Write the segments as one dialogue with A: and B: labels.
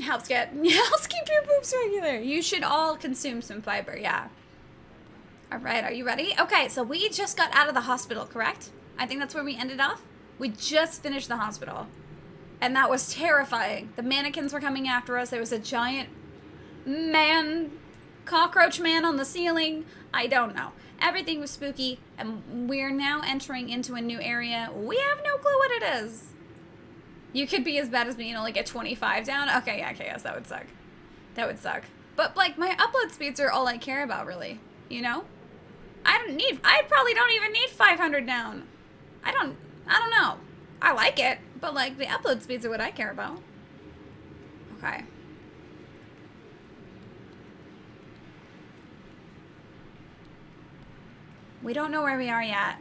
A: Helps keep your boobs regular. You should all consume some fiber, yeah. All right, are you ready? Okay, so we just got out of the hospital, correct? I think that's where we ended off. We just finished the hospital. And that was terrifying. The mannequins were coming after us. There was a giant cockroach man on the ceiling. I don't know. Everything was spooky, and we're now entering into a new area. We have no clue what it is. You could be as bad as me and only get 25 down? Okay, yeah, yes, that would suck. That would suck. But, like, my upload speeds are all I care about, really. You know? I probably don't even need 500 down. I don't know. I like it, but, like, the upload speeds are what I care about. Okay. We don't know where we are yet.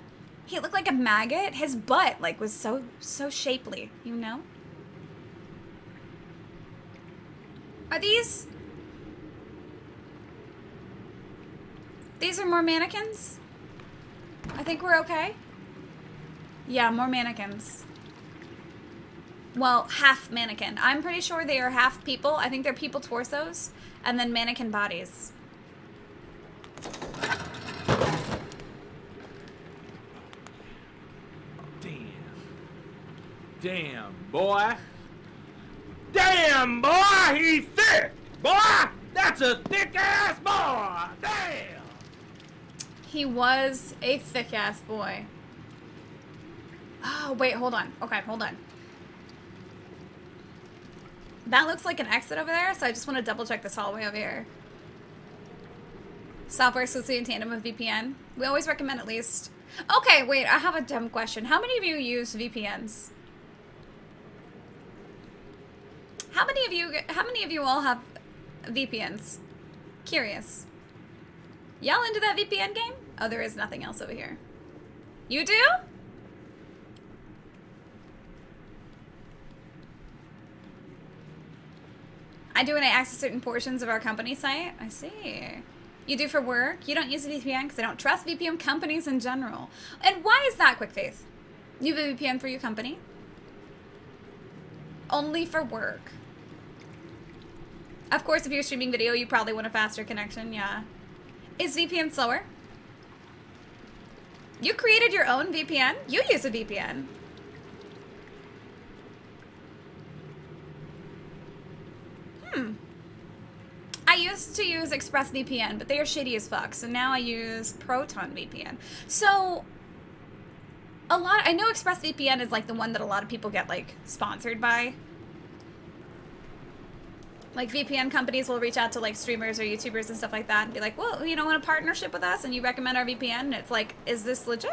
A: He looked like a maggot. His butt, like, was so shapely, you know? Are these... These are more mannequins? I think we're okay. Yeah, more mannequins. Well, half mannequin. I'm pretty sure they are half people. I think they're people torsos, and then mannequin bodies.
B: Damn, boy. Damn, boy, he's thick. Boy, that's a thick-ass boy. Damn.
A: He was a thick-ass boy. Oh, wait, hold on. Okay, hold on. That looks like an exit over there, so I just want to double-check this hallway over here. Software exclusively in tandem with VPN. We always recommend at least... Okay, wait, I have a dumb question. How many of you use VPNs? How many of you all have VPNs? Curious. Y'all into that VPN game? Oh, there is nothing else over here. You do? I do when I access certain portions of our company site. I see. You do for work? You don't use a VPN because I don't trust VPN companies in general. And why is that, Quick Faith? You have a VPN for your company? Only for work. Of course, if you're streaming video, you probably want a faster connection, yeah. Is VPN slower? You created your own VPN? You use a VPN. I used to use ExpressVPN, but they are shitty as fuck, so now I use ProtonVPN. So, I know ExpressVPN is like the one that a lot of people get like sponsored by. Like VPN companies will reach out to like streamers or YouTubers and stuff like that and be like, well, you know, want a partnership with us and you recommend our VPN? And it's like, is this legit?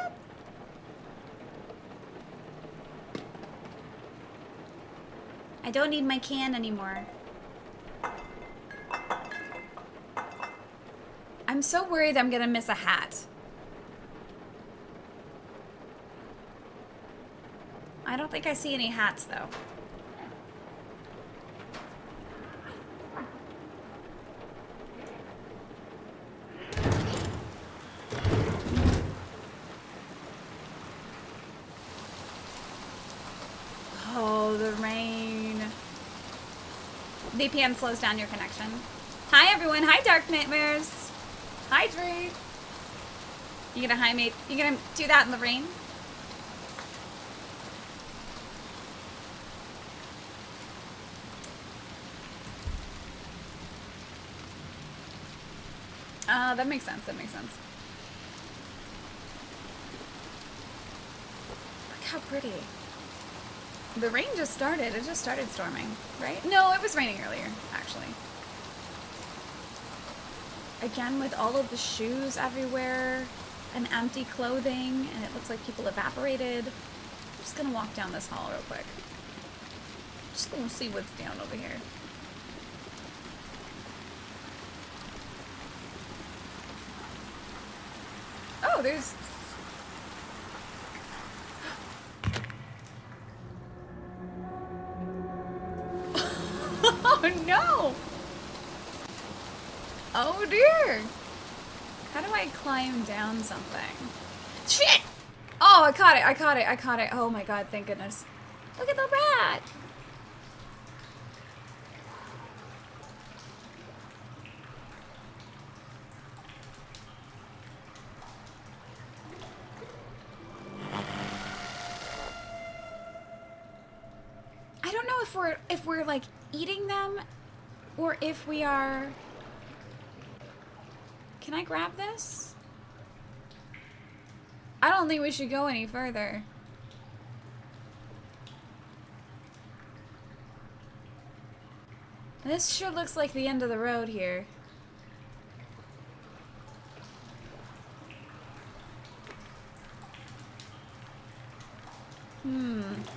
A: I don't need my can anymore. I'm so worried I'm gonna miss a hat. I don't think I see any hats though. Oh, the rain. VPN slows down your connection. Hi everyone. Hi Dark Nightmares. Hydrate. You gonna mate? You gonna do that in the rain? That makes sense. That makes sense. Look how pretty. The rain just started. It just started storming, right? No, it was raining earlier, actually. Again, with all of the shoes everywhere and empty clothing, and it looks like people evaporated. I'm just gonna walk down this hall real quick. Just gonna see what's down over here. Oh, there's... Oh no! Oh dear! How do I climb down something? Shit! Oh, I caught it, I caught it, I caught it. Oh my god, thank goodness. Look at the rat! if we're like eating them or if we are... Can I grab this? I don't think we should go any further. This sure looks like the end of the road here.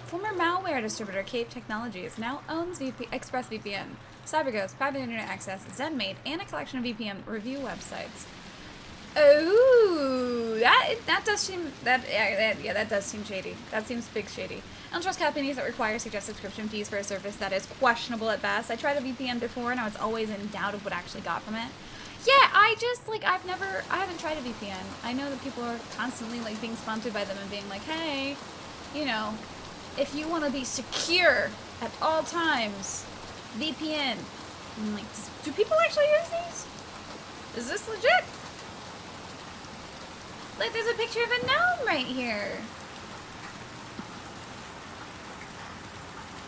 A: Former malware distributor Cape Technologies now owns ExpressVPN, CyberGhost, Private Internet Access, ZenMaid, and a collection of VPN review websites. Oh, that does seem that does seem shady. That seems big shady. I don't trust companies that require suggest subscription fees for a service that is questionable at best. I tried a VPN before and I was always in doubt of what I actually got from it. Yeah, I haven't tried a VPN. I know that people are constantly like being sponsored by them and being like, hey, you know, if you want to be secure at all times, VPN. I'm like, do people actually use these? Is this legit? Like, there's a picture of a gnome right here.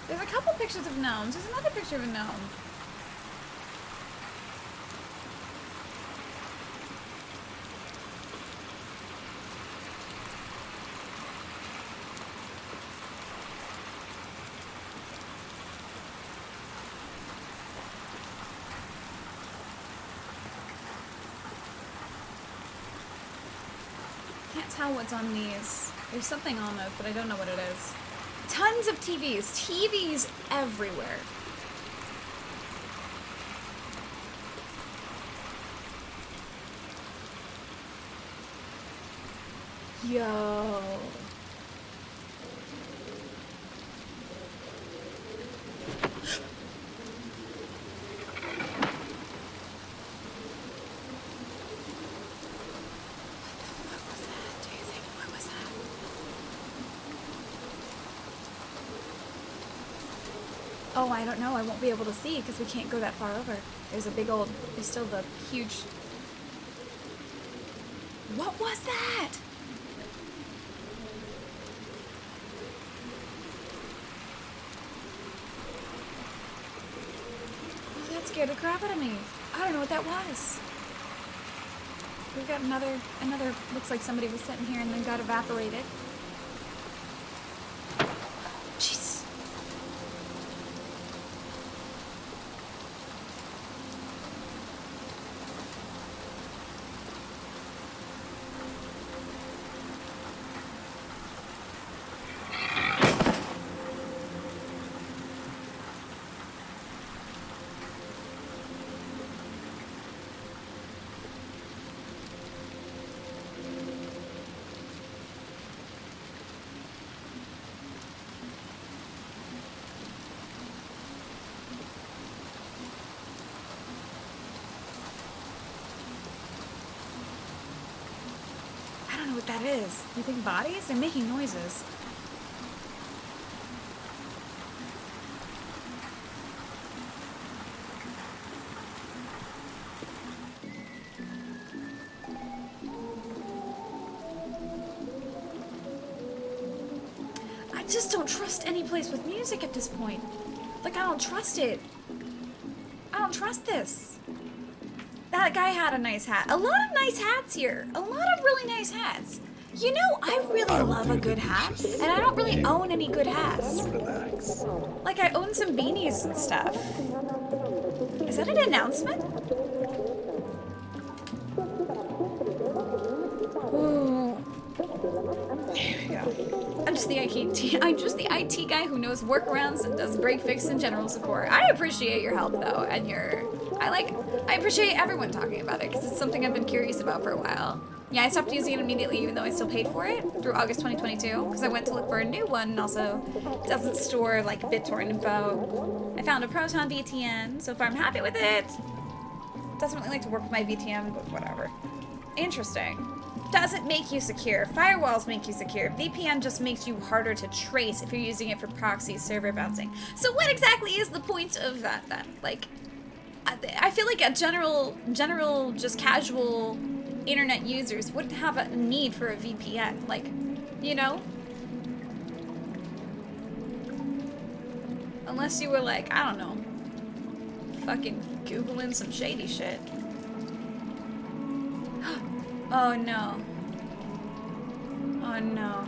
A: There's a couple pictures of gnomes. There's another picture of a gnome. Can't tell what's on these. There's something on it, but I don't know what it is. Tons of TVs. TVs everywhere. Yo. Oh, I don't know. I won't be able to see because we can't go that far over. There's still the huge... What was that? Oh, that scared the crap out of me. I don't know what that was. We've got another, looks like somebody was sitting here and then got evaporated. Jeez. I don't know what that is. You think bodies? They're making noises. I just don't trust any place with music at this point. Like, I don't trust it. I don't trust this. That guy had a nice hat. A lot of nice hats here. A lot of really nice hats. You know, I really love a good hat, and I don't really own any good hats. Like, I own some beanies and stuff. Is that an announcement? Ooh. There we go. I'm just the IT guy who knows workarounds and does break fix and general support. I appreciate your help though, and I appreciate everyone talking about it because it's something I've been curious about for a while. Yeah, I stopped using it immediately even though I still paid for it through August 2022 because I went to look for a new one and also it doesn't store like BitTorrent info. I found a Proton VTN, so far I'm happy with it. Doesn't really like to work with my VTM, but whatever. Interesting. Doesn't make you secure. Firewalls make you secure. VPN just makes you harder to trace if you're using it for proxy server bouncing. So what exactly is the point of that then? Like, I feel like a general, just casual internet users wouldn't have a need for a VPN. Like, you know? Unless you were like, I don't know, fucking Googling some shady shit. Oh no. Oh no.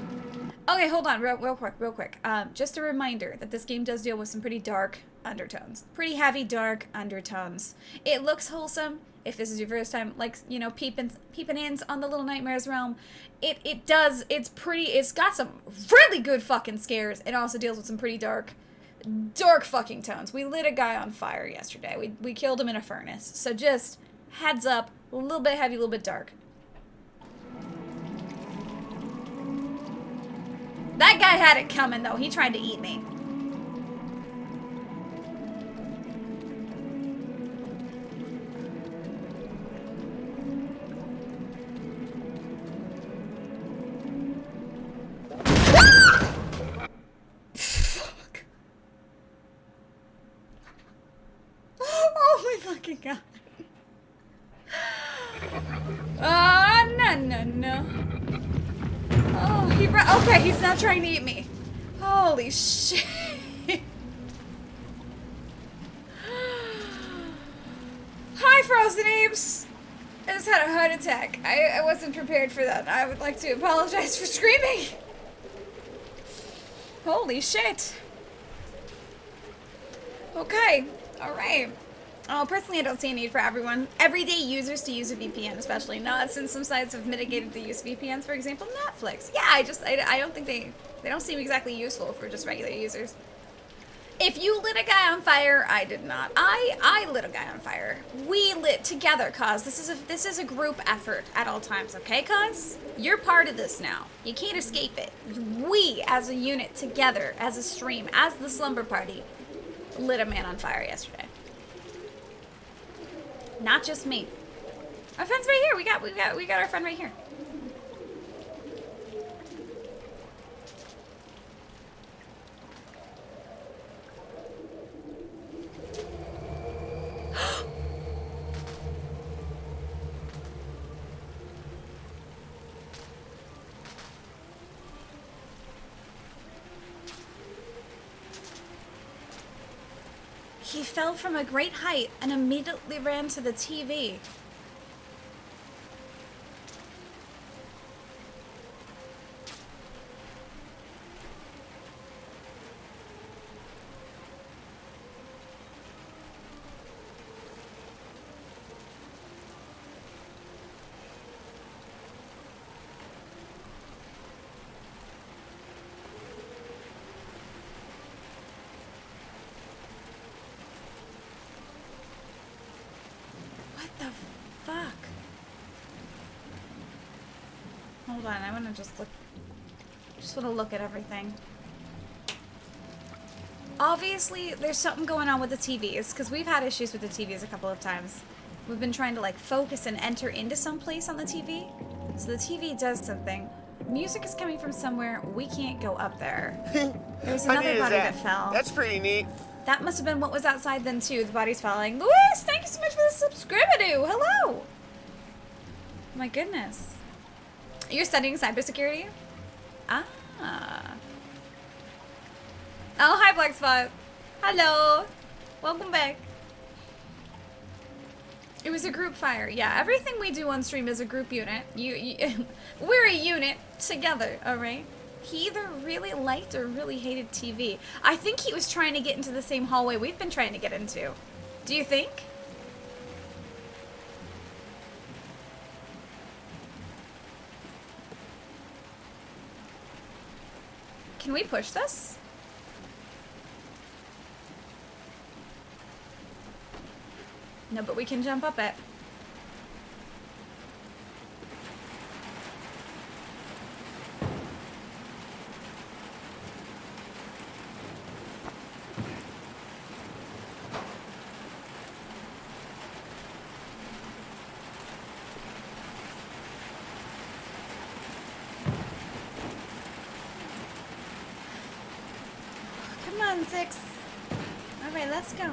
A: Okay, hold on, real quick. Just a reminder that this game does deal with some pretty dark undertones. Pretty heavy, dark undertones. It looks wholesome. If this is your first time, like, you know, peeping in on the Little Nightmares realm, it's got some really good fucking scares. It also deals with some pretty dark fucking tones. We lit a guy on fire yesterday. We killed him in a furnace. So just heads up, a little bit heavy, a little bit dark. That guy had it coming, though. He tried to eat me. Fuck. Oh my fucking god. No. Oh, okay, he's not trying to eat me. Holy shit. Hi, Frozen Apes. I just had a heart attack. I wasn't prepared for that. I would like to apologize for screaming. Holy shit. Okay, alright. Oh, personally, I don't see a need for everyday users to use a VPN, especially not since some sites have mitigated the use of VPNs, for example, Netflix. Yeah, I don't think they don't seem exactly useful for just regular users. If you lit a guy on fire, I did not. I lit a guy on fire. We lit together, cuz this is a group effort at all times, okay, cuz? You're part of this now. You can't escape it. We, as a unit, together, as a stream, as the slumber party, lit a man on fire yesterday. Not just me. Our friend's right here. We got our friend right here. He fell from a great height and immediately ran to the TV. Hold on, I want to just want to look at everything. Obviously, there's something going on with the TVs, because we've had issues with the TVs a couple of times. We've been trying to, like, focus and enter into some place on the TV, so the TV does something. Music is coming from somewhere, we can't go up there. There's another body that fell.
C: That's pretty neat.
A: That must have been what was outside then, too. The body's falling. Luis, thank you so much for the subscribe-a-doo. Hello! My goodness. You're studying cybersecurity? Ah. Oh, hi, Black Spot. Hello. Welcome back. It was a group fire. Yeah, everything we do on stream is a group unit. We're a unit together, alright? He either really liked or really hated TV. I think he was trying to get into the same hallway we've been trying to get into. Do you think? Can we push this? No, but we can jump up it. Come on, 6. All right, let's go.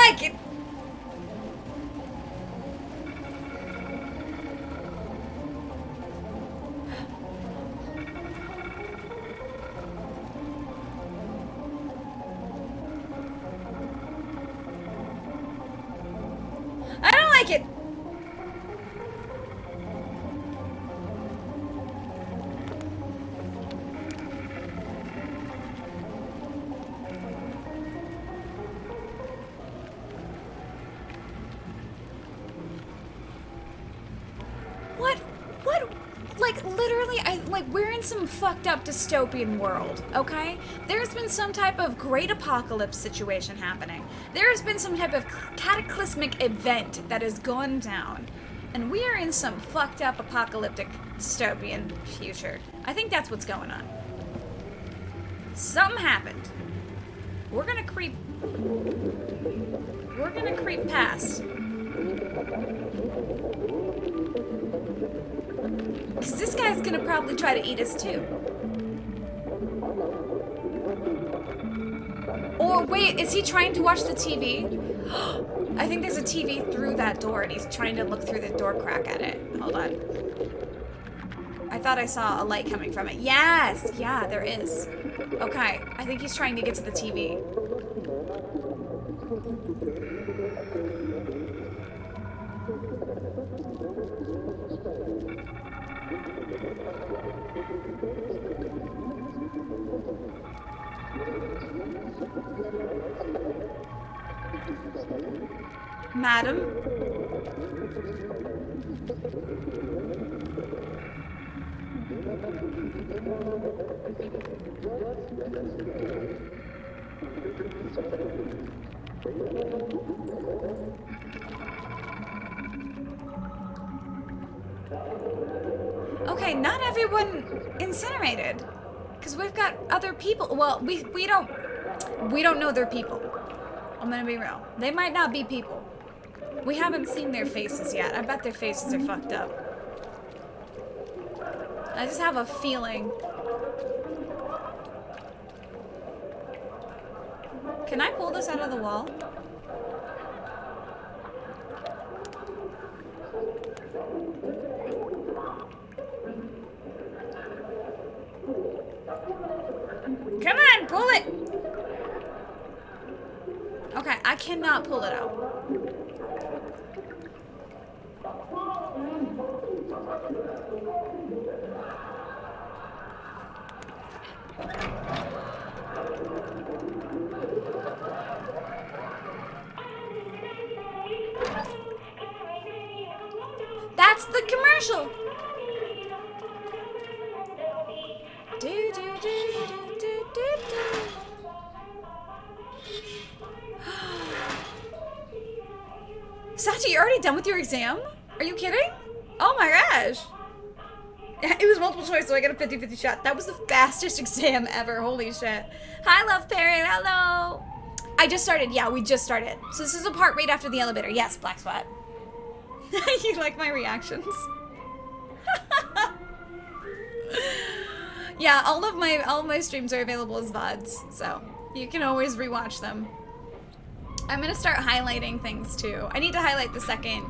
A: like it. I don't like it. What? Like, literally, we're in some fucked up dystopian world, okay? There's been some type of great apocalypse situation happening. There's been some type of cataclysmic event that has gone down. And we are in some fucked up apocalyptic dystopian future. I think that's what's going on. Something happened. We're gonna creep past. Because this guy's gonna probably try to eat us too. Or wait, is he trying to watch the TV? I think there's a TV through that door and he's trying to look through the door crack at it. Hold on. I thought I saw a light coming from it. Yes! Yeah, there is. Okay, I think he's trying to get to the TV. Madam? Okay, not everyone incinerated. Because we've got other people. Well, we don't know they're people. I'm gonna be real. They might not be people. We haven't seen their faces yet. I bet their faces are fucked up. I just have a feeling. Can I pull this out of the wall? Come on, pull it! Okay, I cannot pull it out. That's the commercial! Do, do, do, do, do, do, do. Sachi, you already done with your exam? Are you kidding? Oh my gosh. It was multiple choice, so I got a 50-50 shot. That was the fastest exam ever. Holy shit. Hi, Love Parrot. Hello. I just started. Yeah, we just started. So this is a part right after the elevator. Yes, Black Spot. You like my reactions? Yeah, all of my streams are available as VODs, so you can always rewatch them. I'm gonna start highlighting things too. I need to highlight the second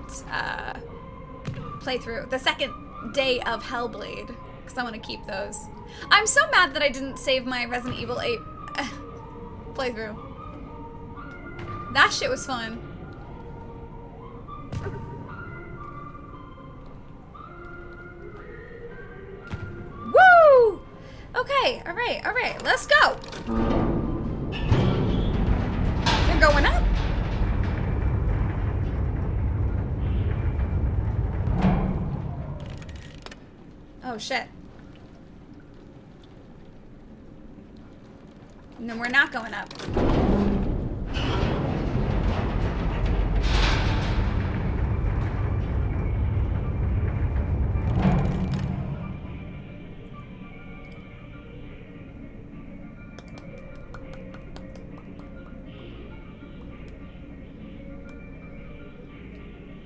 A: playthrough, the second day of Hellblade, because I want to keep those. I'm so mad that I didn't save my Resident Evil 8 playthrough. That shit was fun. Woo! Okay, alright, let's go! We're going up? Oh shit. No, we're not going up.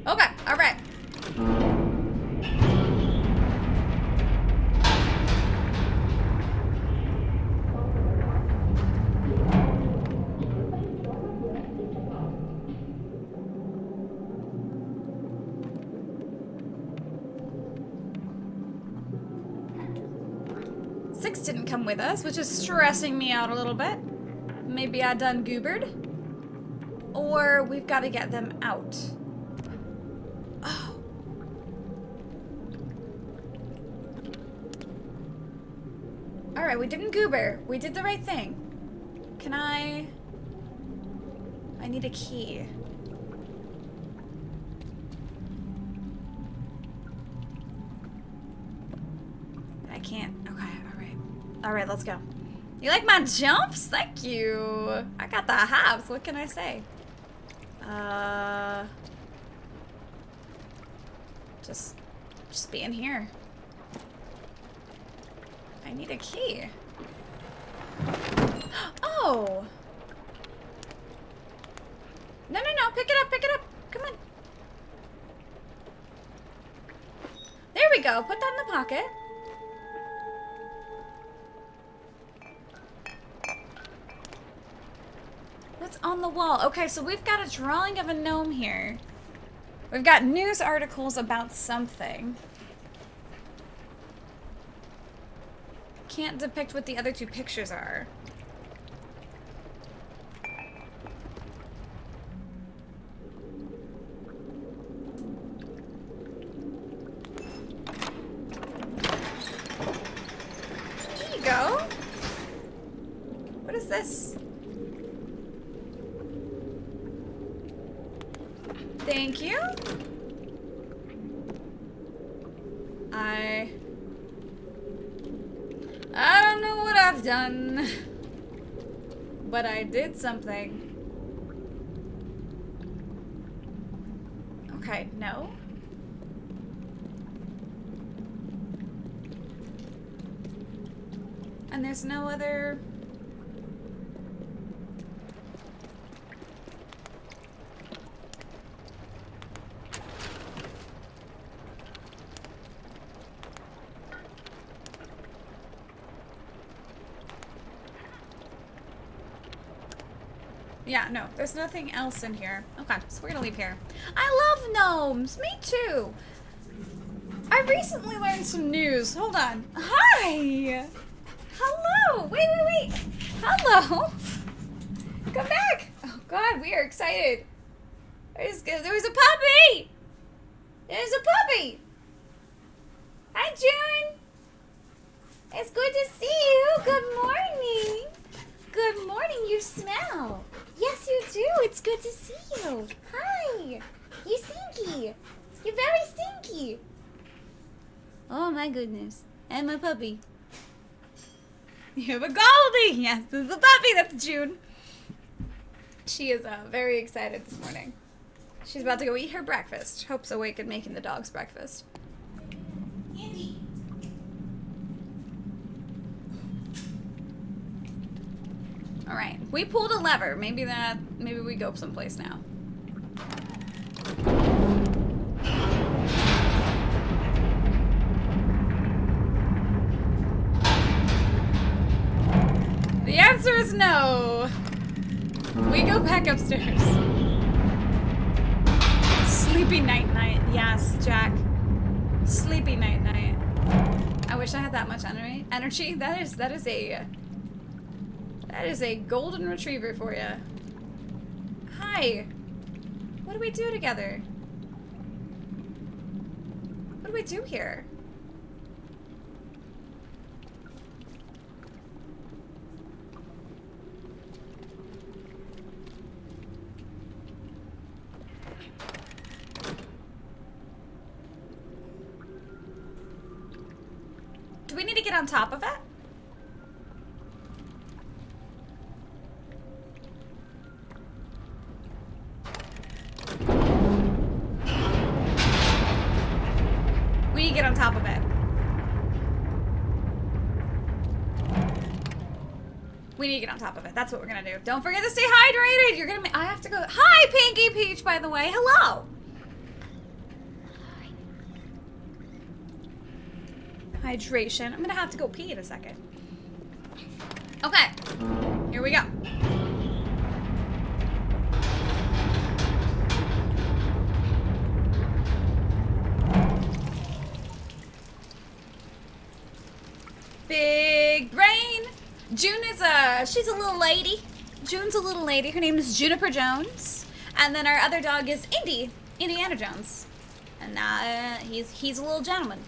A: Okay, all right. This didn't come with us, which is stressing me out a little bit. Maybe I done goobered. Or we've got to get them out. Oh. Alright, we didn't goober. We did the right thing. Can I need a key. I can't. Okay, alright. Alright, let's go. You like my jumps? Thank you. I got the hops. What can I say? Just be in here. I need a key. Oh. No, pick it up. Come on. There we go. Put that in the pocket. What's on the wall? Okay, so we've got a drawing of a gnome here. We've got news articles about something. Can't depict what the other two pictures are. There you go. What is this? Thank you. I don't know what I've done, but I did something. Okay, no. And there's no other... Yeah, no, there's nothing else in here. Okay, so we're gonna leave here. I love gnomes! Me too! I recently learned some news. Hold on. Hi! Hello! Wait! Hello! Come back! Oh god, we are excited. There's a puppy! There's a puppy! Hi, June! It's good to see you! Good morning! Good morning, you smell. Yes, you do. It's good to see you. Hi. You stinky. You're very stinky. Oh my goodness. And my puppy. You have a Goldie. Yes, this is a puppy. That's June. She is very excited this morning. She's about to go eat her breakfast. Hope's awake and making the dog's breakfast. Andy. All right, we pulled a lever. Maybe we go someplace now. The answer is no. We go back upstairs. Sleepy night. Yes, Jack. Sleepy night. I wish I had that much energy. That is a golden retriever for you. Hi. What do we do together? What do we do here? Do we need to get on top of it? We get on top of it. We need to get on top of it. That's what we're gonna do. Don't forget to stay hydrated. You're gonna. I have to go. Hi, Pinky Peach. By the way, hello. Hydration. I'm gonna have to go pee in a second. Okay. Here we go. Big June is she's a little lady. June's a little lady. Her name is Juniper Jones. And then our other dog is Indiana Jones. And he's a little gentleman.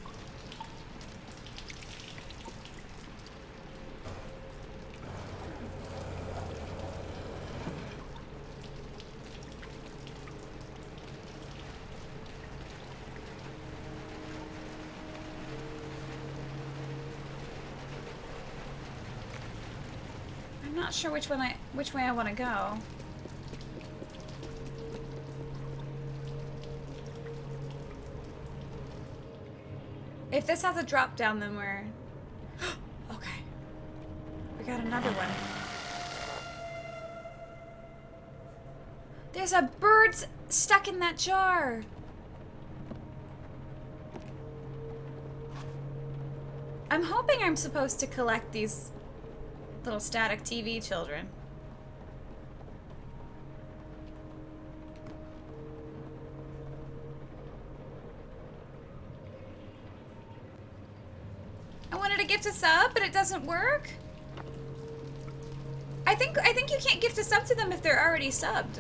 A: I'm not sure which way I want to go. If this has a drop down, then we're... Okay. We got another one. There's a bird stuck in that jar. I'm hoping I'm supposed to collect these little static TV children. I wanted to gift a sub, but it doesn't work. I think you can't gift a sub to them if they're already subbed.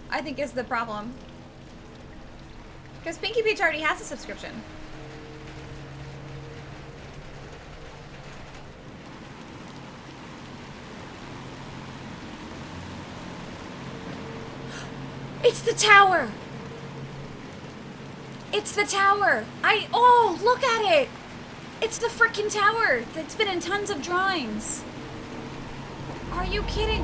A: I think is the problem. Because Pinky Peach already has a subscription. It's the tower! It's the tower! Oh, look at it! It's the frickin' tower that's been in tons of drawings. Are you kidding?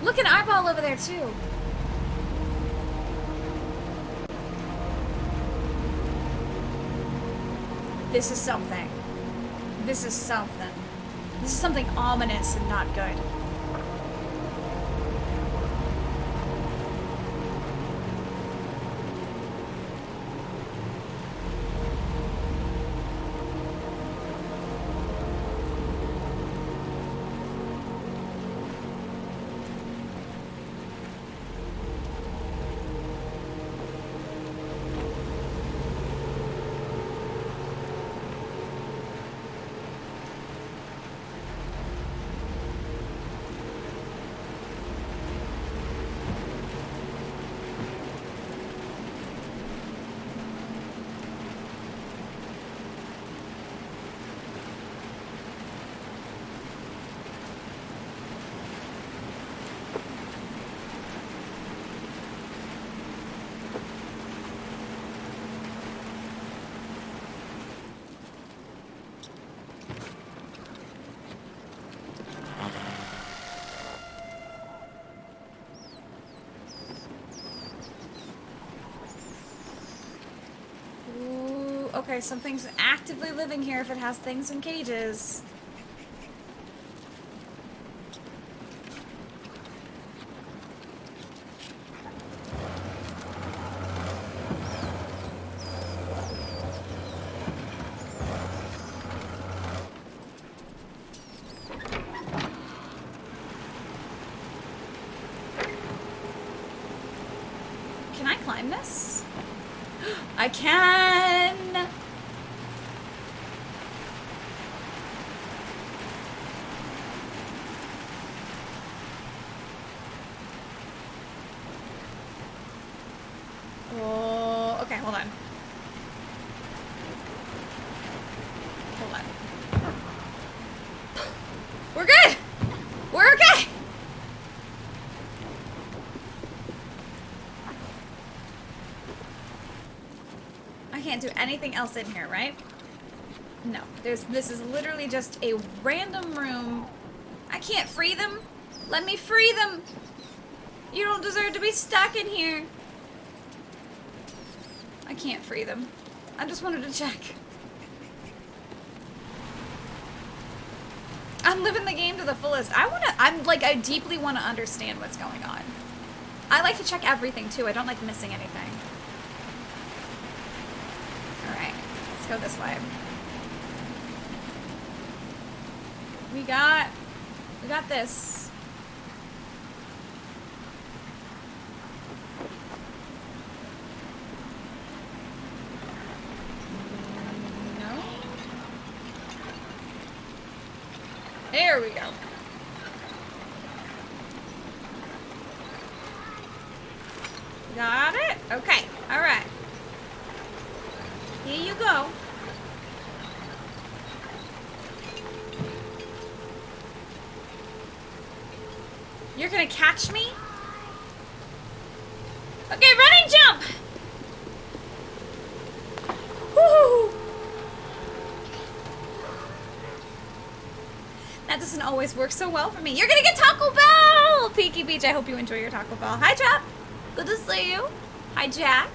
A: Look, an eyeball over there too. This is something. This is something. This is something ominous and not good. Okay, something's actively living here if it has things in cages. Can I climb this? I can! Oh, okay, hold on. Hold on. We're good! We're okay! I can't do anything else in here, right? No. This is literally just a random room. I can't free them. Let me free them. You don't deserve to be stuck in here. I can't free them. I just wanted to check. I'm living the game to the fullest. I deeply want to understand what's going on. I like to check everything too. I don't like missing anything. Alright, let's go this way. We got this. There we go. Got it? Okay. Alright. Here you go. You're gonna catch me? Okay, running jump! Woo! That doesn't always work so well for me. You're gonna get Taco Bell! Peaky Beach, I hope you enjoy your Taco Bell. Hi, Chop. Good to see you. Hi, Jack.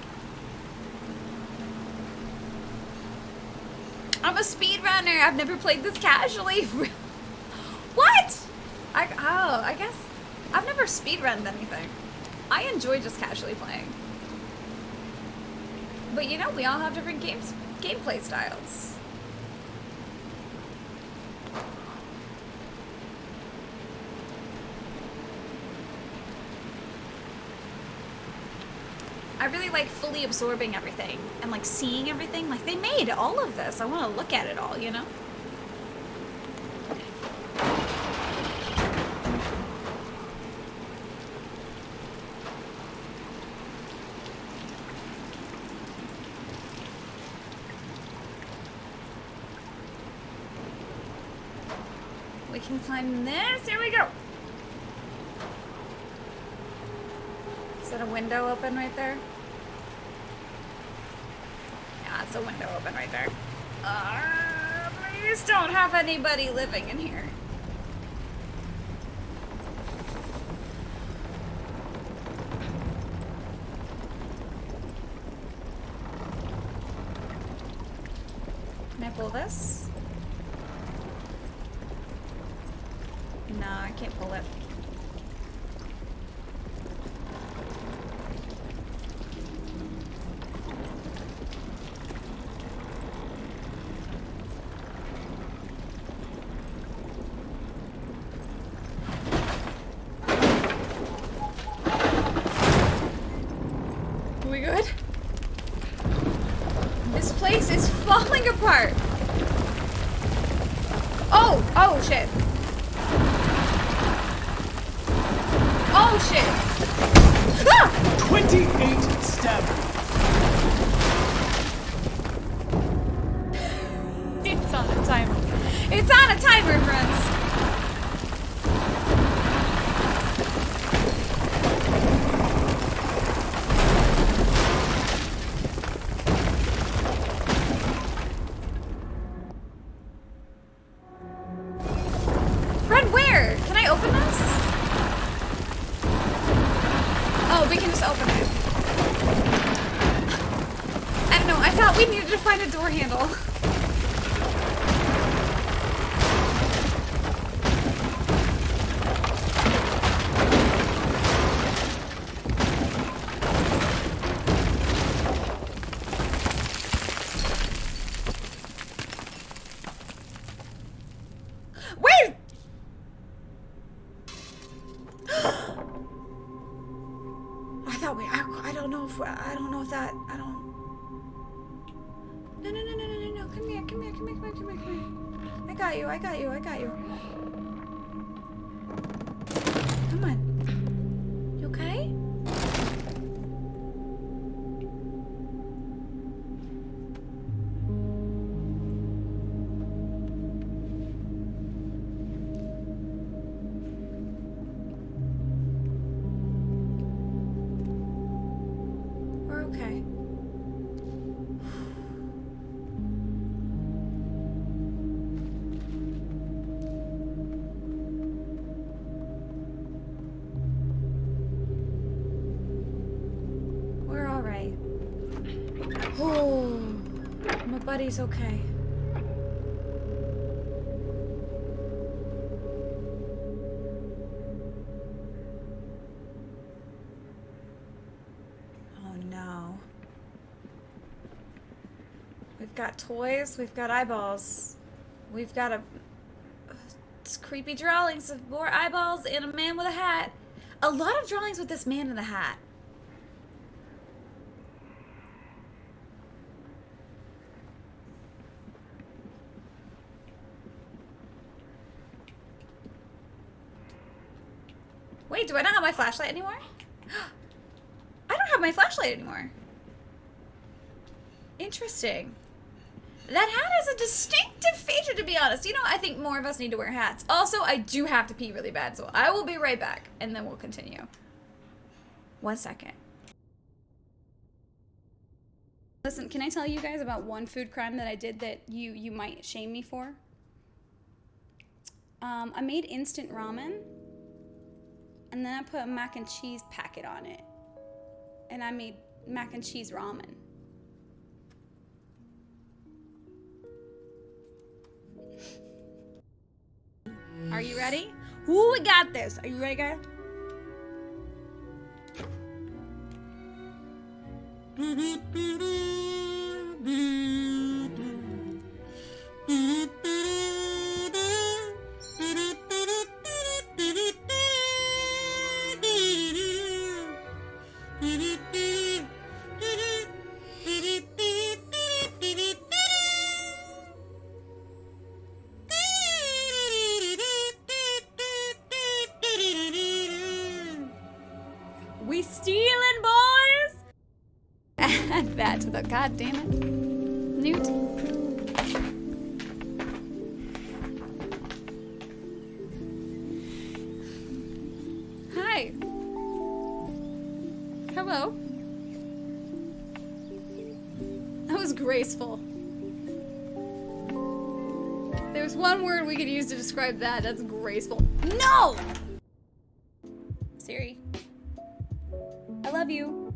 A: I'm a speedrunner. I've never played this casually. What? I guess I've never speedrunned anything. I enjoy just casually playing. But you know, we all have different gameplay styles. I really like fully absorbing everything and like seeing everything. Like they made all of this. I want to look at it all, you know? We can climb this. Here we go. Is that a window open right there? Yeah, it's a window open right there. Please don't have anybody living in here. Can I pull this? No, I can't pull it. Are we good? This place is falling apart. Oh shit. Oh shit! Ah!
C: 28 stab.
A: It's on a timer. It's on a timer, friends. Fred, where? Can I open this? Oh, we can just open it. I don't know, I thought we needed to find a door handle. Wait! I don't know if that, I don't. No. Come here. I got you. Come on. You okay? We're okay. We're all right. Oh, my buddy's okay. Oh no. We've got toys, we've got eyeballs. We've got creepy drawings of more eyeballs and a man with a hat. A lot of drawings with this man in the hat. Wait, do I not have my flashlight anymore? I don't have my flashlight anymore. Interesting. That hat has a distinctive feature, to be honest. You know, I think more of us need to wear hats. Also, I do have to pee really bad, so I will be right back, and then we'll continue. 1 second. Listen, can I tell you guys about one food crime that I did that you might shame me for? I made instant ramen, and then I put a mac and cheese packet on it, and I made mac and cheese ramen. Are you ready? Ooh, we got this. Are you ready, guys? We stealing, boys! Add that to the goddamn it. Newt. Hi. Hello. That was graceful. There's one word we could use to describe that. That's graceful. No! Siri. I love you.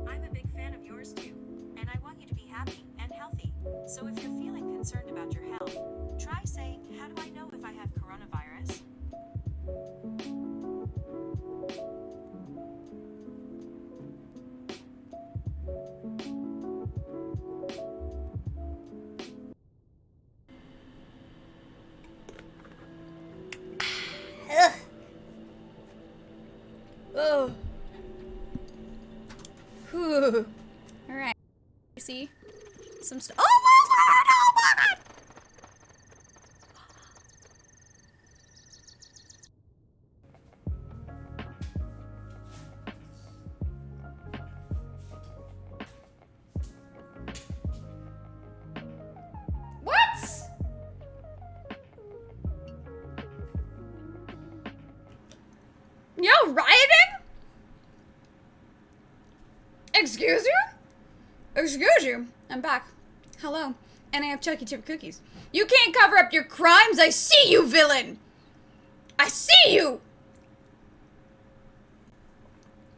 C: I'm a big fan of yours too, and I want you to be happy and healthy. So if you're feeling concerned about your health, try saying, "How do I know if I have coronavirus?"
A: Oh. Whew. Alright. See? Some stuff. Oh my god! Oh my god! What? Y'all rioting? Excuse you? Excuse you. I'm back. Hello. And I have Chucky Chip cookies. You can't cover up your crimes. I see you, villain. I see you.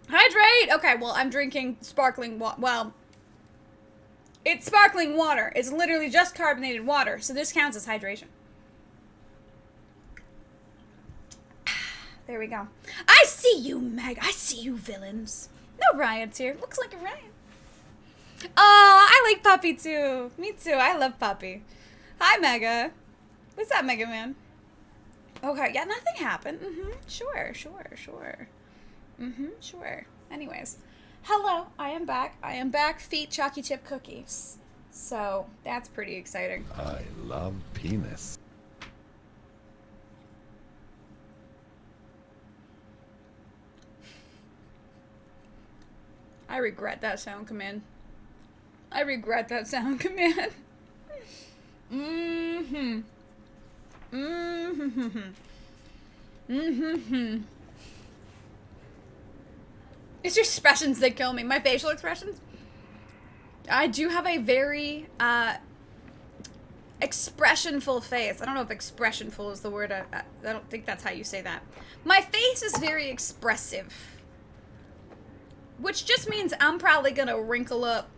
A: Hydrate. Okay, well, I'm drinking sparkling water. Well, it's sparkling water. It's literally just carbonated water. So this counts as hydration. There we go. I see you, Meg. I see you, villains. No riots here. Looks like a riot. Oh, I like Puppy too. Me too. I love Puppy. Hi, Mega. What's up, Mega Man? Okay, yeah, nothing happened. Sure. Sure. Anyways. Hello, I am back. I am back. Feet Chucky Chip cookies. So, that's pretty exciting.
D: I love penis.
A: I regret that sound command. I regret that sound command. It's your expressions that kill me. My facial expressions. I do have a very expressionful face. I don't know if expressionful is the word. I don't think that's how you say that. My face is very expressive. Which just means I'm probably gonna wrinkle up.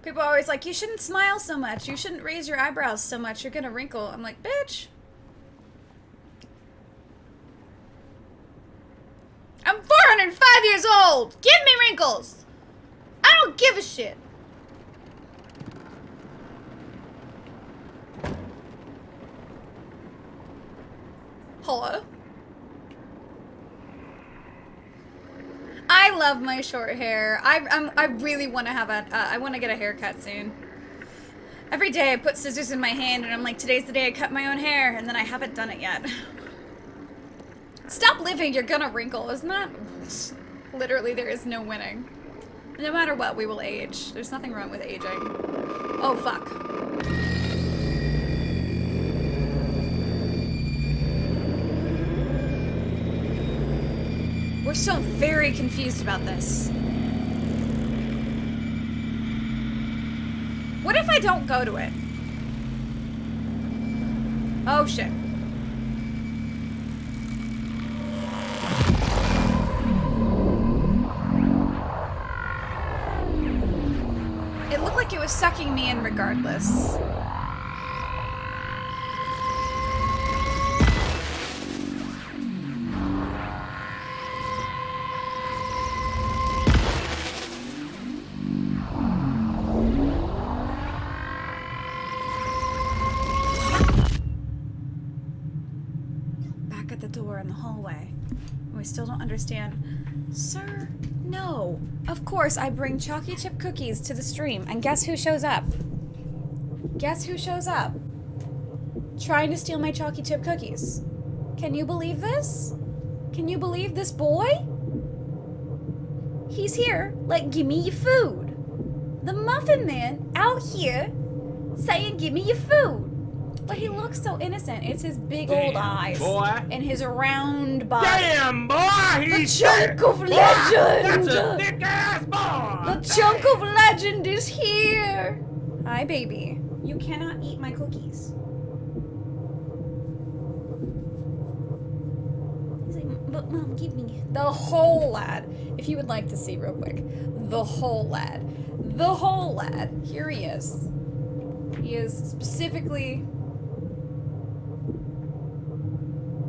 A: People are always like, you shouldn't smile so much. You shouldn't raise your eyebrows so much. You're gonna wrinkle. I'm like, bitch. I'm 405 years old. Give me wrinkles. I don't give a shit. Hello? I love my short hair. I really want to have I want to get a haircut soon. Every day I put scissors in my hand and I'm like, today's the day I cut my own hair, and then I haven't done it yet. Stop living, you're gonna wrinkle, isn't that? Literally, there is no winning. No matter what, we will age. There's nothing wrong with aging. Oh, fuck. We're still very confused about this. What if I don't go to it? Oh, shit. It looked like it was sucking me in regardless. Back at the door in the hallway. We still don't understand. Sir, no. Of course, I bring chalky chip cookies to the stream, and guess who shows up? Guess who shows up? Trying to steal my chalky chip cookies. Can you believe this? Can you believe this boy? He's here, like, give me your food. The Muffin Man out here saying, give me your food. But he looks so innocent. It's his big old eyes.
B: Boy.
A: And his round body.
B: Damn, boy!
A: The
B: He's
A: chunk
B: thick.
A: of
B: Boy,
A: legend!
B: That's a thick ass boy!
A: The chunk of legend is here! Hi, baby. You cannot eat my cookies. He's like, but Mom, give me. The whole lad. If you would like to see real quick. The whole lad. The whole lad. Here he is. He is specifically...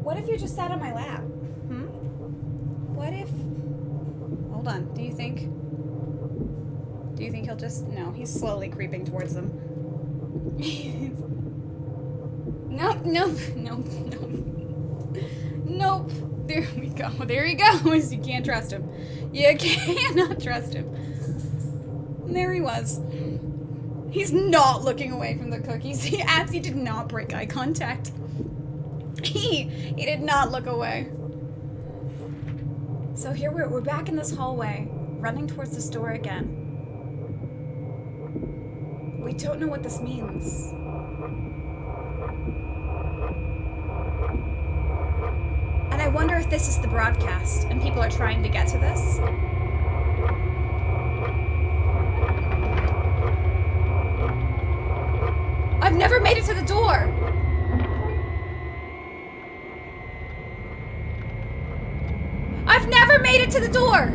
A: What if you just sat on my lap? Hmm? What if... Hold on. Do you think he'll just... No, he's slowly creeping towards them. Nope, nope, nope, nope. Nope. There we go. There he goes. You can't trust him. You cannot trust him. And there he was. He's not looking away from the cookies. He absolutely did not break eye contact. He did not look away. So here we're back in this hallway, running towards the store again. We don't know what this means. And I wonder if this is the broadcast and people are trying to get to this. I've never made it to the door. I've never made it to the door!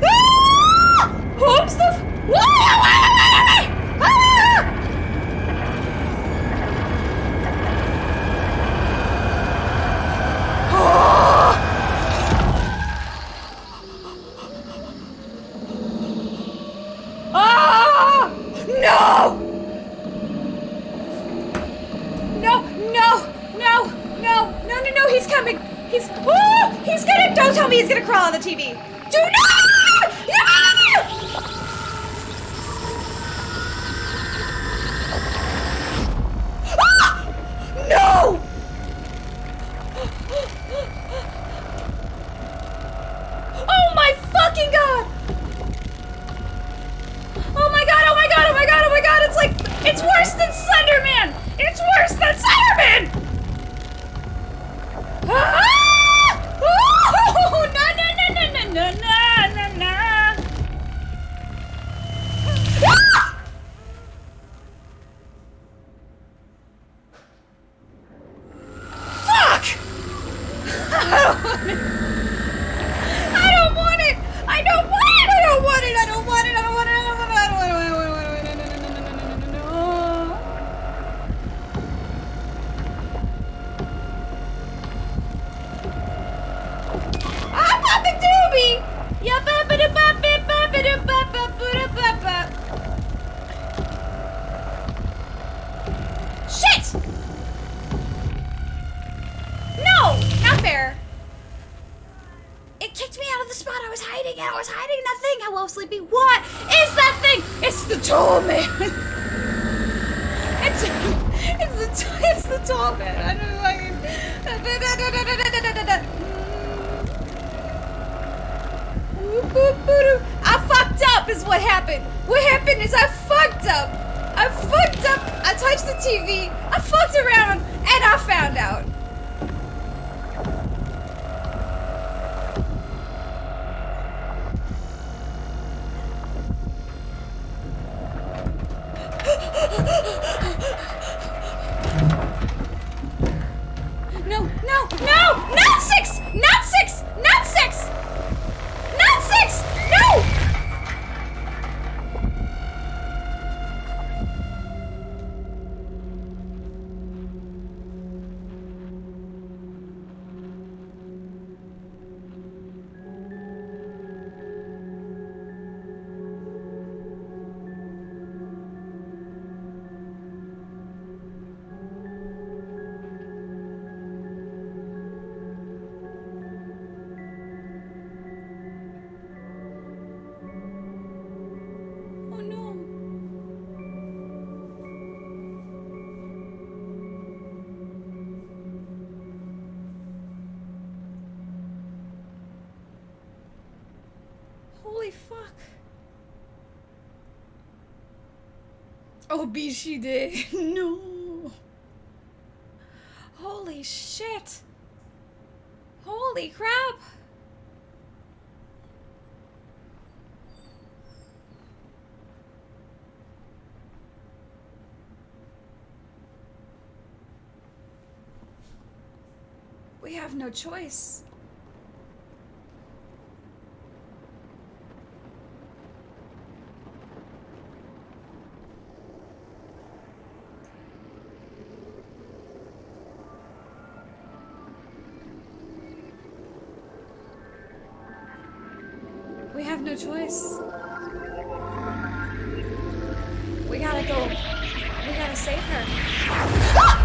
A: Ah! Whoops the No! No, he's coming! He's gonna, don't tell me he's gonna crawl on the TV! Do not! No! No! Oh my fucking god! Oh my god, oh my god, oh my god, oh my god, it's like, it's worse than Slenderman! It's worse than Slenderman! Ah! Oh, no. Ah! Fuck! I don't want it! the spot I was hiding in. I was hiding in that thing. Hello, Sleepy. What is that thing? It's the tall man. It's the tall man. I don't know. I fucked up is what happened. What happened is I fucked up. I touched the TV. I fucked around and I found out. No, not 6! Not 6! Not 6! Not 6! No! Oh no. Holy fuck. Oh, B, she did. No. Holy shit. Holy crap. We have no choice. We have no choice. We gotta go. We gotta save her. Ah!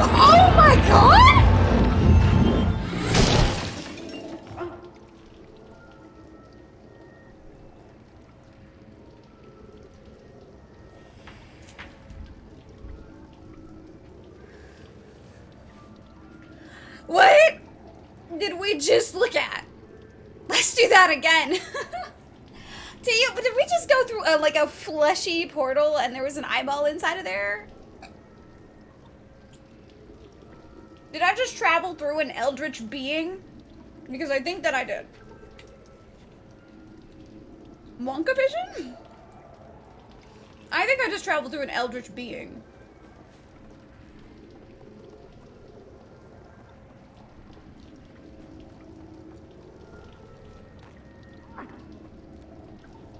A: Oh my god! What did we just look at? Let's do that again. Did we just go through like a fleshy portal and there was an eyeball inside of there? Did I just travel through an eldritch being? Because I think that I did. Wonka vision? I think I just traveled through an eldritch being.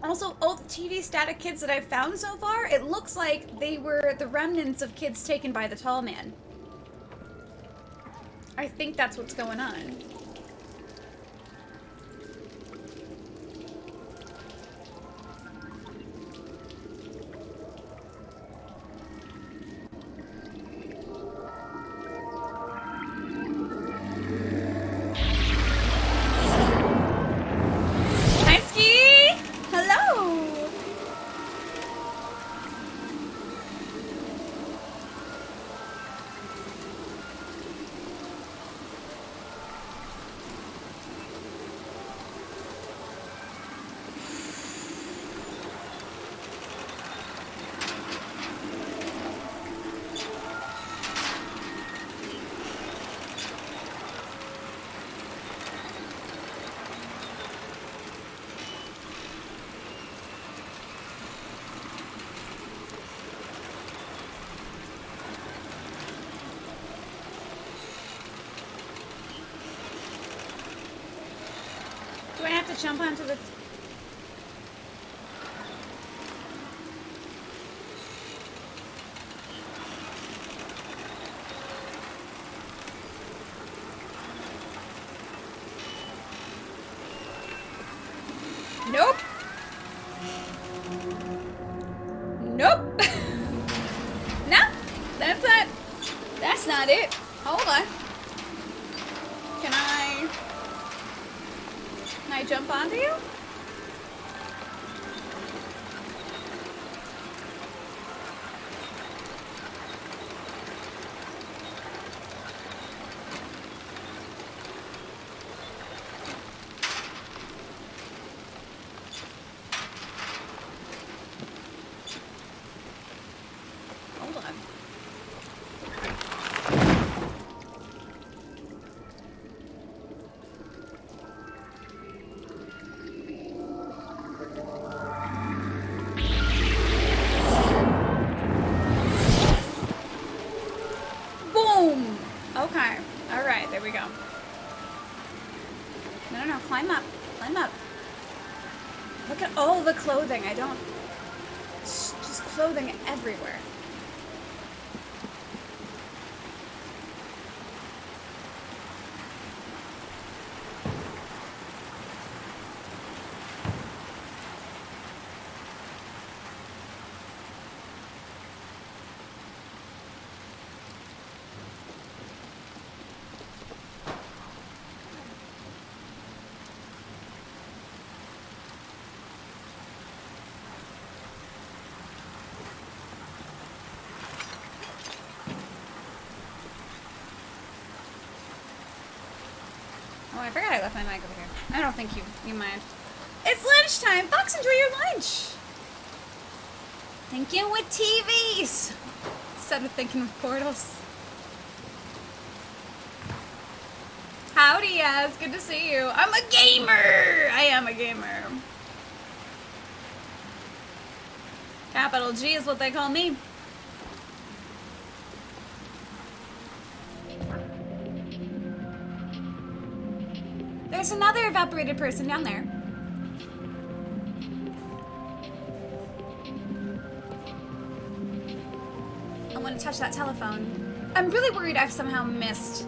A: Also, all the TV static kids that I've found so far, it looks like they were the remnants of kids taken by the tall man. I think that's what's going on. Do I have to jump onto the... Nope. Nope. No, that's not it. Hold on. jump onto you? Hold on. Boom! Okay. Alright, there we go. No, climb up. Climb up. Look at all the clothing. I don't... Just clothing everywhere. Oh, I forgot I left my mic over here. I don't think you mind. It's lunchtime! Fox, enjoy your lunch! Thinking with TVs! Instead of thinking with portals. Howdy, Yaz. Good to see you. I'm a gamer! I am a gamer. Capital G is what they call me. There's another evaporated person down there. I want to touch that telephone. I'm really worried I've somehow missed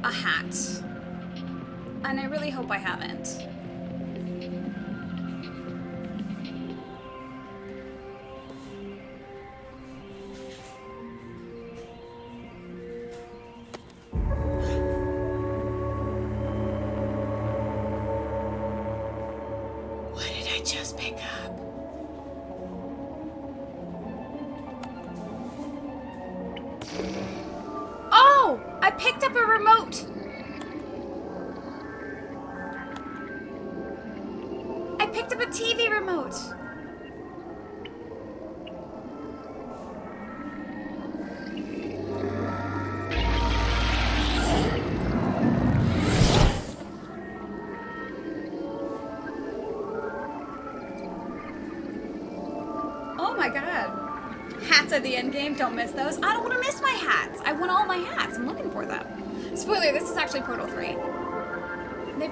A: a hat. And I really hope I haven't. Just pick up. Oh! I picked up a remote! I picked up a TV remote! Oh my god. Hats are the end game. Don't miss those. I don't want to miss my hats. I want all my hats. I'm looking for them. Spoiler, this is actually Portal 3.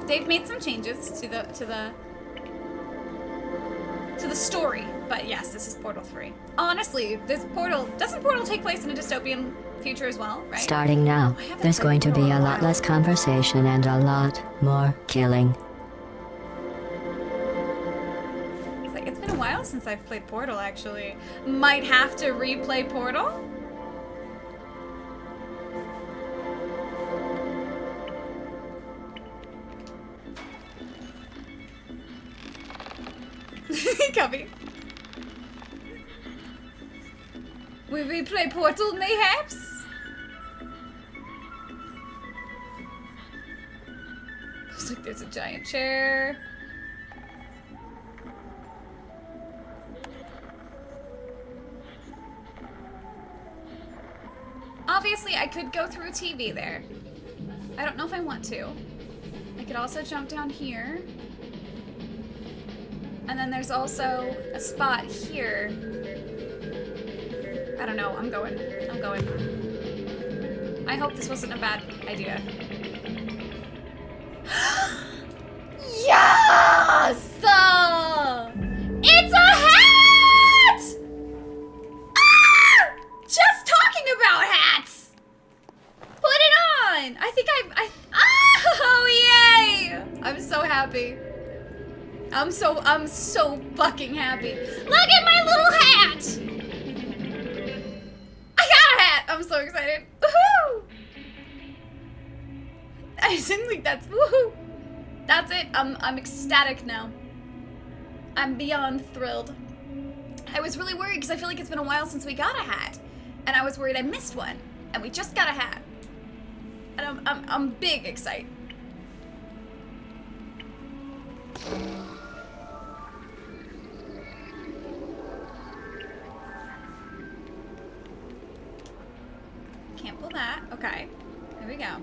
A: They've made some changes to the story, but yes, this is Portal 3. Honestly, doesn't Portal take place in a dystopian future as well, right?
E: Starting now, there's going to be a lot less conversation and a lot more killing.
A: It's been a while since I've played Portal, actually. Might have to replay Portal? Copy. We replay Portal, mayhaps? Looks like there's a giant chair. Obviously, I could go through a TV there. I don't know if I want to. I could also jump down here. And then there's also a spot here. I don't know. I'm going. I hope this wasn't a bad idea. Yes! It's a hat! Ah! Just talking about hats! Put it on! I think oh, yay! I'm so happy. I'm so fucking happy. Look at my little hat! I got a hat! I'm so excited. Woohoo! I didn't think that's woohoo. That's it. I'm ecstatic now. I'm beyond thrilled. I was really worried because I feel like it's been a while since we got a hat. And I was worried I missed one. And we just got a hat. And I'm big excited. Can't pull that. Okay. There we go.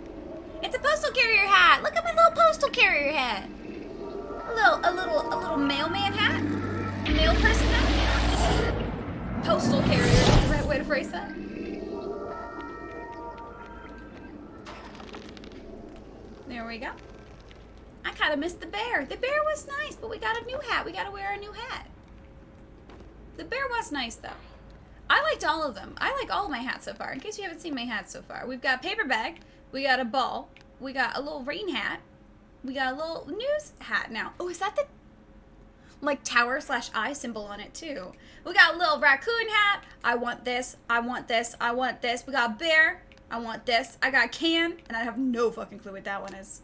A: It's a postal carrier hat. Look at my little postal carrier hat. A little mailman hat. A mail person hat. Postal carrier is the right way to phrase that. There we go. I kind of missed the bear. The bear was nice, but we got a new hat. We got to wear a new hat. The bear was nice, though. I liked all of them. I like all of my hats so far. In case you haven't seen my hats so far. We've got a paper bag. We got a ball. We got a little rain hat. We got a little news hat now. Oh, is that the like tower/eye symbol on it too? We got a little raccoon hat. I want this. I want this. I want this. We got a bear. I want this. I got a can, and I have no fucking clue what that one is.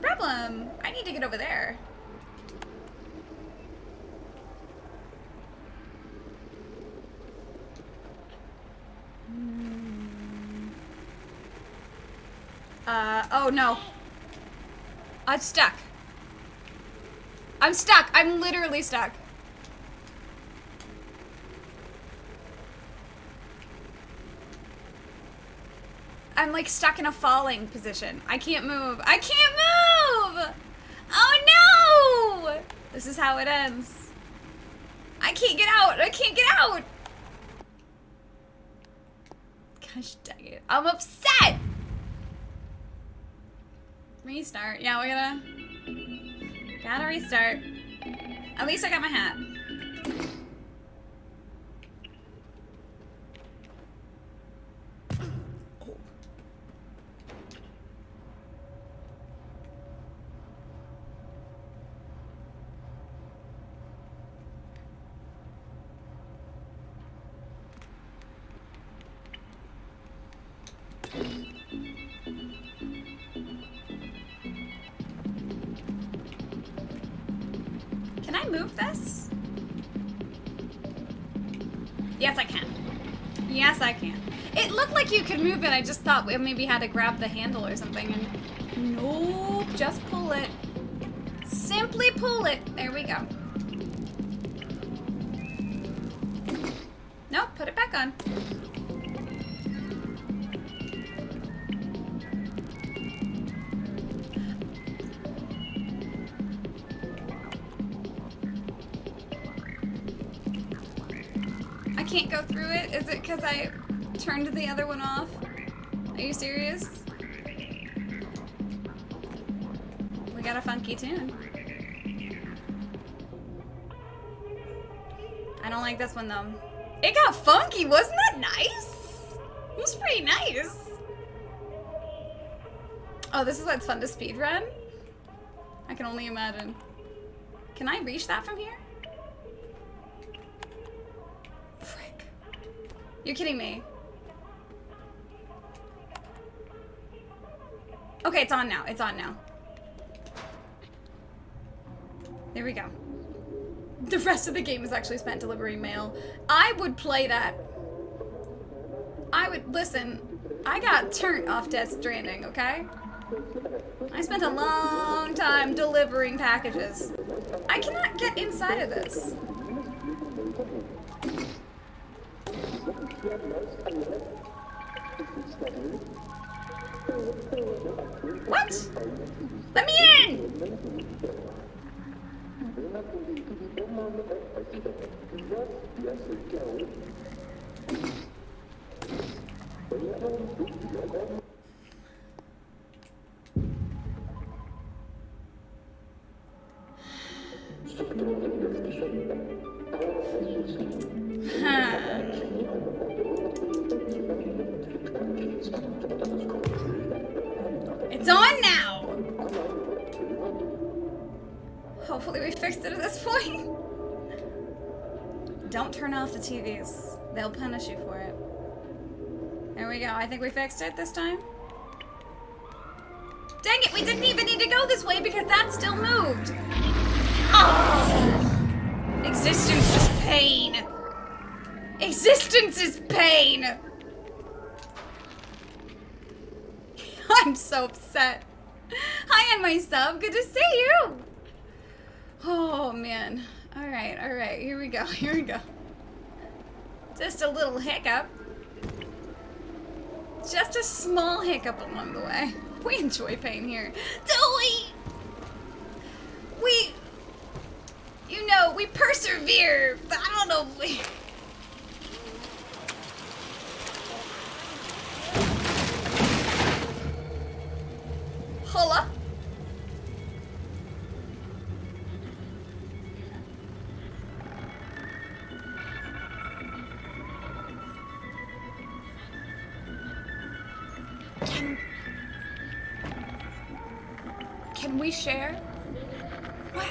A: Problem. I need to get over there. Oh no. I'm stuck. I'm stuck. I'm literally stuck. I'm like stuck in a falling position. I can't move. I can't move! Oh no! This is how it ends. I can't get out. I can't get out. Gosh dang it. I'm upset. Restart. Yeah, we're gotta restart. At least I got my hat. Can I move this? Yes, I can. Yes, I can. It looked like you could move it. I just thought we maybe had to grab the handle or something. And nope, just pull it. Simply pull it. There we go. Nope, put it back on. I can't go through it? Is it because I turned the other one off? Are you serious? We got a funky tune. I don't like this one though. It got funky, wasn't that nice? It was pretty nice. Oh, this is why it's fun to speedrun? I can only imagine. Can I reach that from here? Frick. You're kidding me. Okay, it's on now. It's on now. There we go. The rest of the game is actually spent delivering mail. I would play that. I would, listen, I got turned off Death Stranding, okay? I spent a long time delivering packages. I cannot get inside of this. What? Let me in! Hopefully we fixed it at this point. Don't turn off the TVs. They'll punish you for it. There we go. I think we fixed it this time. Dang it, we didn't even need to go this way because that still moved. Oh! Existence is pain. Existence is pain. I'm so upset. Hi, and myself. Good to see you. Oh, man. All right. Here we go. Just a little hiccup. Just a small hiccup along the way. We enjoy pain here. Don't we? You know, we persevere. But I don't know if we... Hola. Can we share? What?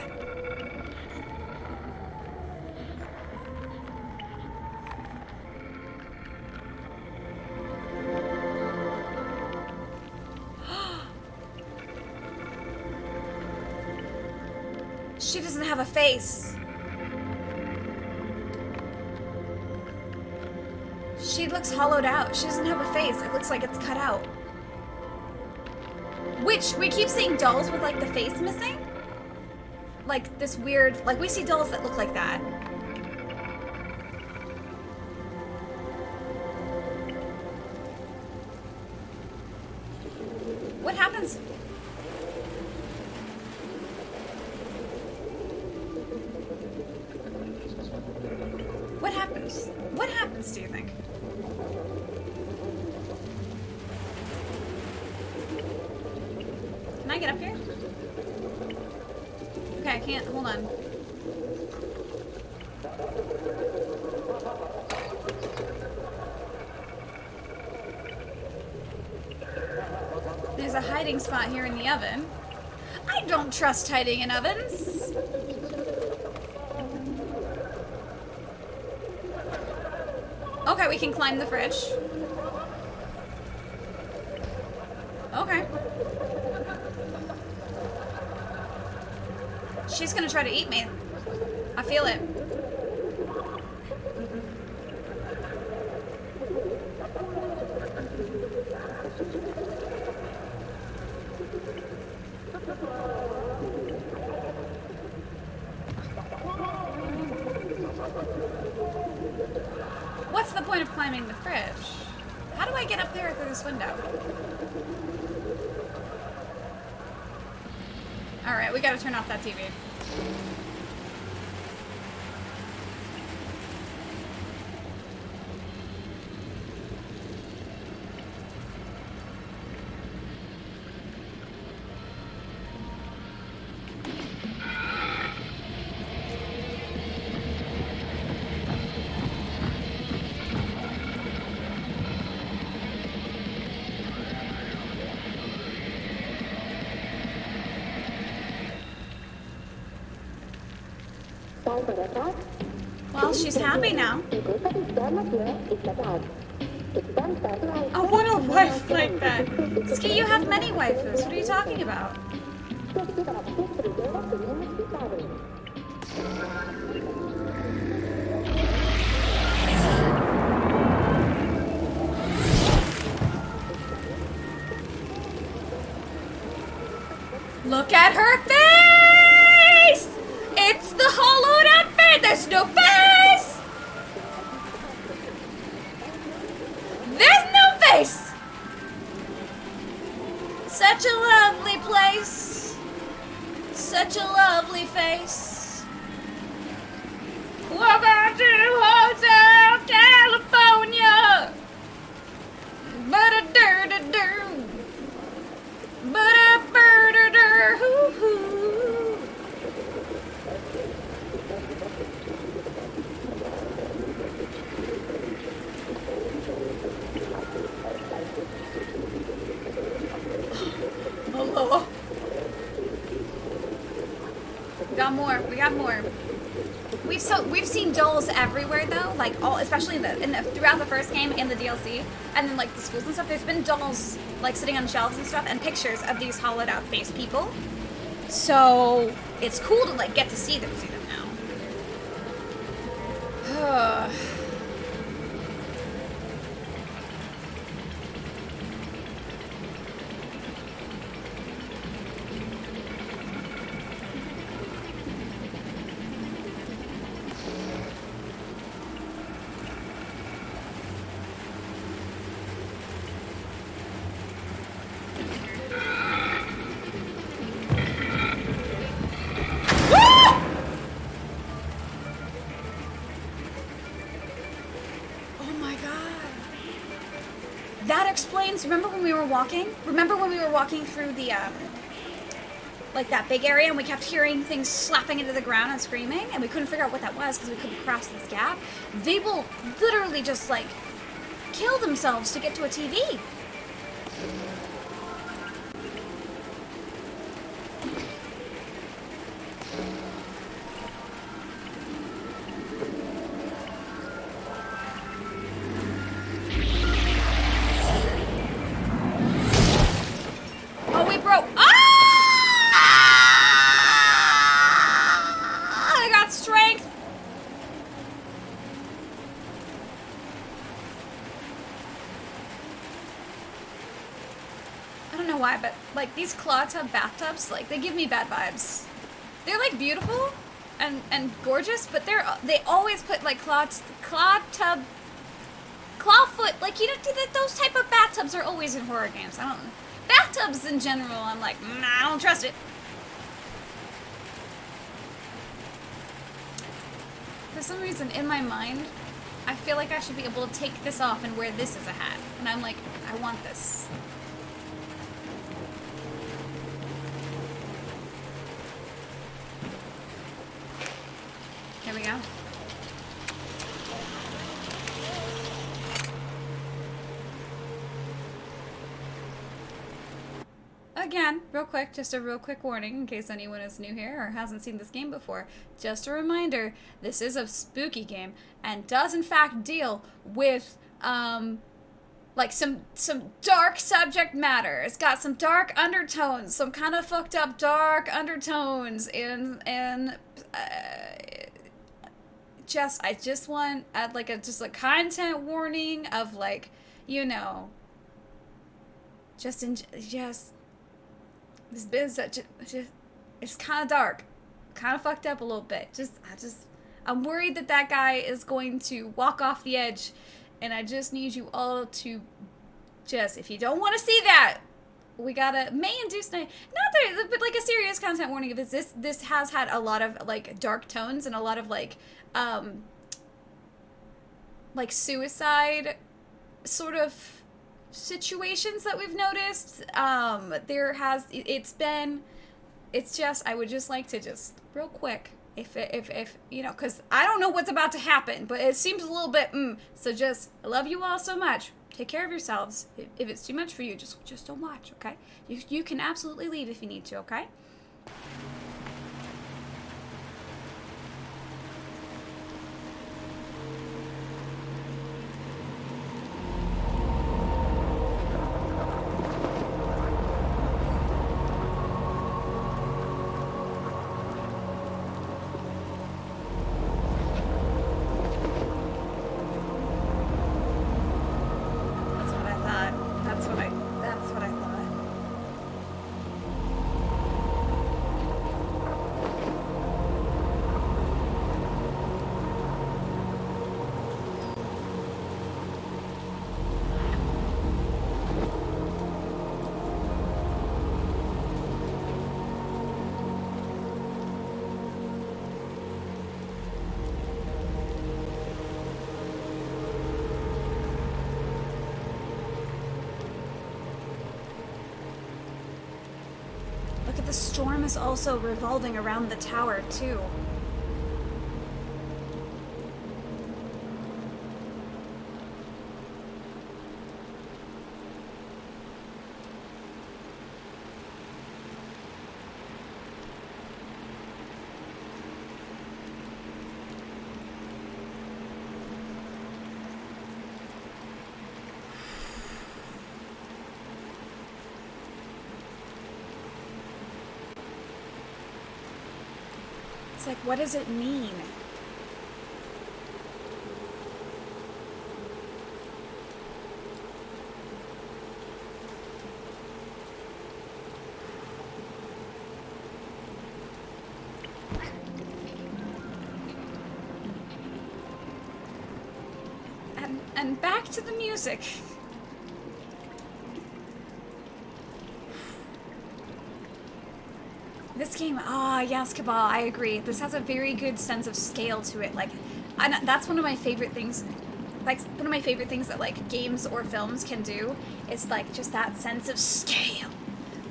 A: She doesn't have a face. She looks hollowed out. She doesn't have a face. It looks like it's cut out. Which, we keep seeing dolls with, like, the face missing. Like, this weird... Like, we see dolls that look like that. What happens? What happens? What happens, do you think? Can I get up here? Okay, I can't. Hold on. There's a hiding spot here in the oven. I don't trust hiding in ovens. Okay, we can climb the fridge. Okay. She's gonna try to eat me. I feel it. What's the point of climbing the fridge? How do I get up there through this window? Alright, we gotta turn off that TV. Well, she's happy now. I want a wife like that. Ski, you have many waifus. What are you talking about? Look at her face! It's the hollowed out face! There's no face! There's no face! Such a lovely place. Such a lovely face. Welcome to Hotel California! Ba-da-dur-da-dur. Ba-da-bur-da-dur. Hoo-hoo. Hello. We got more. We got more. We've seen dolls everywhere though, like especially throughout the first game and the DLC, and then like the schools and stuff. There's been dolls like sitting on shelves and stuff, and pictures of these hollowed out face people. So it's cool to like get to see them now. Remember when we were walking? Remember when we were walking through the, like that big area and we kept hearing things slapping into the ground and screaming and we couldn't figure out what that was because we couldn't cross this gap? They will literally just, like, kill themselves to get to a TV. These claw tub bathtubs, like, they give me bad vibes. They're, like, beautiful and gorgeous, but they always put, like, clawfoot, like, you know, those type of bathtubs are always in horror games. Bathtubs in general, I'm like, I don't trust it. For some reason, in my mind, I feel like I should be able to take this off and wear this as a hat. And I'm like, I want this. Here we go. Again, real quick, just a real quick warning in case anyone is new here or hasn't seen this game before. Just a reminder, this is a spooky game and does in fact deal with like some dark subject matter. It's got some dark undertones, some kind of fucked up dark undertones and I just want like just a content warning of, like, you know, just this biz that just it's kind of dark, kind of fucked up a little bit. I'm worried that guy is going to walk off the edge, and I just need you all to if you don't want to see that, we gotta may induce but like a serious content warning if it's this has had a lot of like dark tones and a lot of like suicide sort of situations that we've noticed. I would just like to just real quick if you know, because I don't know what's about to happen, but it seems a little bit so just I love you all so much. Take care of yourselves. If it's too much for you, just don't watch, okay? You can absolutely leave if you need to, okay? That's what I thought. Look at the storm is also revolving around the tower, too. It's like, what does it mean? And back to the music. This game, yes, Cabal, I agree. This has a very good sense of scale to it. Like, that's one of my favorite things. Like, one of my favorite things that, like, games or films can do is, like, just that sense of scale.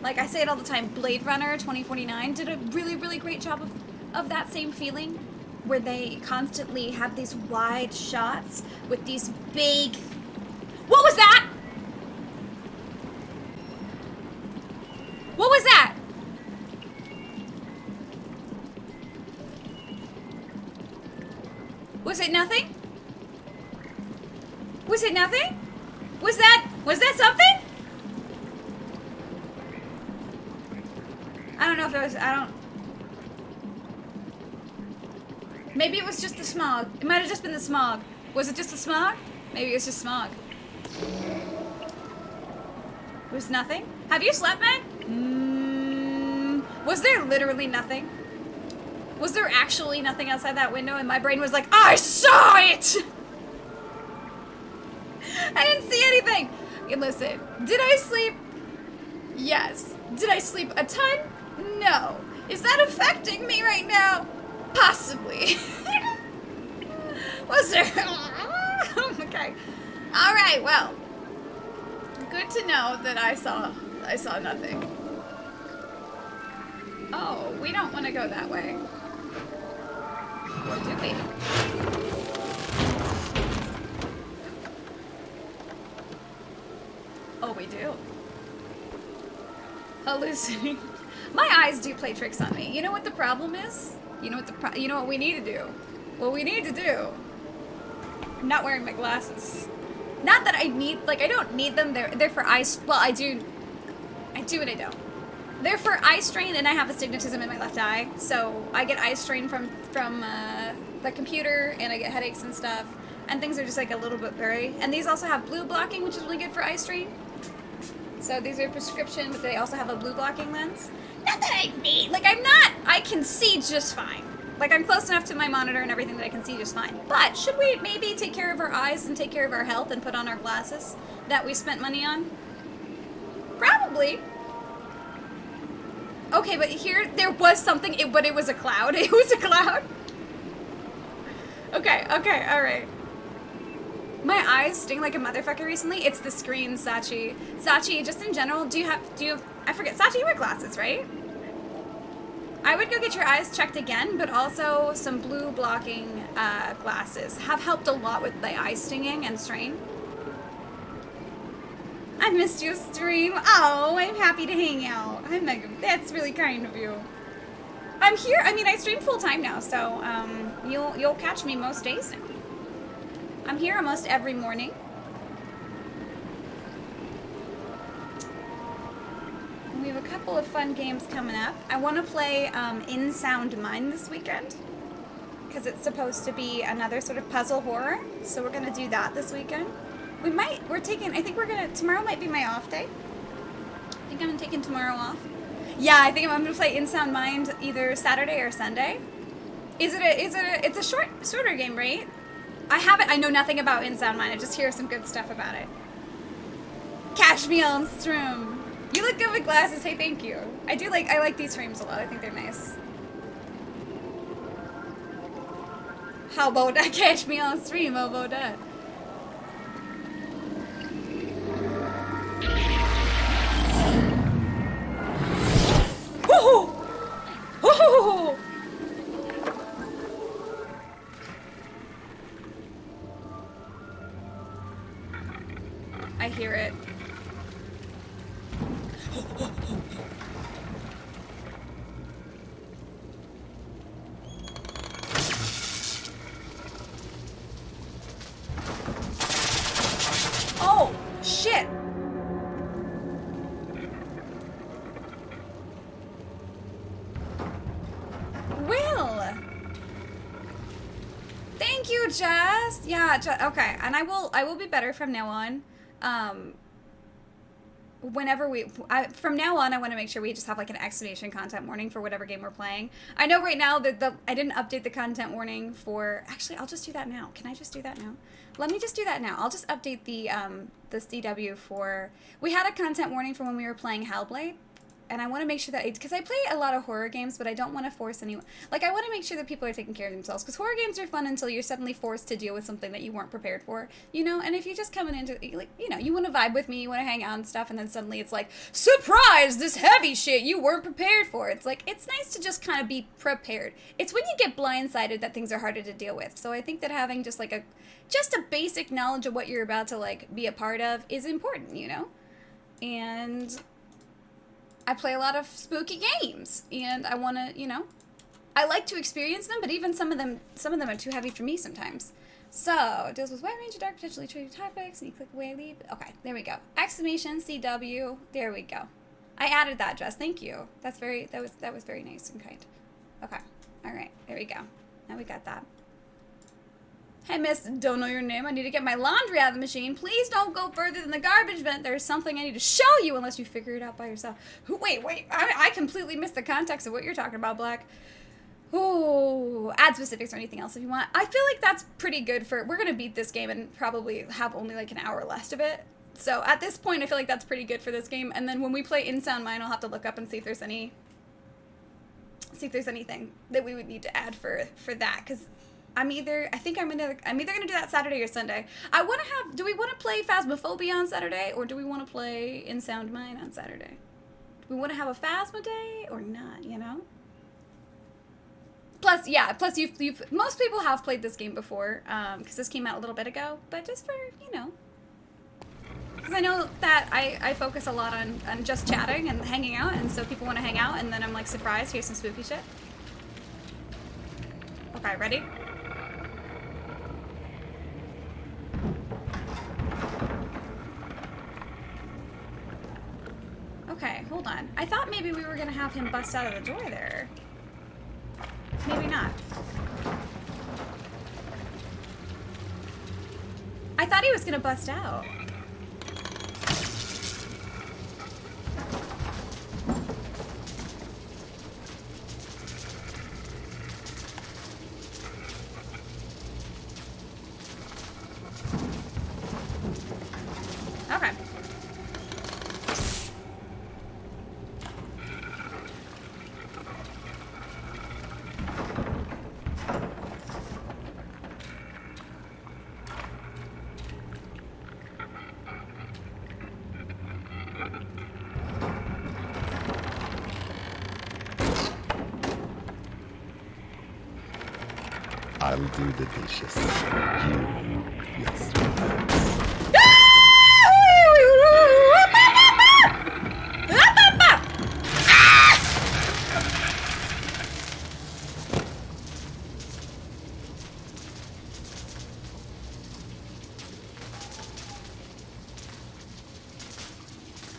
A: Like, I say it all the time, Blade Runner 2049 did a really, really great job of that same feeling, where they constantly have these wide shots with these big... What was that? What was that? Was it nothing? Was it nothing? Was that something? I don't know if it was, maybe it was just the smog. It might have just been the smog. Was it just the smog? Maybe it was just smog. It was nothing? Have you slept, Meg? Was there literally nothing? Was there actually nothing outside that window and my brain was like, I saw it! I didn't see anything! Okay, listen, did I sleep? Yes. Did I sleep a ton? No. Is that affecting me right now? Possibly. Was there? Okay. Alright, well. Good to know that I saw nothing. Oh, we don't want to go that way. Or do we? Oh, we do. Hallucinating. My eyes do play tricks on me. You know what the problem is? You know what we need to do? What we need to do. I'm not wearing my glasses. Not that I need, like, I don't need them. They're for eyes. Well, I do and I don't. They're for eye strain, and I have astigmatism in my left eye, so I get eye strain from the computer, and I get headaches and stuff, and things are just like a little bit blurry. And these also have blue blocking, which is really good for eye strain. So these are prescription, but they also have a blue blocking lens. Not that I need, like, I can see just fine. Like, I'm close enough to my monitor and everything that I can see just fine. But should we maybe take care of our eyes and take care of our health and put on our glasses that we spent money on? Probably. Okay, but here, there was something, but it was a cloud. It was a cloud. Okay, alright. My eyes sting like a motherfucker recently. It's the screen, Sachi. Sachi, just in general, do you have, I forget, Sachi, you wear glasses, right? I would go get your eyes checked again, but also some blue blocking glasses have helped a lot with the eye stinging and strain. I missed your stream. Oh, I'm happy to hang out. Hi, Megan. That's really kind of you. I'm here. I mean, I stream full time now, so you'll catch me most days now. I'm here almost every morning. We have a couple of fun games coming up. I want to play In Sound Mind this weekend because it's supposed to be another sort of puzzle horror. So we're gonna do that this weekend. Tomorrow might be my off day. I think I'm taking tomorrow off. Yeah, I think I'm gonna play In Sound Mind either Saturday or Sunday. It's a shorter game, right? I know nothing about In Sound Mind. I just hear some good stuff about it. Catch me on stream. You look good with glasses. Hey, thank you. I like these frames a lot. I think they're nice. How about that? Catch me on stream. How about that? Woohoo! Woohoo! I hear it. Thank you, Jess. Yeah, okay. And I will be better from now on. From now on, I want to make sure we just have like an exclamation content warning for whatever game we're playing. I know right now that I didn't update the content warning for. Actually, I'll just do that now. Can I just do that now? Let me just do that now. I'll just update the CW for. We had a content warning for when we were playing Hellblade. And I want to make sure that, because I play a lot of horror games, but I don't want to force anyone. Like, I want to make sure that people are taking care of themselves. Because horror games are fun until you're suddenly forced to deal with something that you weren't prepared for. You know? And if you're just coming into, like, you know, you want to vibe with me, you want to hang out and stuff, and then suddenly it's like, surprise! This heavy shit you weren't prepared for. It's like, it's nice to just kind of be prepared. It's when you get blindsided that things are harder to deal with. So I think that having just, like, a basic knowledge of what you're about to, like, be a part of is important, you know? And I play a lot of spooky games, and I want to, you know, I like to experience them, but even some of them are too heavy for me sometimes. So, deals with wide range of dark, potentially tricky topics, and you click away, leave. Okay, there we go. Exclamation CW. There we go. I added that, Jess. Thank you. That was very nice and kind. Okay. All right. There we go. Now we got that. Hey, miss, don't know your name. I need to get my laundry out of the machine. Please don't go further than the garbage vent. There's something I need to show you unless you figure it out by yourself. Wait. I completely missed the context of what you're talking about, Black. Ooh, add specifics or anything else if you want. I feel like that's pretty good for, we're going to beat this game and probably have only like an hour left of it. So at this point, I feel like that's pretty good for this game. And then when we play In Sound Mind, I'll have to look up and see if there's anything that we would need to add for that. Because I think I'm either gonna do that Saturday or Sunday. Do we want to play Phasmophobia on Saturday, or do we want to play In Sound Mind on Saturday? Do we want to have a Phasma day or not, you know? Plus you've most people have played this game before, because this came out a little bit ago, but just for, you know. Because I know that I focus a lot on just chatting and hanging out, and so people want to hang out, and then I'm like, surprise, here's some spooky shit. Okay, ready? Okay, hold on. I thought maybe we were gonna have him bust out of the door there. Maybe not. I thought he was gonna bust out. Okay.
D: I'll do the dishes. You, yes, relax.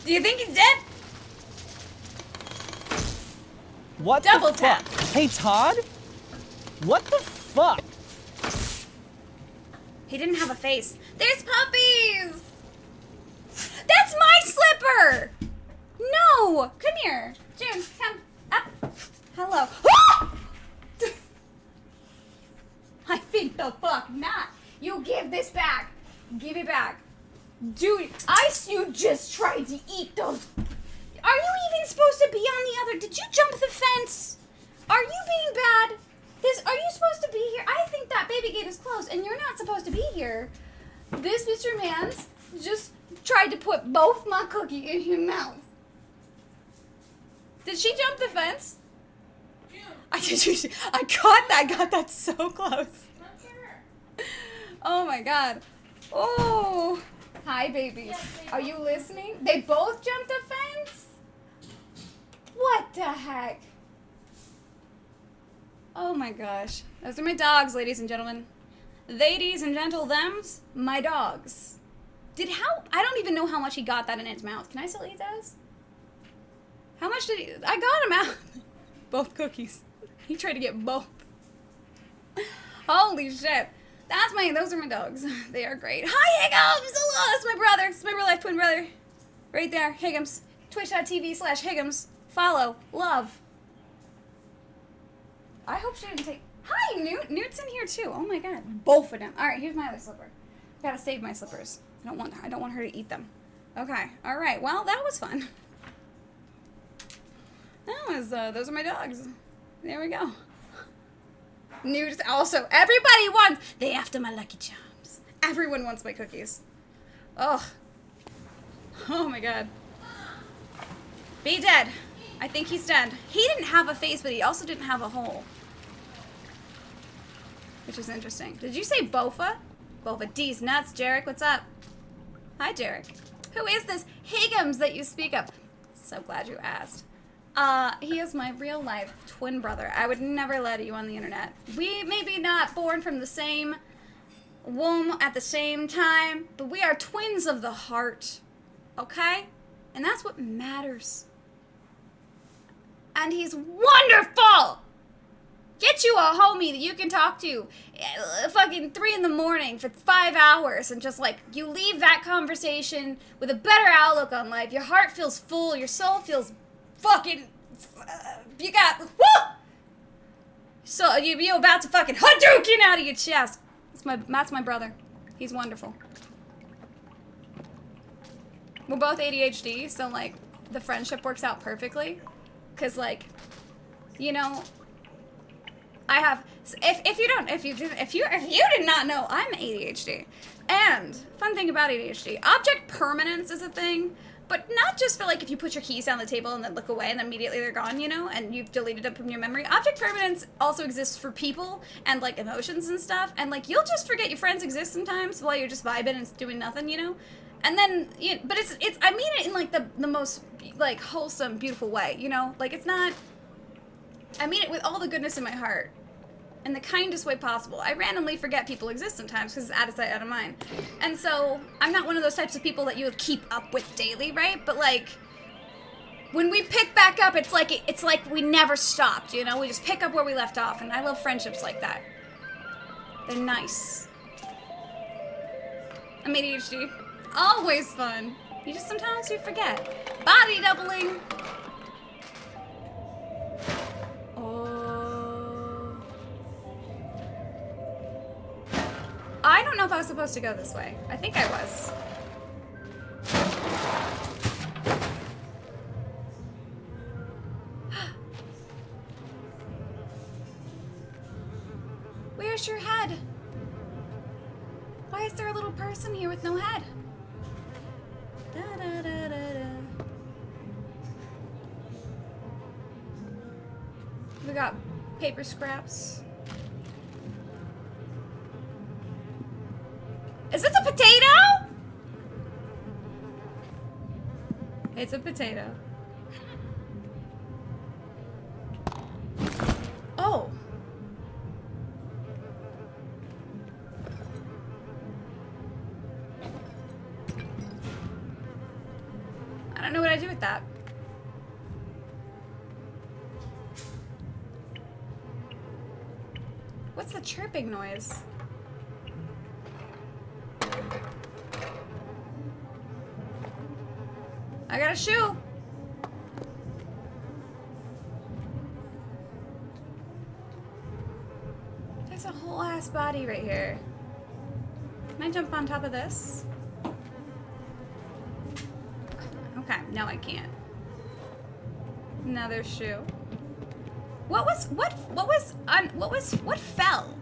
A: Do you think he's dead?
F: What
A: Double
F: the fuck?
A: tap.
F: Hey, Todd? What the fuck?
A: He didn't have a face. There's puppies! That's my slipper! No! Come here. June, come up. Hello. Ah! I think the fuck not. You give this back. Give it back. Dude, you just tried to eat those. Are you even supposed to be on the other? Did you jump the fence? Are you being bad? Are you supposed to be here? I think that baby gate is closed and you're not supposed to be here. This Mr. Mans just tried to put both my cookie in his mouth. Did she jump the fence? I got that so close. Oh my god. Oh. Hi, babies. Are you listening? They both jumped the fence? What the heck? Oh my gosh. Those are my dogs, ladies and gentlemen. Ladies and gentle-thems, my dogs. I don't even know how much he got that in his mouth. Can I still eat those? How much did he, I got him out. Both cookies. He tried to get both. Holy shit. Those are my dogs. They are great. Hi, Higgums! Hello, that's my brother. It's my real life twin brother. Right there, Higgums. Twitch.tv/Higgums. Follow. Love. I hope she didn't take... Hi, Newt. Newt's in here, too. Oh, my God. Both of them. All right, here's my other slipper. Gotta save my slippers. I don't want her to eat them. Okay. All right. Well, that was fun. Those are my dogs. There we go. Newt is also... Everybody wants... They after my Lucky Charms. Everyone wants my cookies. Ugh. Oh, my God. Be dead. I think he's dead. He didn't have a face, but he also didn't have a hole. Which is interesting. Did you say Bofa? Bofa D's nuts. Jarek, what's up? Hi, Jarek. Who is this Higgums that you speak of? So glad you asked. He is my real life twin brother. I would never lie to you on the internet. We may be not born from the same womb at the same time, but we are twins of the heart. Okay? And that's what matters. And he's wonderful! Get you a homie that you can talk to fucking 3 in the morning for 5 hours and just like, you leave that conversation with a better outlook on life. Your heart feels full, your soul feels fucking, you got, woo! So you're about to fucking Hadouken out of your chest. That's my brother. He's wonderful. We're both ADHD, so like, the friendship works out perfectly. Cause like, you know, I have, if you did not know, I'm ADHD. And fun thing about ADHD, object permanence is a thing, but not just for like if you put your keys down the table and then look away and then immediately they're gone, you know, and you've deleted them from your memory. Object permanence also exists for people and like emotions and stuff, and like you'll just forget your friends exist sometimes while you're just vibing and doing nothing, you know. And then, but it's I mean it in like the most like wholesome, beautiful way, you know. Like it's not. I mean it with all the goodness in my heart. In the kindest way possible. I randomly forget people exist sometimes because it's out of sight, out of mind. And so, I'm not one of those types of people that you would keep up with daily, right? But like, when we pick back up, it's like we never stopped, you know? We just pick up where we left off, and I love friendships like that. They're nice. I'm ADHD. Always fun. You just sometimes you forget. Body doubling. I don't know if I was supposed to go this way. I think I was. Where's your head? Why is there a little person here with no head? Da, da, da, da, da. We got paper scraps. Is this a potato? It's a potato. Oh. I don't know what I do with that. What's the chirping noise? I got a shoe. There's a whole ass body right here. Can I jump on top of this? Okay, no I can't. Another shoe. What fell?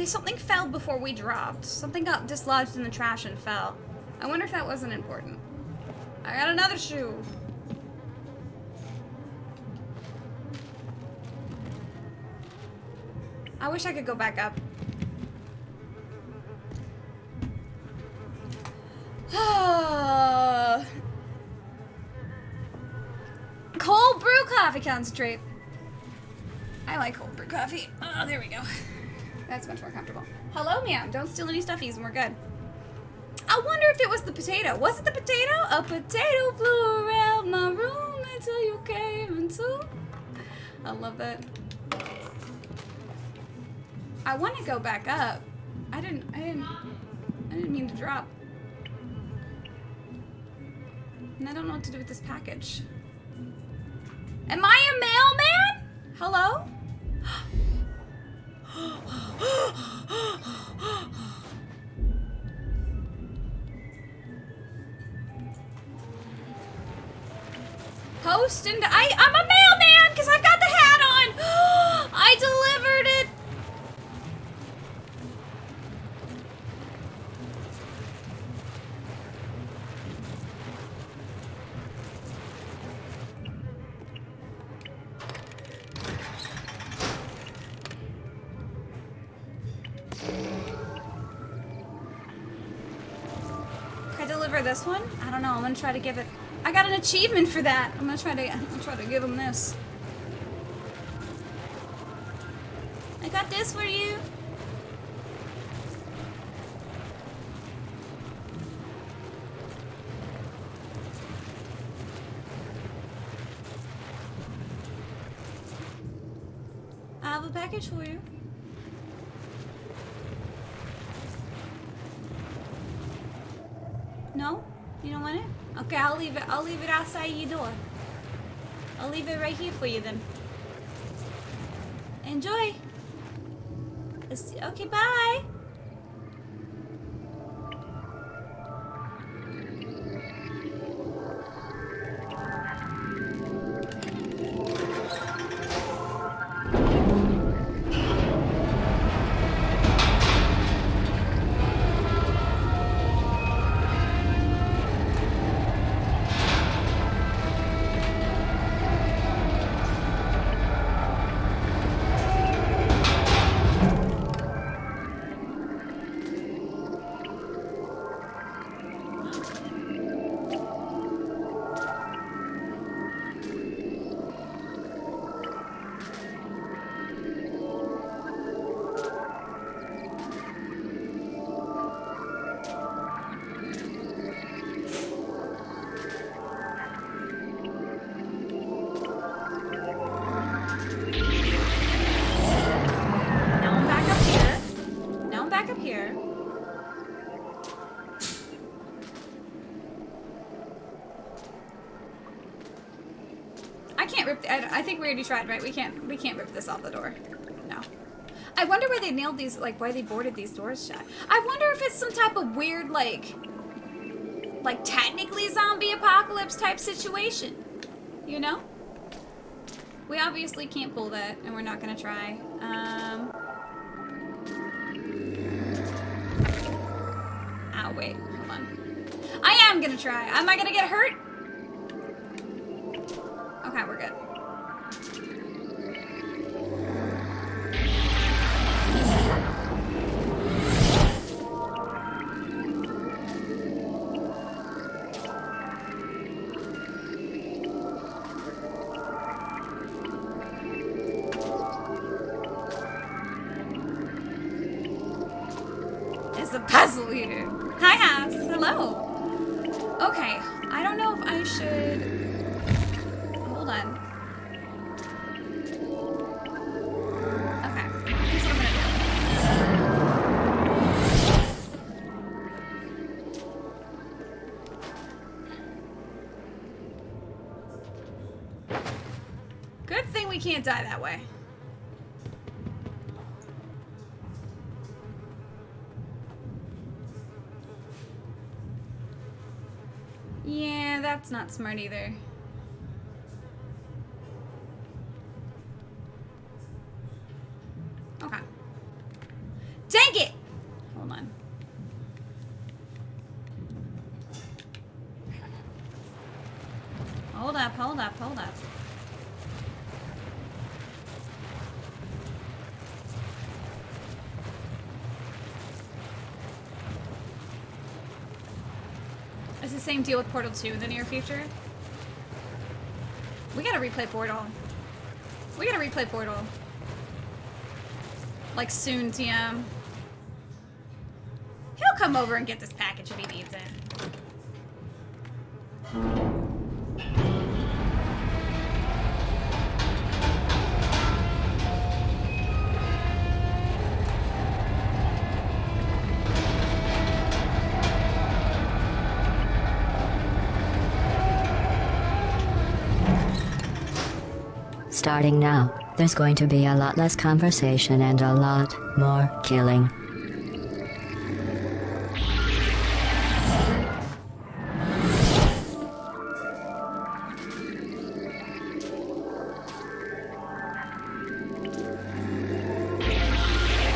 A: Something fell before we dropped. Something got dislodged in the trash and fell. I wonder if that wasn't important. I got another shoe. I wish I could go back up. Cold brew coffee concentrate. I like cold brew coffee. Oh, there we go. That's much more comfortable. Hello, meow. Don't steal any stuffies and we're good. I wonder if it was the potato. Was it the potato? A potato flew around my room until you came into. I love that. I want to go back up, I didn't mean to drop. And I don't know what to do with this package. Am I a mailman? Hello? Post and I'm a mailman because I've got the hat on. I delivered it. Can I deliver this one? I don't know. I'm gonna try to give it. I got an achievement for that. I'm gonna try to give him this. I got this for you. I have a package for you. No? You don't want it? Okay, I'll leave it outside your door. I'll leave it right here for you then. Enjoy. Okay, bye. I think we already tried, right? We can't rip this off the door. No. I wonder why they nailed these, like, why they boarded these doors shut. I wonder if it's some type of weird, like technically zombie apocalypse type situation. You know? We obviously can't pull that, and we're not gonna try. Oh, wait. Hold on. I am gonna try. Am I gonna get hurt? Okay, we're good. There's a puzzle here. Hi, House. Hello. Okay, I don't know if I should... Hold on. Okay, here's what I'm gonna do. Good thing we can't die that way. Yeah, that's not smart either. Okay. Dang it! Hold on. Hold up, hold up, hold up. It's the same deal with Portal 2 in the near future. We gotta replay Portal. We gotta replay Portal. Like soon, TM. He'll come over and get this package if he needs it.
E: Starting now, there's going to be a lot less conversation and a lot more killing.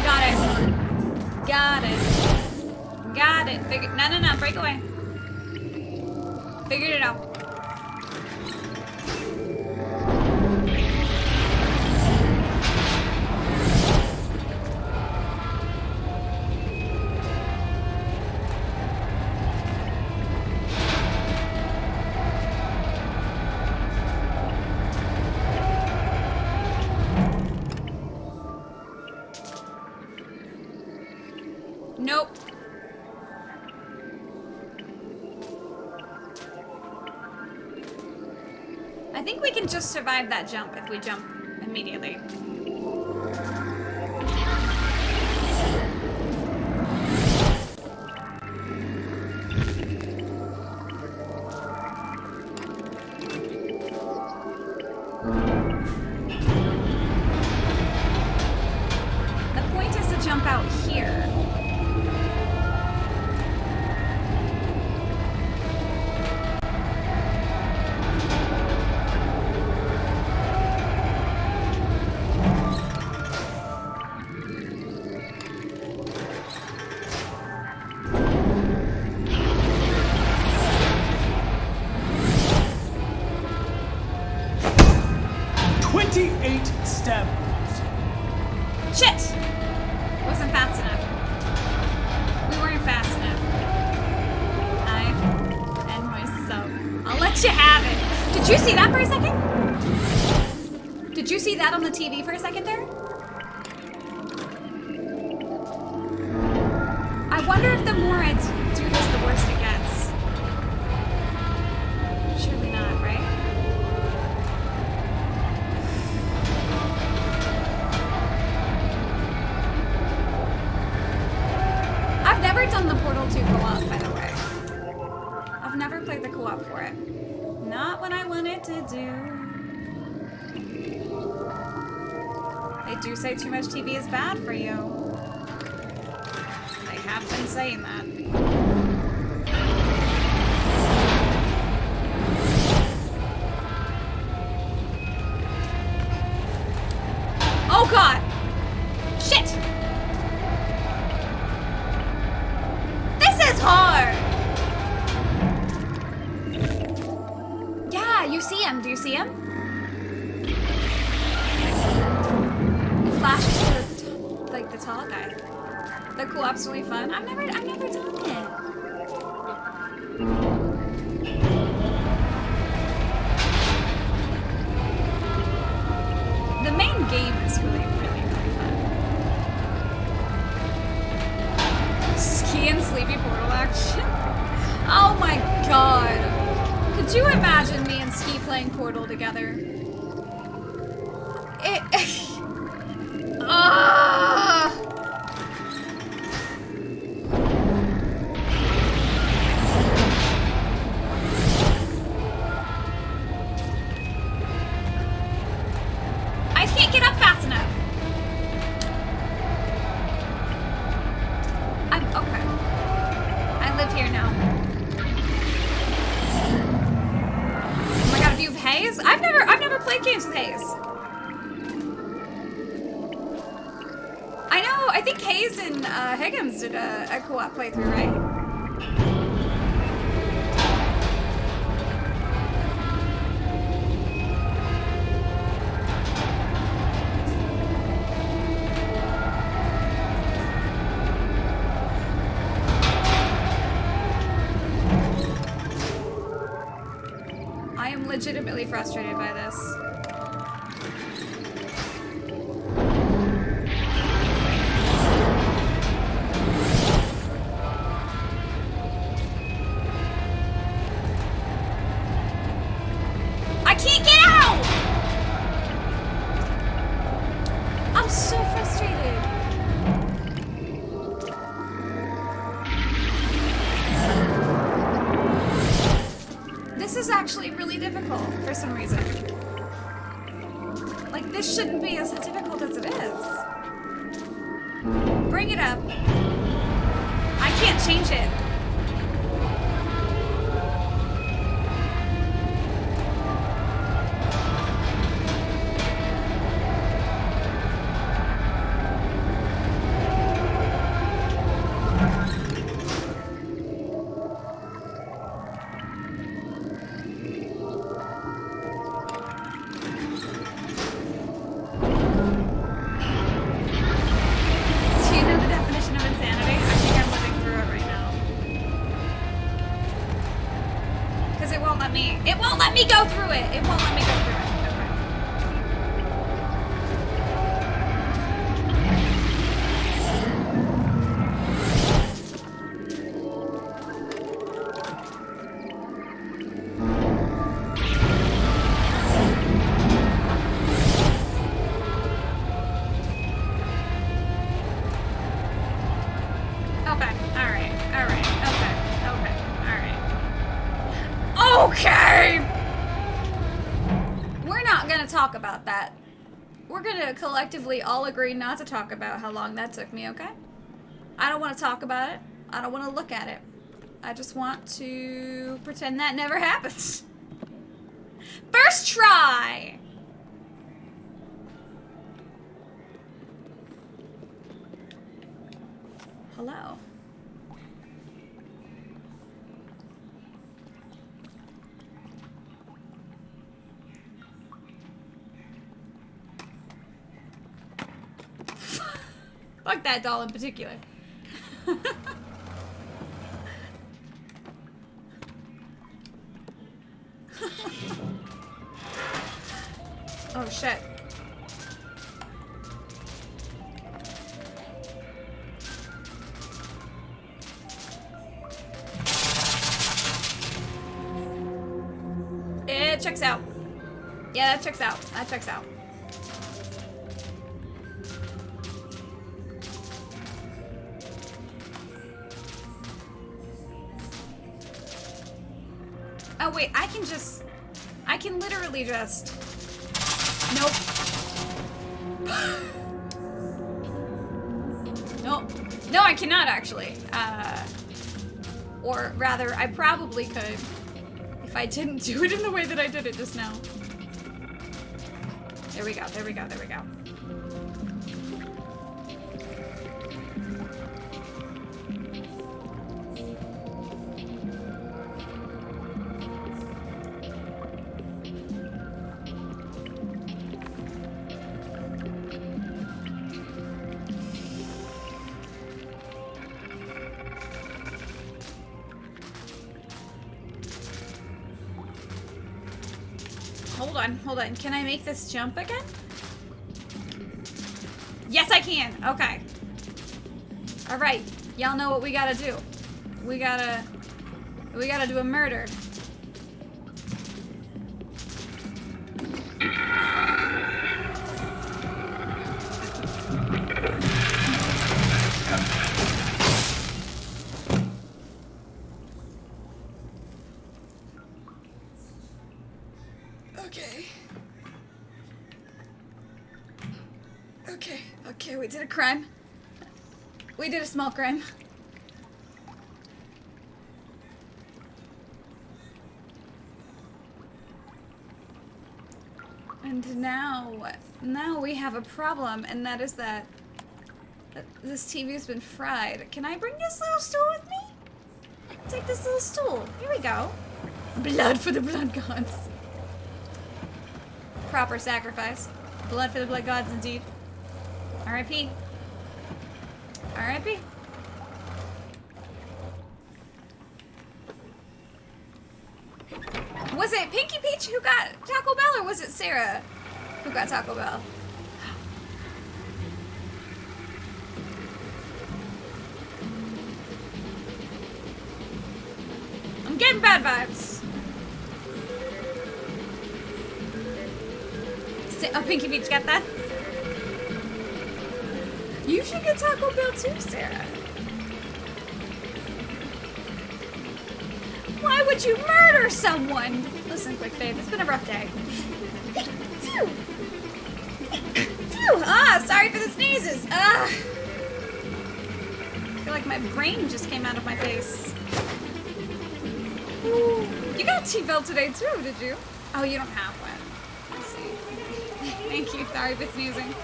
A: Got it. Got it. Got it. No, break away. Figured it out. Nope. I think we can just survive that jump if we jump immediately. The point is to jump out here.
F: Step.
A: Shit! Wasn't fast enough. We weren't fast enough. I end myself. I'll let you have it. Did you see that for a second? Did you see that on the TV for a second there? I wonder if the more I do this, the worse it gets. Surely not, right? I've never done the Portal 2 co-op, by the way. I've never played the co-op for it. Not what I wanted to do. They do say too much TV is bad for you. They have been saying that. Oh god! Shit! This is hard! Yeah, you see him. Do you see him? It flashes through the tall guy. The co-op's really fun. I've never done it. The main game is really fun. Ski and Sleepy Portal action. Oh my god. Could you imagine me and Ski playing Portal together? I can't get up fast enough. I'm okay. I live here now. Oh my god, do you have Haze? I've never played games with Haze. I know, I think Haze and Higgins did a co-op playthrough, right? I am legitimately frustrated by this. I can't get out! I'm so frustrated. This is actually really difficult for some reason. this shouldn't be as difficult as it is. Bring it up. I can't change it. Collectively all agree not to talk about how long that took me, okay? I don't want to talk about it. I don't want to look at it. I just want to pretend that never happened. First try! Hello. Fuck that doll in particular. Oh shit. It checks out. Yeah, that checks out. That checks out. Oh wait, I can literally just, nope. Nope. No, I cannot actually. Or rather, I probably could if I didn't do it in the way that I did it just now. There we go, there we go, there we go. Hold on. Can I make this jump again? Yes, I can. Okay. All right. Y'all know what we gotta do. We gotta do a murder. Okay, we did a crime. We did a small crime. And now we have a problem, and that is that this TV has been fried. Can I bring this little stool with me? Take this little stool. Here we go. Blood for the blood gods. Proper sacrifice. Blood for the blood gods, indeed. R.I.P. R.I.P. Was it Pinky Peach who got Taco Bell, or was it Sarah who got Taco Bell? I'm getting bad vibes. Oh, Pinky Peach got that? You should get Taco Bell too, Sarah. Why would you murder someone? Listen, Quick Fave, it's been a rough day. Sorry for the sneezes. Ugh. I feel like my brain just came out of my face. Ooh. You got T-belt today too, did you? Oh, you don't have one. Let's see. Thank you. Sorry for sneezing.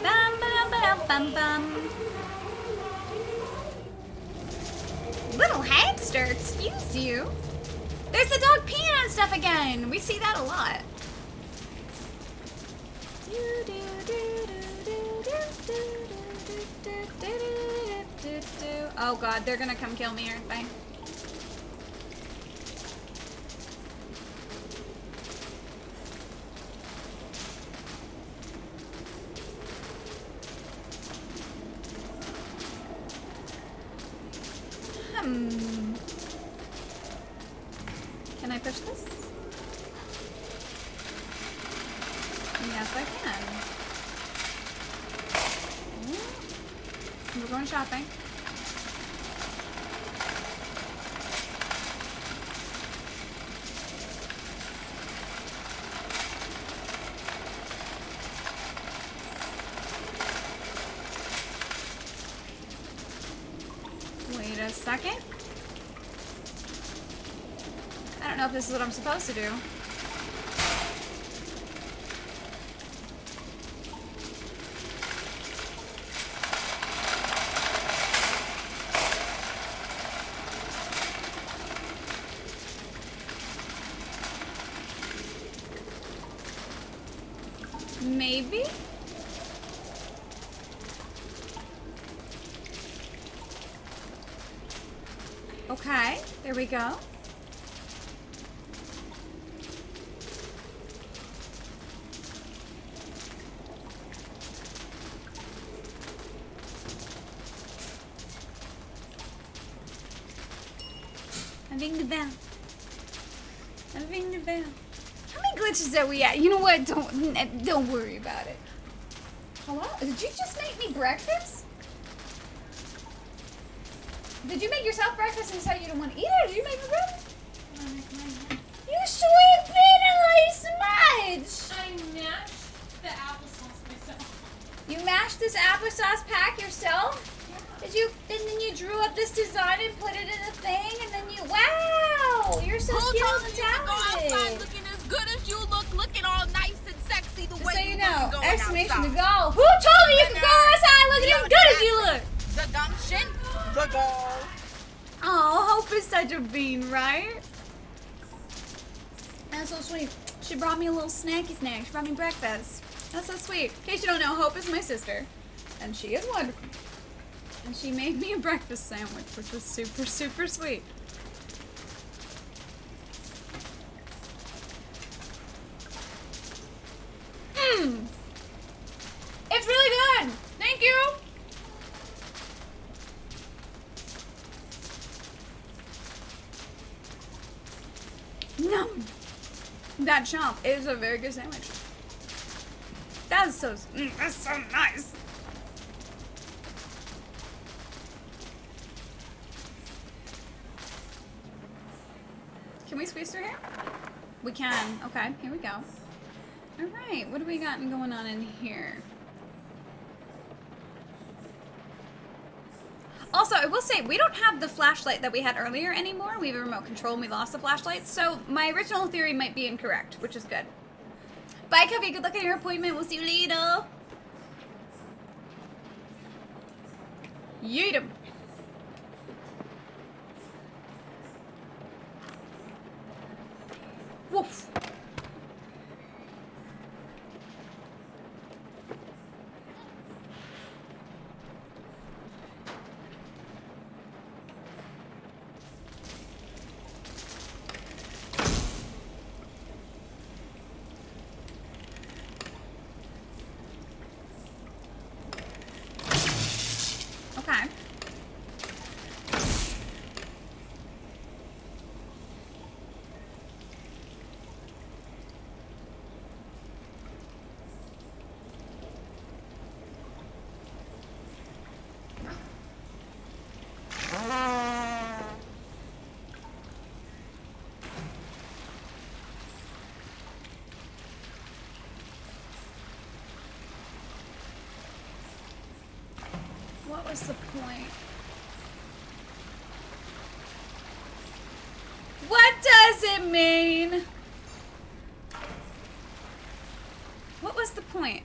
A: Bum, bum, bum, bum, bum. Little hamster, excuse you. There's the dog peeing on stuff again. We see that a lot. Oh god, they're gonna come kill me, aren't they? Can I push this? Yes, I can. We're going shopping. Wait a second. I don't know if this is what I'm supposed to do. Maybe? Okay, there we go. I'm ring the bell. I'm ring the bell. How many glitches are we at? You know what? Don't worry about it. Hello? Did you just make me breakfast? Did you make yourself breakfast and decide you didn't want to eat it? Or did you make me breakfast? You sweet Benelli smudge!
G: I mashed the applesauce myself.
A: You mashed this applesauce pack yourself? Did you? And then you drew up this design and put it in a thing, and then you. Wow! You're so
H: Who
A: skilled
H: told
A: and
H: you to go outside
A: talented.
H: looking as good as you look, looking all nice and sexy the way
A: So you
H: you
A: know,
H: look going
A: exclamation to
H: outside?
A: go. Who told you you could go outside looking as good as you look?
H: The gumption, the goal.
A: Oh, Hope is such a bean, right? That's so sweet. She brought me a little snacky snack. She brought me breakfast. That's so sweet. In case you don't know, Hope is my sister. And she is wonderful. And she made me a breakfast sandwich, which was super, super sweet. It's really good! Thank you! No! That chomp is a very good sandwich. That's so nice. Can we squeeze through here? We can. Okay, here we go. Alright, what do we got going on in here? Also, I will say, we don't have the flashlight that we had earlier anymore. We have a remote control and we lost the flashlight. So, my original theory might be incorrect, which is good. Bye, Cubby. Good luck at your appointment. We'll see you later. Yeet 'em. Woof. Okay. was the point? What does it mean? What was the point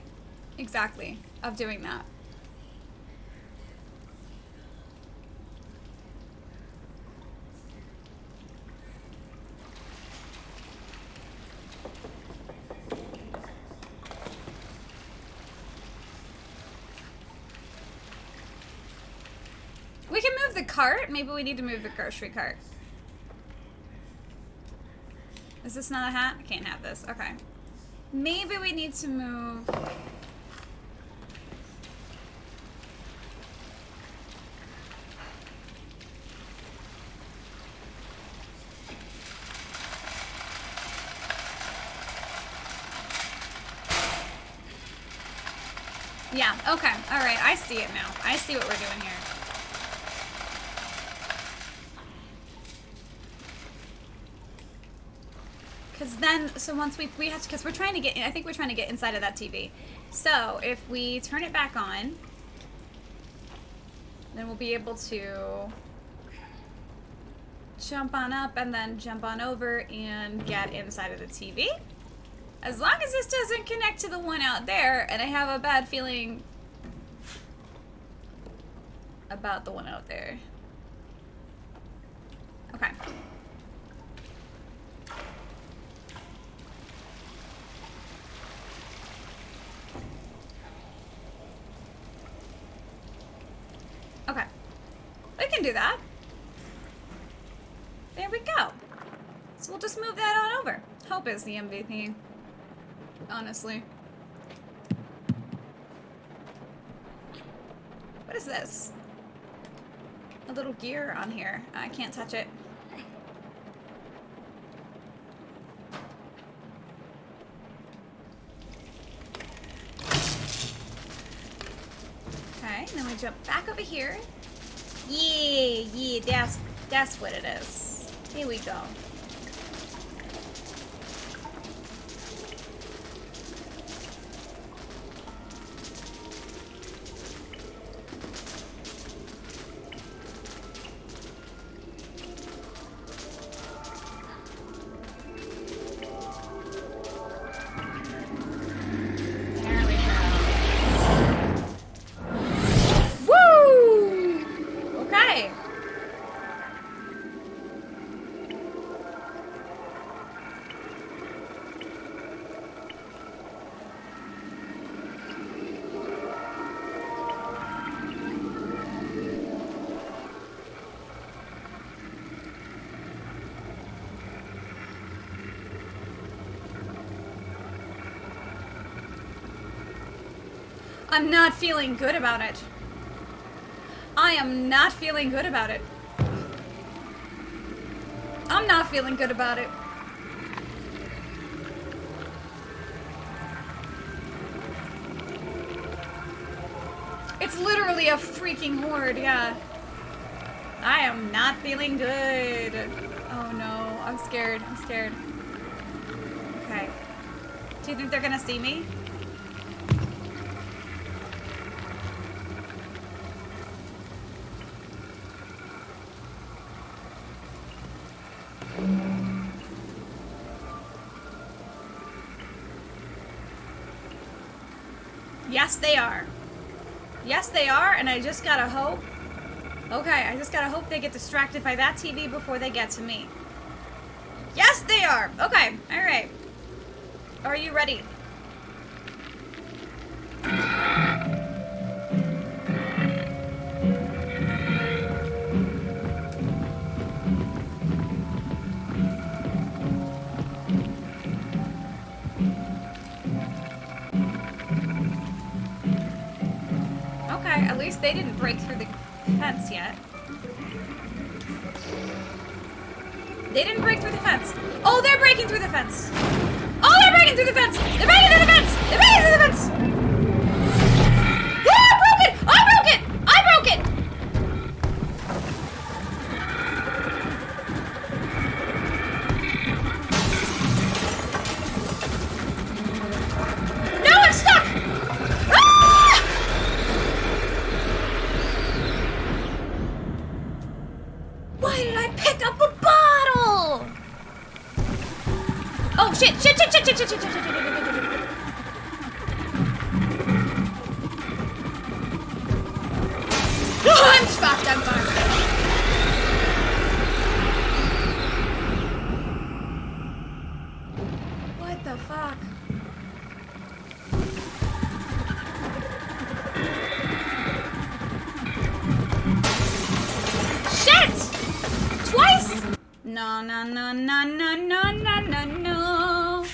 A: exactly of doing that? We can move the cart. Maybe we need to move the grocery cart. Is this not a hat? I can't have this. Okay. Maybe we need to move... Yeah, okay. Alright, I see it now. I see what we're doing here. Because then, so once we have to, because we're trying to get, I think we're trying to get inside of that TV. So if we turn it back on, then we'll be able to jump on up and then jump on over and get inside of the TV. As long as this doesn't connect to the one out there, and I have a bad feeling about the one out there. Okay. Okay. We can do that. There we go. So we'll just move that on over. Hope is the MVP. Honestly. What is this? A little gear on here. I can't touch it. Okay, then we jump back over here. Yeah, that's what it is. Here we go. I'm not feeling good about it. I am not feeling good about it. I'm not feeling good about it. It's literally a freaking horde, yeah. I am not feeling good. Oh no, I'm scared, I'm scared. Okay. Do you think they're gonna see me? Yes, they are. Yes, they are, and I just gotta hope. Okay, I just gotta hope they get distracted by that TV before they get to me. Yes, they are. Okay, alright. Are you ready? At least they didn't break through the fence yet. They didn't break through the fence. Oh, they're breaking through the fence. Oh, they're breaking through the fence. They're breaking through the fence. They're breaking through the fence. Ah, I broke it. I broke it. I broke it. No, I'm stuck. Ah! I'm fucked, I'm fucked. What the fuck? Shit! Twice? No, no, no, no, no, no, no, no, no.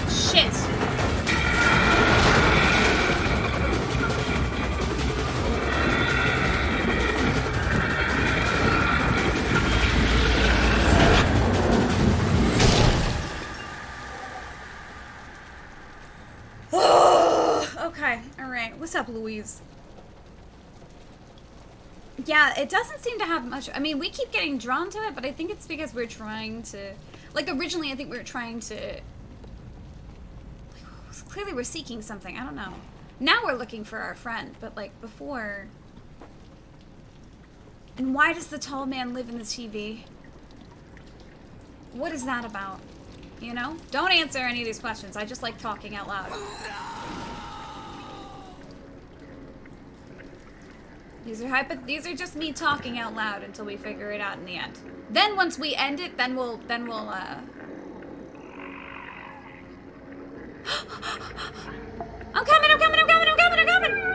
A: Shit. Okay, alright. What's up, Louise? Yeah, it doesn't seem to have much. I mean, we keep getting drawn to it, but I think it's because we're trying to. Like, originally, I think we were trying to. Like, clearly, we're seeking something. I don't know. Now we're looking for our friend, but, like, before. And why does the tall man live in the TV? What is that about? You know? Don't answer any of these questions. I just like talking out loud. These are just me talking out loud until we figure it out in the end. Then once we end it, then we'll I'm coming, I'm coming, I'm coming, I'm coming, I'm coming!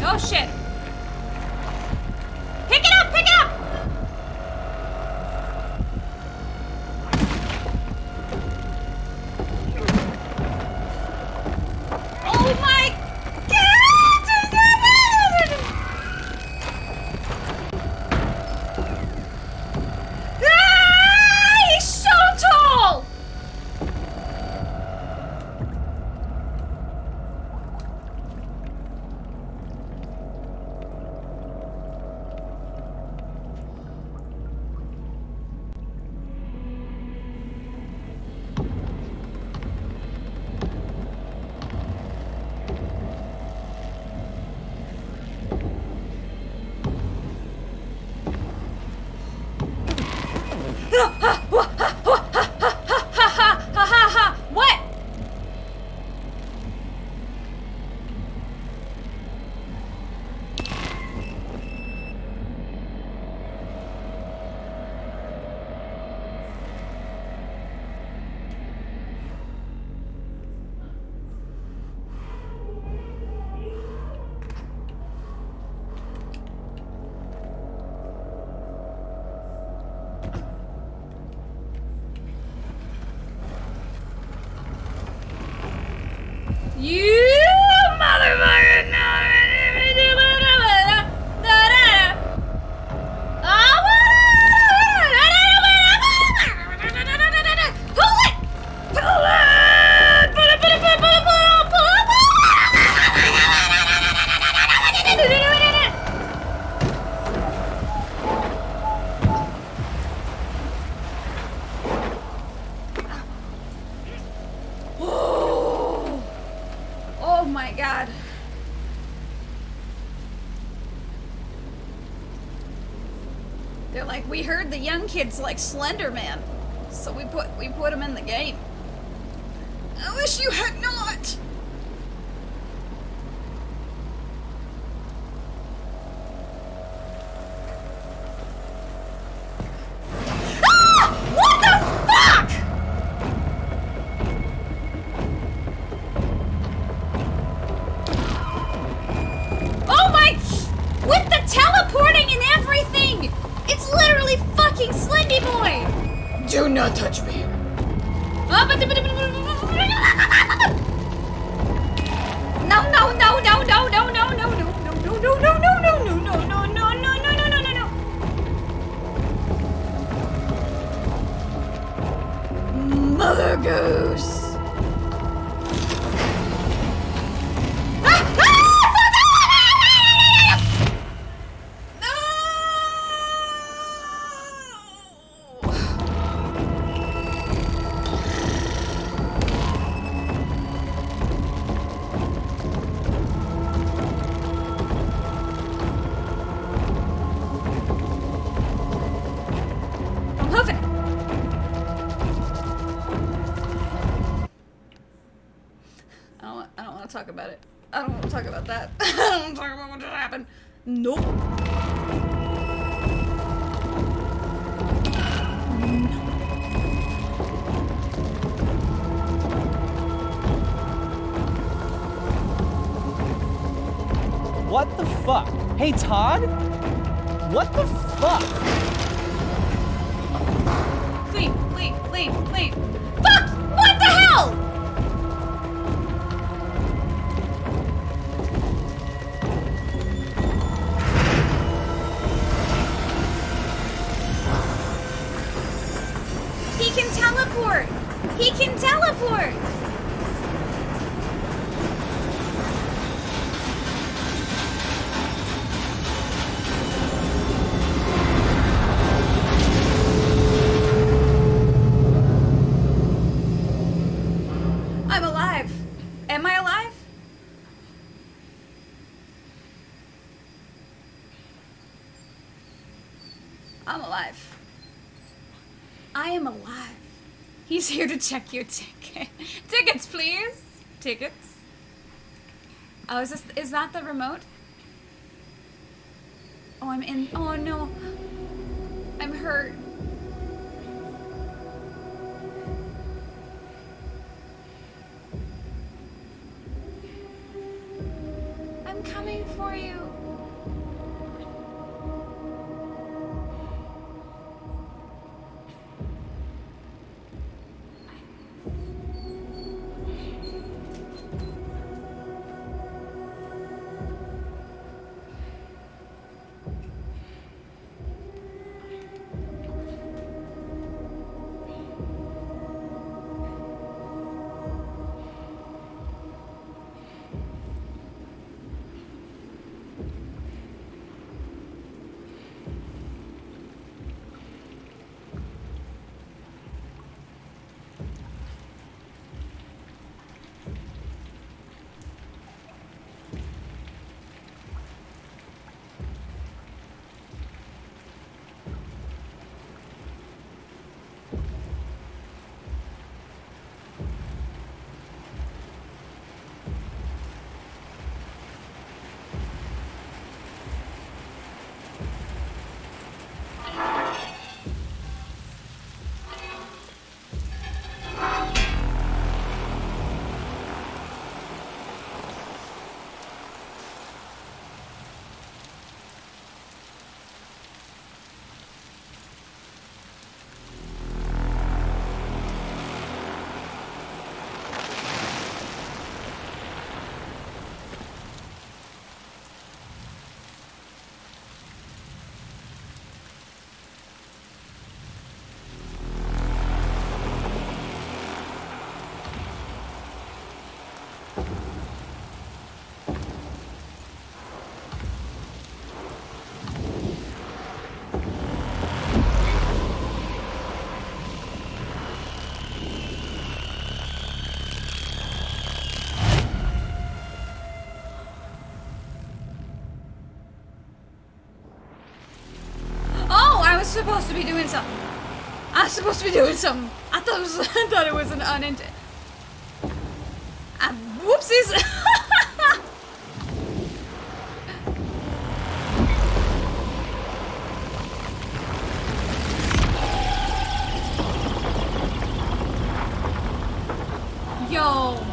A: Oh shit! Pick it up! Pick it up! Oh my god! Ah, he's so tall! What? You motherfucker! Pull it! Pull it! Pull it! Pull it! Pull it! Pull it! Oh my god. They're like, we heard the young kids like Slender Man, so we put him in the game. I wish you had not. Ah! What the fuck? Oh my! With the teleporting and everything! It's literally fucking Slendy Boy! Do not touch me. Goose. I'm hoofing it. I don't want to talk about it. I don't want to talk about that. I don't want to talk about what just happened. Nope.
F: What the fuck? Hey, Todd? What the fuck?
A: Clean, clean, clean, clean. Fuck! What the hell? He can teleport! He can teleport! I'm alive. Am I alive? I'm alive. I am alive. He's here to check your ticket. Tickets, please. Tickets. Oh, is that the remote? Oh, I'm in. Oh no. I'm hurt. I'm coming for you. Supposed to be doing something. I was supposed to be doing something. I thought it was an unintended. Whoopsies. Yo.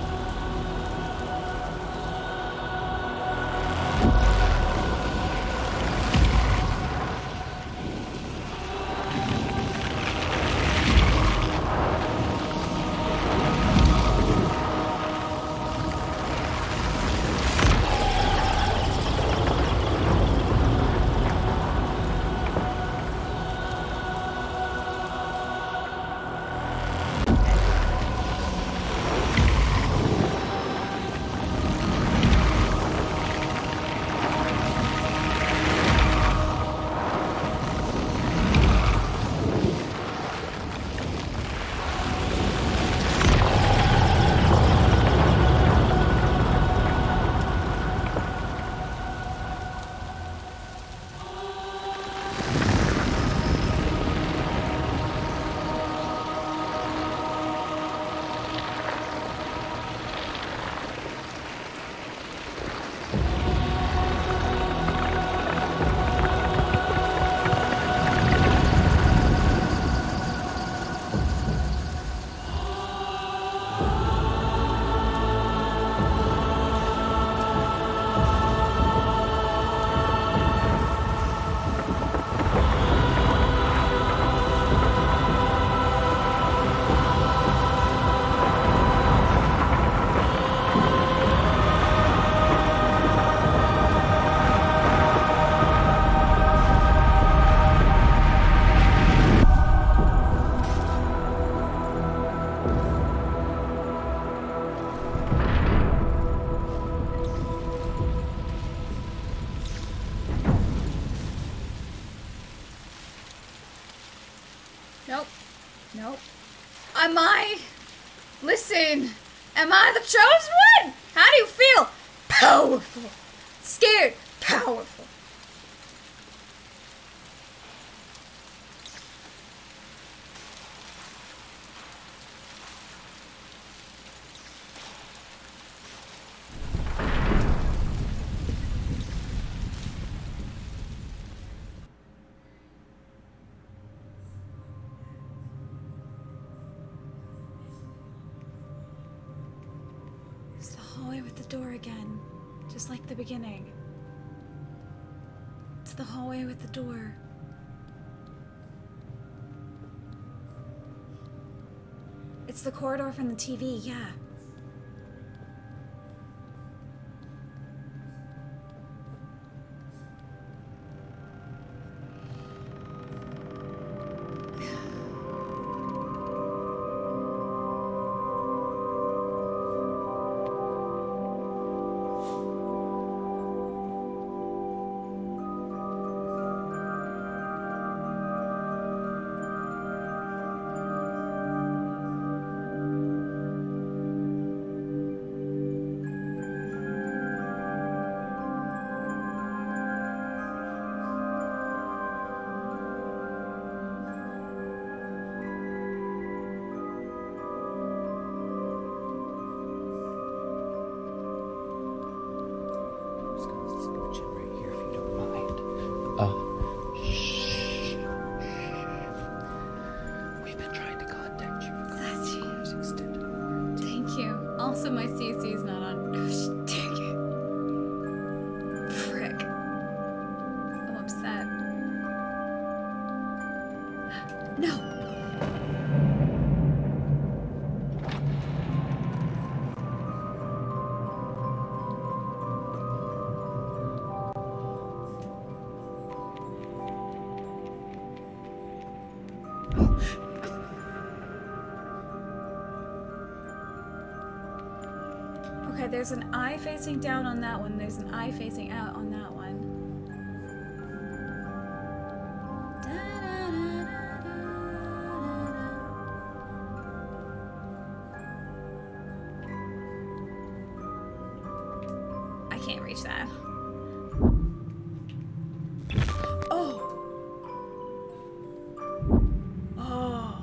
A: Am I... Listen. Am I the chosen one? How do you feel? Powerful. Scared. Powerful. It's the hallway with the door again. Just like the beginning. It's the hallway with the door. It's the corridor from the TV, yeah.
F: I'm just gonna scooch it right here if you don't mind. We've been trying to contact you for years, extended warranty.
A: Thank you. Also, my CC is not on. Gosh, dang it. Frick. I'm upset. No. Okay, there's an eye facing down on that one. There's an eye facing out on that one. I can't reach that. Oh. Oh.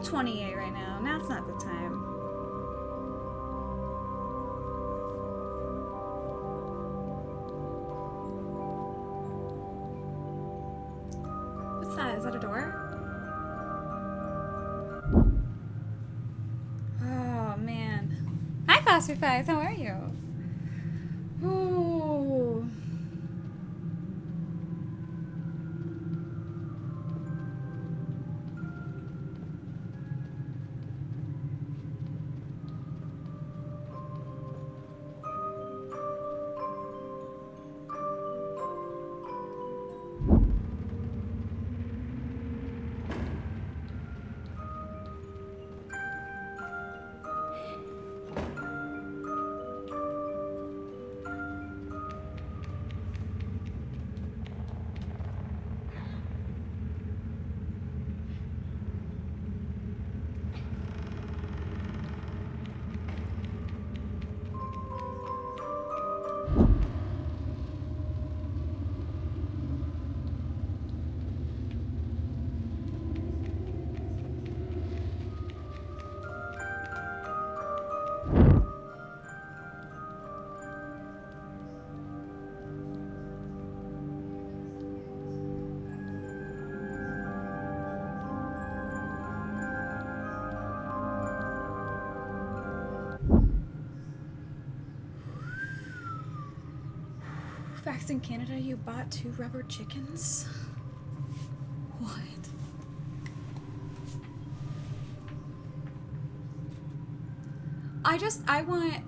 A: 28 right now. Now's not the time. What's that? Is that a door? Oh, man. Hi, Foster Pies. How are you? Ooh. Facts in Canada, you bought 2 rubber chickens? What? I want,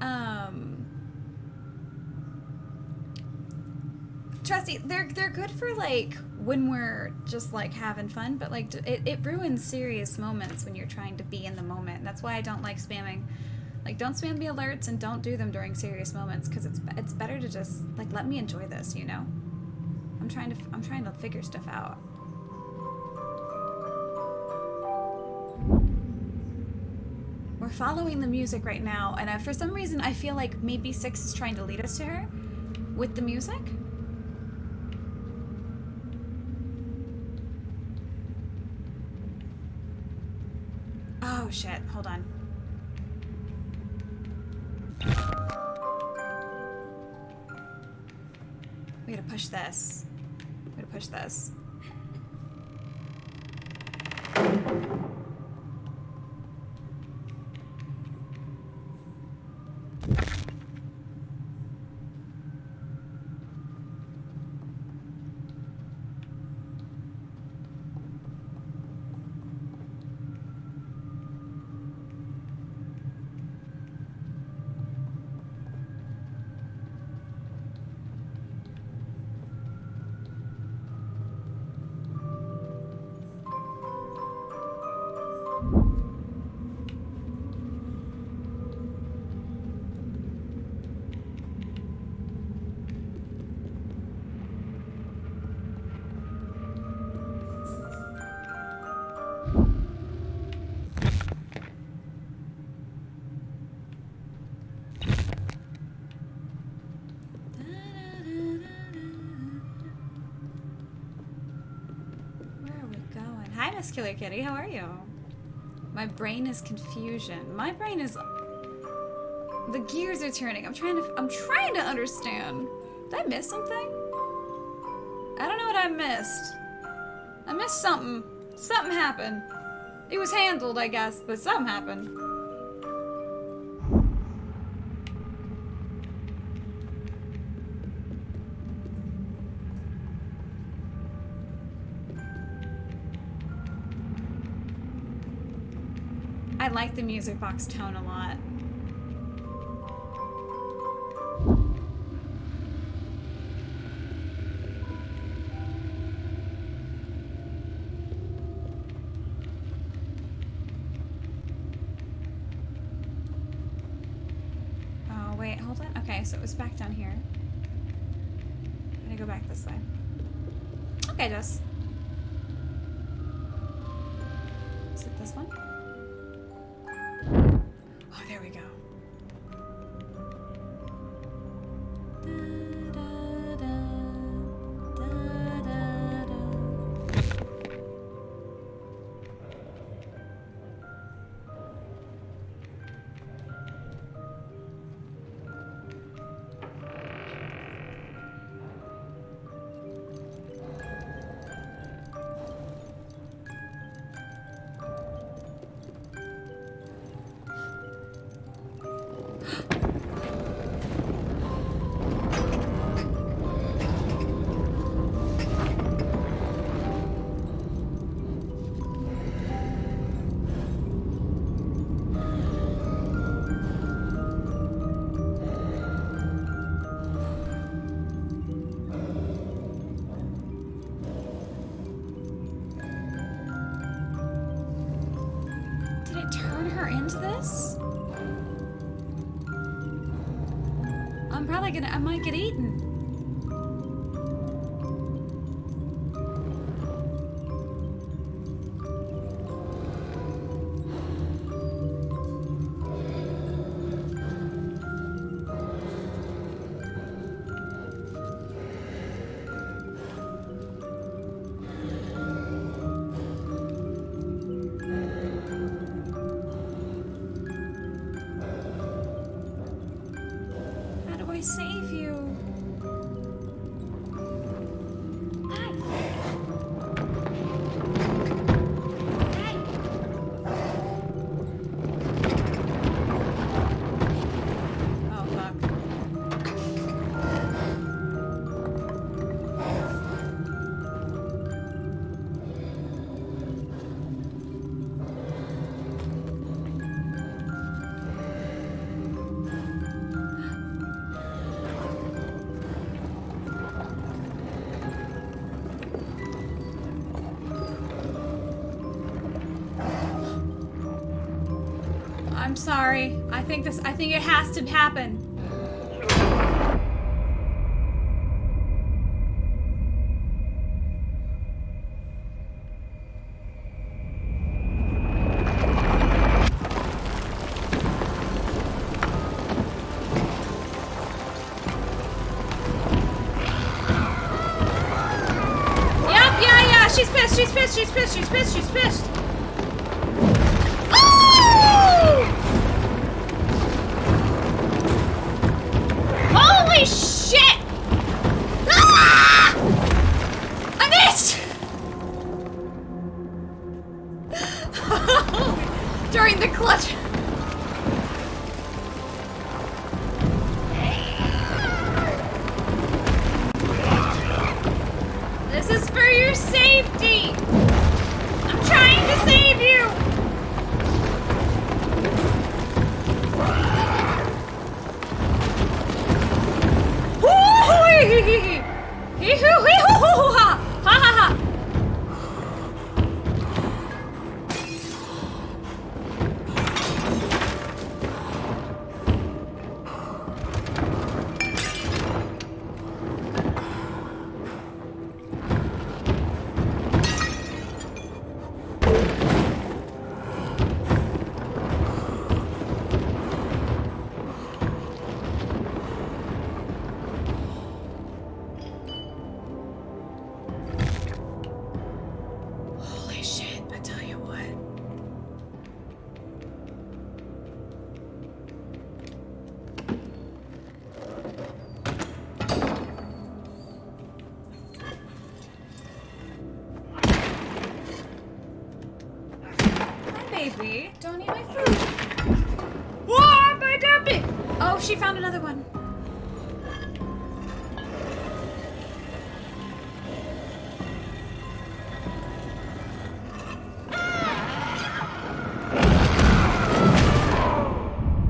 A: Trusty, they're good for, like, when we're just, like, having fun, but, like, it ruins serious moments when you're trying to be in the moment. That's why I don't like spamming. Like, don't spam the alerts and don't do them during serious moments, because it's better to just, like, let me enjoy this, you know? I'm trying to figure stuff out. We're following the music right now, and for some reason I feel like maybe 6 is trying to lead us to her with the music. Oh shit, hold on. We gotta push this. We gotta push this. Miss Killer Kitty, how are you? My brain is confusion. My brain is... The gears are turning. I'm trying to understand. Did I miss something? I don't know what I missed. I missed something. Something happened. It was handled, I guess, but something happened. I like the music box tone a lot. Oh, wait, hold on. Okay, so it was back down here. I'm gonna go back this way. Okay, Jess. Is it this one? Oh, there we go. her into this? I'm probably gonna, I might get eaten. How do I save you? Oh, fuck. I'm sorry. I think it has to happen. Yep, yeah. She's pissed. Holy shit! Ah! I missed! During the clutch. This is for your safety. I'm trying to save you. Holy shit, I tell you what. Hi, baby. Don't eat my food. Whoa, my dumpy! Oh, she found another one.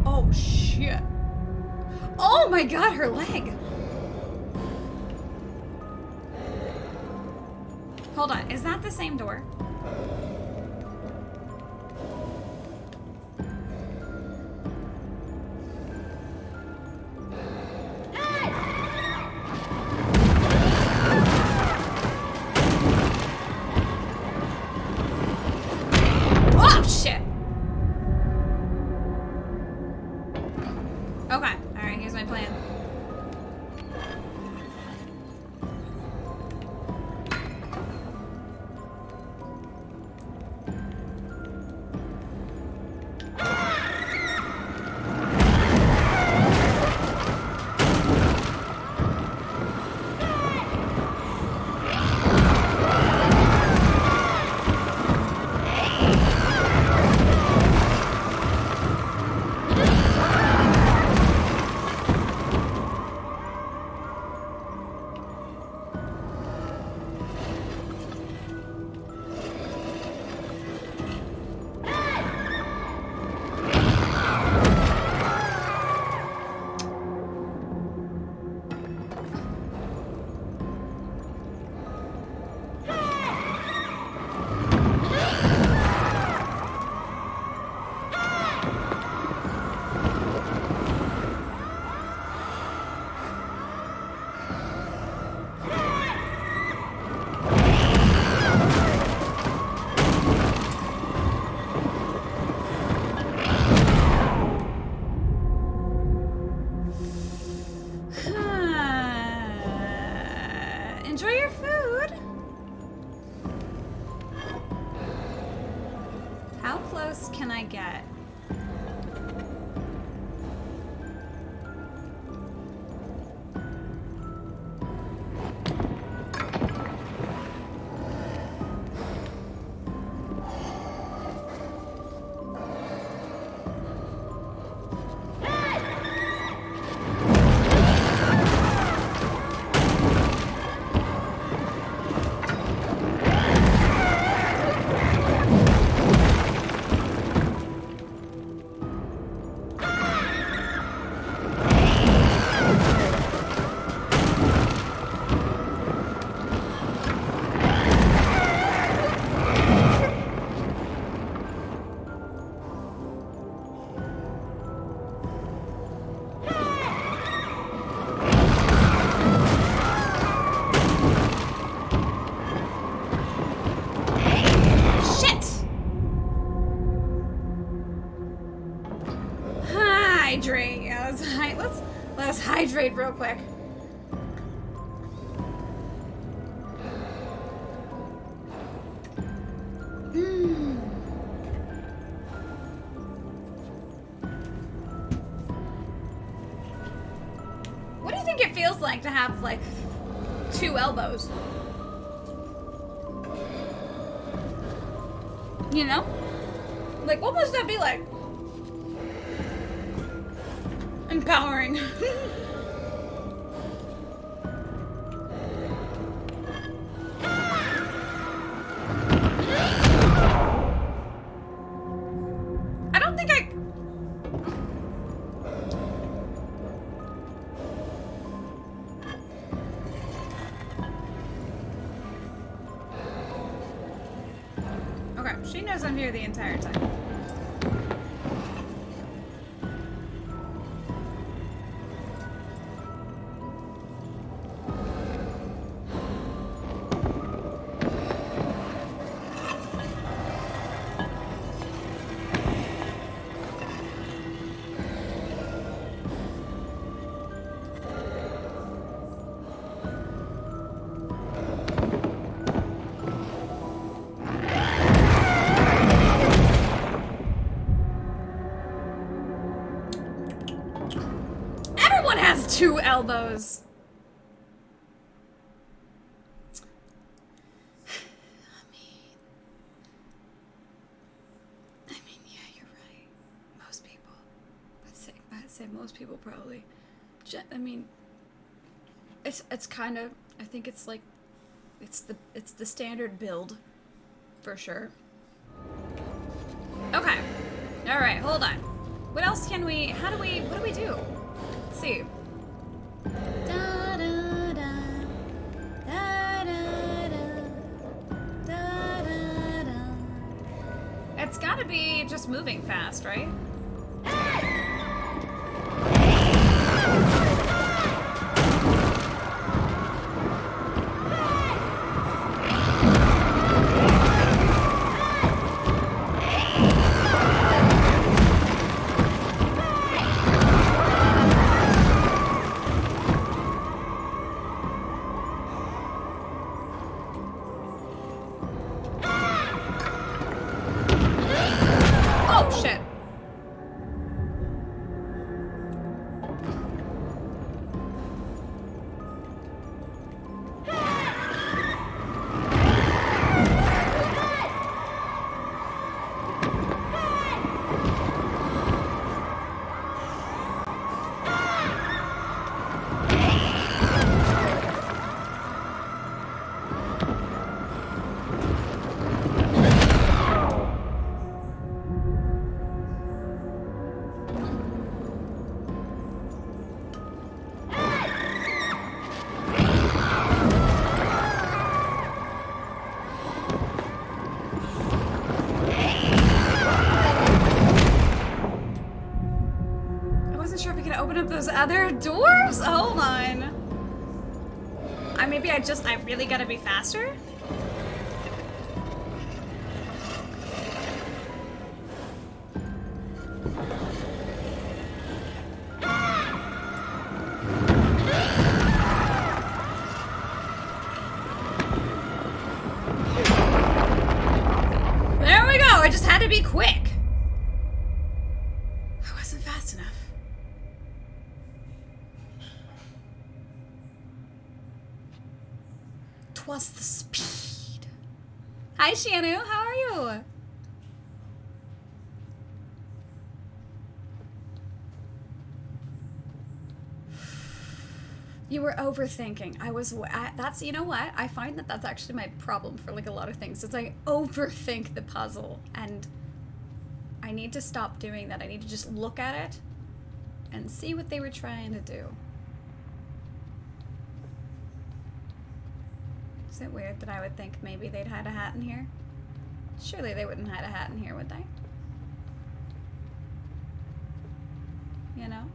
A: Oh, shit. Oh my god, her leg. Hold on, is that the same door? Oh, shit. Okay, alright, here's my plan. I get? Hydrate. Yeah, let's hydrate real quick. What do you think it feels like to have like 2 elbows? You know? Like, what must that be like? Empowering. I don't think I... Okay, she knows I'm here the entire time. Everyone has 2 elbows. I mean, yeah, you're right. Most people. I'd say most people probably. I mean, it's kind of. I think it's like, it's the standard build, for sure. Okay. All right. Hold on. What else can we? What do we do? Let's see. Da, da, da. Da, da, da. Da, da, da. It's gotta be just moving fast, right? Oh, shit. Open up those other doors? Hold on. I really gotta be faster? There we go. I just had to be quick. 'Twas the speed. Hi, Shanu. How are you? You were overthinking. That's, you know what? I find that that's actually my problem for like a lot of things. It's I overthink the puzzle, and I need to stop doing that. I need to just look at it and see what they were trying to do. Is it weird that I would think maybe they'd hide a hat in here? Surely they wouldn't hide a hat in here, would they? You know?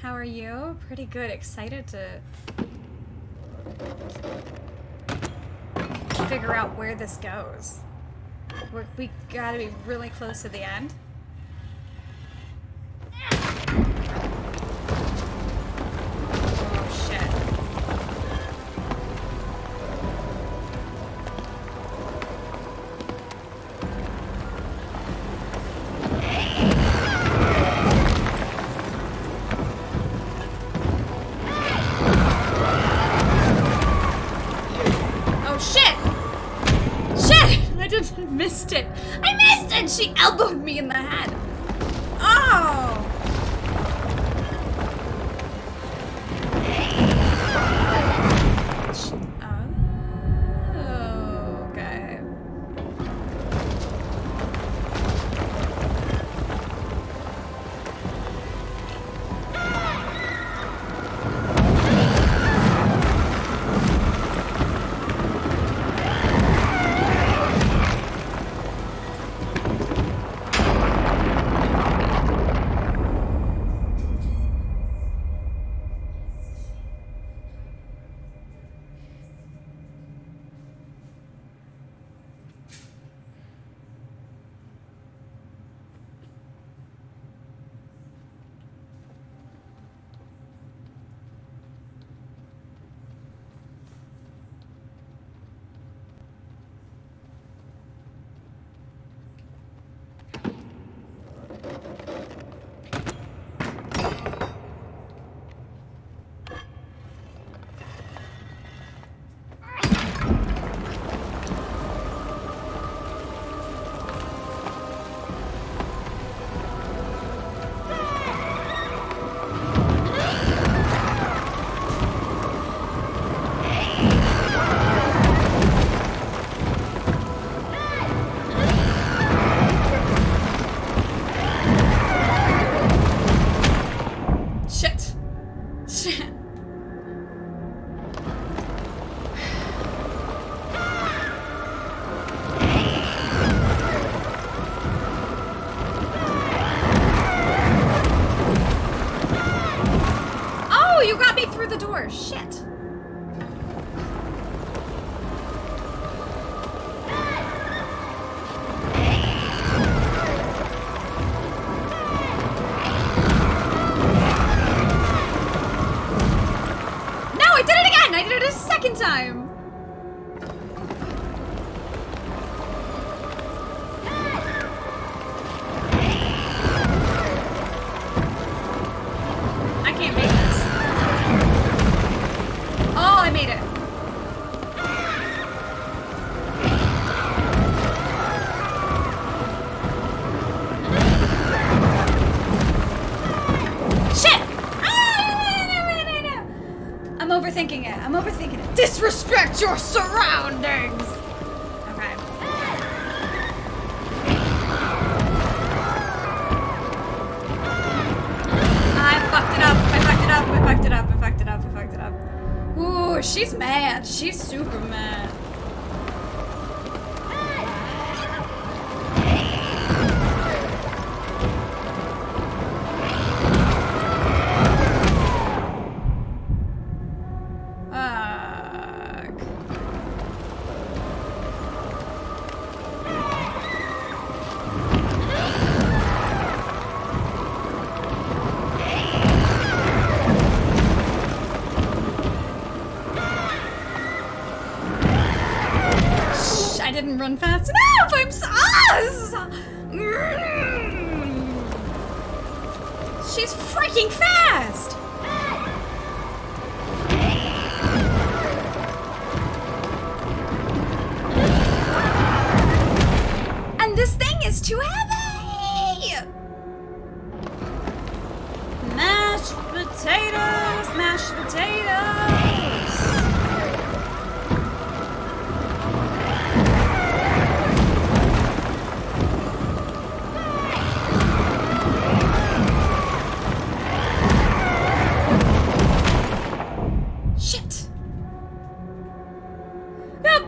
A: How are you? Pretty good. Excited to figure out where this goes. We gotta be really close to the end. Oh shit. I missed it. I missed it! She elbowed me in the head. Oh! Oh, okay. Shit. No, I did it again! I did it a second time! I can't make this. Oh, I made it. Shit! I'm overthinking it. I'm overthinking it. Disrespect your surroundings! Okay. I fucked it up. I fucked it up. I fucked it up. I fucked it up. I fucked it up. Ooh, she's mad. She's super mad. Fuck. I didn't run fast enough. I'm so. This is so, she's freaking fast.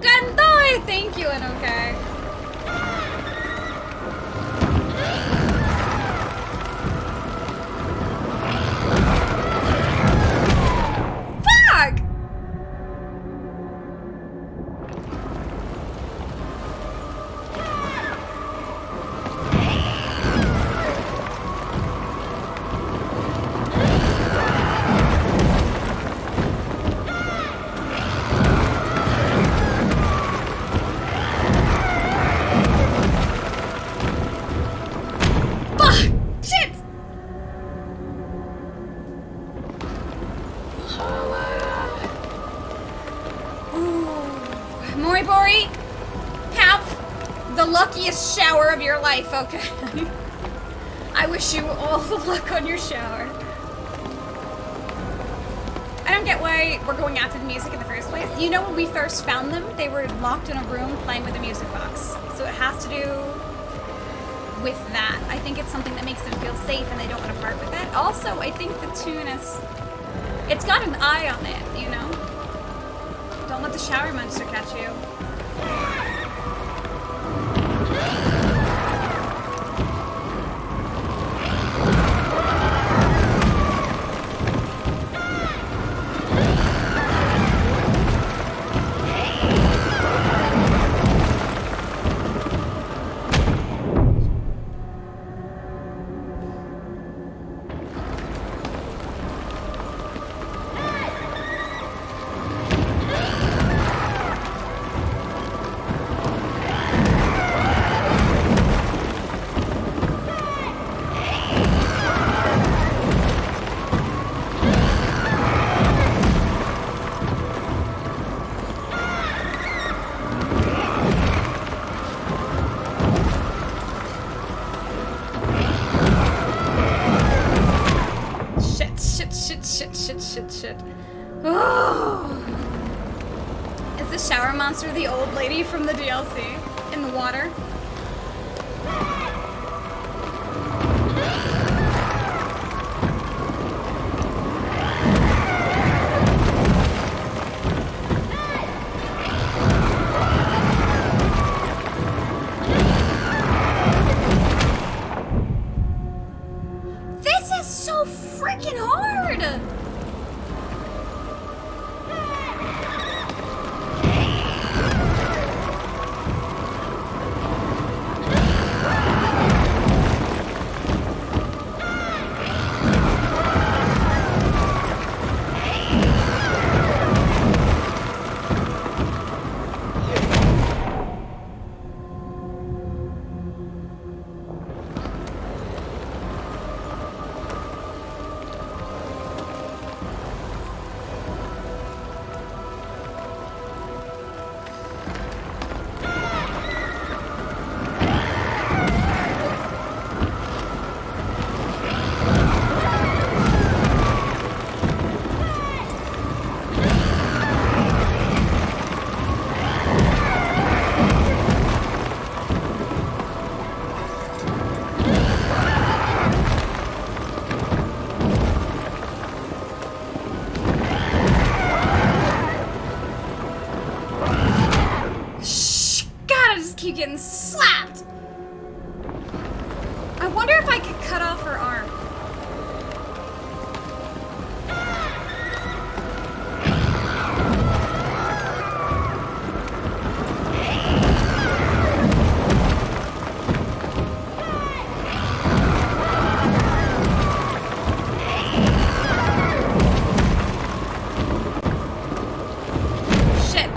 A: Cantoy! Thank you, and okay. Fuck! Fuck! Shit! Ooh. Moribori, have the luckiest shower of your life, okay? I wish you all the luck on your shower. I don't get why we're going after the music in the first place. You know, when we first found them, they were locked in a room playing with a music box. So it has to do with that. I think it's something that makes them feel safe and they don't want to part with that. Also, I think the tune is... It's got an eye on it, you know? Don't let the shower monster catch you. Shit. Oh. Is the shower monster the old lady from the DLC in the water? This is so freaking hard! Keep getting slapped. I wonder if I could cut off her arm.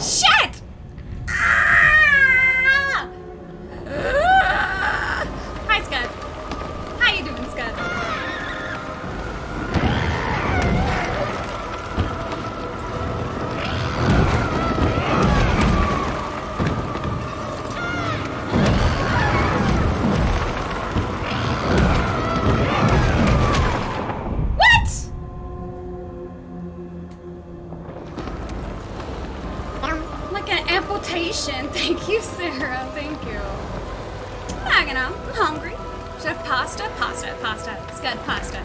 A: Shit! Hi, Scud. How you doing, Scud? What? Like an amputation. Thank you, Sarah. Thank you. I don't know. I'm hungry. Should I have pasta? Pasta. Scud, pasta.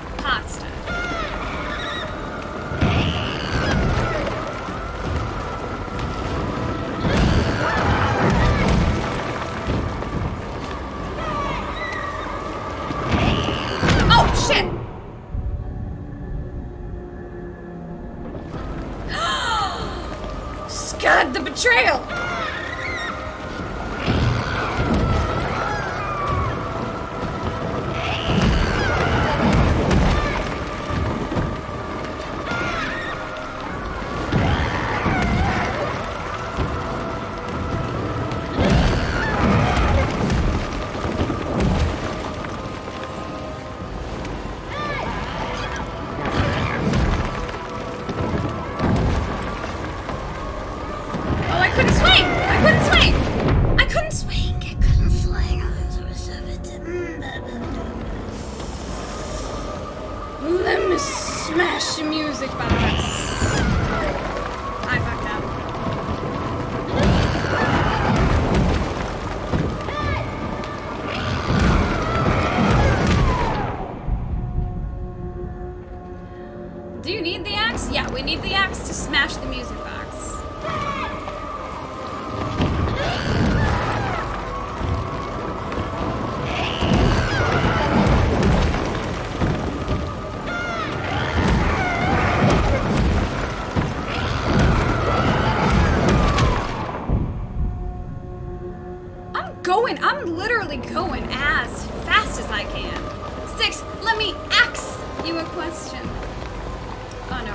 A: God, the betrayal! Let me smash the music box. I fucked up. Do you need the axe? Yeah, we need the axe to smash the music box. I'm literally going as fast as I can. Six, let me ask you a question. Oh no.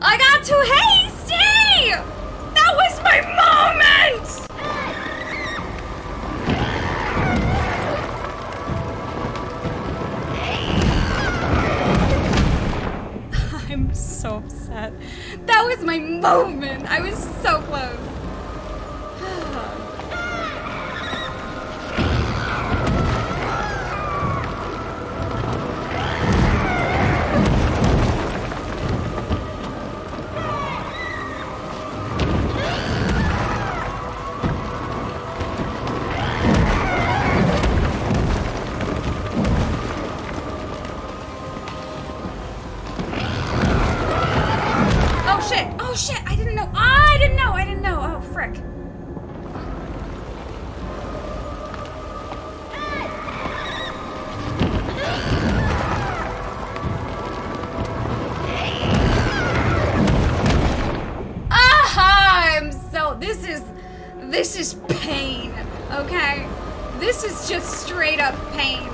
A: I got too hasty! That was my moment! I'm so upset. That was my moment. I was so close. Oh shit, I didn't know. I didn't know. Oh, frick. This is pain, okay? This is just straight up pain.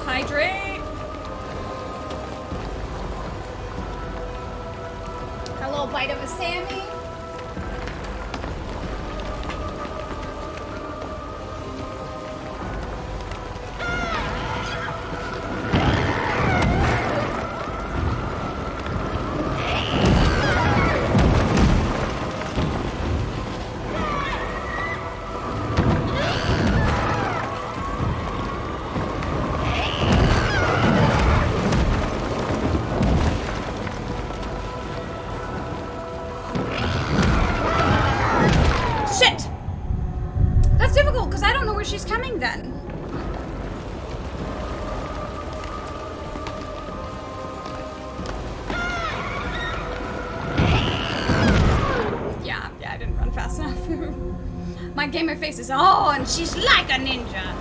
A: Hydrate. A little bite of a Sammy. Shit! That's difficult because I don't know where she's coming then. Yeah, I didn't run fast enough. My gamer face is on. She's like a ninja.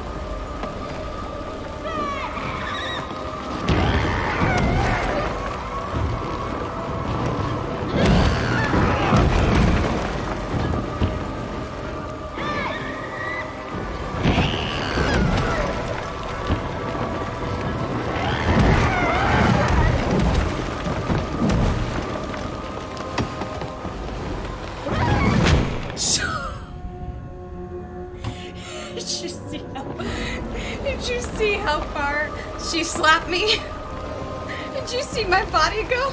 A: Did you see how far she slapped me? Did you see my body go?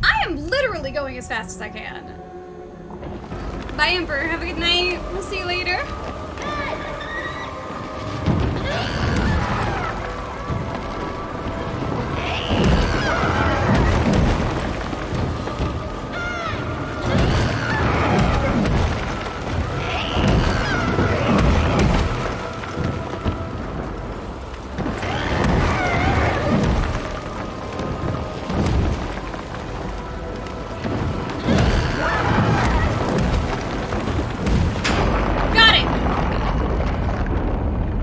A: I am literally going as fast as I can. Bye, Emperor. Have a good night. We'll see you later. Got it!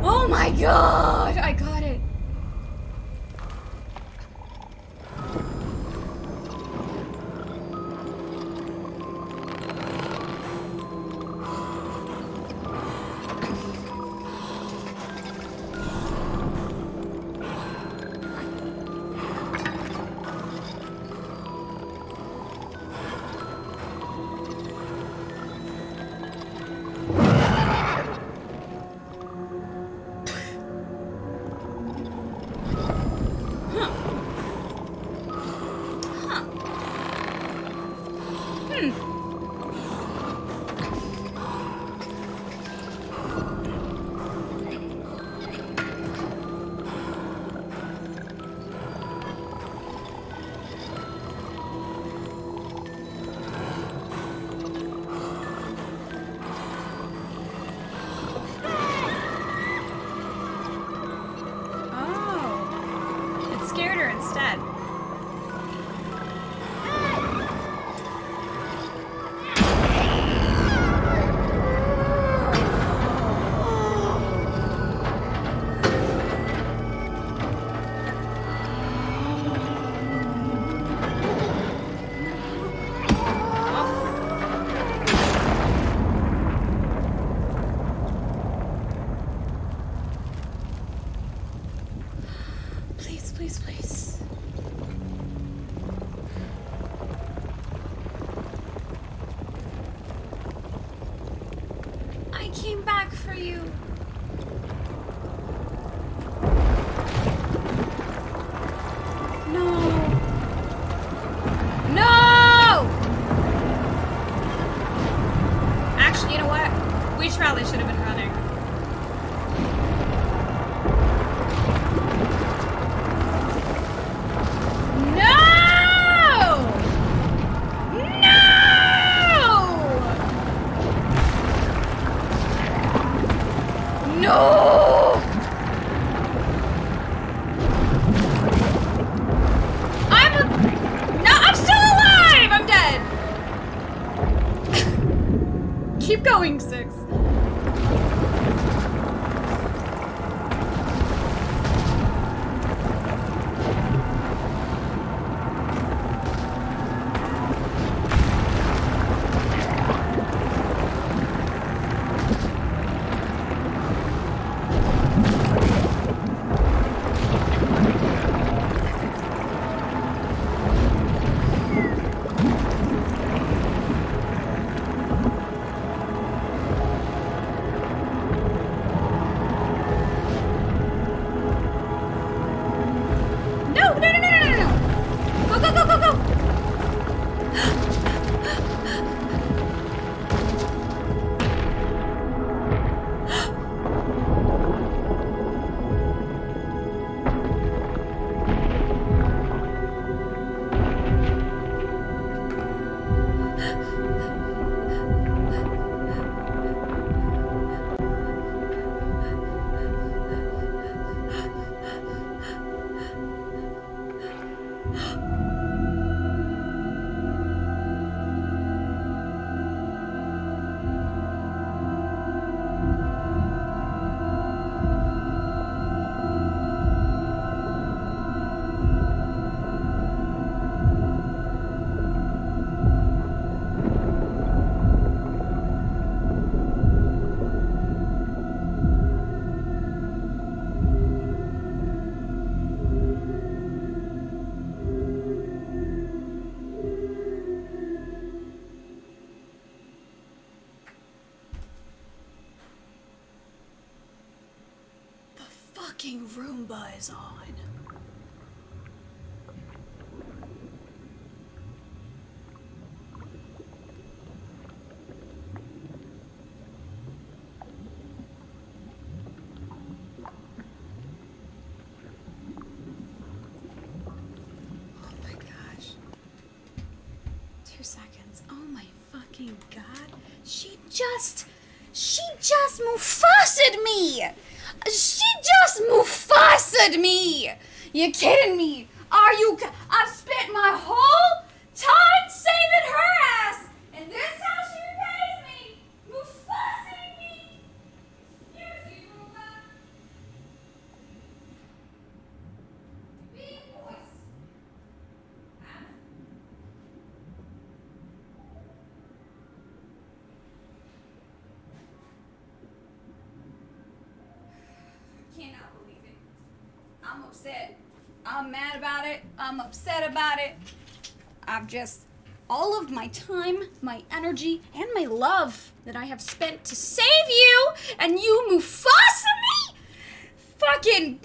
A: Oh my god! I got it. Oh. It scared her instead. Please, please, please. I came back for you. No. No! Actually, you know what? We probably should have been running. No! No! No! No, I'm still alive! I'm dead! Keep going, Six. fucking Roomba is on. Oh my gosh. 2 seconds. Oh my fucking god. She just Mufasa'd me! She just Mufasa'd me! You kidding me? Are you? I've spent my whole time saving her ass, and this is how she repays me! Mufasa'ing me! Excuse you, Ruka. Big voice. Cannot believe it. I'm upset. I'm mad about it. I'm upset about it. I've just, all of my time, my energy, and my love that I have spent to save you, and you Mufasa me? Fucking.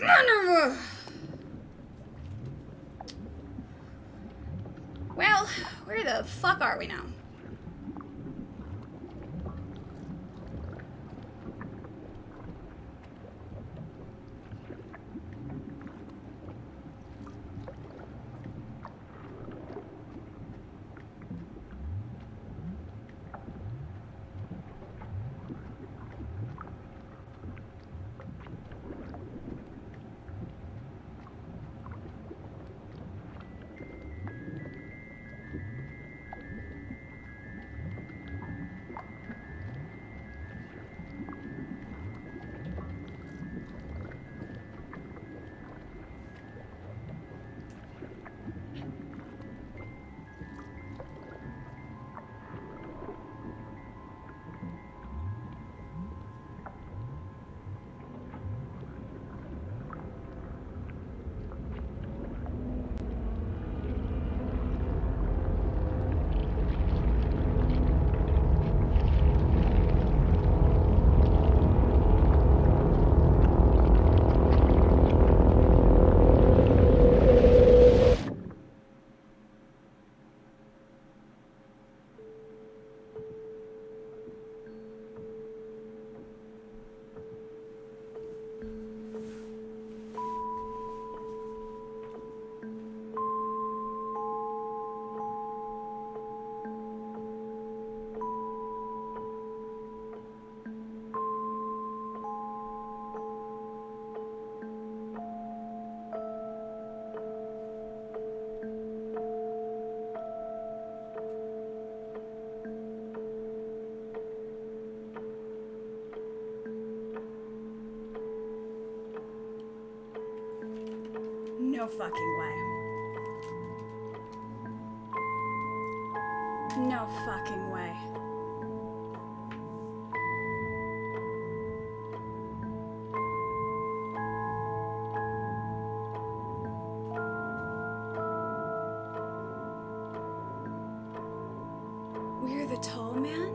A: Well, where the fuck are we now? No fucking way. No fucking way. We're the tall man?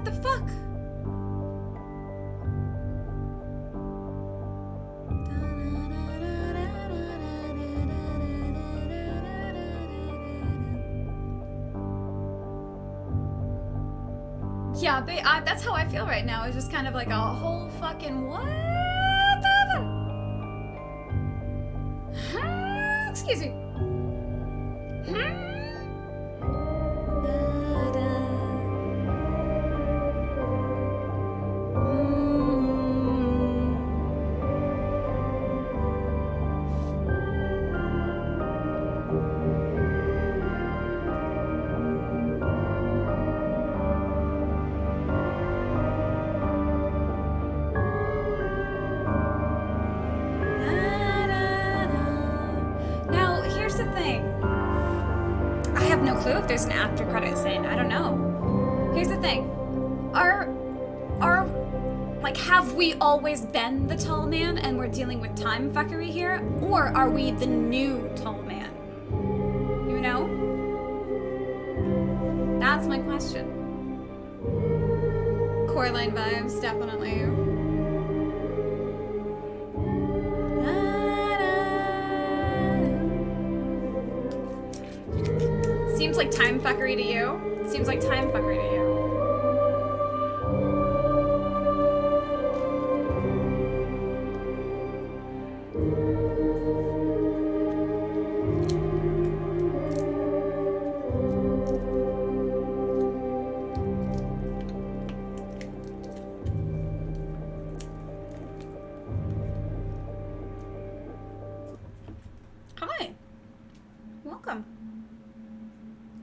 A: What the fuck? Yeah, that's how I feel right now. It's just kind of like a whole fucking what the excuse me. Now, here's the thing. I have no clue if there's an after credit scene. I don't know. Here's the thing. Like, have we always been the tall man and we're dealing with time fuckery here? Or are we the new tall man? You know? That's my question. Coraline vibes, definitely. Seems like time fuckery to you? Seems like time fuckery to you. Hi. Welcome.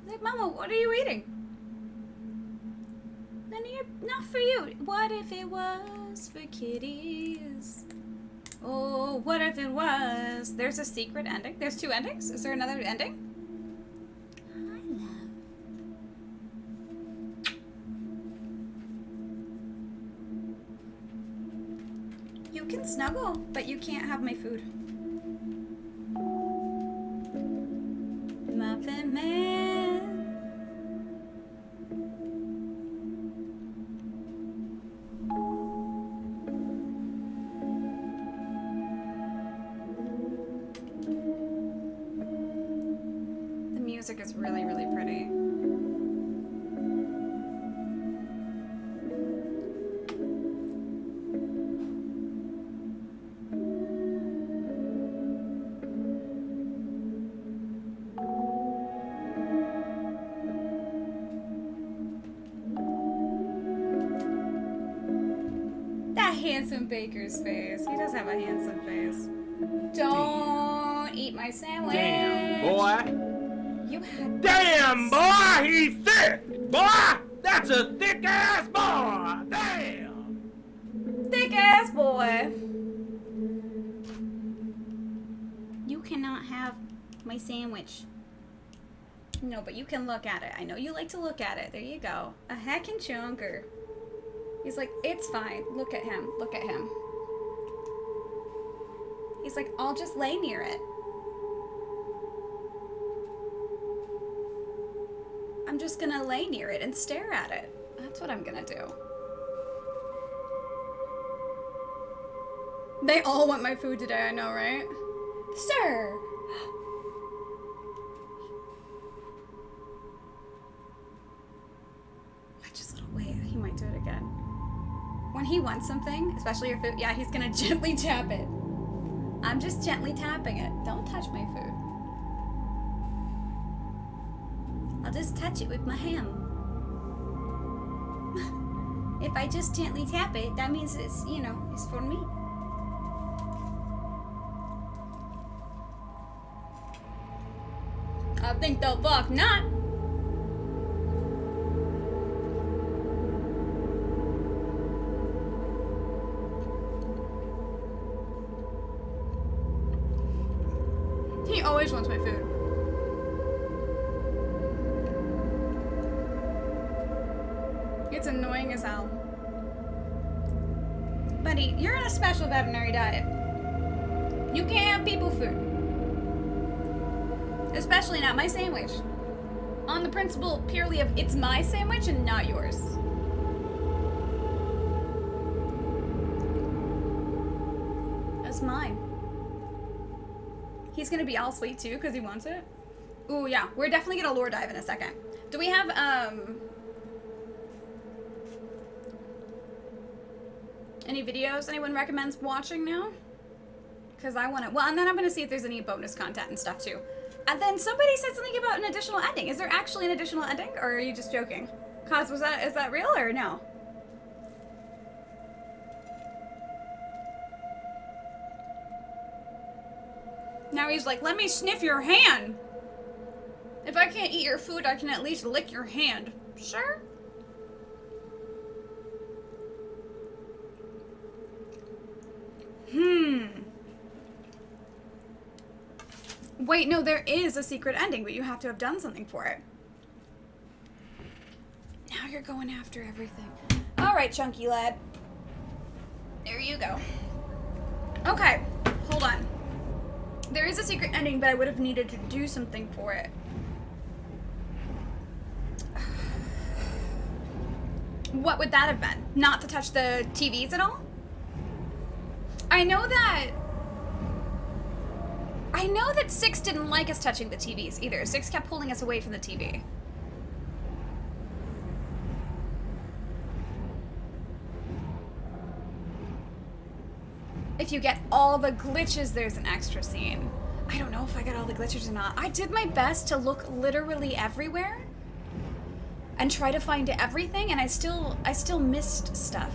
A: Like, Mama, what are you eating? Not for you. What if it was for kitties? Oh, what if it was? There's a secret ending. There's two endings? Is there another ending? Hi, love. You can snuggle, but you can't have my food. Muffin Man. The music is really, really pretty. That handsome baker's face. He does have a handsome face. Don't eat my sandwich.
B: Damn, boy.
A: You had
B: Damn, boy, he's thick. Boy, that's a thick ass boy. Damn.
A: thick ass boy. You cannot have my sandwich. No, but you can look at it. I know you like to look at it. There you go. A heckin' chunker. He's like, it's fine. Look at him. Look at him. He's like, I'll just lay near it. I'm just gonna lay near it and stare at it. That's what I'm gonna do. They all want my food today, I know, right? Sir! I just little wait, he might do it again. When he wants something, especially your food, yeah, he's gonna gently tap it. I'm just gently tapping it. Don't touch my food. I'll just touch it with my hand. If I just gently tap it, that means it's, you know, it's for me. I think the fuck not. He always wants my food. It's annoying as hell. Buddy, you're on a special veterinary diet. You can't have people food. Especially not my sandwich. On the principle purely of it's my sandwich and not yours. It's mine. He's gonna be all sweet too because he wants it. Ooh, yeah. We're definitely gonna lore dive in a second. Do we have, any videos anyone recommends watching now? Because I want to, well, and then I'm going to see if there's any bonus content and stuff too. And then somebody said something about an additional ending. Is there actually an additional ending, or are you just joking? Cause is that real or no? Now he's like, let me sniff your hand. If I can't eat your food, I can at least lick your hand. Sure. Wait, no, there is a secret ending, but you have to have done something for it. Now you're going after everything. All right, chunky lad. There you go. Okay, hold on. There is a secret ending, but I would have needed to do something for it. What would that have been? Not to touch the TVs at all? I know that Six didn't like us touching the TVs either. Six kept pulling us away from the TV. If you get all the glitches, there's an extra scene. I don't know if I got all the glitches or not. I did my best to look literally everywhere and try to find everything, and I still missed stuff.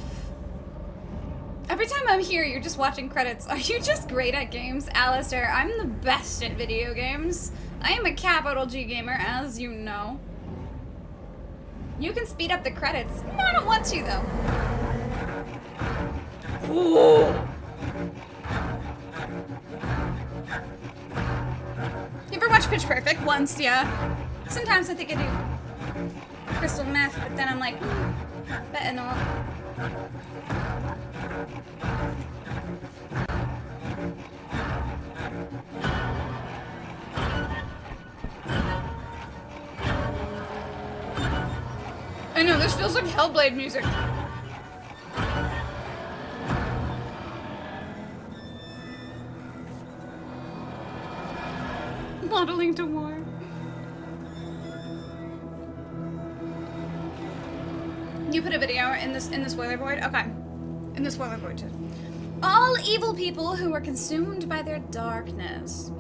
A: Every time I'm here, you're just watching credits. Are you just great at games? Alistair, I'm the best at video games. I am a capital G gamer, as you know. You can speed up the credits. No, I don't want to, though. Ooh. You ever watch Pitch Perfect? Once, yeah. Sometimes I think I do crystal meth, but then I'm like, better not. I know, this feels like Hellblade music. Modeling to war. You put a video in the spoiler void? Okay. In the spoiler void too. All evil people who are consumed by their darkness.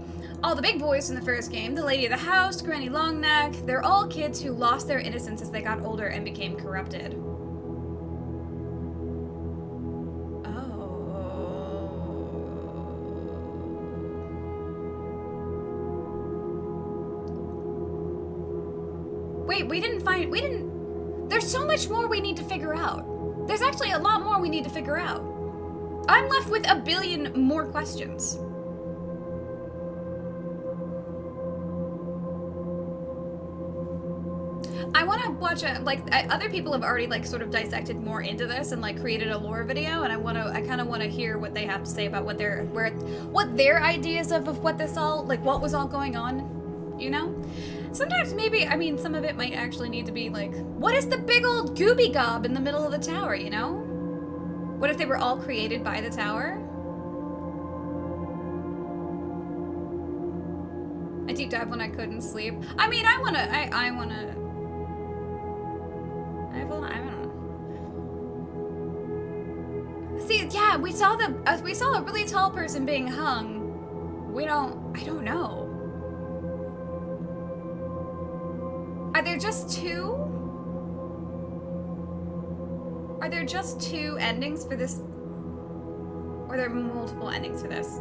A: All the big boys in the first game, the Lady of the House, Granny Longneck, they're all kids who lost their innocence as they got older and became corrupted. Wait, we didn't. There's so much more we need to figure out. There's actually a lot more we need to figure out. I'm left with a billion more questions. I want to watch other people have already sort of dissected more into this and created a lore video, and I kind of want to hear what they have to say about what their ideas of what this all what was all going on, you know? Sometimes maybe, I mean, some of it might actually need to be what is the big old gooby gob in the middle of the tower, you know? What if they were all created by the tower? I deep dive when I couldn't sleep. I mean, I don't know. See, yeah, we saw a really tall person being hung. I don't know. Are there just two? Are there just two endings for this? Or are there multiple endings for this?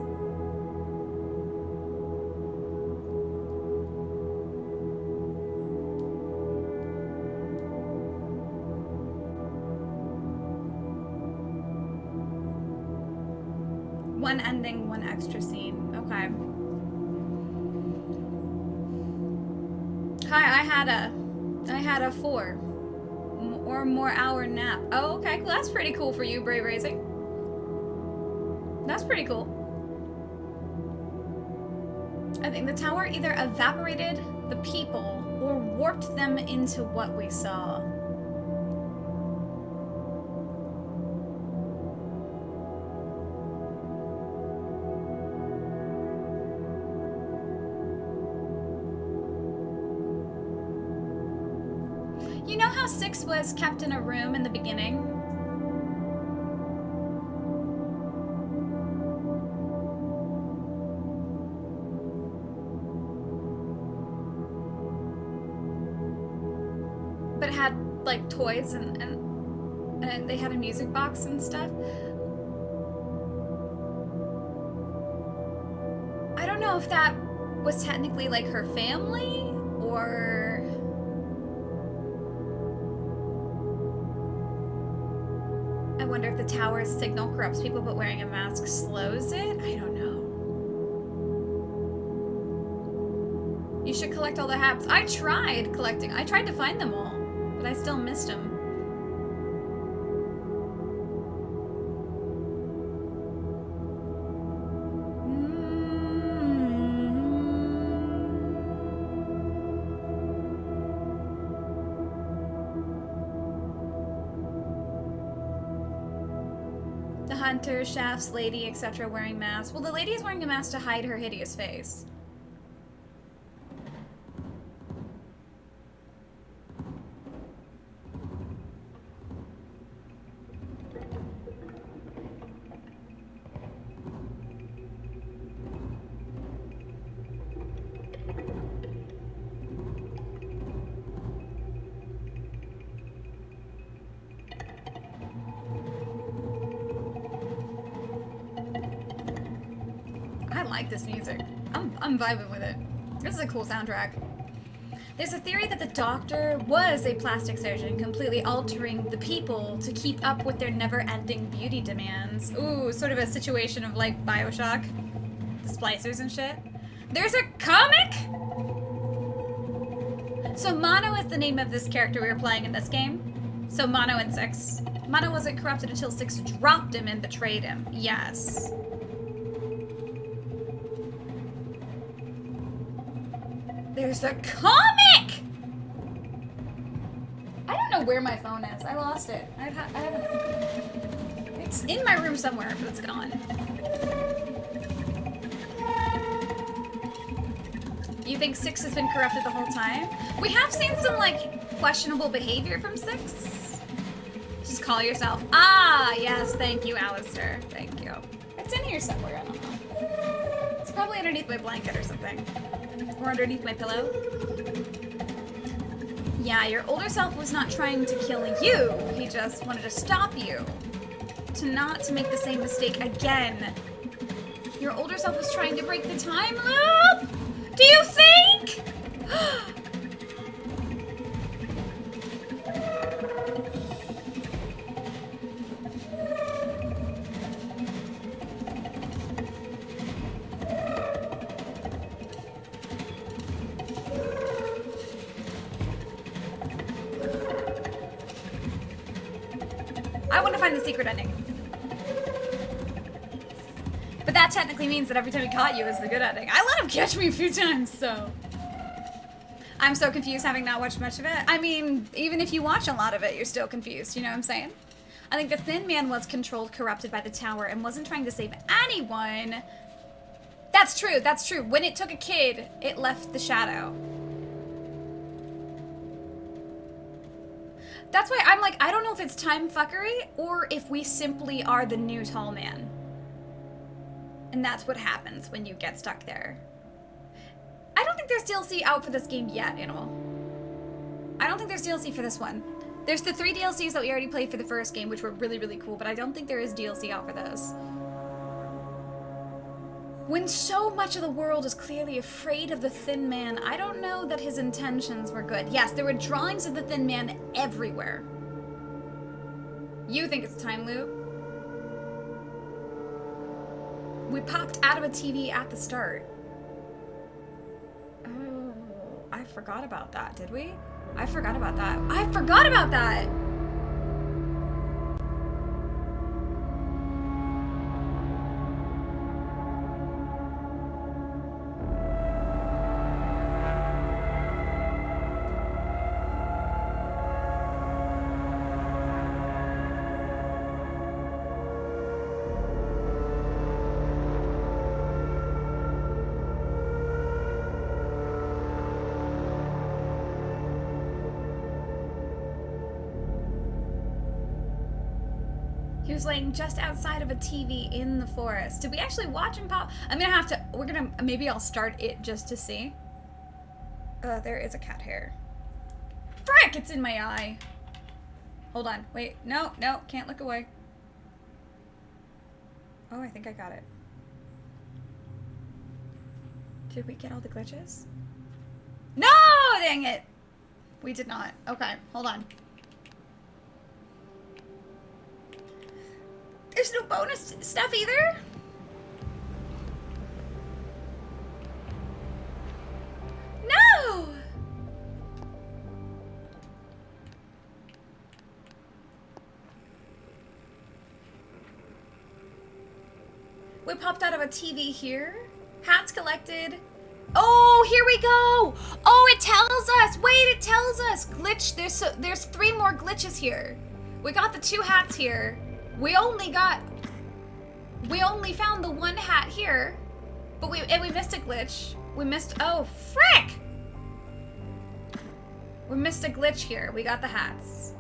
A: One ending, one extra scene. Okay. Hi, I had a 4 or more hour nap. Oh, okay, well, that's pretty cool for you, Brave Raising. That's pretty cool. I think the tower either evaporated the people or warped them into what we saw. Six was kept in a room in the beginning. But it had like toys and they had a music box and stuff. I don't know if that was technically like her family or I wonder if the tower's signal corrupts people but wearing a mask slows it? I don't know. You should collect all the hats. I tried to find them all, but I still missed them. The hunter, chefs, lady, etc. wearing masks. Well, the lady is wearing a mask to hide her hideous face. I like this music. I'm vibing with it. This is a cool soundtrack. There's a theory that the doctor was a plastic surgeon, completely altering the people to keep up with their never-ending beauty demands. Ooh, sort of a situation of like BioShock. The splicers and shit. There's a comic? So Mono is the name of this character we were playing in this game. So Mono and Six. Mono wasn't corrupted until Six dropped him and betrayed him. Yes. There's a comic! I don't know where my phone is. I lost it. I haven't... It's in my room somewhere, but it's gone. You think Six has been corrupted the whole time? We have seen some, like, questionable behavior from Six. Just call yourself. Ah, yes, thank you, Alistair. Thank you. It's in here somewhere, I don't know. It's probably underneath my blanket or something. Or underneath my pillow. Yeah, your older self was not trying to kill you. He just wanted to stop you. Not to make the same mistake again. Your older self was trying to break the time loop? Do you think? I want to find the secret ending. But that technically means that every time he caught you is the good ending. I let him catch me a few times, so. I'm so confused having not watched much of it. I mean, even if you watch a lot of it, you're still confused, you know what I'm saying? I think the Thin Man was controlled, corrupted by the tower, and wasn't trying to save anyone. That's true, that's true. When it took a kid, it left the shadow. That's why I'm like, I don't know if it's time fuckery or if we simply are the new tall man. And that's what happens when you get stuck there. I don't think there's DLC out for this game yet, Animal. I don't think there's DLC for this one. There's the 3 DLCs that we already played for the first game, which were really, really cool, but I don't think there is DLC out for this. When so much of the world is clearly afraid of the Thin Man, I don't know that his intentions were good. Yes, there were drawings of the Thin Man everywhere. You think it's a time loop? We popped out of a TV at the start. Oh, I forgot about that, did we? I forgot about that. I forgot about that! He was laying just outside of a TV in the forest. Did we actually watch him pop? I'm gonna have to, maybe I'll start it just to see. There is a cat hair. Frick, it's in my eye. Hold on, wait, no, can't look away. Oh, I think I got it. Did we get all the glitches? No, dang it. We did not. Okay, hold on. There's no bonus stuff either? No! We popped out of a TV here. Hats collected. Oh, here we go! Oh, it tells us! Wait, it tells us! Glitch, there's 3 more glitches here. We got the 2 hats here. We only found the 1 hat here, but we missed a glitch. We missed, oh, frick! We missed a glitch here. We got the hats.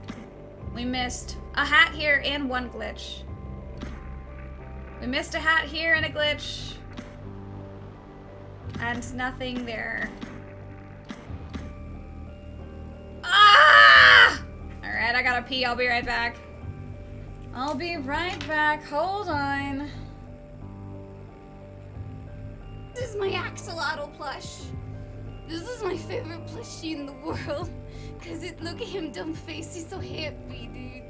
A: We missed a hat here and 1 glitch. We missed a hat here and a glitch. And nothing there. Ah! Alright, I gotta pee. I'll be right back. I'll be right back. Hold on. This is my axolotl plush. This is my favorite plushie in the world. Cause look at him, dumb face. He's so happy, dude.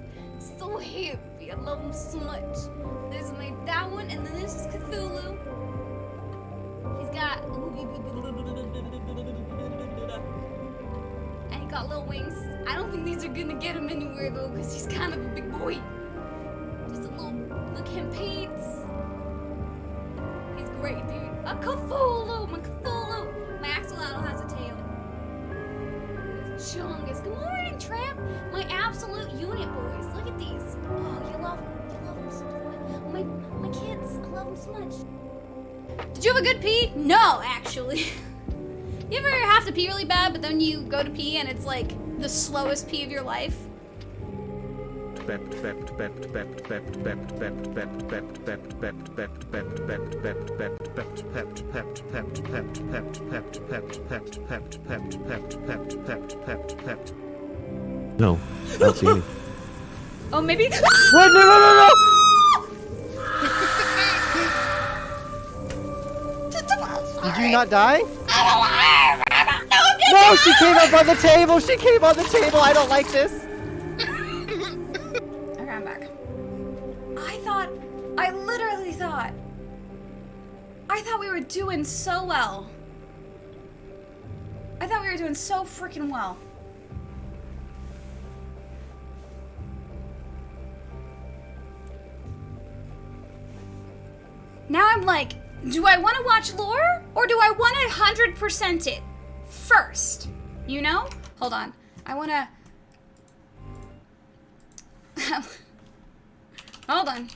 A: So happy. I love him so much. There's that one, and then this is Cthulhu. He's got and he got little wings. I don't think these are gonna get him anywhere though, cause he's kind of a big boy. Just a little look at him, Pates. He's great, dude. A Cthulhu, my Cthulhu. My axolotl has a tail. Chungus. Good morning, Tramp. My absolute unit boys. Look at these. Oh, you love them. You love them so much. My kids, I love them so much. Did you have a good pee? No, actually. You ever have to pee really bad, but then you go to pee and it's like the slowest pee of your life?
D: No, not see me.
A: Oh, maybe.
F: Wait, no! Did you not die? No, she came up on the table! She came on the table! I don't like this!
A: Okay, I'm back. I literally thought we were doing so well. I thought we were doing so freaking well. Now I'm like, do I want to watch lore or do I want to 100% it first? You know? Hold on. I want to... Hold on.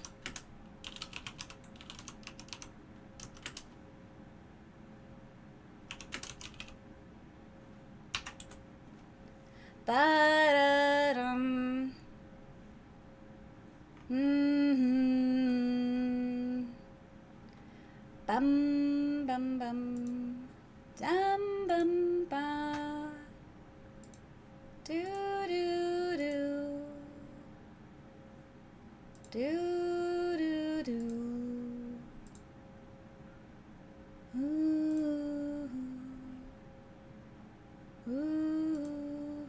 A: Ba-da-dum. Bum bum bum dum bum ba do do do do do do ooh ooh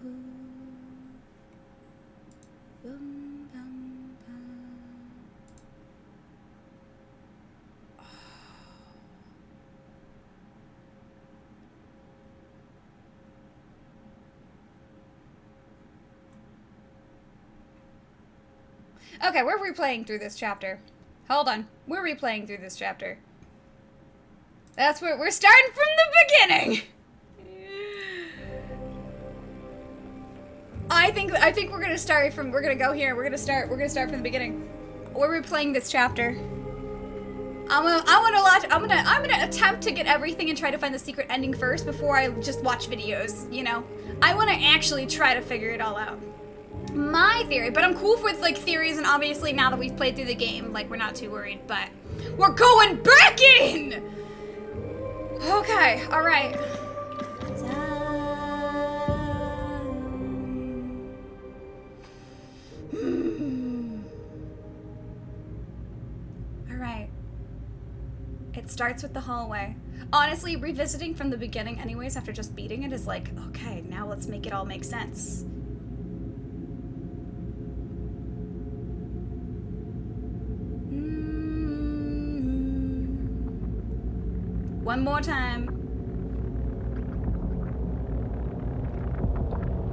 A: bum bum bum. Okay, we're replaying through this chapter. Hold on. We're replaying through this chapter. That's where we're starting from the beginning. I think we're gonna start from we're gonna go here. We're gonna start from the beginning. We're replaying this chapter. I'm gonna attempt to get everything and try to find the secret ending first before I just watch videos, you know? I wanna actually try to figure it all out. my theory, but I'm cool with like theories, and obviously now that we've played through the game, like we're not too worried, but we're going back in! Okay, alright. Alright. It starts with the hallway. Honestly, revisiting from the beginning anyways after just beating it is like, okay, now let's make it all make sense. One more time.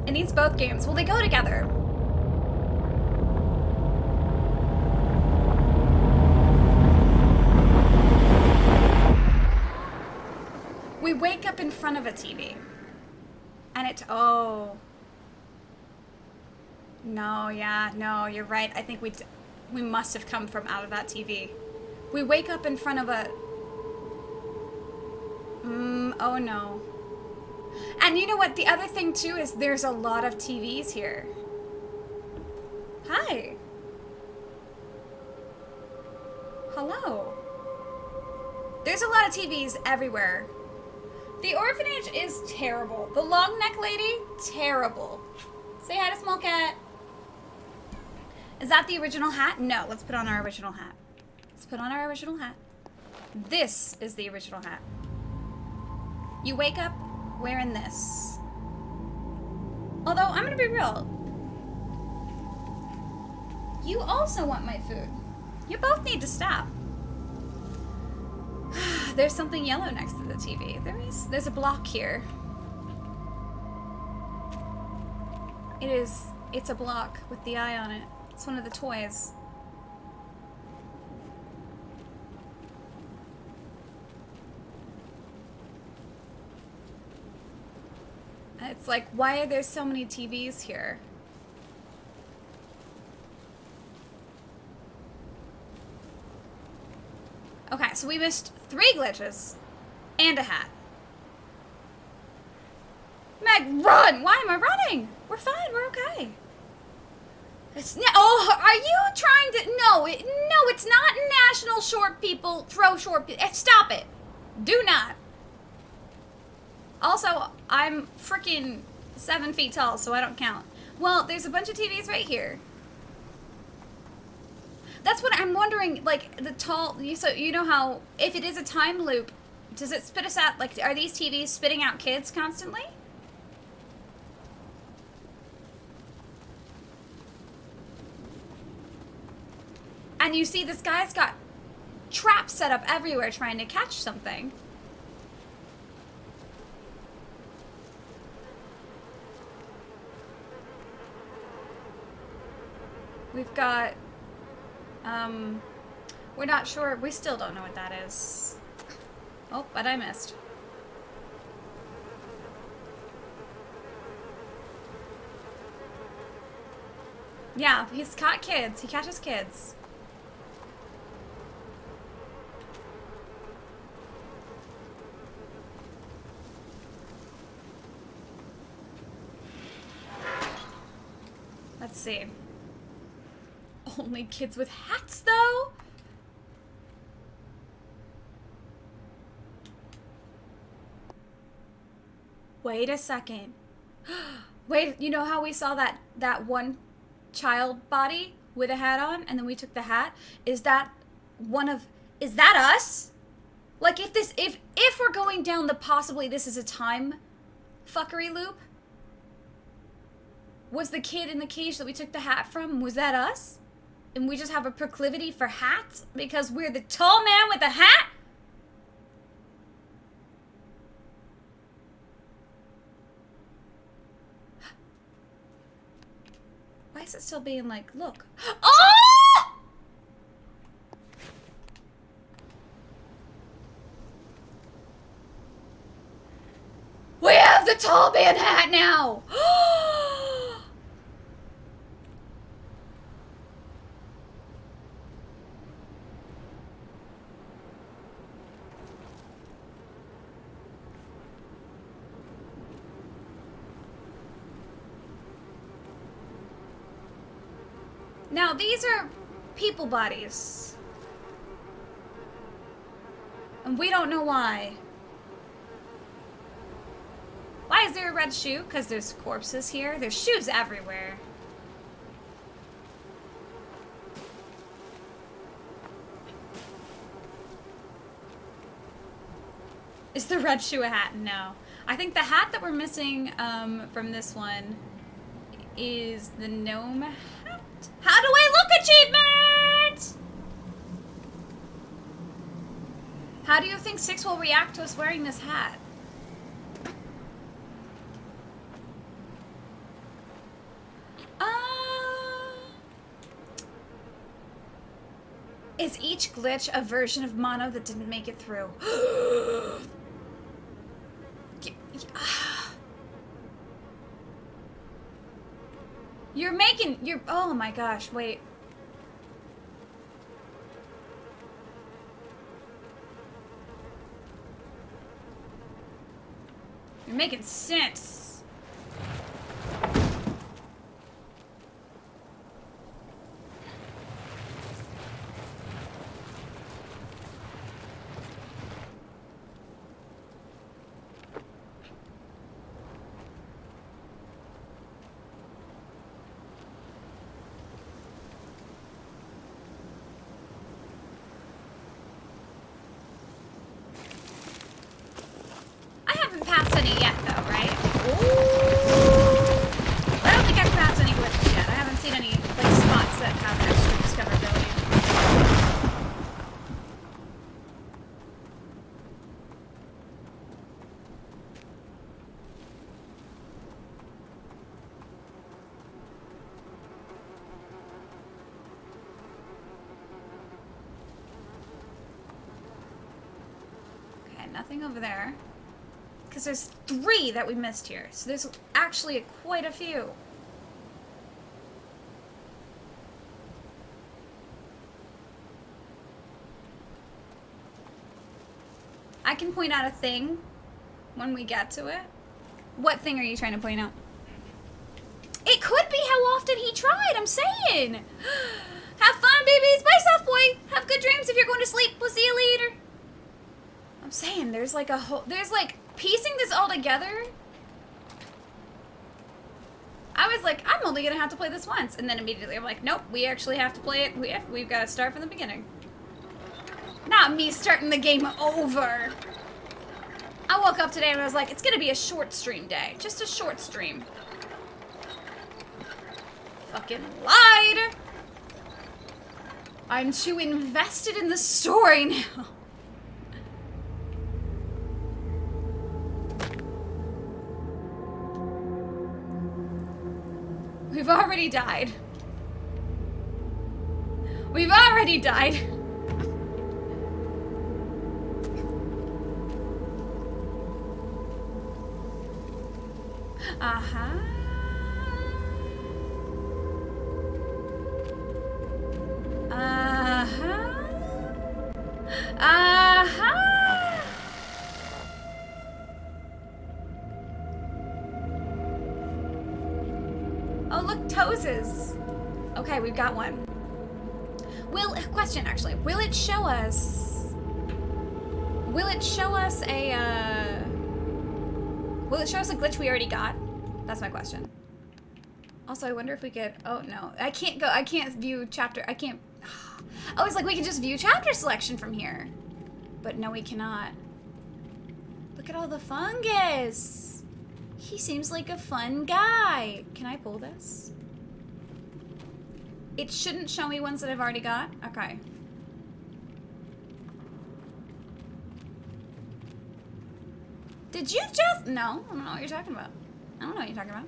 A: It needs both games. Well, they go together. We wake up in front of a TV. And it, oh. No, yeah, no, you're right. I think we must have come from out of that TV. We wake up in front of a, oh no. And you know what? The other thing too is there's a lot of TVs here. Hi. Hello. There's a lot of TVs everywhere. The orphanage is terrible. The long neck lady, terrible. Say hi to Small Cat. Is that the original hat? No, let's put on our original hat. Let's put on our original hat. This is the original hat. You wake up wearing this. Although, I'm gonna be real. You also want my food. You both need to stop. There's something yellow next to the TV. There's a block here. It's a block with the eye on it. It's one of the toys. It's like, why are there so many TVs here? Okay, so we missed 3 glitches and a hat. Meg, run! Why am I running? We're fine, we're okay. Oh, are you trying to, no, it's not National Short People Throw Short People. Stop it. Do not. Also, I'm freaking 7 feet tall, so I don't count. Well, there's a bunch of TVs right here. That's what I'm wondering, like, the tall, so you know how, if it is a time loop, does it spit us out, like, are these TVs spitting out kids constantly? And you see this guy's got traps set up everywhere trying to catch something. We've got, we're not sure, we still don't know what that is. Oh, but I missed. Yeah, he's caught kids. He catches kids. Let's see. Only kids with hats, though? Wait a second. Wait, you know how we saw that one child body with a hat on, and then we took the hat? Is that us? Like, if we're going down the possibly this is a time fuckery loop, was the kid in the cage that we took the hat from, was that us? And we just have a proclivity for hats because we're the tall man with a hat? Why is it still being like, look? Oh! We have the tall man hat now! Now, these are people bodies. And we don't know why. Why is there a red shoe? Because there's corpses here. There's shoes everywhere. Is the red shoe a hat? No. I think the hat that we're missing from this one is the gnome hat. How do I look achievement? How do you think Six will react to us wearing this hat? Is each glitch a version of Mono that didn't make it through? You're, oh my gosh, wait. You're making sense. I haven't passed any yet, though, right? I don't think I've passed any glitches yet. I haven't seen any like spots that have extra discoverability. Okay, nothing over there. Because there's 3 that we missed here. So there's actually quite a few. I can point out a thing when we get to it. What thing are you trying to point out? It could be how often he tried, I'm saying. Have fun, babies. Bye, soft boy. Have good dreams if you're going to sleep. We'll see you later. I'm saying there's like a whole, there's like piecing this all together. I was like, I'm only gonna have to play this once, and then immediately I'm like, nope, we actually have to play it. We've got to start from the beginning. Not me starting the game over. I woke up today and I was like, it's gonna be a short stream day, just a short stream. Fucking lied. I'm too invested in the story now. We've already died. We've already died. Uh-huh. Uh-huh. Uh-huh. Oh, look, Toes's. Okay, we've got one. Question actually. Will it show us a, will it show us a glitch we already got? That's my question. Also, I wonder if we could, oh no, I can't view chapter, oh, it's like we can just view chapter selection from here. But no, we cannot. Look at all the fungus. He seems like a fun guy. Can I pull this? It shouldn't show me ones that I've already got? Okay. Did you just, no, I don't know what you're talking about. I don't know what you're talking about.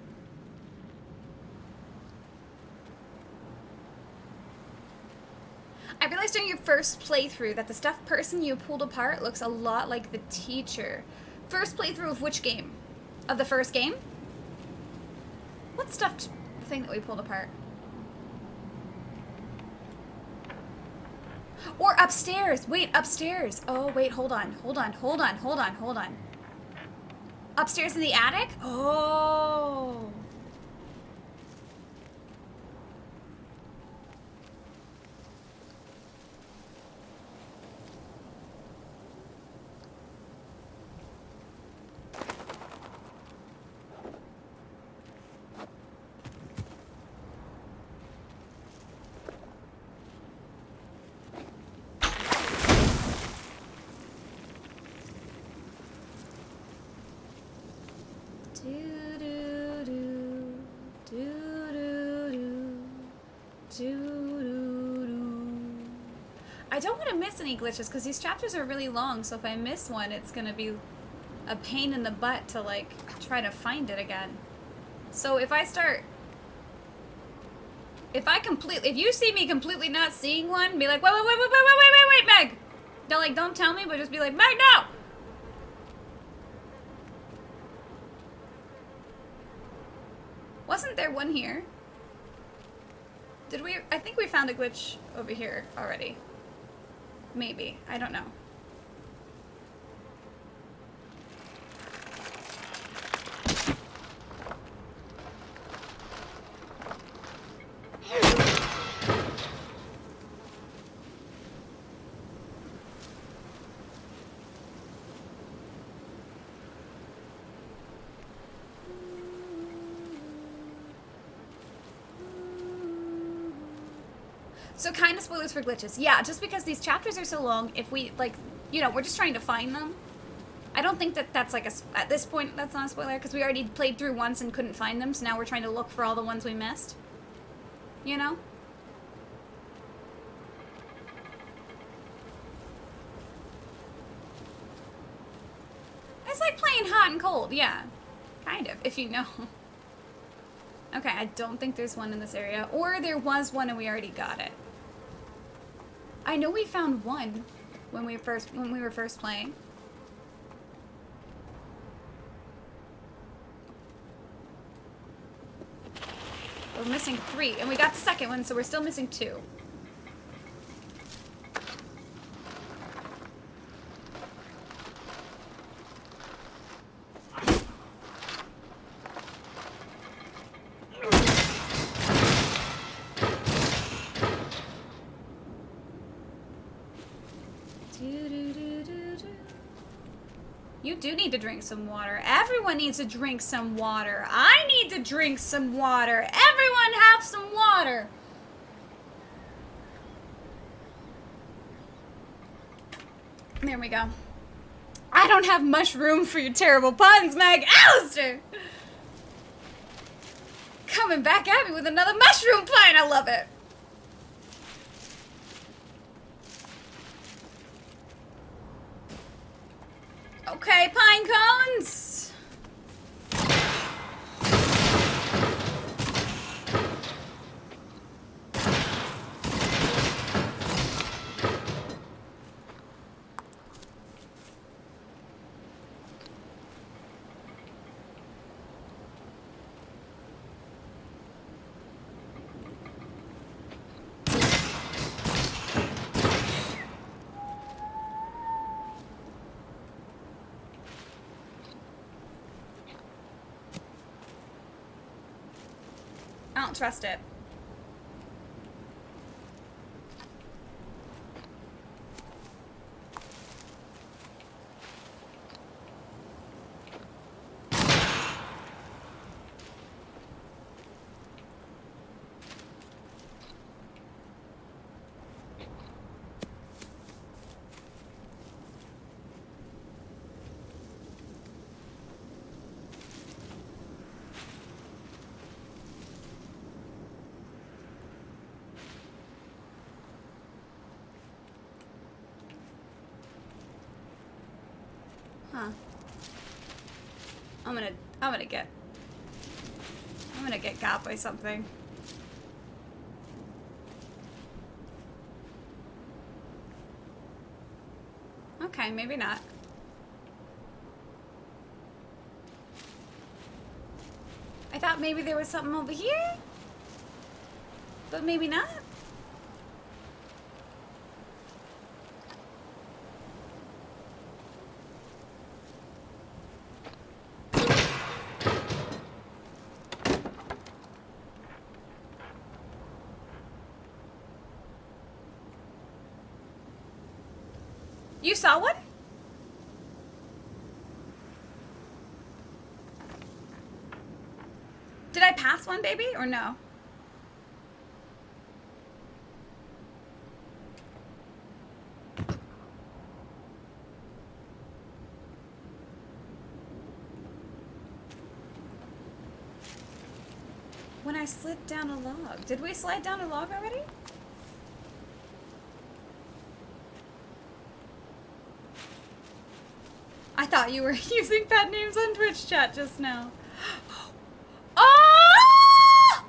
A: I realized during your first playthrough that the stuffed person you pulled apart looks a lot like the teacher. First playthrough of which game? Of the first game? What stuffed thing that we pulled apart? Or upstairs. Wait, upstairs. Oh, wait, hold on. Upstairs in the attic? Oh. Do-do-do, do-do-do, do-do-do. I don't want to miss any glitches because these chapters are really long, so if I miss one, it's gonna be a pain in the butt to like try to find it again. So if you see me completely not seeing one, be like, wait, Meg! Don't tell me, but just be like, Meg, no! Wasn't there one here? Did we? I think we found a glitch over here already. Maybe. I don't know. So kind of spoilers for glitches. Yeah, just because these chapters are so long, if we, like, you know, we're just trying to find them. I don't think that that's like at this point, that's not a spoiler, because we already played through once and couldn't find them, so now we're trying to look for all the ones we missed. You know? It's like playing hot and cold, yeah. Kind of, if you know. Okay, I don't think there's one in this area. Or there was one and we already got it. I know we found one when we were first playing. We're missing 3, and we got the second one, so we're still missing 2. You do need to drink some water. Everyone needs to drink some water. I need to drink some water. Everyone have some water. There we go. I don't have much room for your terrible puns, Meg. Alistair! Coming back at me with another mushroom pun. I love it. Okay, pine cones. I don't trust it. Huh. I'm gonna get got by something. Okay, maybe not. I thought maybe there was something over here, but maybe not. You saw one? Did I pass one, baby, or no? When I slid down a log. Did we slide down a log already? I thought you were using pet names on Twitch chat just now. Oh!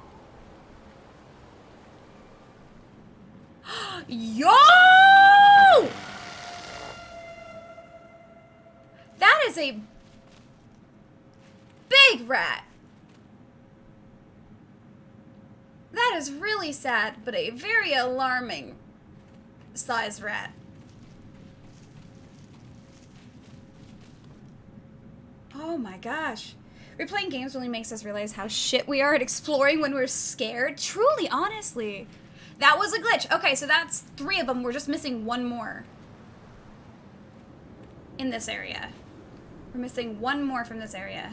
A: Yo! That is a big rat. That is really sad, but a very alarming size rat. Oh my gosh. Replaying games really makes us realize how shit we are at exploring when we're scared. Truly, honestly. That was a glitch. Okay, so that's 3 of them. We're just missing 1 more. In this area. We're missing 1 more from this area.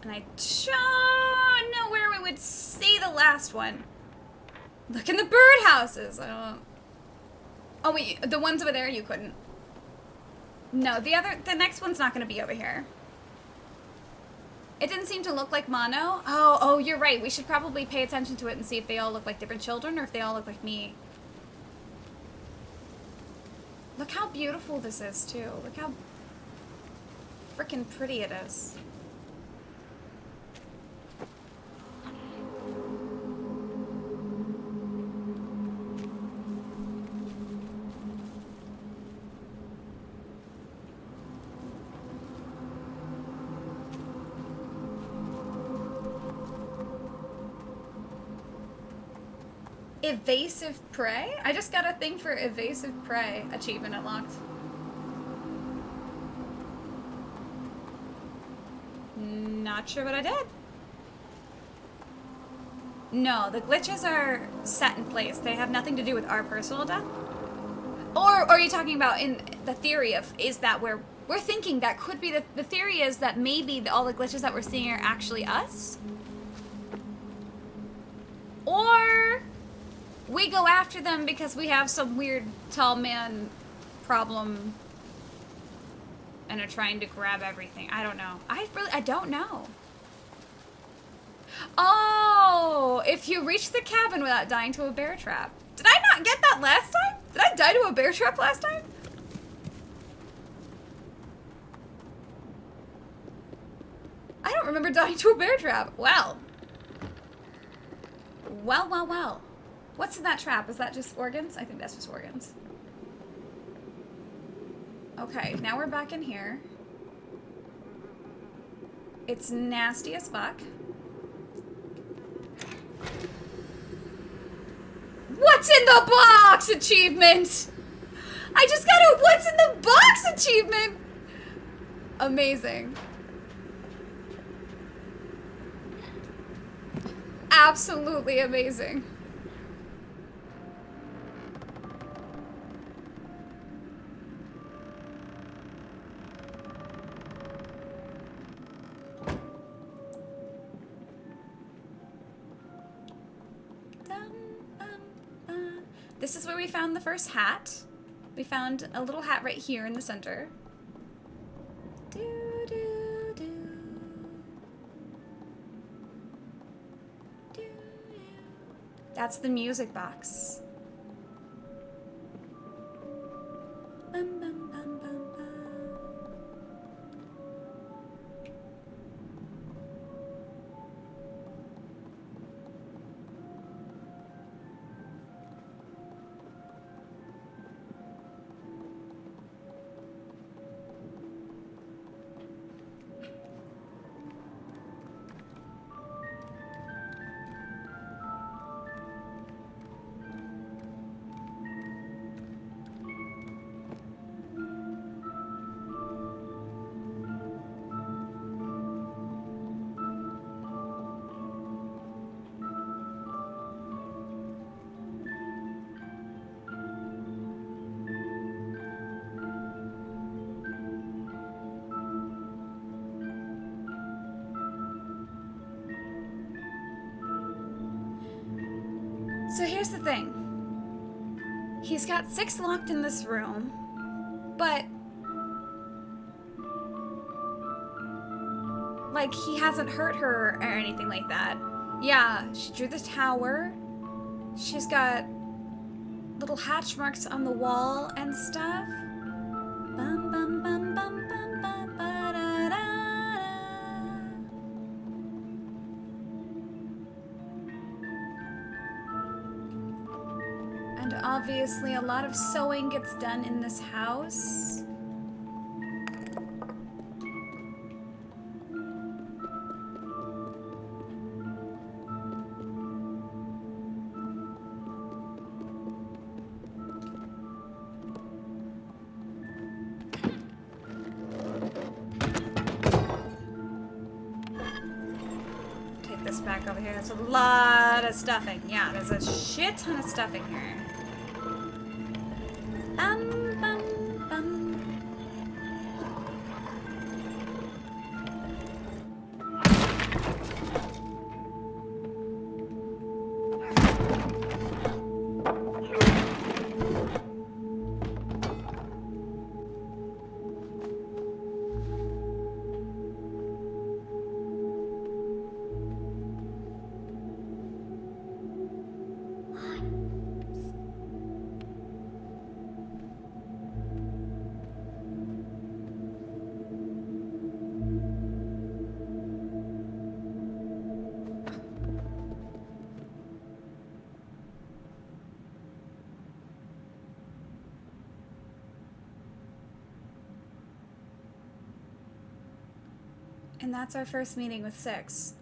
A: And I don't know where we would see the last one. Look in the birdhouses. I don't. Oh wait, the ones over there you couldn't. No, the next one's not going to be over here. It didn't seem to look like Mono. Oh, you're right. We should probably pay attention to it and see if they all look like different children or if they all look like me. Look how beautiful this is too. Look how freaking pretty it is. Evasive prey? I just got a thing for evasive prey achievement unlocked. Not sure what I did. No, the glitches are set in place. They have nothing to do with our personal death. Or are you talking about in the theory of, is that where we're thinking that could be the theory is that maybe all the glitches that we're seeing are actually us? Or we go after them because we have some weird tall man problem and are trying to grab everything. I don't know. I don't know. Oh, if you reach the cabin without dying to a bear trap. Did I not get that last time? Did I die to a bear trap last time? I don't remember dying to a bear trap. Well. Well. What's in that trap? Is that just organs? I think that's just organs. Okay, now we're back in here. It's nasty as fuck. What's in the box achievement? I just got a what's in the box achievement. Amazing. Absolutely amazing. This is where we found the first hat. We found a little hat right here in the center. That's the music box. Bum, bum, bum, bum, bum. So here's the thing. He's got 6 locked in this room, but like he hasn't hurt her or anything like that. Yeah, she drew the tower. She's got little hatch marks on the wall and stuff. Bum, bum, bum, bum, bum, bum, ba, da, da, da. And obviously a lot of sewing gets done in this house. Take this back over here. There's a lot of stuffing. Yeah, there's a shit ton of stuffing here. Bum, bum, bum. And that's our first meeting with 6.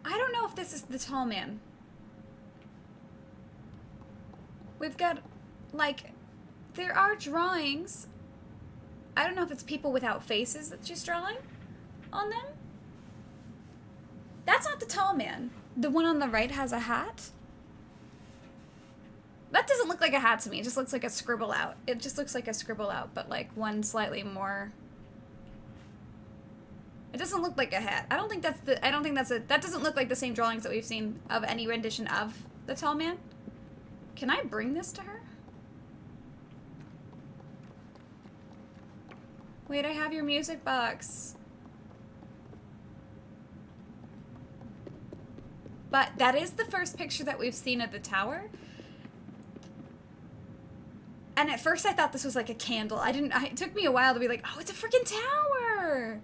A: I don't know if this is the tall man. We've got, like, there are drawings. I don't know if it's people without faces that she's drawing on them. That's not the tall man. The one on the right has a hat. That doesn't look like a hat to me. It just looks like a scribble out. It just looks like a scribble out, but like one slightly more. It doesn't look like a hat. I don't think that's that doesn't look like the same drawings that we've seen of any rendition of the tall man. Can I bring this to her? Wait, I have your music box. But that is the first picture that we've seen of the tower. And at first I thought this was like a candle. It took me a while to be like, oh, it's a freaking tower!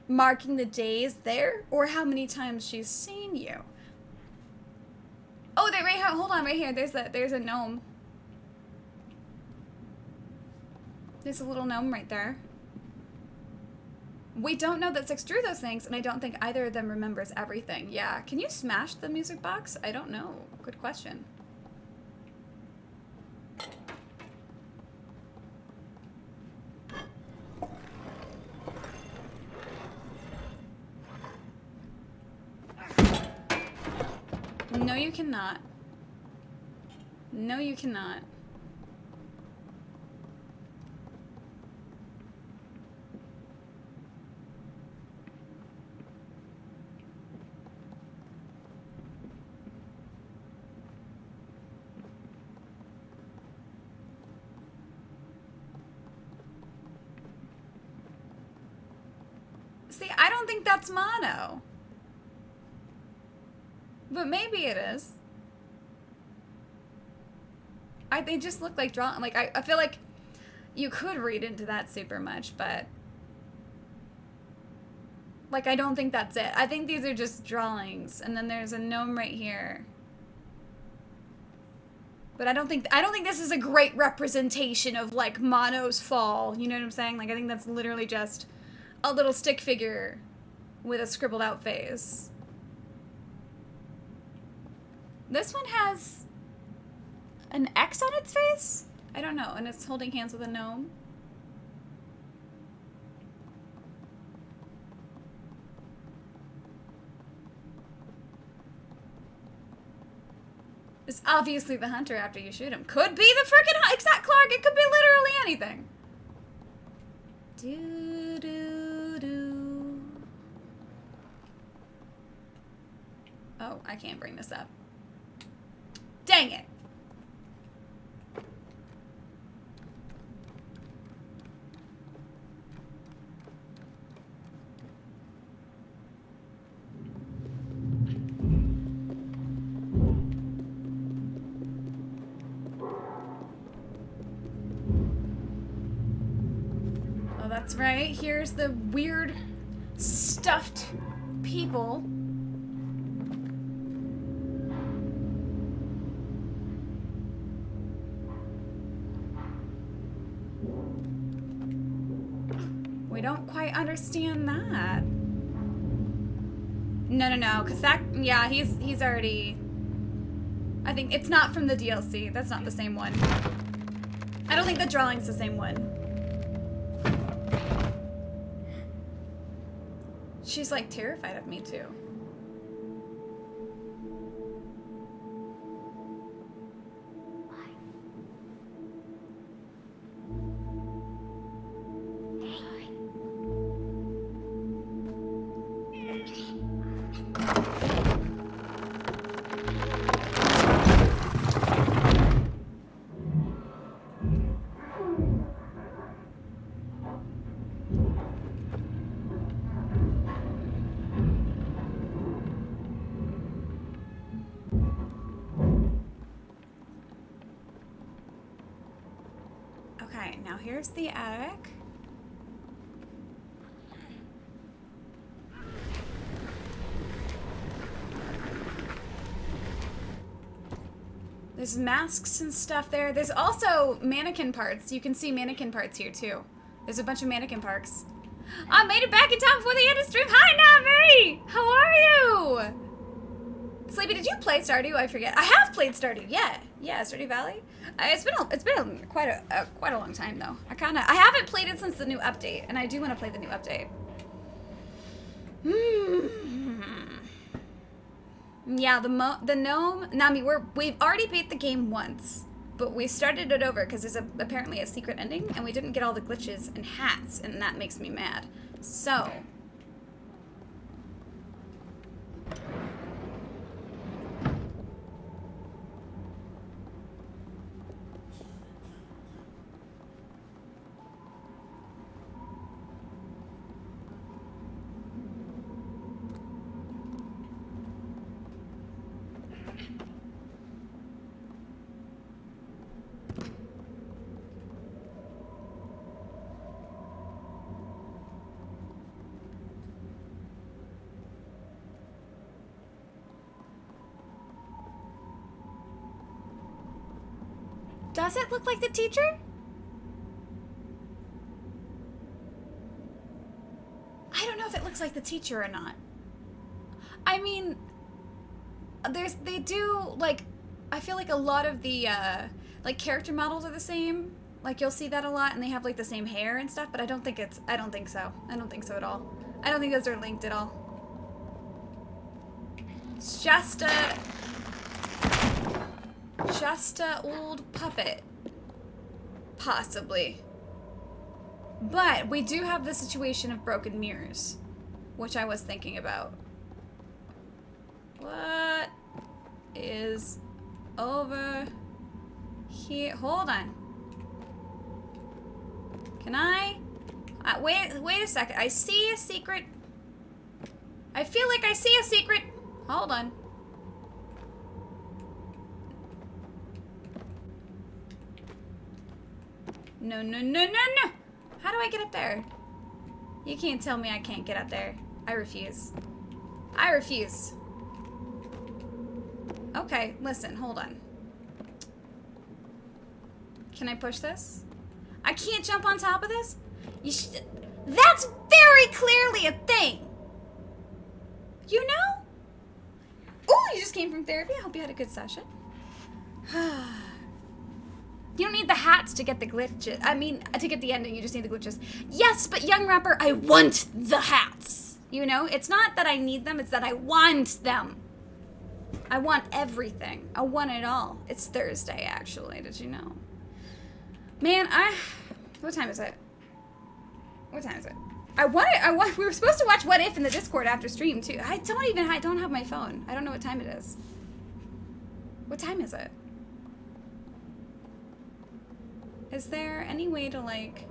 A: Marking the days there, or how many times she's seen you. Oh, hold on, right here, there's a gnome. There's a little gnome right there. We don't know that 6 drew those things, and I don't think either of them remembers everything. Yeah, can you smash the music box? I don't know. Good question. No, you cannot. No, you cannot. See, I don't think that's mono. But maybe it is. They just look like drawn. Like, I feel like you could read into that super much, but like, I don't think that's it. I think these are just drawings, and then there's a gnome right here. But I don't think this is a great representation of like Mono's fall. You know what I'm saying? Like, I think that's literally just a little stick figure with a scribbled out face. This one has an X on its face? I don't know, and it's holding hands with a gnome. It's obviously the hunter after you shoot him. Could be the frickin' exact Clark. It could be literally anything. Do do do. Oh, I can't bring this up. Dang it. Oh, that's right. Here's the weird stuffed people. We don't quite understand that. No, because that, yeah, he's already, I think it's not from the DLC. That's not the same one. I don't think the drawing's the same one. She's like terrified of me too. Okay, now here's the attic. There's masks and stuff there. There's also mannequin parts. You can see mannequin parts here too. There's a bunch of mannequin parts. I made it back in time before the end of stream. Hi, Nami! How are you? Sleepy, did you play Stardew? I forget. I have played Stardew. Yeah, Stardew Valley. It's been quite a long time though. I haven't played it since the new update, and I do want to play the new update. Yeah, the gnome Nami. We've already beat the game once, but we started it over because there's apparently a secret ending, and we didn't get all the glitches and hats, and that makes me mad. So. Does it look like the teacher? I don't know if it looks like the teacher or not. I mean, they do, like, I feel like a lot of the, like, character models are the same. Like, you'll see that a lot, and they have, like, the same hair and stuff, but I don't think so. I don't think so at all. I don't think those are linked at all. It's just a old puppet. Possibly. But we do have the situation of broken mirrors, which I was thinking about. What is over here? Hold on. Can I? Wait a second. I see a secret. I feel like I see a secret. Hold on. No. How do I get up there? You can't tell me I can't get up there. I refuse. Okay, listen, hold on. Can I push this? I can't jump on top of this? That's very clearly a thing. You know? Oh, you just came from therapy. I hope you had a good session. You don't need the hats to get the glitches. I mean, to get the ending, you just need the glitches. Yes, but young rapper, I want the hats. You know? It's not that I need them, it's that I want them. I want everything. I want it all. It's Thursday, actually. Did you know? Man, what time is it? We were supposed to watch What If in the Discord after stream too. I don't have my phone. I don't know what time it is. What time is it? Is there any way to like...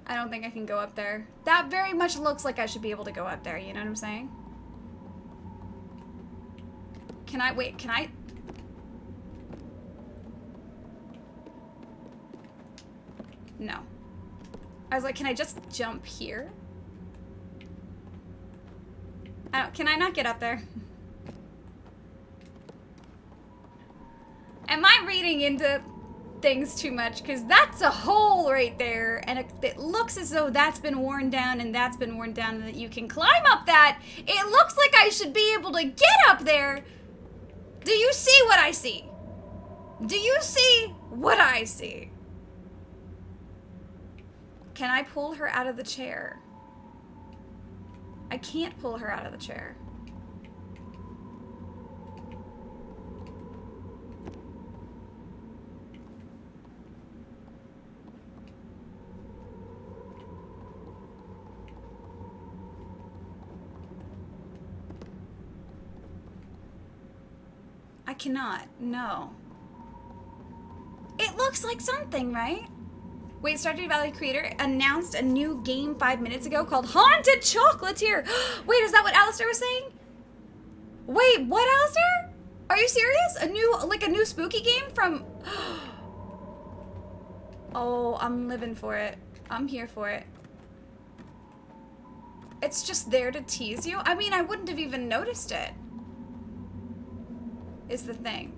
A: I don't think I can go up there. That very much looks like I should be able to go up there, you know what I'm saying? Can I, wait, can I? No. I was like, can I just jump here? Can I not get up there? Am I reading into things too much? Because that's a hole right there, and it looks as though that's been worn down and that's been worn down, and that you can climb up that. It looks like I should be able to get up there. Do you see what I see? Do you see what I see? Can I pull her out of the chair? I can't pull her out of the chair. I cannot, no. It looks like something, right? Wait, Stardew Valley creator announced a new game 5 minutes ago called Haunted Chocolatier. Wait, is that what Alistair was saying? Wait, what, Alistair? Are you serious? A new spooky game from... Oh, I'm living for it. I'm here for it. It's just there to tease you? I mean, I wouldn't have even noticed it. Is the thing.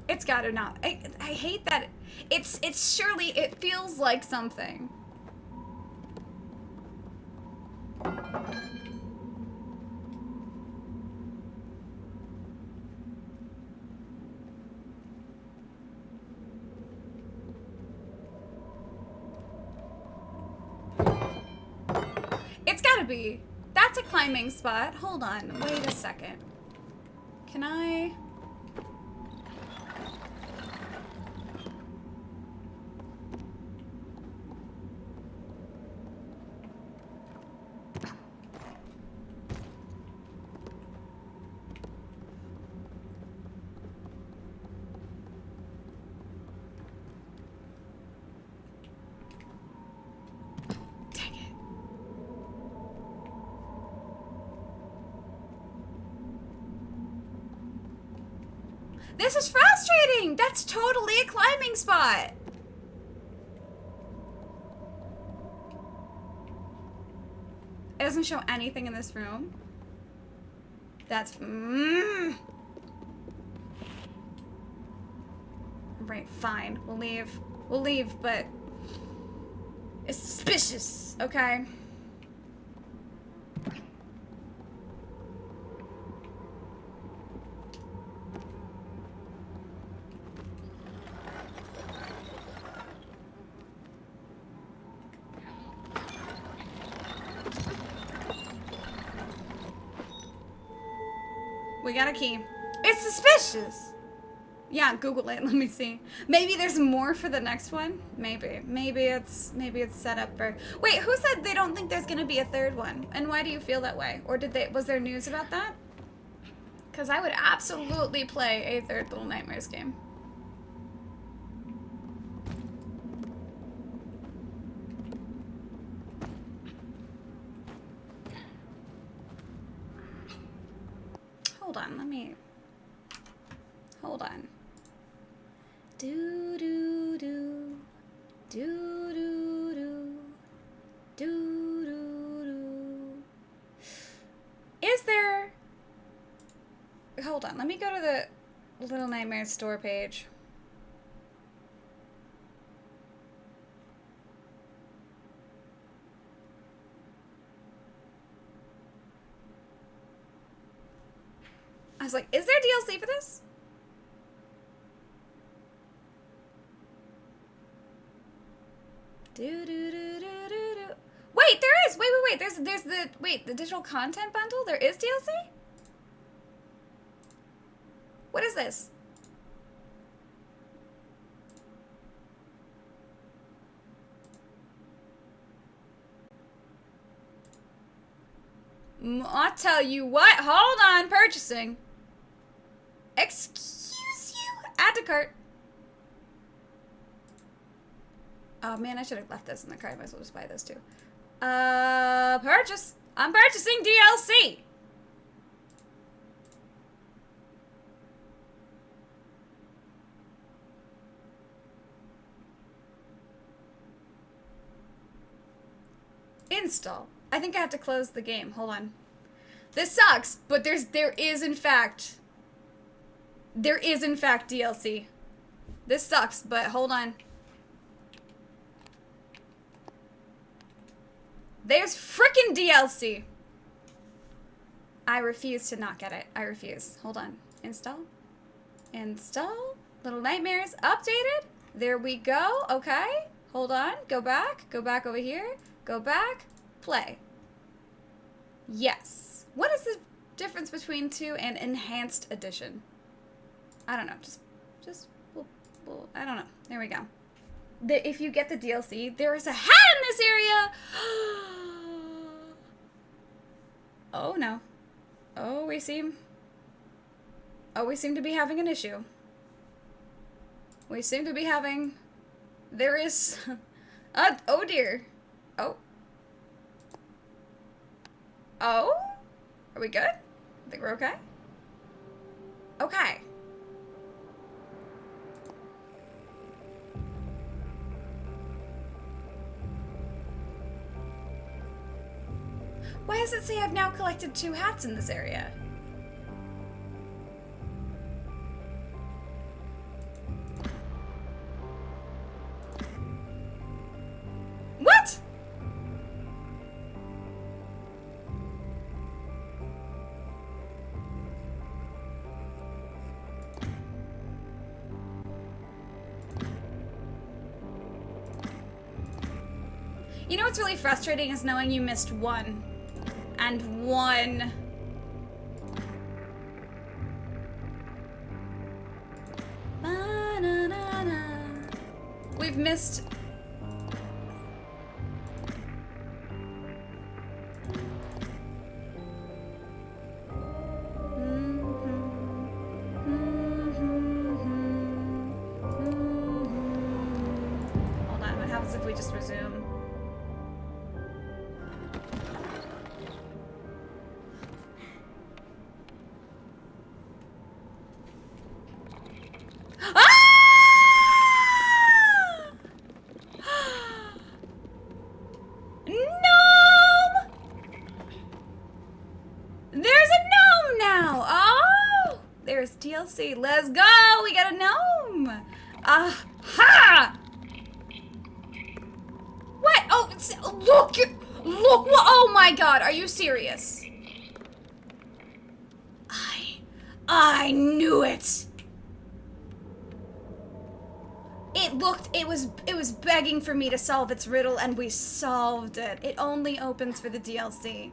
A: It's gotta not. I hate that. It's surely, it feels like something. It's gotta be. That's a climbing spot. Hold on. Wait a second. Can I... This is frustrating! That's totally a climbing spot! It doesn't show anything in this room. That's... Right, fine. We'll leave. We'll leave, but... It's suspicious, okay? We got a key. It's suspicious. Yeah, Google it. Let me see. Maybe there's more for the next one. Maybe. Maybe it's set up for. Wait, who said they don't think there's gonna be a third one? And why do you feel that way? Or was there news about that? Because I would absolutely play a third Little Nightmares game. Hold on, let me... Hold on. Do do do do do do do do do. Is there... Hold on, let me go to the Little Nightmares store page. I was like, is there DLC for this? Do do do do wait, there's the digital content bundle? There is DLC? What is this? I'll tell you what, hold on, purchasing. Excuse you? Add to cart. Oh man, I should have left this in the cart. I might as well just buy this too. Purchase. I'm purchasing DLC. Install. I think I have to close the game. Hold on. This sucks, but there is in fact DLC. This sucks, but hold on. There's frickin' DLC. I refuse to not get it. I refuse. Hold on. Install. Install. Little Nightmares updated. There we go. Okay. Hold on. Go back. Go back over here. Go back. Play. Yes. What is the difference between 2 and enhanced edition? I don't know. I don't know. There we go. If you get the DLC, there is a hat in this area. Oh no. Oh, we seem to be having an issue. We seem to be having. There is. Oh dear. Oh. Oh? Are we good? I think we're okay? Okay. Why does it say I've now collected 2 hats in this area? What? You know what's really frustrating is knowing you missed 1. And 1. Ba-na-na-na. We've missed. Hold on, what happens if we just resume? DLC. Let's go! We got a gnome! Aha! What? Oh, look! Look! Oh my god, are you serious? I knew it! It was begging for me to solve its riddle, and we solved it. It only opens for the DLC.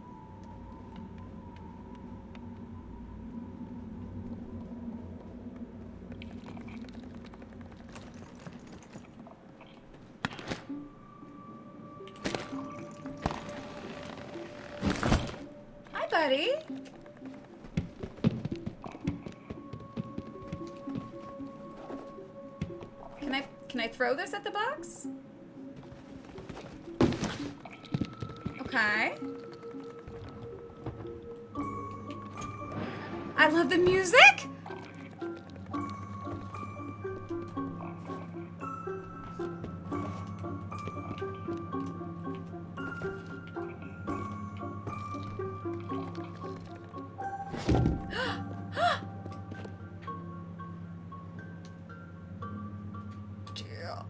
A: Hi, buddy. Can I throw this at the box? Okay. I love the music.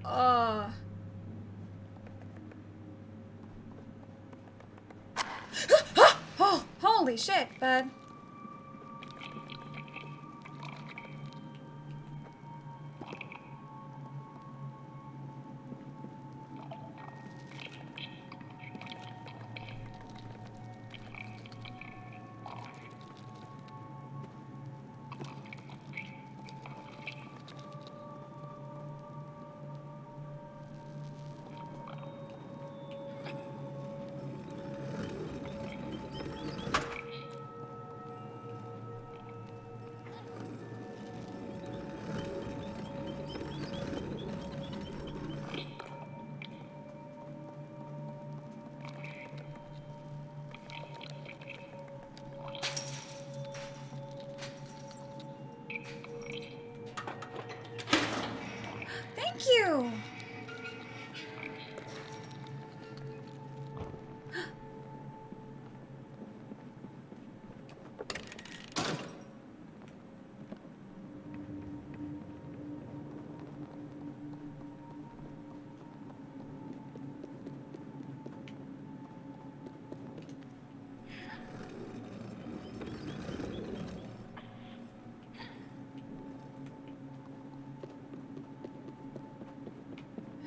A: Oh, holy shit, bud. do?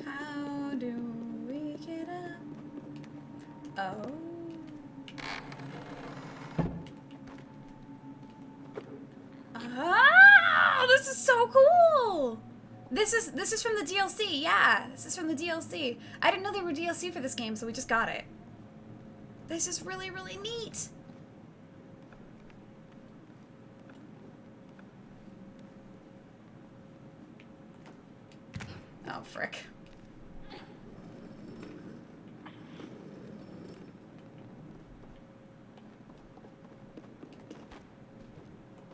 A: How do we get up? Oh. Ah, this is so cool. This is from the DLC. Yeah, this is from the DLC. I didn't know there were DLC for this game, so we just got it. This is really, really neat. Oh, frick.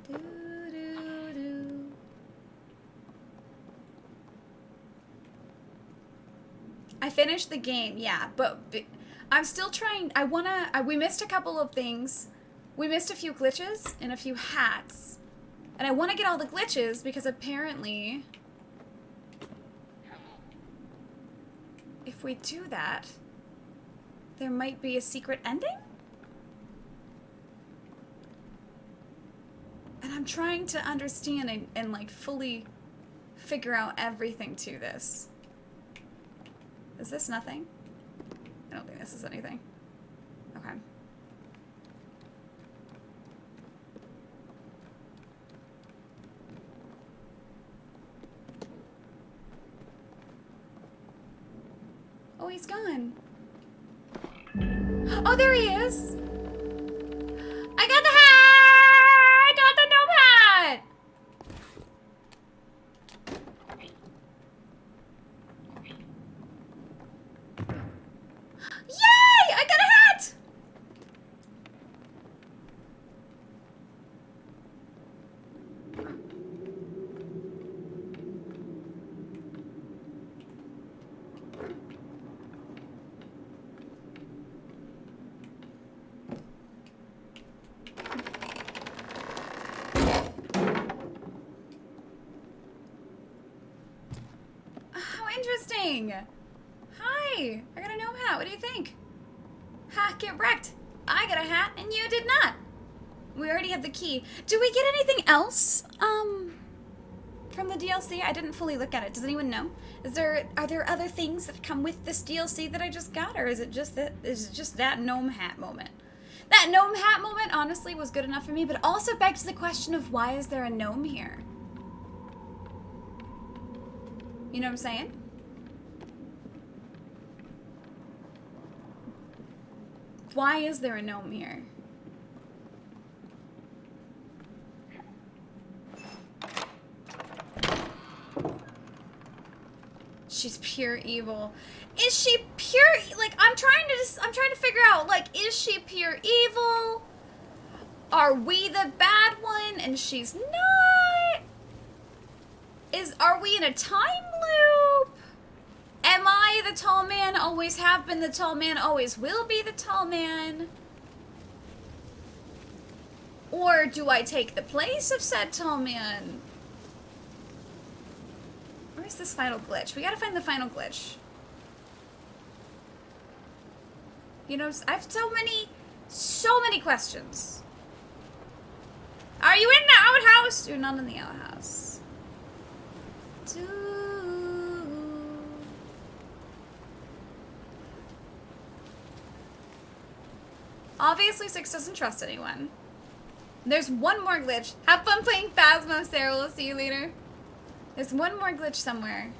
A: Do. I finished the game, yeah, but I'm still trying. We missed a couple of things. We missed a few glitches and a few hats. And I want to get all the glitches because apparently if we do that, there might be a secret ending? And I'm trying to understand and like fully figure out everything to this. Is this nothing? I don't think this is anything. Okay. Oh, he's gone. Oh, there he is. I got the hat! I got the gnome hat! Yay! I got a hat! How interesting! Hi! I got a gnome hat. What do you think? Ha! Get wrecked! I got a hat and you did not! We already have the key. Do we get anything else? From the DLC? I didn't fully look at it. Does anyone know? Are there other things that come with this DLC that I just got? Or is it just that gnome hat moment? That gnome hat moment honestly was good enough for me, but also begs the question of why is there a gnome here? You know what I'm saying? Why is there a gnome here? She's pure evil. Is she pure? Like, I'm trying to figure out, like, is she pure evil? Are we the bad one and she's not? Are we in a time loop? Am I the tall man, always have been the tall man, always will be the tall man? Or do I take the place of said tall man? Where's this final glitch? We gotta find the final glitch. You know, I have so many questions. Are you in the outhouse? You're not in the outhouse. Obviously, 6 doesn't trust anyone. There's one more glitch. Have fun playing Phasmo, Sarah. We'll see you later. There's one more glitch somewhere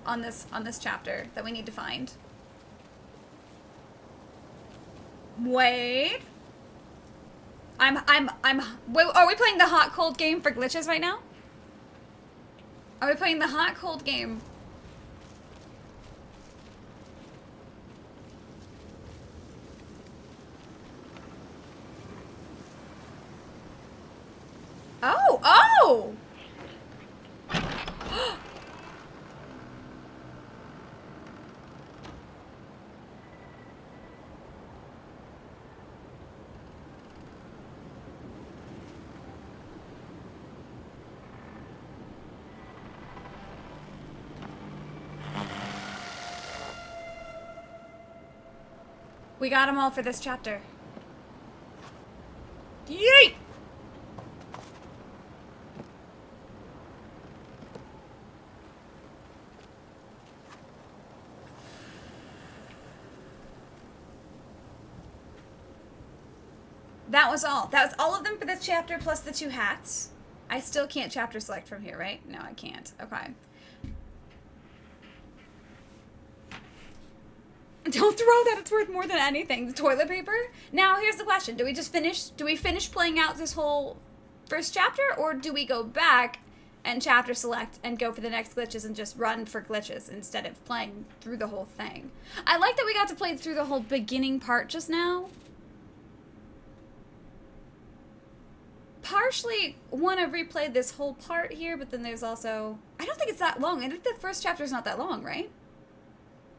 A: on this chapter that we need to find. Wait. Wait, are we playing the hot cold game for glitches right now? Are we playing the hot cold game? Oh! We got them all for this chapter. Yeet! That was all. That was all of them for this chapter plus the 2 hats. I still can't chapter select from here, right? No, I can't. Okay. Don't throw that. It's worth more than anything. The toilet paper? Now, here's the question. Do we finish playing out this whole first chapter, or do we go back and chapter select and go for the next glitches and just run for glitches instead of playing through the whole thing? I like that we got to play through the whole beginning part just now. Partially want to replay this whole part here, but then there's also... I don't think it's that long. I think the first chapter's not that long, right?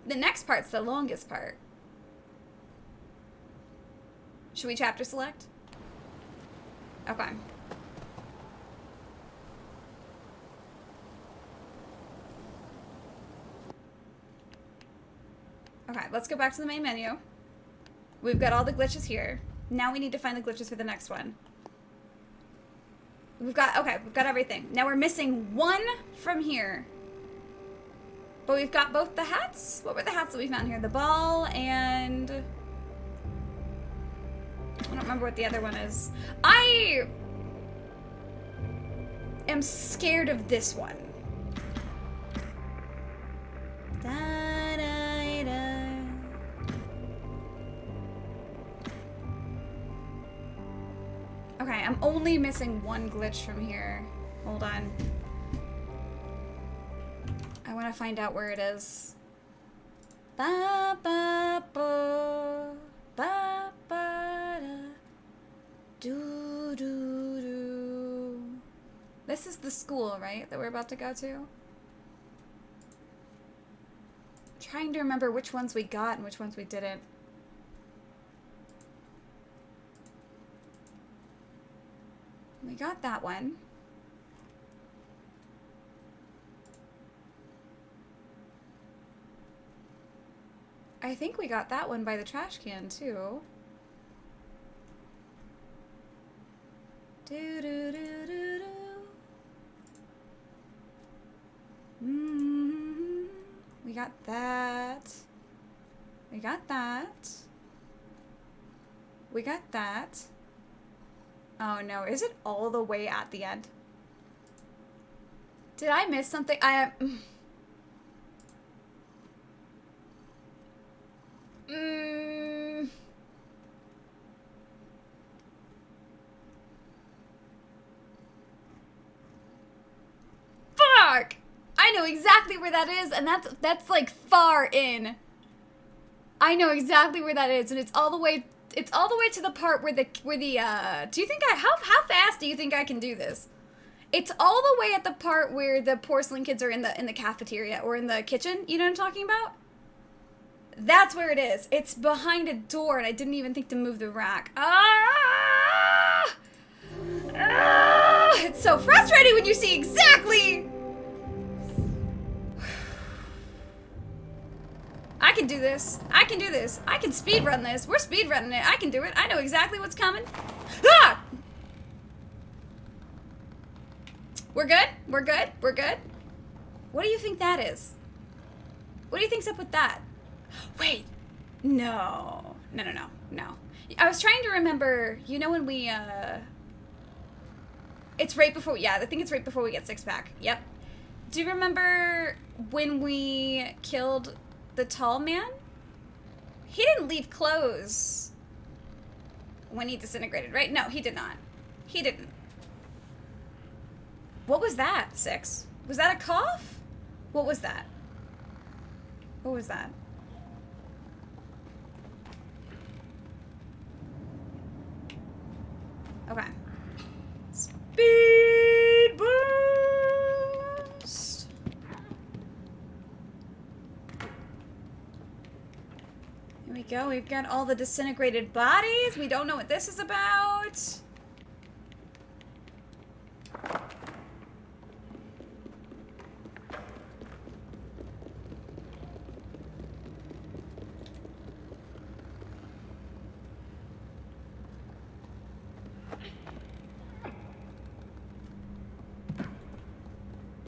A: The next part's the longest part. Should we chapter select? Okay. Okay, let's go back to the main menu. We've got all the glitches here. Now we need to find the glitches for the next one. We've got everything. Now we're missing 1 from here. But we've got both the hats. What were the hats that we found here? The ball and... I don't remember what the other one is. I am scared of this one. Da, da, da. Okay, I'm only missing 1 glitch from here. Hold on. I want to find out where it is. Ba ba ba ba ba da. Do do do. This is the school, right? That we're about to go to? Trying to remember which ones we got and which ones we didn't. We got that one. I think we got that one by the trash can, too. Do do do do do. We got that. We got that. We got that. Oh no, is it all the way at the end? Did I miss something? Fuck! I know exactly where that is, and that's like far in. I know exactly where that is, and it's all the way to the part where the do you think how fast do you think I can do this? It's all the way at the part where the porcelain kids are in the cafeteria or in the kitchen. You know what I'm talking about? That's where it is. It's behind a door, and I didn't even think to move the rack. Ah! Ah! It's so frustrating when you see exactly. I can do this. I can do this. I can speedrun this. We're speedrunning it. I can do it. I know exactly what's coming. Ah! We're good? We're good? We're good? What do you think that is? What do you think's up with that? Wait. No. No, no, no. No. I was trying to remember, you know when we, it's right before, yeah, I think it's right before we get 6-pack. Yep. Do you remember when we killed the tall man? He didn't leave clothes when he disintegrated, right? No, he did not. He didn't. What was that, 6? Was that a cough? What was that? What was that? Okay. Speed boost. Here we go. We've got all the disintegrated bodies. We don't know what this is about.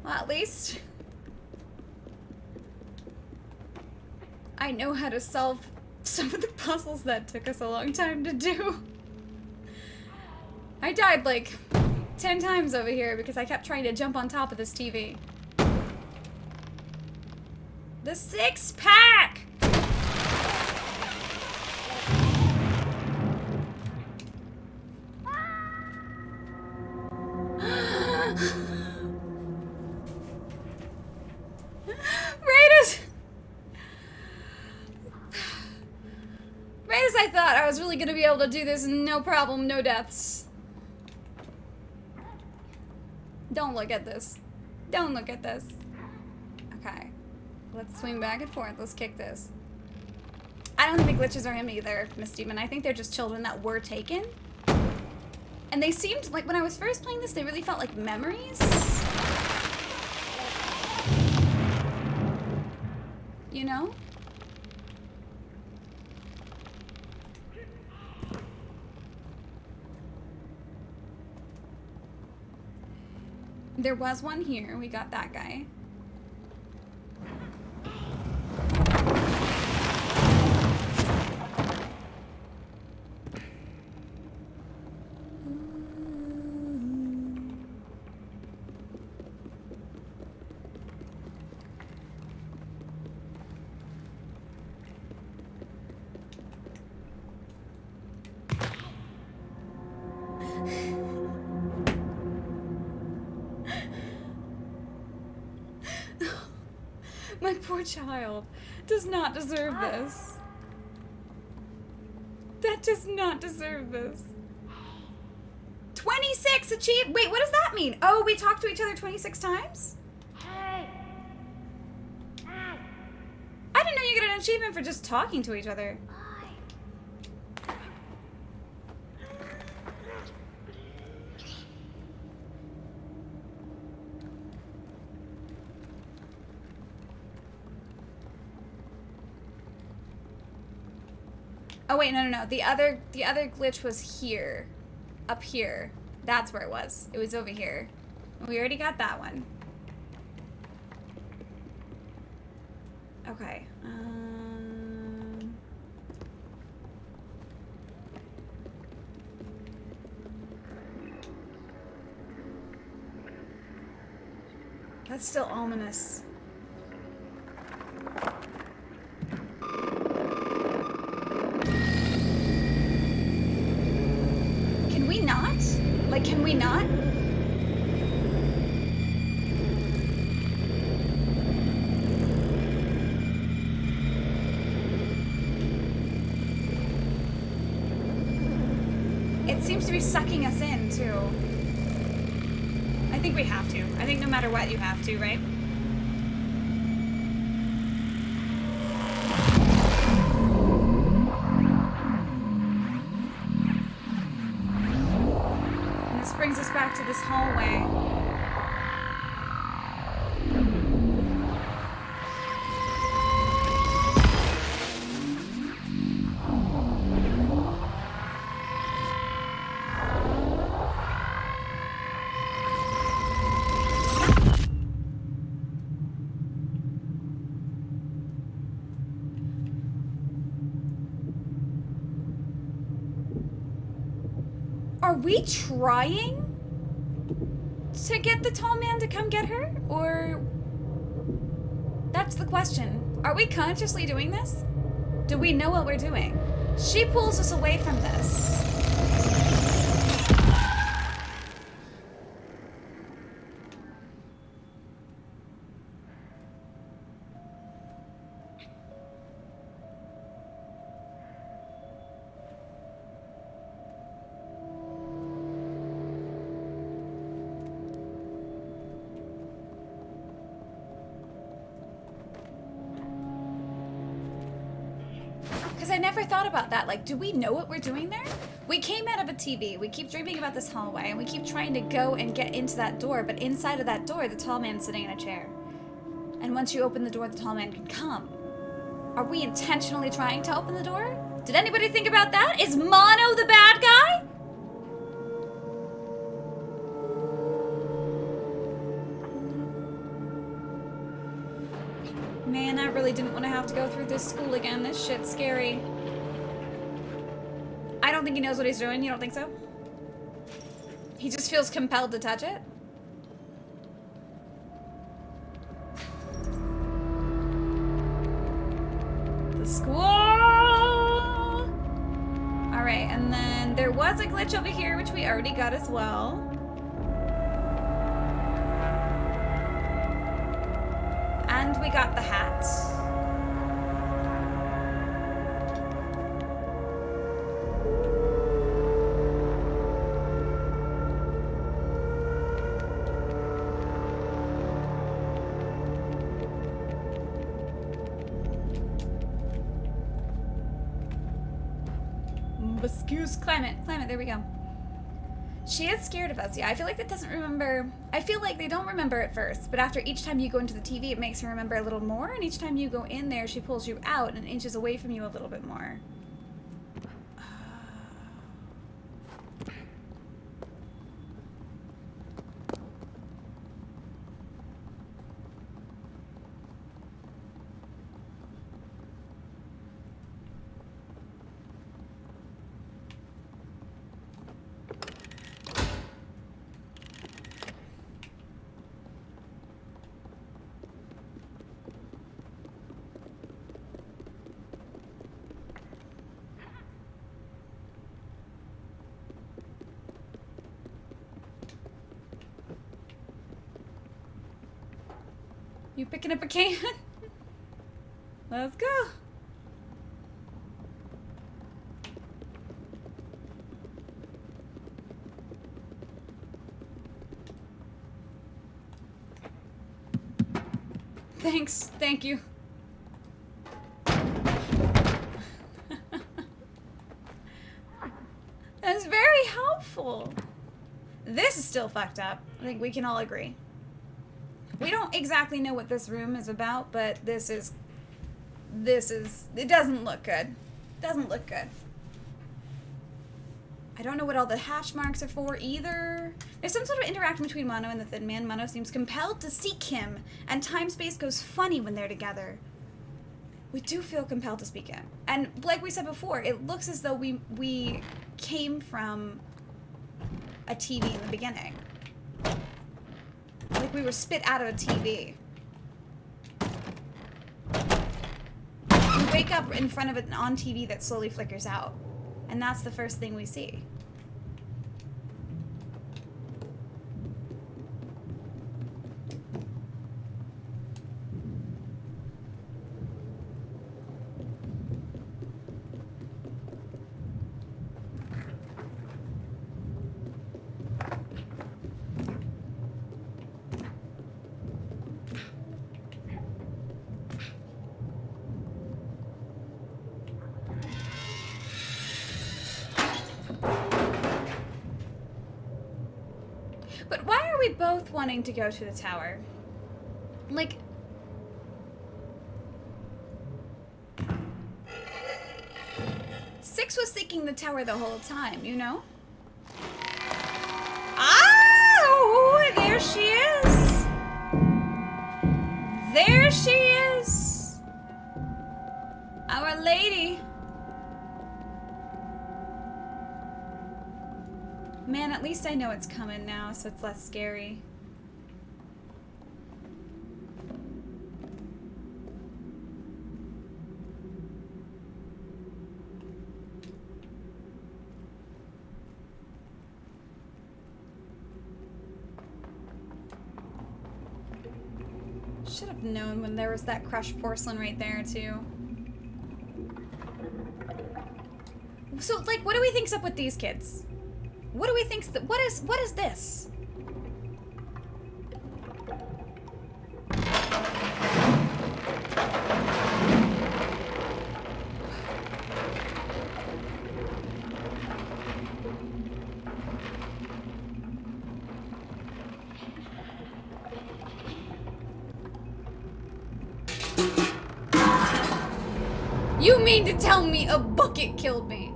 A: Well, at least I know how to solve some of the puzzles that took us a long time to do. I died like 10 times over here because I kept trying to jump on top of this TV. The 6-pack! Right as I thought I was really gonna be able to do this, no problem, no deaths. Don't look at this. Don't look at this. Okay. Let's swing back and forth. Let's kick this. I don't think glitches are him either, Miss Demon. I think they're just children that were taken. And they seemed like, when I was first playing this, they really felt like memories. You know? There was one here. We got that guy. My poor child does not deserve this. That does not deserve this. 26 achieved. Wait, what does that mean? Oh, we talked to each other 26 times? I didn't know you get an achievement for just talking to each other. Oh wait, no. The other glitch was here. Up here. That's where it was. It was over here. We already got that one. Okay. That's still ominous. Can we not? Like, can we not? It seems to be sucking us in, too. I think we have to. I think no matter what, you have to, right? And this brings us back to this hallway. Are we trying to get the tall man to come get her? Or... That's the question. Are we consciously doing this? Do we know what we're doing? She pulls us away from this. Because I never thought about that. Like, do we know what we're doing there? We came out of a TV. We keep dreaming about this hallway, and we keep trying to go and get into that door, but inside of that door, the tall man's sitting in a chair. And once you open the door, the tall man can come. Are we intentionally trying to open the door? Did anybody think about that? Is Mono the bad guy? have to go through this school again. This shit's scary. I don't think he knows what he's doing. You don't think so? He just feels compelled to touch it? The school! Alright, and then there was a glitch over here, which we already got as well. And we got the hat. Excuse Climate, there we go. She is scared of us, yeah. I feel like that doesn't remember. I feel like they don't remember at first, but after each time you go into the TV, it makes her remember a little more, and each time you go in there, she pulls you out and inches away from you a little bit more. You picking up a can? Let's go. Thanks. Thank you. That's very helpful. This is still fucked up. I think we can all agree. We don't exactly know what this room is about, but this is, it doesn't look good. Doesn't look good. I don't know what all the hash marks are for either. There's some sort of interaction between Mono and the Thin Man. Mono seems compelled to seek him, and time-space goes funny when they're together. We do feel compelled to speak him. And like we said before, it looks as though we came from a TV in the beginning. Like we were spit out of a TV. We wake up in front of an on TV that slowly flickers out. And that's the first thing we see. But why are we both wanting to go to the tower? Like... Six was seeking the tower the whole time, you know? Oh, there she is! There she is! Our lady! Man, at least I know it's coming now, so it's less scary. Should have known when there was that crushed porcelain right there, too. So, like, what do we think's up with these kids? What do we think? What is this? You mean to tell me a bucket killed me?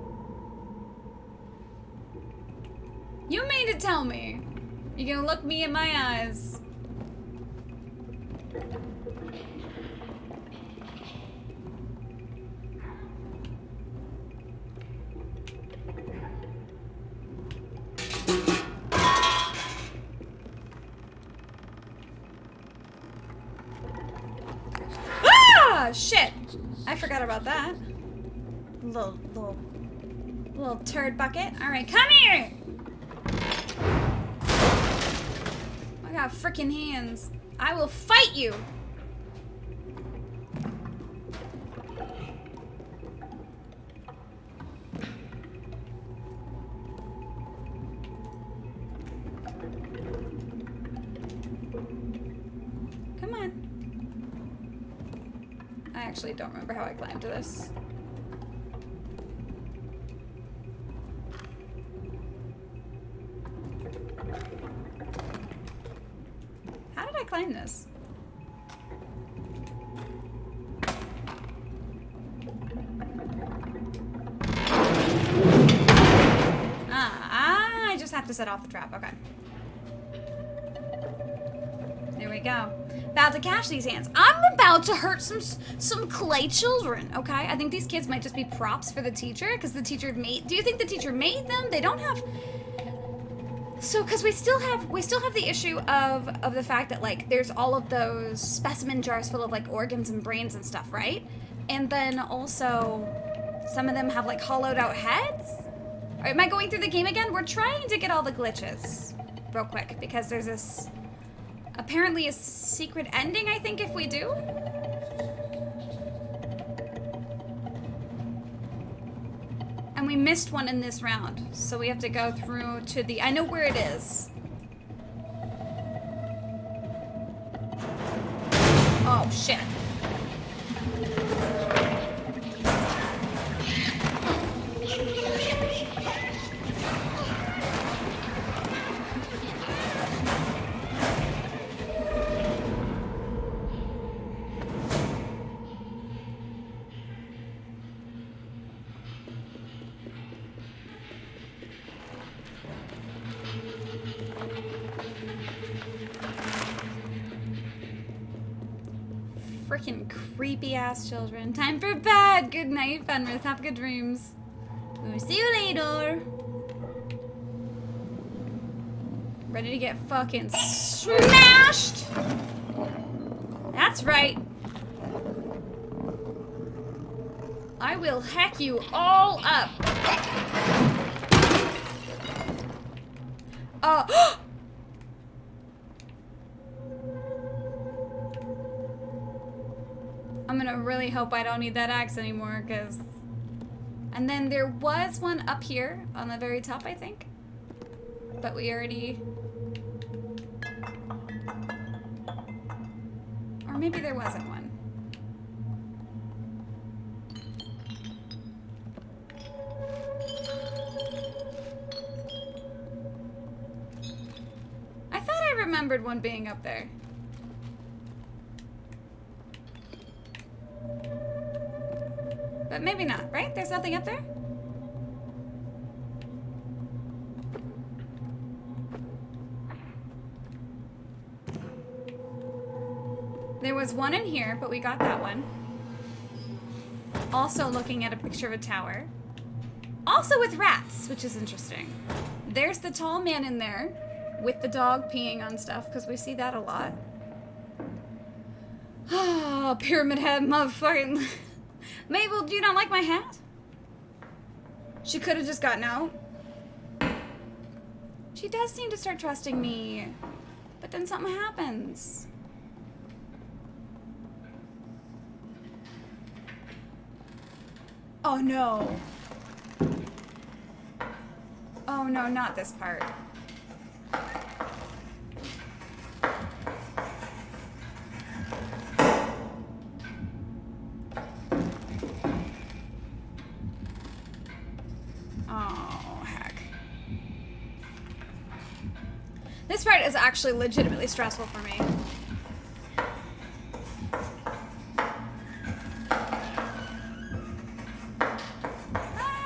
A: You mean to tell me you're gonna look me in my eyes shit. I forgot about that. Little turd bucket. Alright, come here! I got freaking hands. I will fight you! Come on. I actually don't remember how I climbed to this. How did I climb this? I just have to set off the trap. Okay. There we go. About to catch these hands. I'm about to hurt some clay children, okay? I think these kids might just be props for the teacher, because the teacher made... Do you think the teacher made them? They don't have... So, because we still have the issue of the fact that, like, there's all of those specimen jars full of, like, organs and brains and stuff, right? And then also, some of them have, like, hollowed out heads? Or am I going through the game again? We're trying to get all the glitches real quick, because there's this... Apparently a secret ending, I think, if we do. And we missed one in this round, so we have to go through to the... I know where it is. Oh, shit. Freaking creepy ass children. Time for bed. Good night, Fenris. Have good dreams. We'll see you later. Ready to get fucking smashed? That's right. I will hack you all up. I'm gonna really hope I don't need that axe anymore, because... And then there was one up here on the very top, I think. But we already... Or maybe there wasn't one. I thought I remembered one being up there. But maybe not, right? There's nothing up there? There was one in here, but we got that one. Also looking at a picture of a tower. Also with rats, which is interesting. There's the tall man in there with the dog peeing on stuff, because we see that a lot. Oh, pyramid head motherfucking... Mabel, do you not like my hat? She could have just gotten out. She does seem to start trusting me, but then something happens. Oh no. Oh no, not this part. Oh, heck. This part is actually legitimately stressful for me.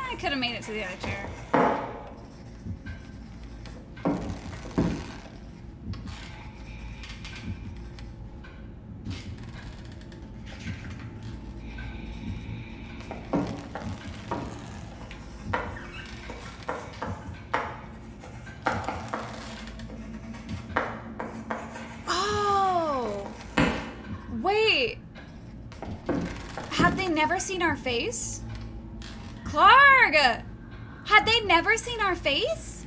A: I could have made it to the other chair. Have they never seen our face? Clark! Had they never seen our face?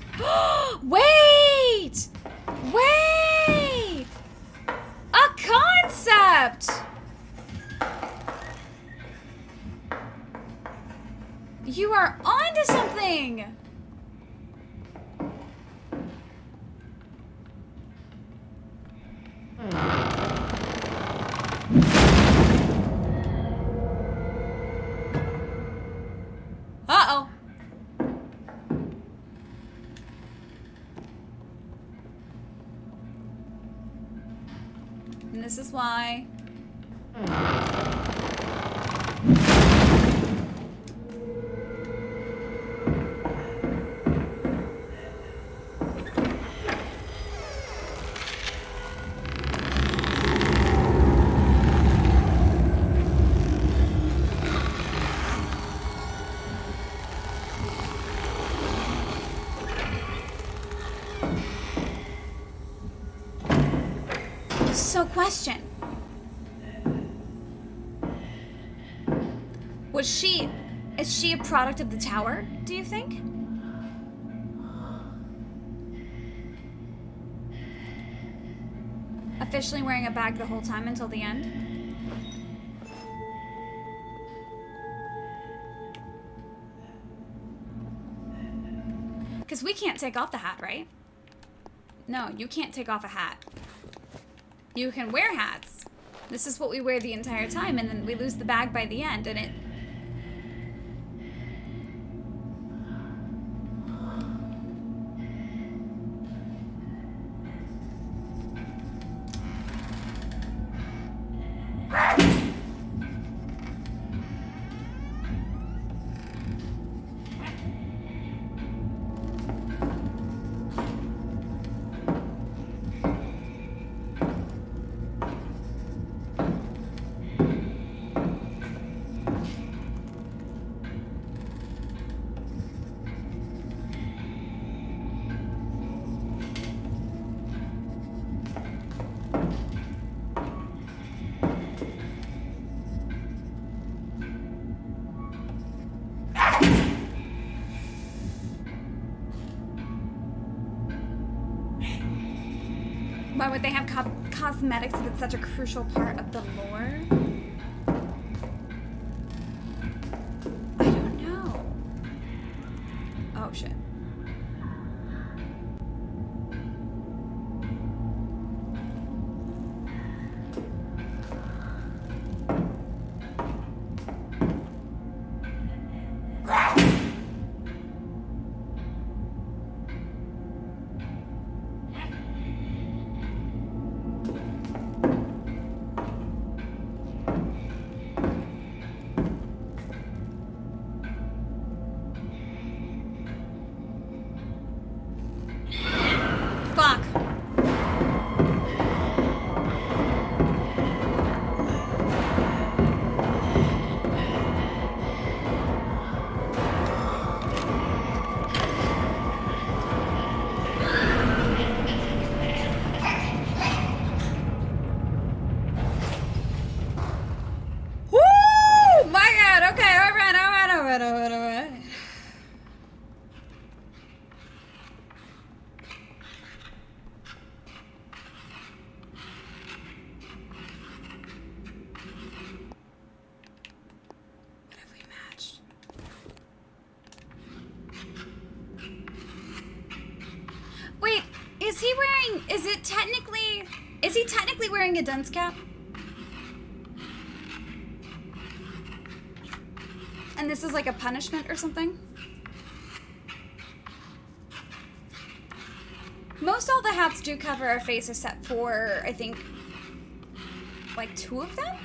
A: Wait! Wait! A concept! You are onto something! Uh-oh. And this is why. So, question. Is she a product of the tower, do you think? Officially wearing a bag the whole time until the end? Because we can't take off the hat, right? No, you can't take off a hat. You can wear hats. This is what we wear the entire time, and then we lose the bag by the end, and it... Why would they have cosmetics if it's such a crucial part of the lore? I don't know. Oh, shit. Fuck. Woo! My God. Okay. All right. What have we matched? Wait, is he technically wearing a dunce cap? And this is like a punishment or something? Most all the hats do cover our face except for, I think, like 2 of them?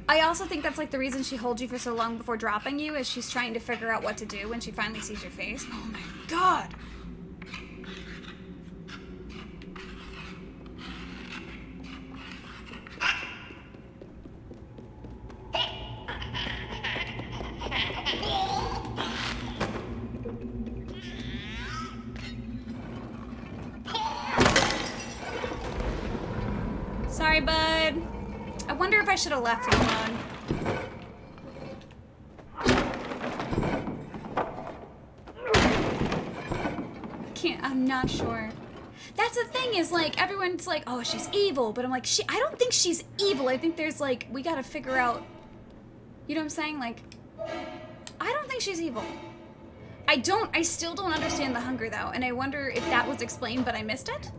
A: I also think that's like the reason she holds you for so long before dropping you, is she's trying to figure out what to do when she finally sees your face. Oh my God. Sorry, bud. I wonder if I should have left him alone. I'm not sure. That's the thing is, like, everyone's like, oh, she's evil. But I'm like, I don't think she's evil. I think there's, like, we gotta figure out, you know what I'm saying? Like, I don't think she's evil. I still don't understand the hunger, though. And I wonder if that was explained, but I missed it.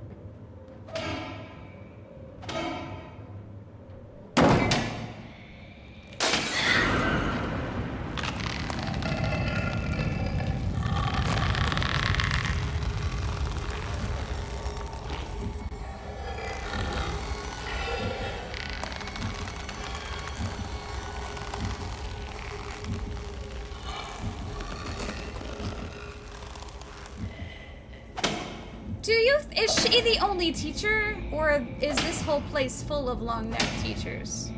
A: Is she the only teacher, or is this whole place full of long-necked teachers?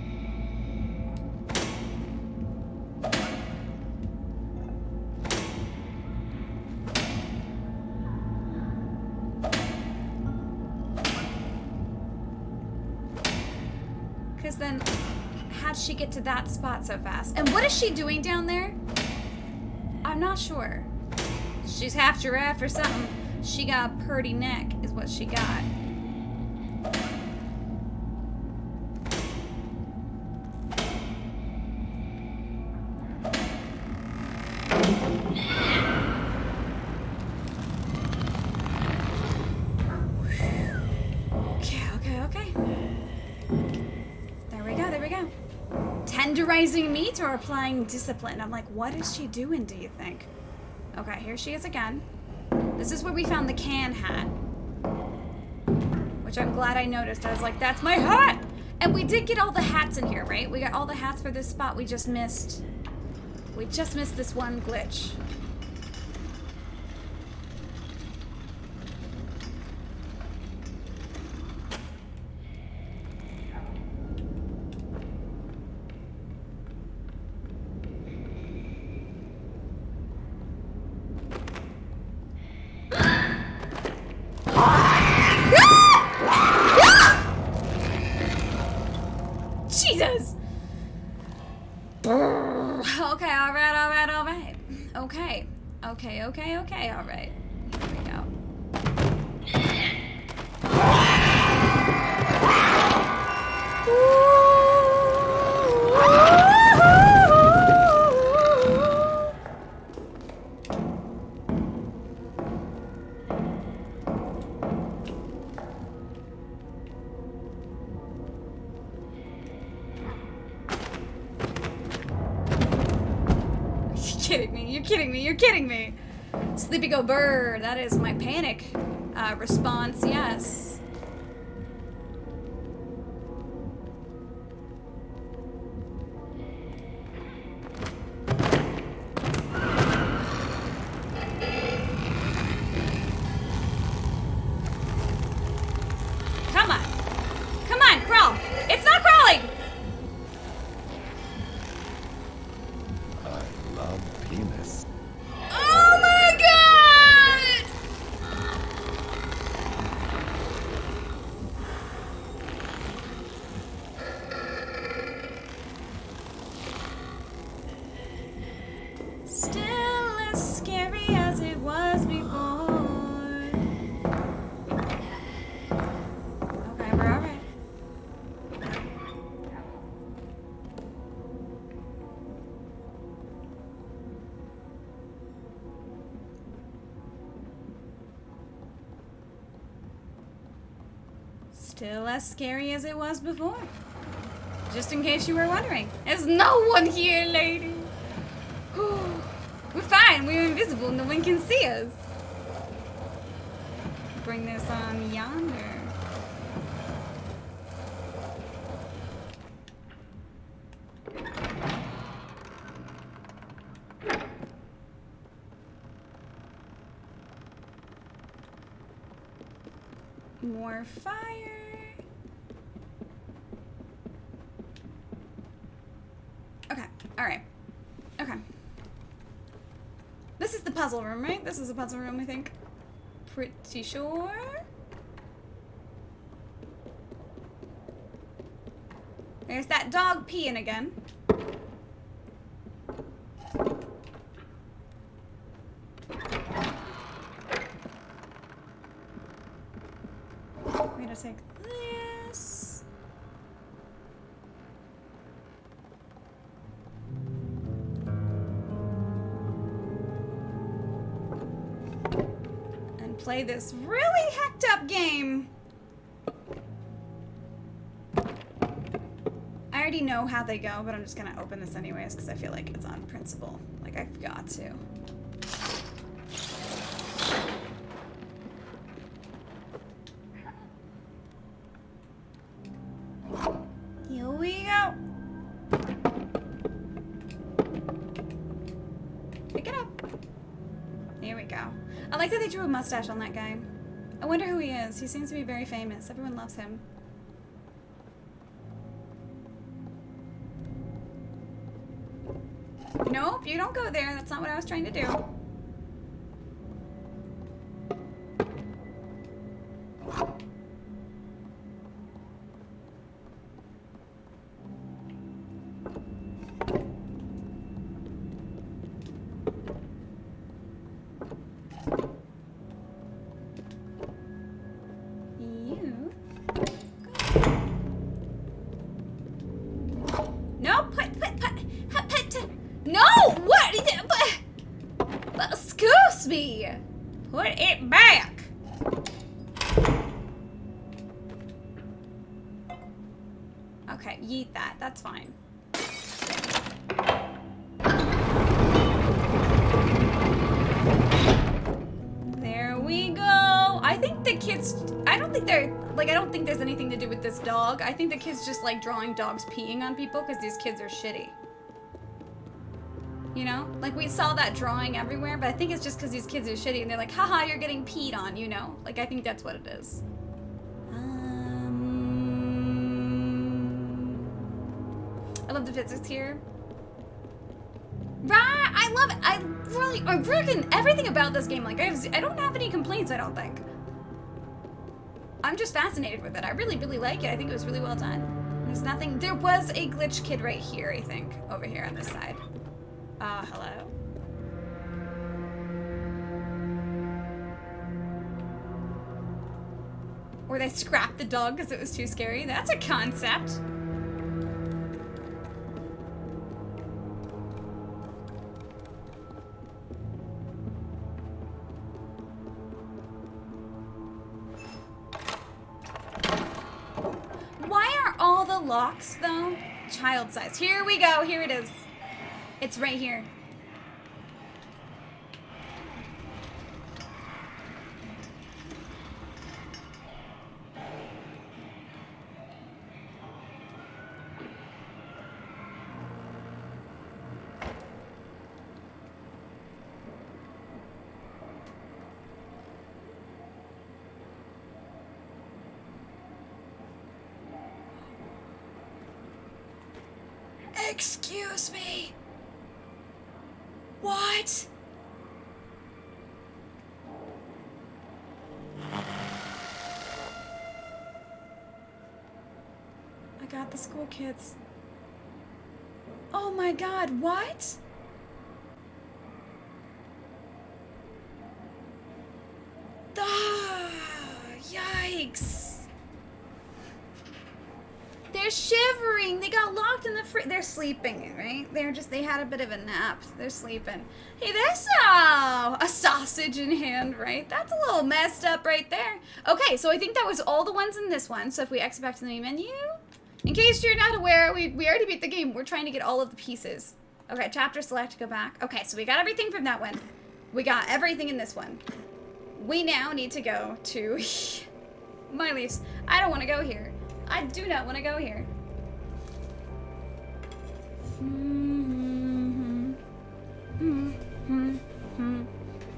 A: Because then, how'd she get to that spot so fast? And what is she doing down there? I'm not sure. She's half giraffe or something. She got a purty neck, is what she got. Okay. There we go. Tenderizing meat or applying discipline? I'm like, what is she doing, do you think? Okay, here she is again. This is where we found the can hat. Which I'm glad I noticed. I was like, that's my hat! And we did get all the hats in here, right? We got all the hats for this spot. We just missed this one glitch. Jesus! Okay, alright. Okay, alright. Here we go. You're kidding me. Sleepy Go Bird, that is my panic response, yes. Come on, crawl. It's not crawling.
D: I love penis.
H: Oh my god!
A: Still as scary as it was before. Okay, we're alright. Still as scary as it was before. Just in case you were wondering. There's no one here, lady. We're fine. We're invisible. No one can see us. Bring this on yonder. More fire. Okay, alright. Okay. This is the puzzle room, right? This is the puzzle room, I think. Pretty sure. There's that dog peeing again. gotta take this. And play this really hacked up game. I already know how they go, but I'm just gonna open this anyways because I feel like it's on principle. Like I've got to. Here we go. Pick it up. Here we go. I like that they drew a mustache on that guy. I wonder who he is. He seems to be very famous. Everyone loves him. Nope, you don't go there. That's not what I was trying to do. You. No, put. No! What? Excuse me! Put it back! Okay, yeet that. That's fine. There we go. I think the kids... I don't think they're... Like, I don't think there's anything to do with this dog. I think the kids just like drawing dogs peeing on people because these kids are shitty. You know? Like, we saw that drawing everywhere, but I think it's just because these kids are shitty and they're like, haha, you're getting peed on, you know? Like, I think that's what it is. I love the physics here. Right! I love it! I freaking everything about this game, like, I don't have any complaints, I don't think. I'm just fascinated with it. I really, really like it. I think it was really well done. There's nothing... There was a glitch kid right here, I think. Over here on this side. Hello? Or they scrapped the dog because it was too scary. That's a concept. Why are all the locks, though, child size? Here we go. Here it is. It's right here. Excuse me. What? I got the school kids. Oh my god, what? Ah, yikes. They're shivering. They got locked in the they're sleeping, right? They had a bit of a nap. They're sleeping. Hey, there's a sausage in hand, right? That's a little messed up right there. Okay, so I think that was all the ones in this one. So if we exit back to the main menu, in case you're not aware, we already beat the game. We're trying to get all of the pieces. Okay, chapter select, go back. Okay, so we got everything from that one. We got everything in this one. We now need to go to my leaves. I don't want to go here. I do not want to go here.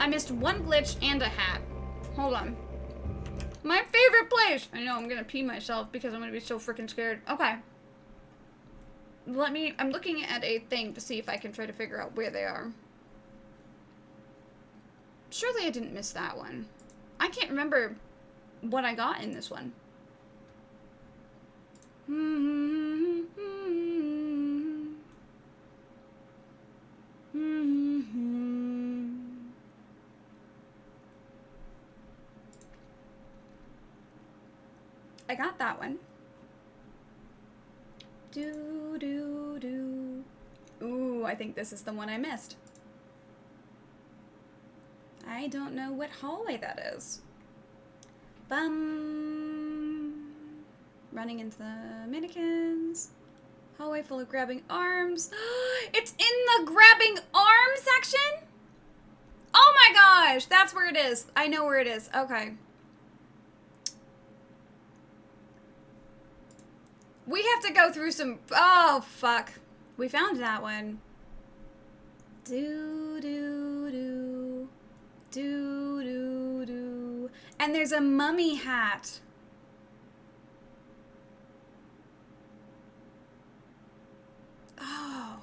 A: I missed one glitch and a hat. Hold on. My favorite place! I know, I'm gonna pee myself because I'm gonna be so freaking scared. Okay. I'm looking at a thing to see if I can try to figure out where they are. Surely I didn't miss that one. I can't remember what I got in this one. I got that one. Do. Ooh, I think this is the one I missed. I don't know what hallway that is. Bum. Running into the mannequins. Hallway full of grabbing arms. It's in the grabbing arm section? Oh my gosh, that's where it is. I know where it is. Okay. We have to go through some... Oh, fuck. We found that one. Do. And there's a mummy hat. Oh.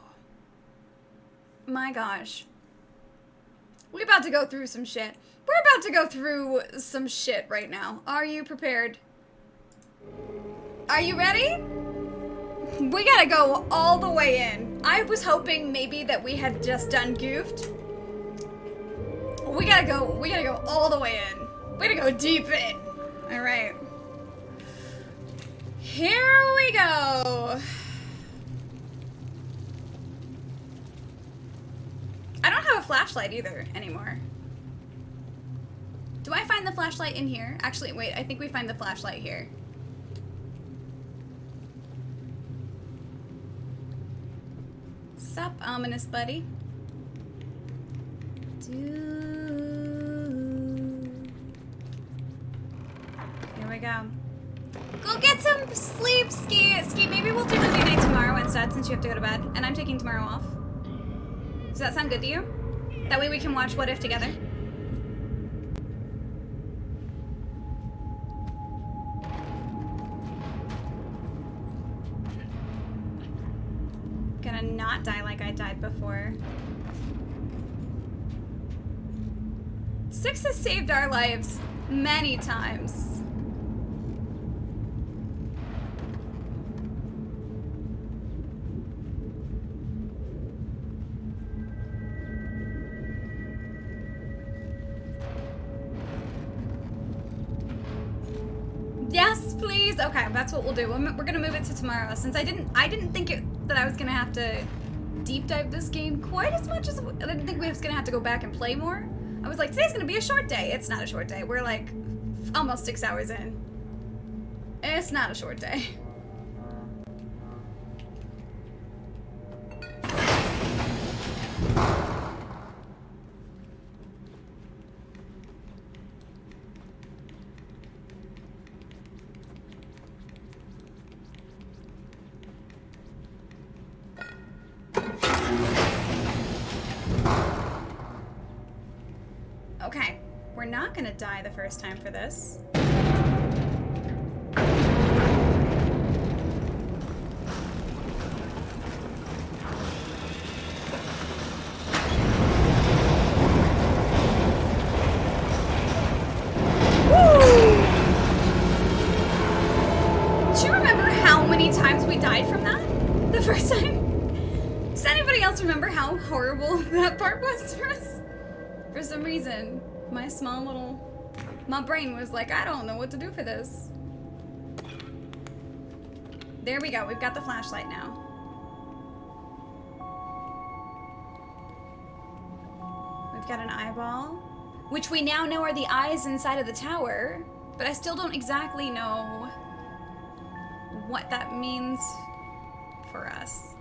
A: My gosh. We're about to go through some shit. We're about to go through some shit right now. Are you prepared? Are you ready? We gotta go all the way in. I was hoping maybe that we had just done goofed. We gotta go all the way in. We gotta go deep in. All right. Here we go. I don't have a flashlight either anymore. Do I find the flashlight in here? Actually, wait, I think we find the flashlight here. Sup, ominous buddy. Here we go. Go get some sleep, Ski. Maybe we'll do movie night tomorrow instead since you have to go to bed. And I'm taking tomorrow off. Does that sound good to you? That way we can watch What If together. Gonna not die like I died before. 6 has saved our lives many times. Yes, please. Okay, that's what we'll do. We're gonna move it to tomorrow since I didn't think that I was gonna have to deep dive this game quite as much as I didn't think we was gonna have to go back and play more. I was like, today's gonna be a short day. It's not a short day. We're like almost 6 hours in. It's not a short day. Okay, we're not gonna die the first time for this. Do you remember how many times we died from that? The first time? Does anybody else remember how horrible that part was for us? For some reason, my brain was like, I don't know what to do for this. There we go, we've got the flashlight now. We've got an eyeball, which we now know are the eyes inside of the tower, but I still don't exactly know what that means for us.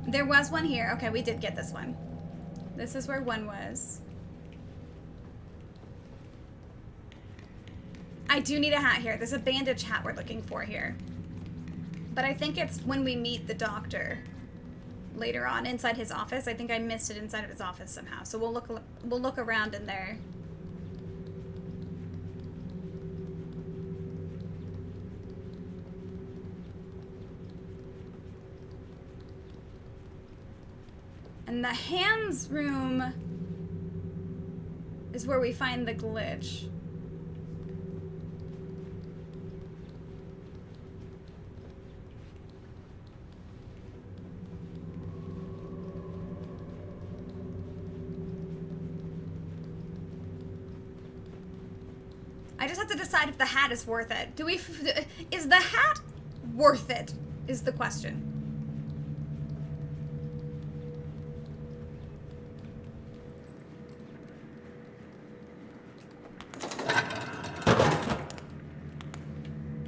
A: There was one here. Okay, we did get this one. This is where one was. I do need a hat here. There's a bandage hat we're looking for here. But I think it's when we meet the doctor later on inside his office. I think I missed it inside of his office somehow. So we'll look around in there. And the hands room is where we find the glitch. I just have to decide if the hat is worth it. Is the hat worth it? Is the question.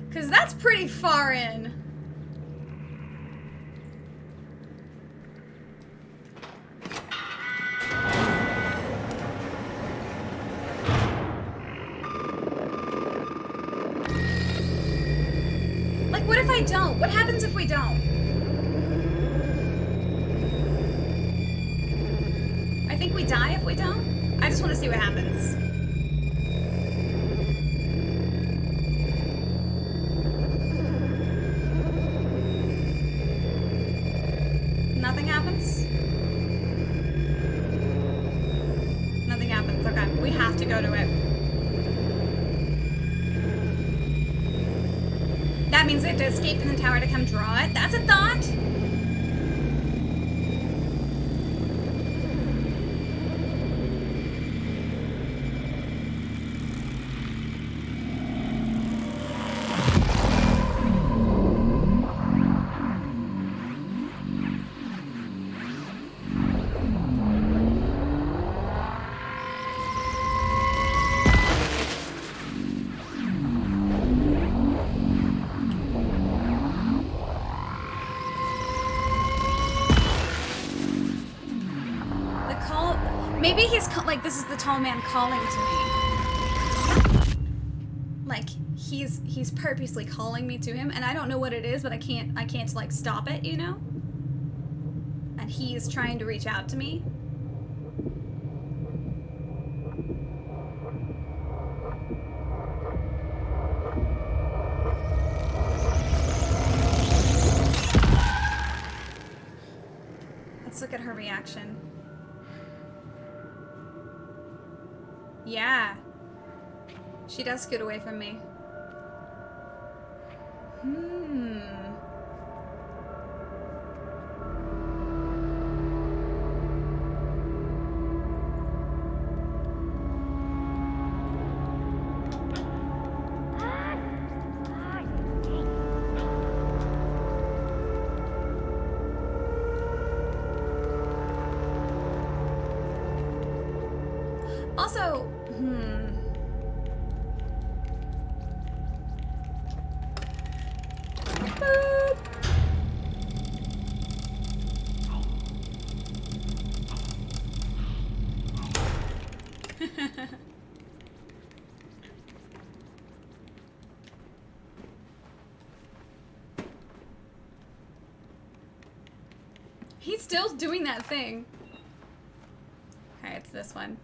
A: Because that's pretty far in. Like, what if I don't? What happens if we don't? I think we die if we don't. I just want to see what happens. Nothing happens? Nothing happens. Okay, we have to go to it. That means we have to escape from the tower to come draw it. That's a thought. Maybe he's like, this is the tall man calling to me. Like he's purposely calling me to him, and I don't know what it is, but I can't like stop it, you know? And he is trying to reach out to me. Let's look at her reaction. Yeah. She does scoot away from me. Also, Boop. He's still doing that thing. Okay, it's this one.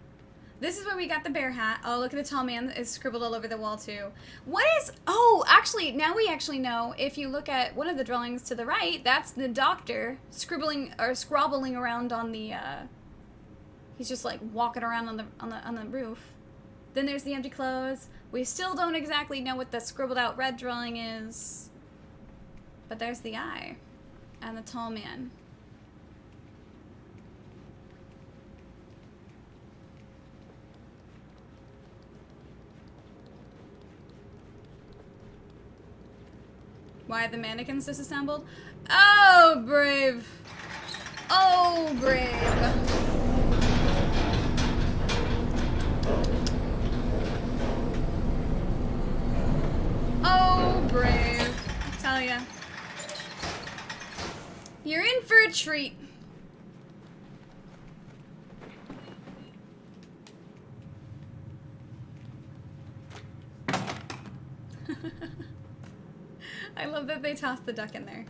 A: This is where we got the bear hat. Oh, look at the tall man. It's scribbled all over the wall, too. What is... Oh, actually, now we actually know. If you look at one of the drawings to the right, that's the doctor scribbling or scrobbling around on the... He's just, like, walking around on the roof. Then there's the empty clothes. We still don't exactly know what the scribbled out red drawing is. But there's the eye. And the tall man. Why are the mannequins disassembled? Oh, brave. Oh, brave. Oh, brave. I tell ya. You're in for a treat. I love that they tossed the duck in there.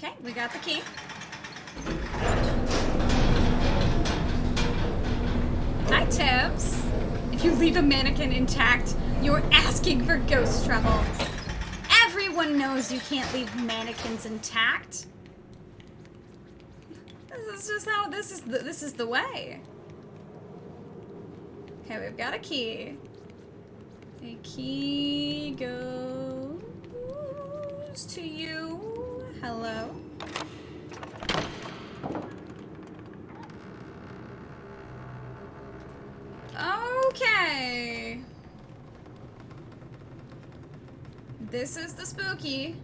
A: Okay, we got the key. Hi, Tibbs. If you leave a mannequin intact, you're asking for ghost trouble. everyone knows you can't leave mannequins intact. This is just how this is the way. Okay, we've got a key. A key goes to you. Hello. Okay. This is the spooky.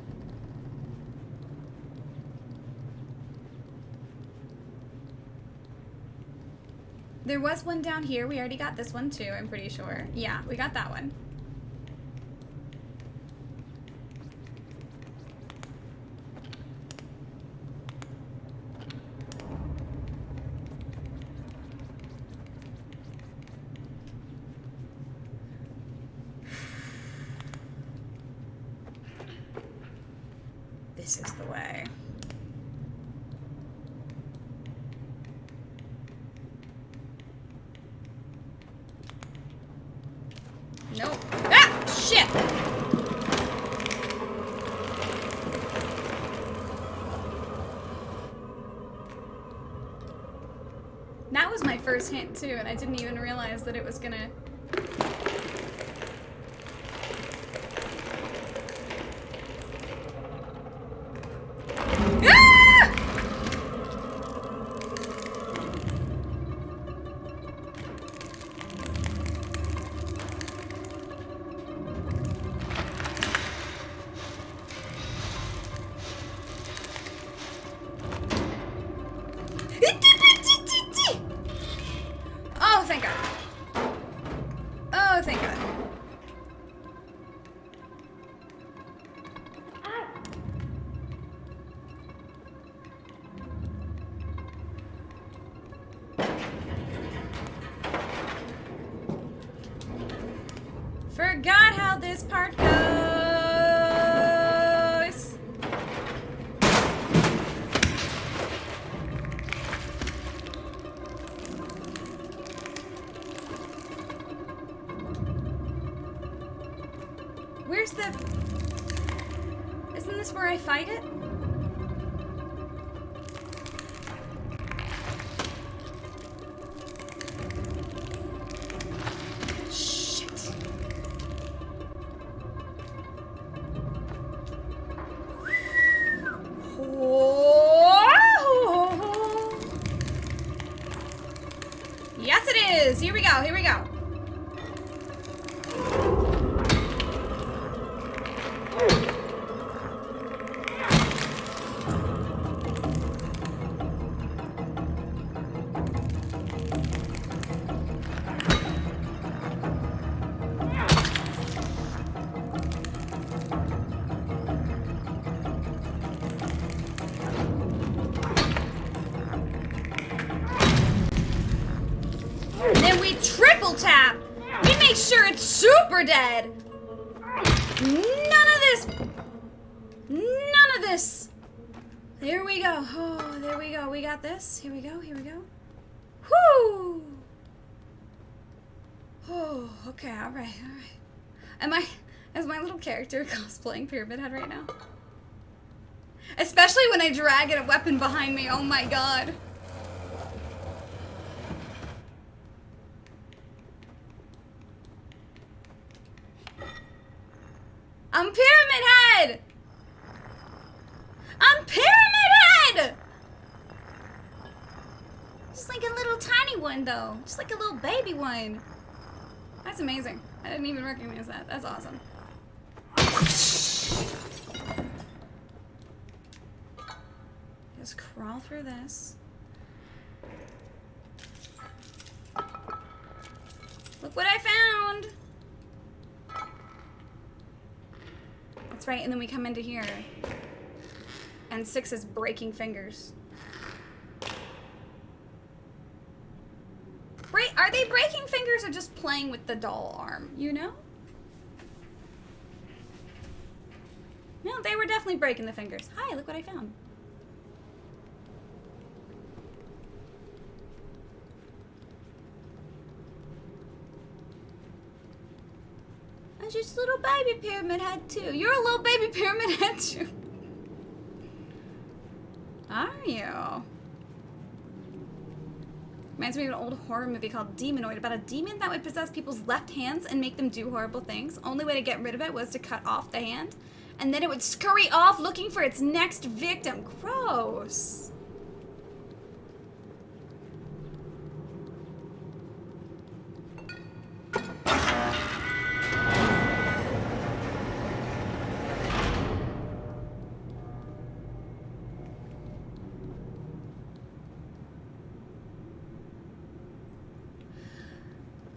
A: There was one down here. We already got this one too, I'm pretty sure. Yeah, we got that one. This is the way. Nope. Ah! Shit! That was my first hint too, and I didn't even realize that it was gonna... Oh, thank God. Oh, thank God. Forgot how this part goes. Where's the... Isn't this where I fight it? Shit. Oh. Yes, it is. Here we go. Here we go. Then we triple tap. We make sure it's super dead. None of this. None of this. There we go. Oh, there we go. We got this. Here we go. Here we go. Whoo. Oh, okay. All right. All right. Is my little character cosplaying Pyramid Head right now? Especially when I drag a weapon behind me. Oh my God. I'm Pyramid Head! I'm Pyramid Head! Just like a little tiny one, though. Just like a little baby one. That's amazing. I didn't even recognize that. That's awesome. Just crawl through this. Look what I found! That's right, and then we come into here. And 6 is breaking fingers. Are they breaking fingers or just playing with the doll arm, you know? No, they were definitely breaking the fingers. Hi, look what I found. I'm just a little baby pyramid head too. You're a little baby pyramid head too. Are you? Reminds me of an old horror movie called Demonoid about a demon that would possess people's left hands and make them do horrible things. Only way to get rid of it was to cut off the hand. And then it would scurry off looking for its next victim. Gross.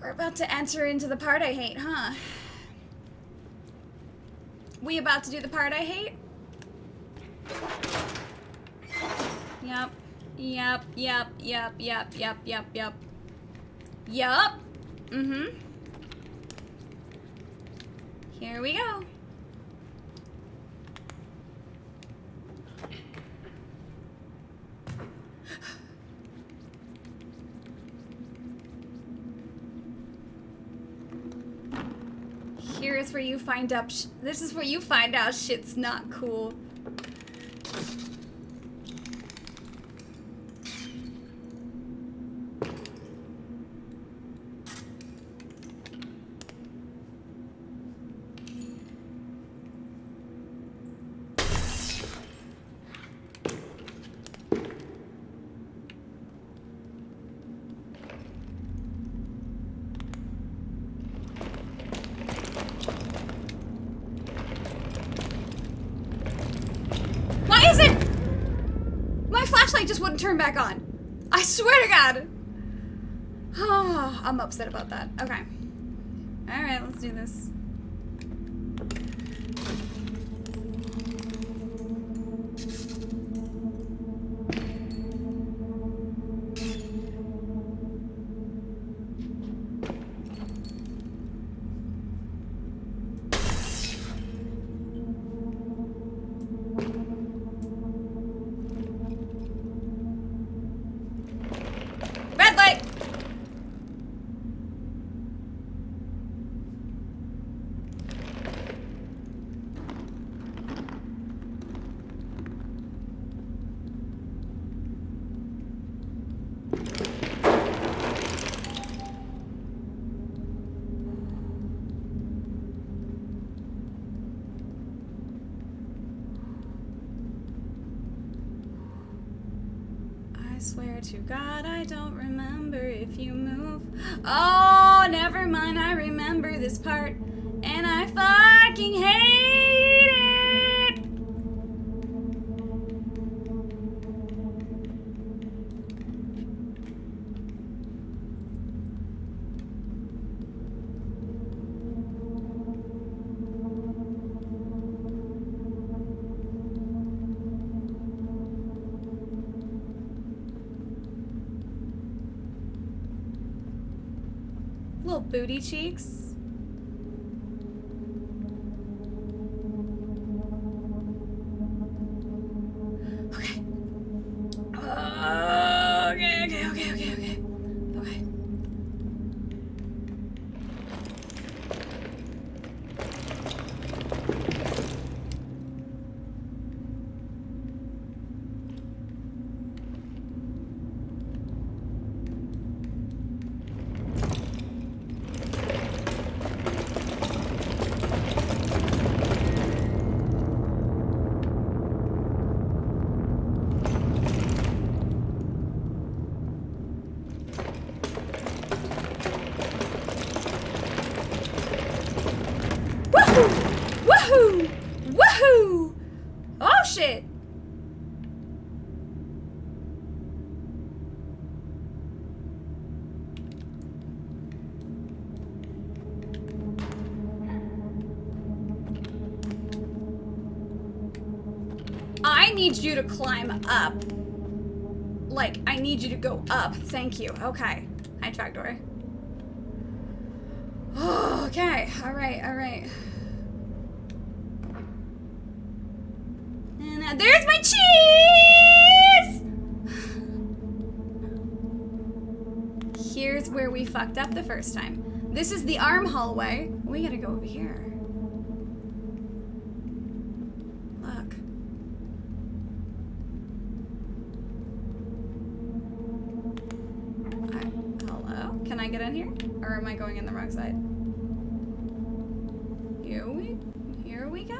A: We're about to enter into the part I hate, huh? We about to do the part I hate? Yep. Yep, yep, yep, yep, yep, yep, yep. Yup. Mm-hmm. Here we go. Here's where you find out. This is where you find out shit's not cool. Just wouldn't turn back on. I swear to God. Oh, I'm upset about that. Okay. All right, let's do this. I swear to God, I don't remember if you move. Oh, never mind, I remember this part. And I fucking hate it! Little booty cheeks. Okay. Okay. Woohoo! Woohoo! Oh shit! I need you to climb up. Like, I need you to go up. Thank you. Okay. Hi, trapdoor. Oh, okay. Alright. And there's my cheese! Here's where we fucked up the first time. This is the arm hallway We gotta go over here. Look. Hello? Can I get in here? Or am I going in the wrong side? Here we go?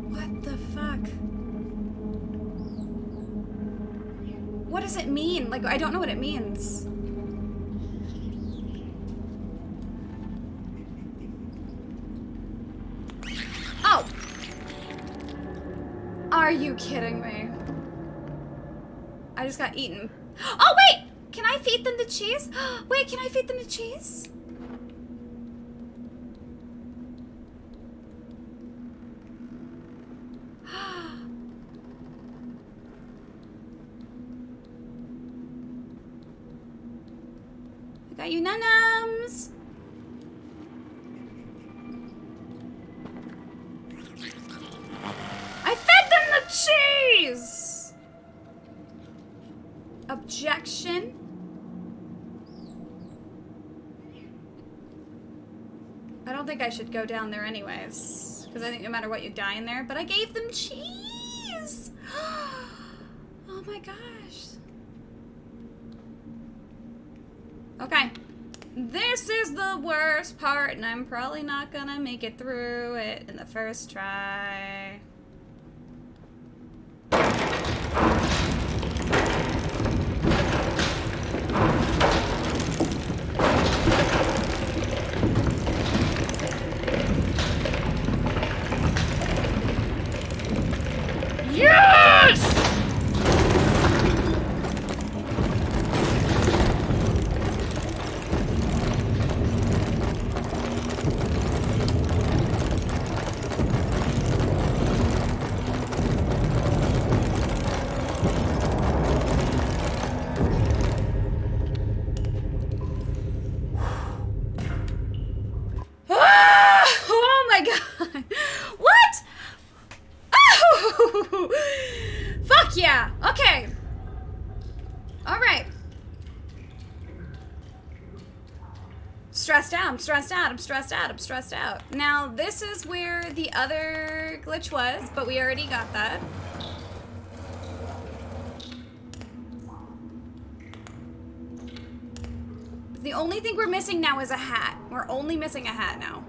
A: What the fuck? What does it mean? Like, I don't know what it means. Oh! Are you kidding me? I just got eaten. Oh, wait! Can I feed them the cheese? Wait, can I feed them the cheese? I got you num-nums. I fed them the cheese! Objection? I don't think I should go down there anyways. Because I think no matter what, you die in there. But I gave them cheese! Oh my gosh. Okay. This is the worst part, and I'm probably not gonna make it through it in the first try. Yes! Oh my god! What? Oh! Fuck yeah! Okay. Alright. Stressed out, I'm stressed out, I'm stressed out, I'm stressed out. Now, this is where the other glitch was, but we already got that. The only thing we're missing now is a hat. We're only missing a hat now.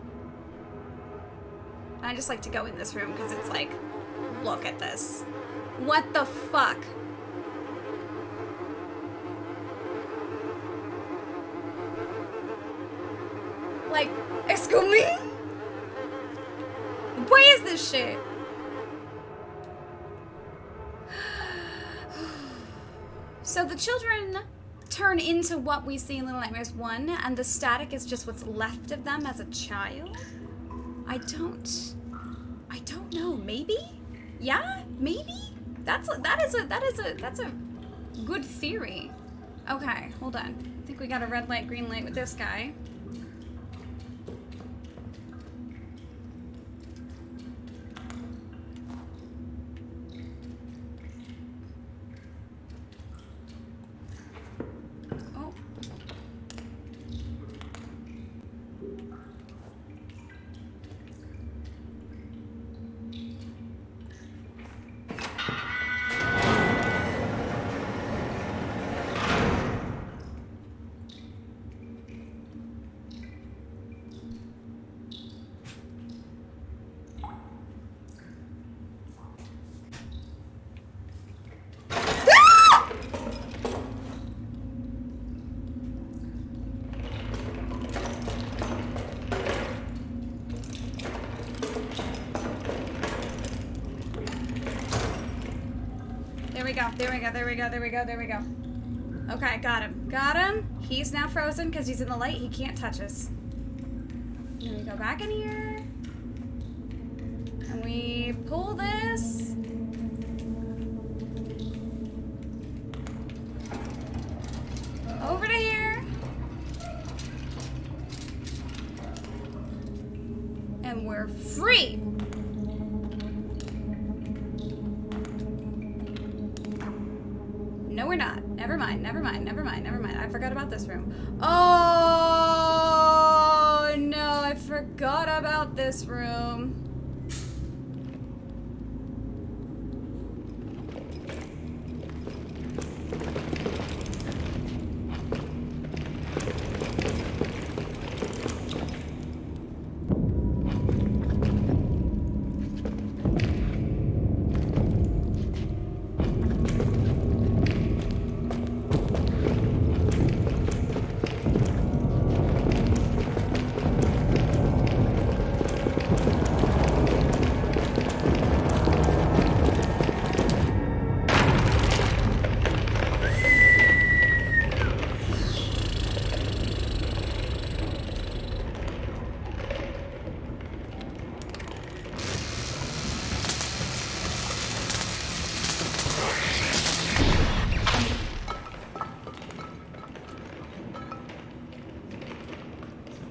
A: I just like to go in this room because it's like, look at this. What the fuck? Like, excuse me? What is this shit? So the children turn into what we see in Little Nightmares 1, and the static is just what's left of them as a child? I don't know. Maybe? Yeah? Maybe? That's a good theory. Okay, hold on. I think we got a red light, green light with this guy. Oh. There we go. Okay, got him. Got him. He's now frozen because he's in the light. He can't touch us. Then we go back in here. And we pull this. Over to here. And we're free. we're not. Never mind. I forgot about this room. Oh, no, I forgot about this room.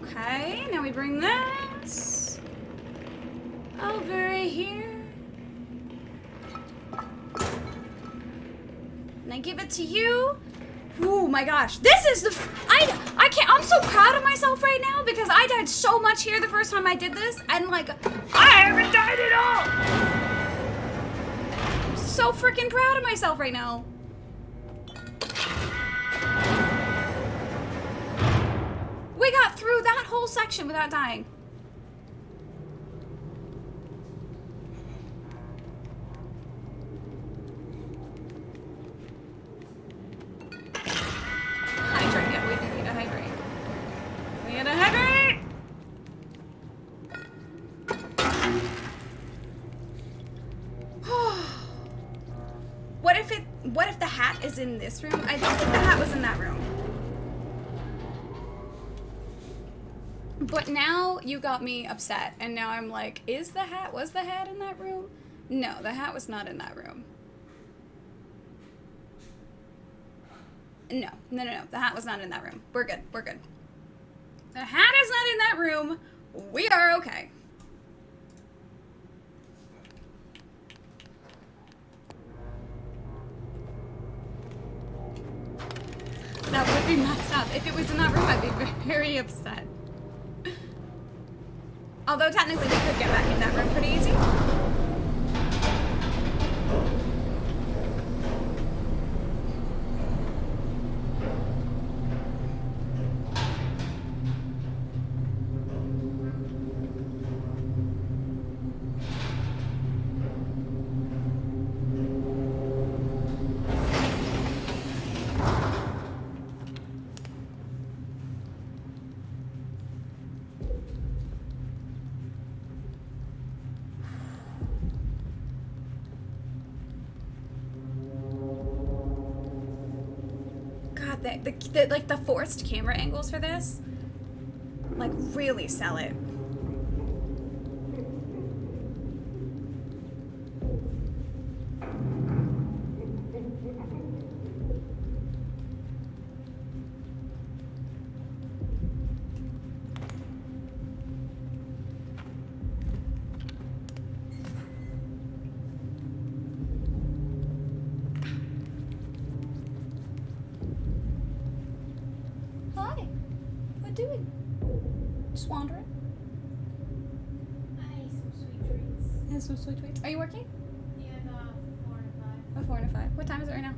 A: Okay, now we bring this over here. And I give it to you. Oh my gosh, this is the, I can't, I'm so proud of myself right now because I died so much here the first time I did this, and like, I haven't died at all. I'm so freaking proud of myself right now. We got through that whole section without dying. Hydrate, yeah, we do need to hydrate. We gotta hydrate! What if the hat is in this room? I don't think the hat was in that room. But now you got me upset, and now I'm like, was the hat in that room? No, the hat was not in that room. No, the hat was not in that room. We're good. The hat is not in that room. We are okay. That would be messed up. If it was in that room, I'd be very upset. Although technically we could get back in that room pretty easy. Like the forced camera angles for this, like, really sell it. Wandering.
G: I ate some sweet treats.
A: And some sweet treats. Are you working?
G: Yeah, 4 to 5.
A: Oh, 4 to 5. What time is it right now?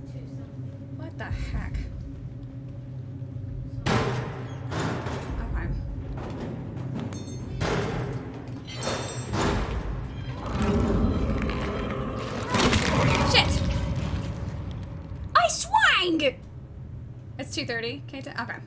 G: 2 something.
A: What the heck? Okay. Shit! I swang! It's 2:30. Okay. Okay.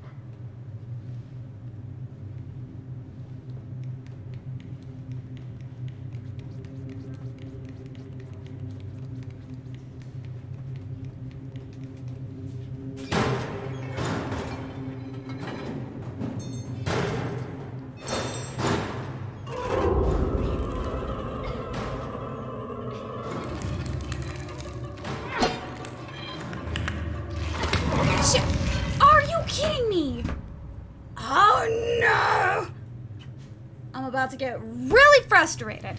A: To get really frustrated.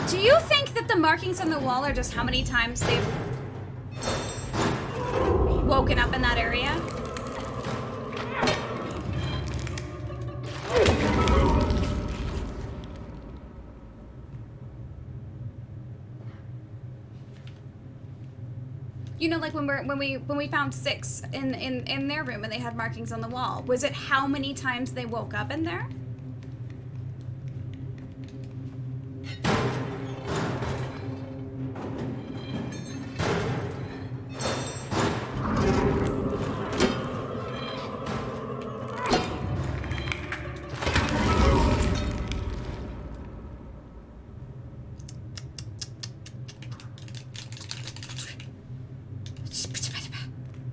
A: Do you think that the markings on the wall are just how many times they've woken up in that area? You know, like when we found 6 in their room and they had markings on the wall. Was it how many times they woke up in there?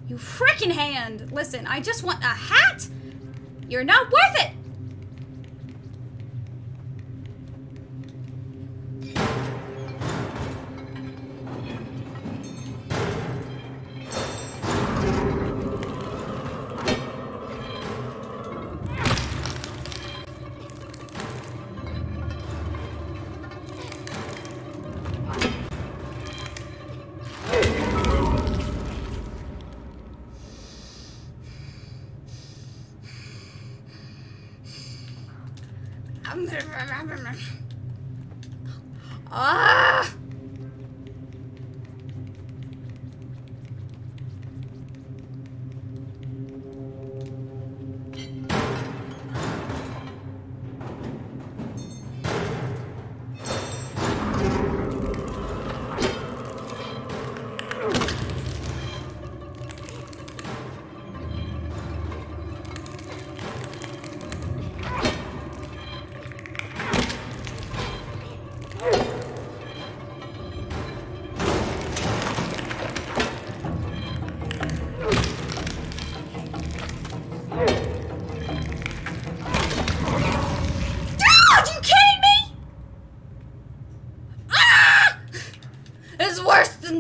A: You freaking hand! Listen, I just want a hat! You're not worth it! Ah!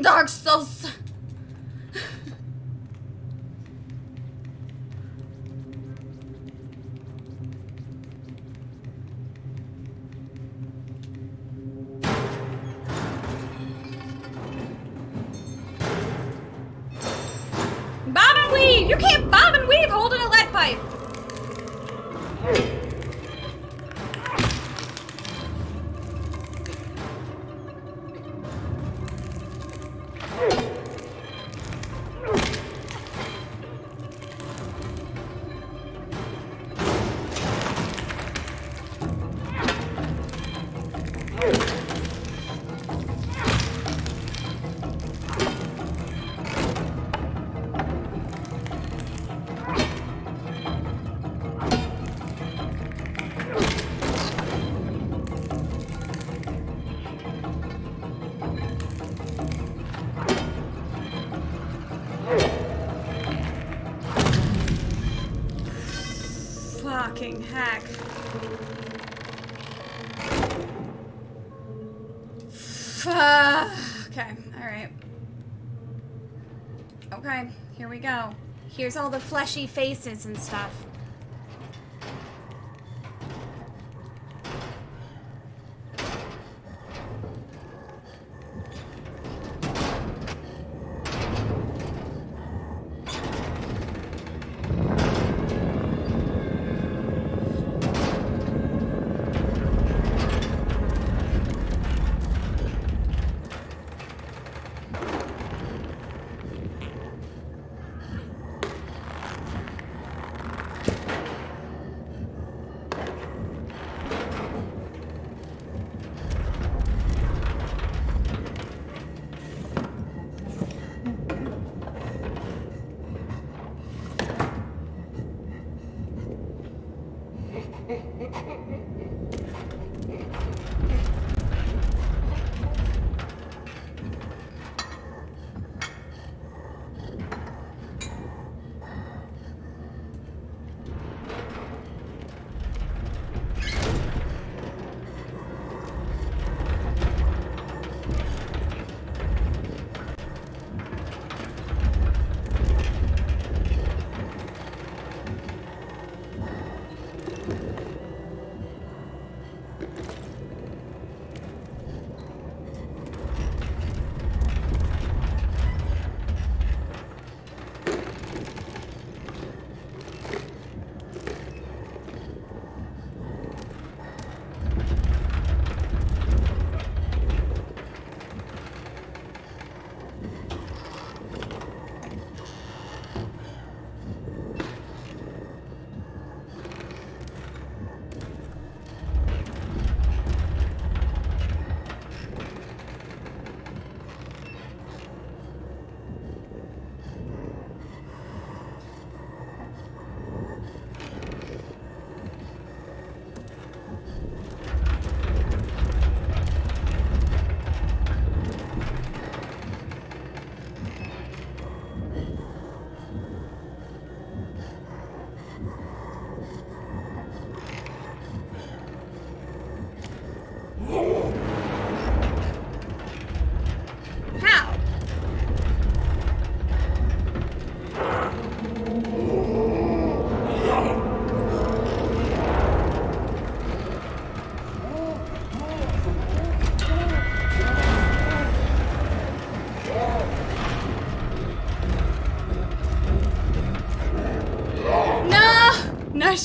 A: Dark Souls. Bob and weave! You can't bob and weave holding a lead pipe. Fucking heck. Okay, alright. Okay, here we go. Here's all the fleshy faces and stuff.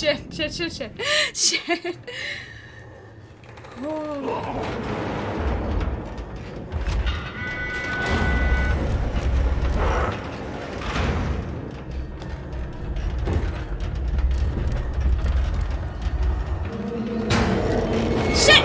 A: shit. Shit. Oh. Shit!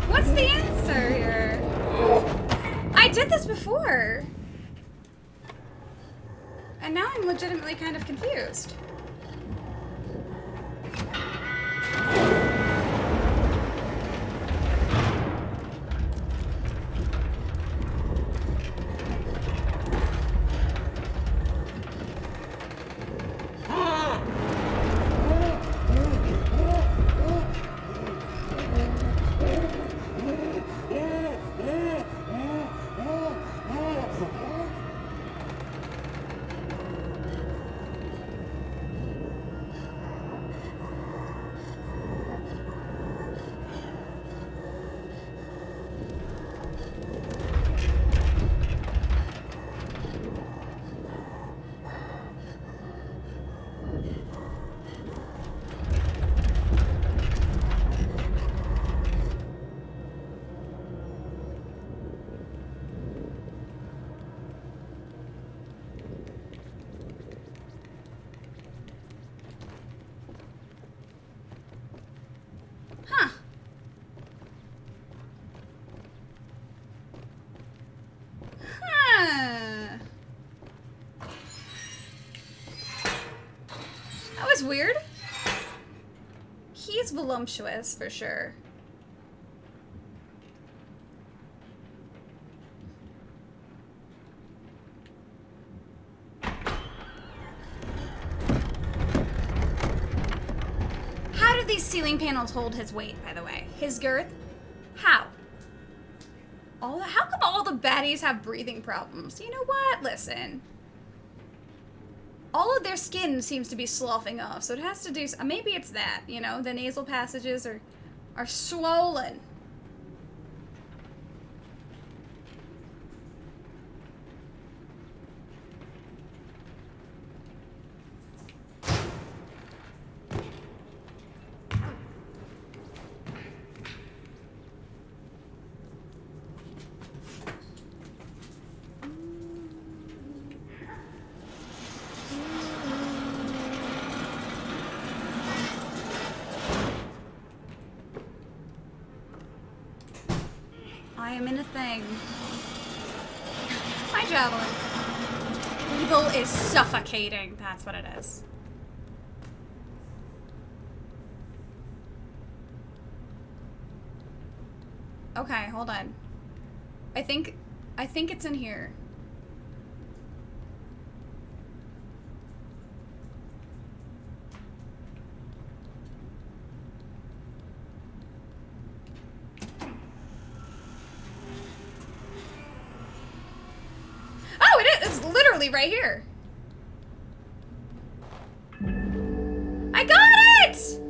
A: What's the answer here? I did this before. And now I'm legitimately kind of confused. Huh. Huh. That was weird. He's voluptuous for sure. How do these ceiling panels hold his weight, by the way? His girth? How? How come all the baddies have breathing problems? You know what? Listen. All of their skin seems to be sloughing off, so it has to do... Maybe it's that, you know? The nasal passages are swollen. I am in a thing. Hi, Javelin. Evil is suffocating. That's what it is. Okay, hold on. I think it's in here. Oh, it is! It's literally right here. I got it!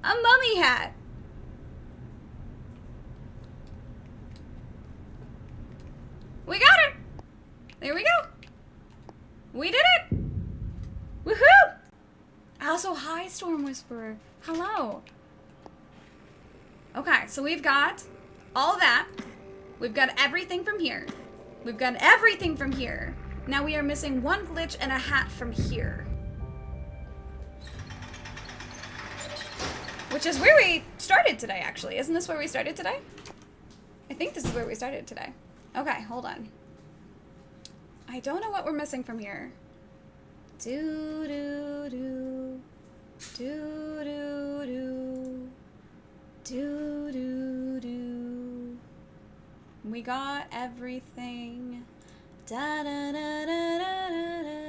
A: A mummy hat. We got it! There we go. We did it! Woohoo! Also, hi, Storm Whisperer. Hello. Okay, so we've got all that. We've got everything from here. We've got everything from here. Now we are missing one glitch and a hat from here. Which is where we started today, actually. Isn't this where we started today? I think this is where we started today. Okay, hold on. I don't know what we're missing from here. Do do do do do do do do do. We got everything. Da da da da da da da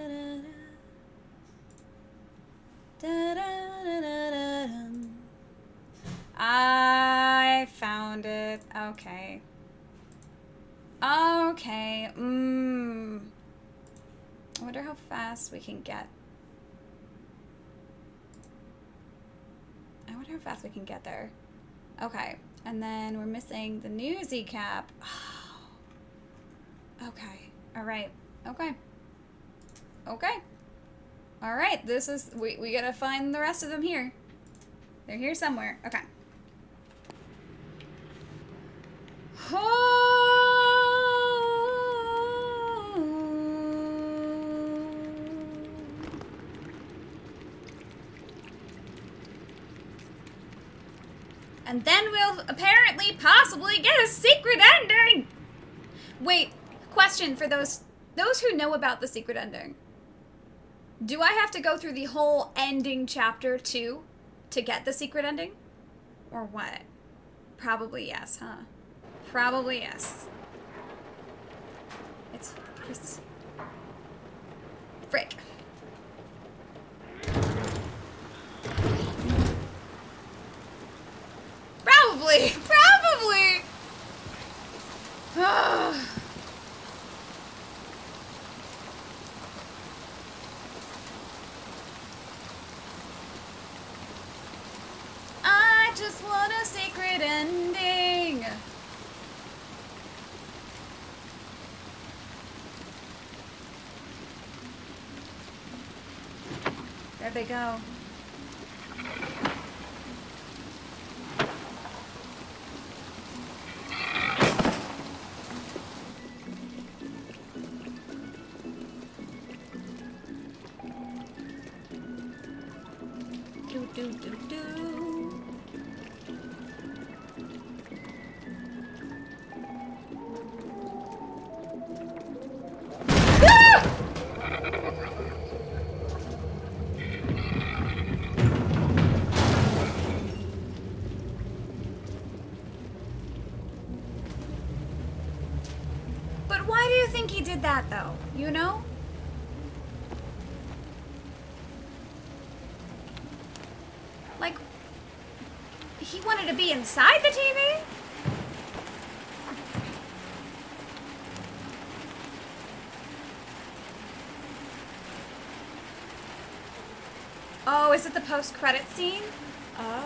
A: da da da da da. I found it. Okay. Okay. I wonder how fast we can get. I wonder how fast we can get there. Okay. And then we're missing the newsy cap. Oh. Okay. All right. Okay. Okay. All right. This is, we gotta find the rest of them here. They're here somewhere. Okay. And then we'll apparently possibly get a secret ending. Wait, question for those who know about the secret ending. Do I have to go through the whole ending chapter 2 to get the secret ending? Or what? Probably yes, huh? Probably yes. It's Chris. Frick. Probably. Probably. I just want a secret ending. There they go. Do do do do. Ah! But why do you think he did that, though? You know? Like, he wanted to be inside the TV? Oh, is it the post-credit scene? Oh.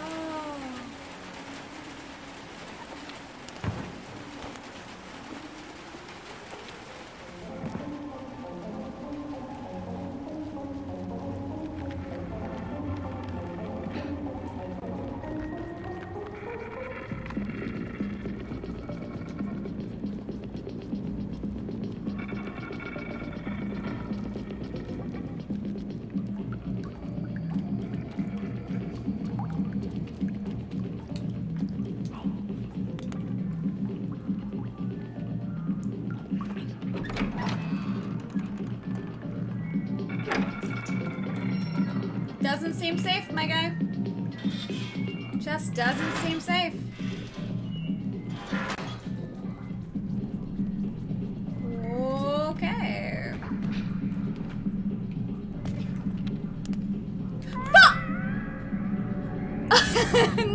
A: Doesn't seem safe, my guy. Just doesn't seem safe. Okay.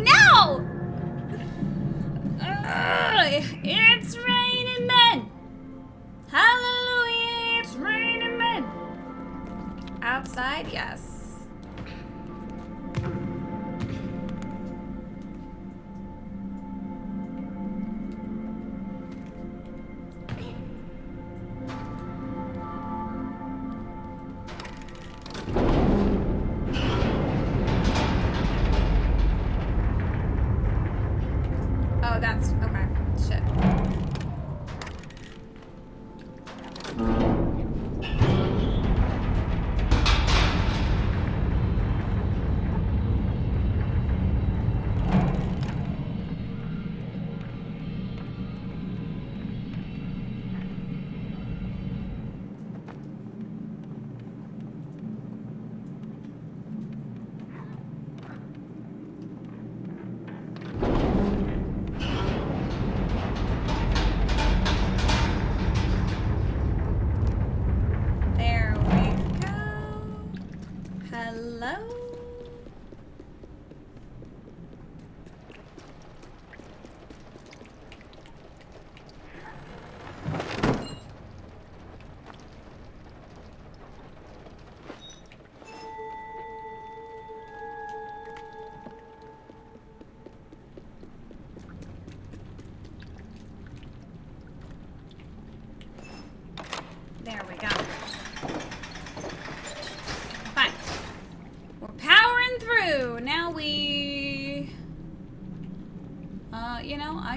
A: No! It's raining men. Hallelujah, it's raining men. Outside, yes. Oh, that's okay. Shit.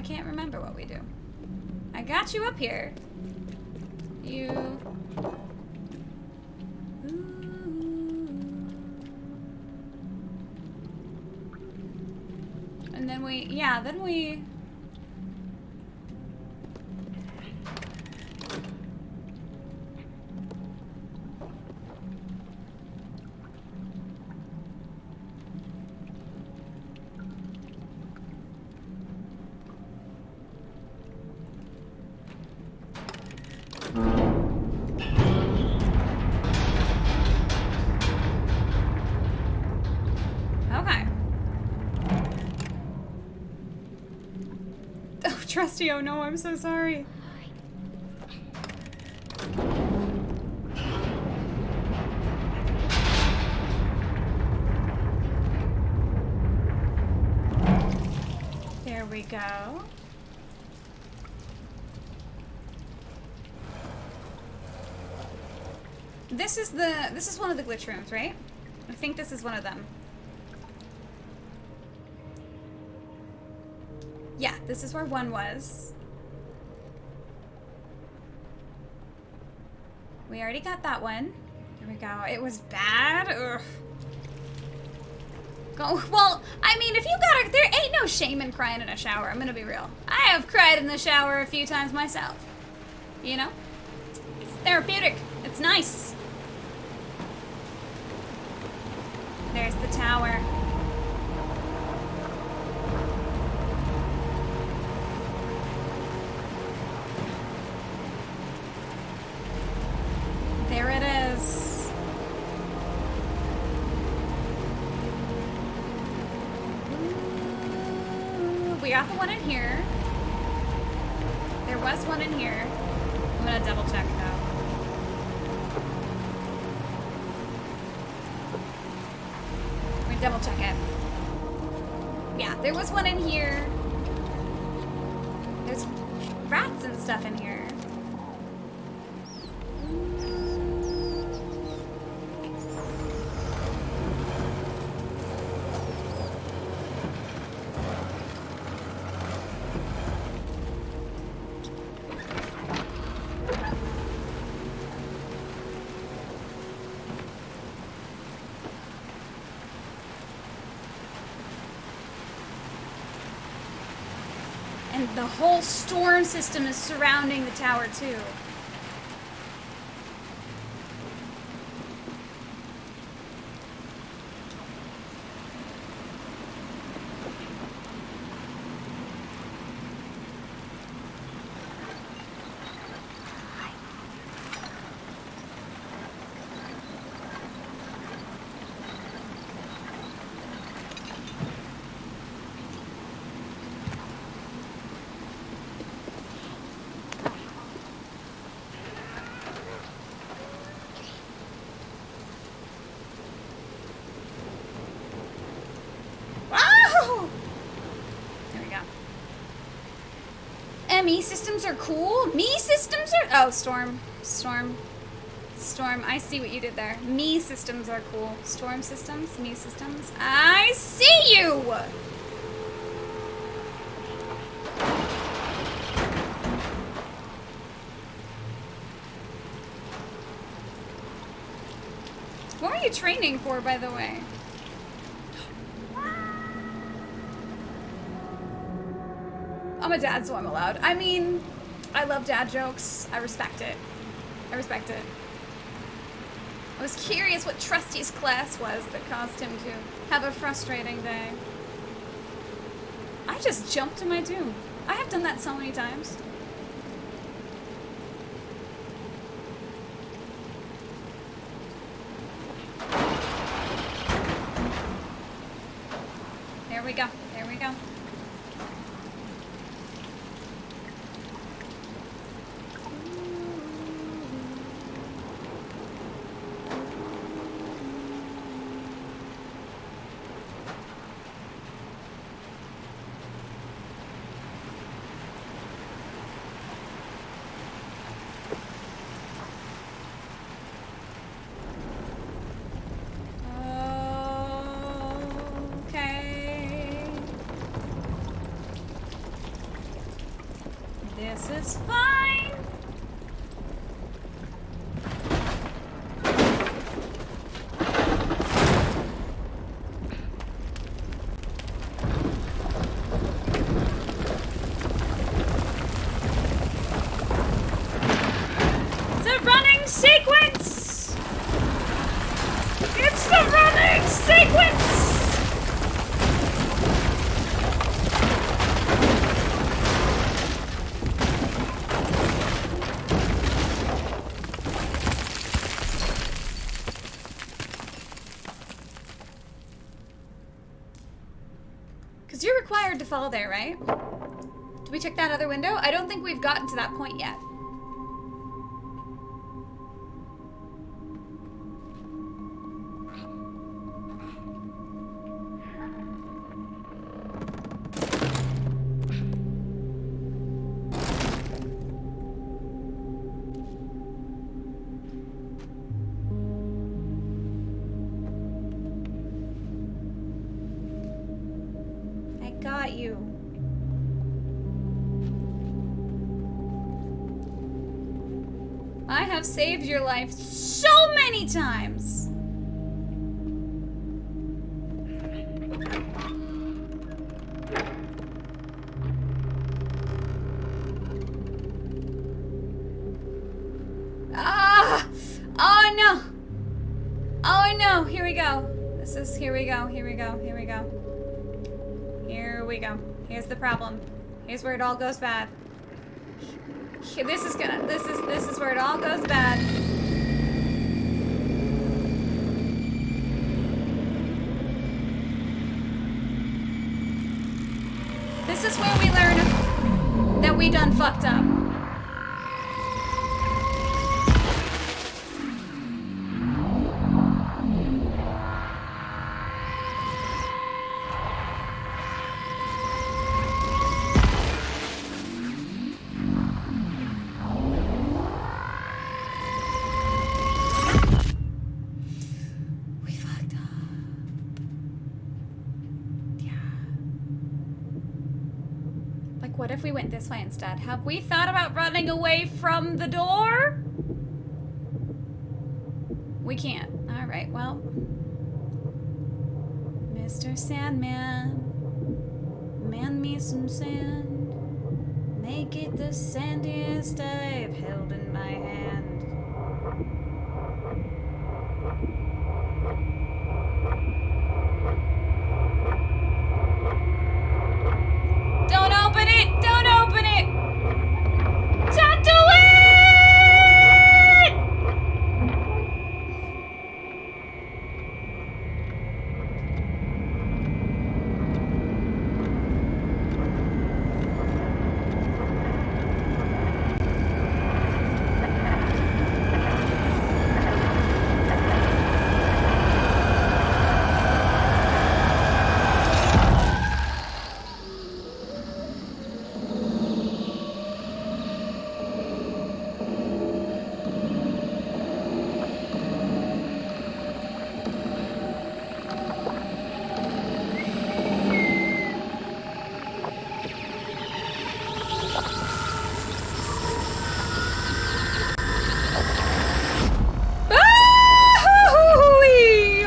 A: I can't remember what we do. I got you up here. You... And then we... Yeah, then we... Okay. Oh, Trusty, oh no, I'm so sorry. There we go. This is one of the glitch rooms, right? I think this is one of them. Yeah, this is where one was. We already got that one. There we go. It was bad. Ugh. Go. Well, I mean, if you gotta, there ain't no shame in crying in a shower. I'm gonna be real. I have cried in the shower a few times myself. You know? It's therapeutic. It's nice. There's the tower. There it is. Ooh, we got the one in here. There was one in here. I'm gonna double check though. Double check it. Yeah, there was one in here. There's rats and stuff in here. And the whole storm system is surrounding the tower too. Me systems are cool. Me systems are... Oh, Storm. I see what you did there. Me systems are cool. Storm systems? Me systems? I see you! What were you training for, by the way? I'm a dad, so I'm allowed. I mean, I love dad jokes. I respect it. I respect it. I was curious what Trusty's class was that caused him to have a frustrating day. I just jumped to my doom. I have done that so many times. There we go. There we go. This is fine. It's a running sequence! It's the running sequence! Because you're required to fall there, right? Did we check that other window? I don't think we've gotten to that point yet. I got you. I have saved your life so many times. Ah! Oh no! Oh no! Here we go. Here we go. Here we go. Here we go. Here we go. Here's the problem. Here's where it all goes bad. This is where it all goes bad. This is where we learn that we done fucked up. We fucked up. Yeah. Like, what if we went this way instead? Have we thought about running away from the door? We can't. All right, well. Mr. Sandman, man me some sand. Make it the sandiest I've held in my hand. Don't open it! Don't open it! Don't do it!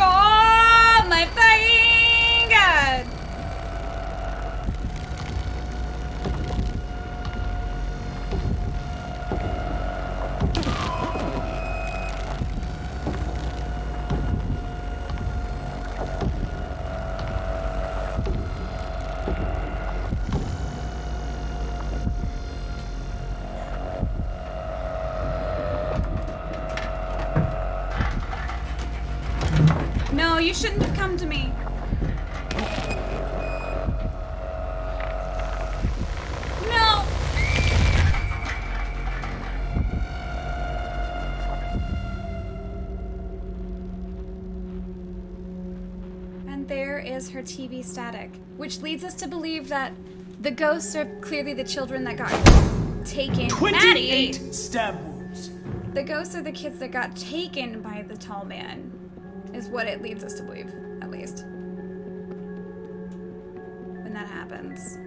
A: Oh my fucking god! No, you shouldn't have come to me. No! And there is her TV static, which leads us to believe that the ghosts are clearly the children that got taken.
I: 28
A: Maddie!
I: stab wounds.
A: The ghosts are the kids that got taken by the tall man, is what it leads us to believe, at least. When that happens.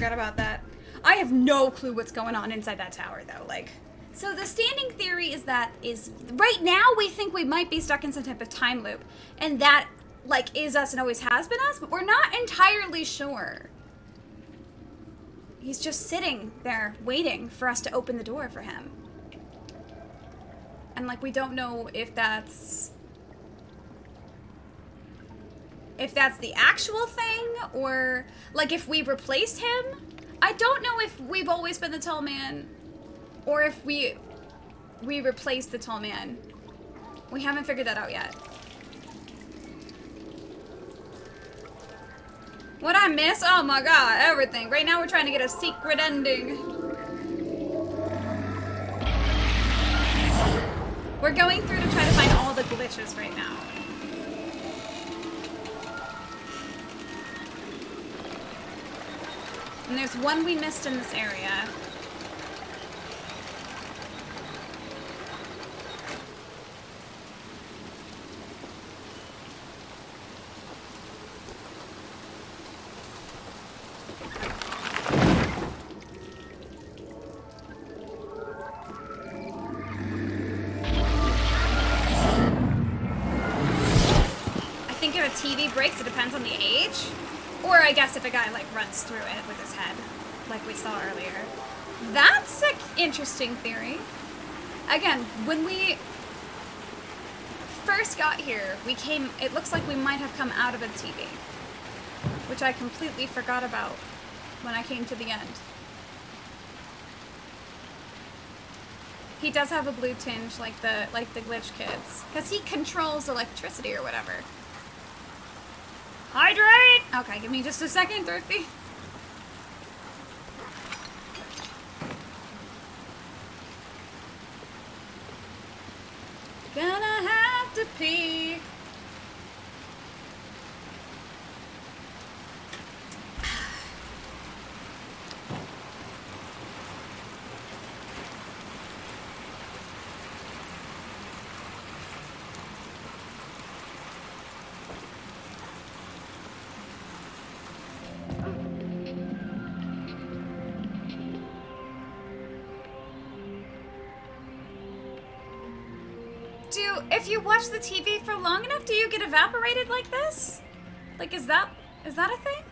A: forgot about that. I have no clue what's going on inside that tower, though. Like, so the standing theory is right now we think we might be stuck in some type of time loop, and that, like, is us and always has been us, but we're not entirely sure. He's just sitting there waiting for us to open the door for him. And, like, we don't know if that's the actual thing, or, like, if we replaced him. I don't know if we've always been the tall man, or if we replaced the tall man. We haven't figured that out yet. What'd I miss? Oh my god, everything. Right now we're trying to get a secret ending. We're going through to try to find all the glitches right now. And there's one we missed in this area. I think if a TV breaks, it depends on the age. Or I guess if a guy, like, runs through it with his head, like we saw earlier. That's an interesting theory. Again, when we first got here, it looks like we might have come out of a TV, which I completely forgot about when I came to the end. He does have a blue tinge, like the glitch kids, because he controls electricity or whatever. Hydrate! Okay, give me just a second, Thrifty. Gonna have to pee. If you watch the TV for long enough, do you get evaporated like this? Like, is that a thing?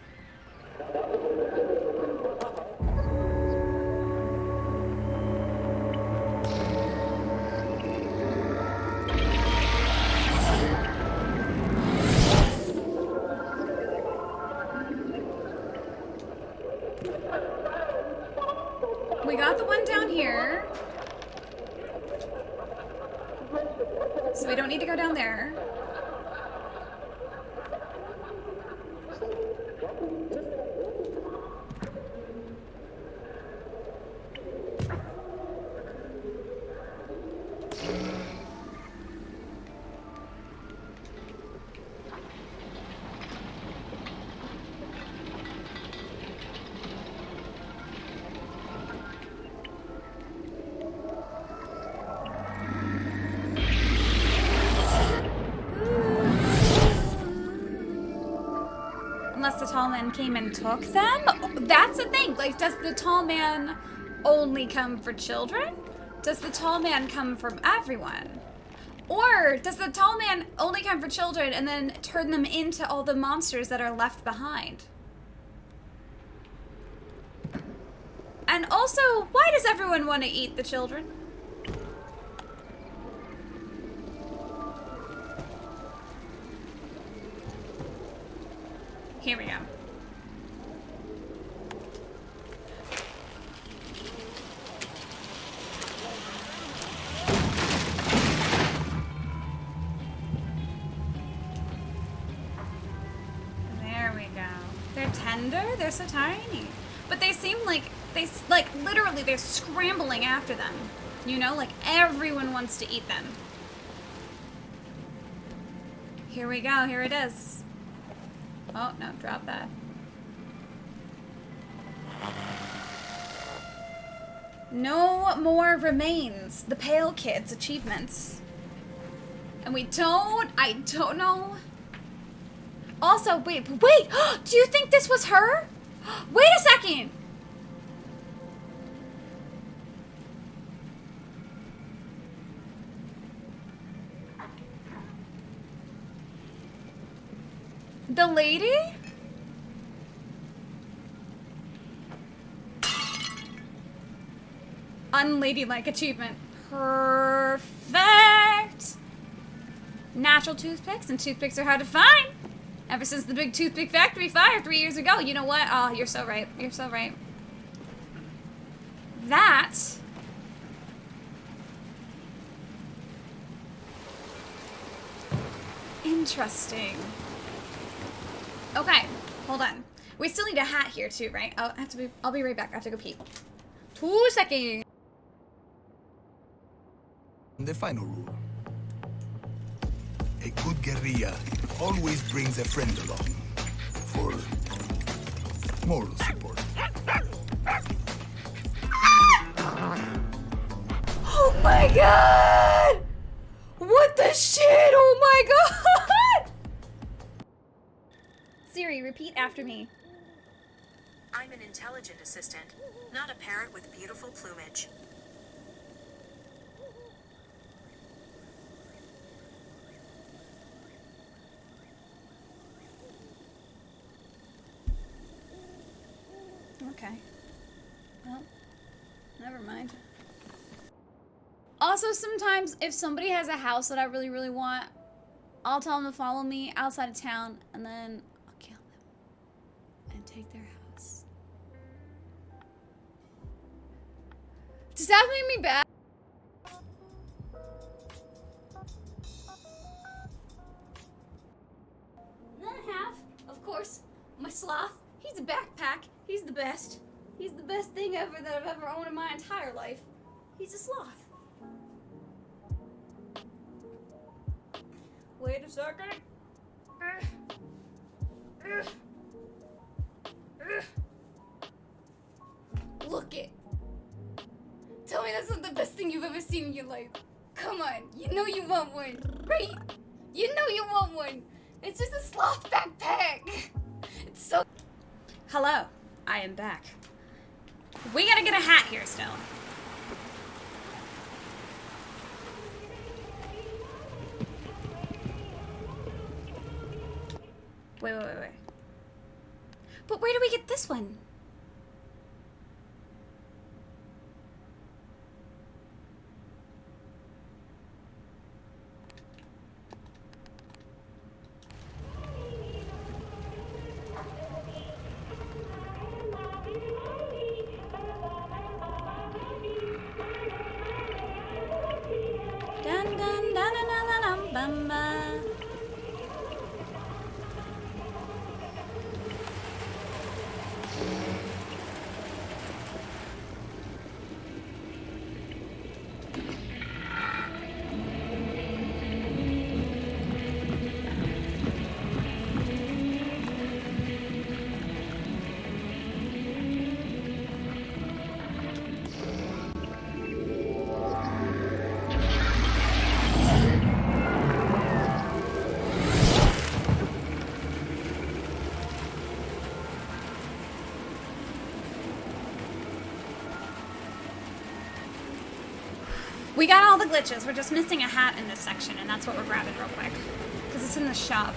A: We got the one down here. So we don't need to go down there. Unless the tall man came and took them? That's the thing. Like, does the tall man only come for children? Does the tall man come from everyone? Or does the tall man only come for children and then turn them into all the monsters that are left behind? And also, why does everyone want to eat the children? Here we go. There we go. They're tender, they're so tiny. But they seem like, literally they're scrambling after them. You know, like everyone wants to eat them. Here we go, here it is. Oh, no, drop that. No more remains. The Pale Kids achievements. And I don't know. Also, wait. Do you think this was her? Wait a second. The lady? Unladylike achievement. Perfect! Natural toothpicks, and toothpicks are hard to find. Ever since the big toothpick factory fire 3 years ago. You know what? Oh, you're so right. You're so right. That... Interesting. Okay, hold on. We still need a hat here too, right? I'll be right back. I have to go pee. 2 seconds.
D: The final rule. A good guerrilla always brings a friend along for moral support.
A: Oh my god! What the shit? Oh my god! Siri, repeat after me.
C: I'm an intelligent assistant, not a parrot with beautiful plumage.
A: Okay. Well, never mind. Also, sometimes if somebody has a house that I really, really want, I'll tell them to follow me outside of town, and then I'll kill them and take their house. Does that make me bad? And then I have, of course, my sloth. He's a backpack. He's the best. He's the best thing ever that I've ever owned in my entire life. He's a sloth. Wait a second. Look it. Tell me that's not the best thing you've ever seen in your life. Come on. You know you want one, right? You know you want one. It's just a sloth backpack. It's so... Hello. I am back. We gotta get a hat here still. Wait. But where do we get this one? Dun dun dun dun dun dun bum ba. We got all the glitches. We're just missing a hat in this section, and that's what we're grabbing real quick. Because it's in the shop.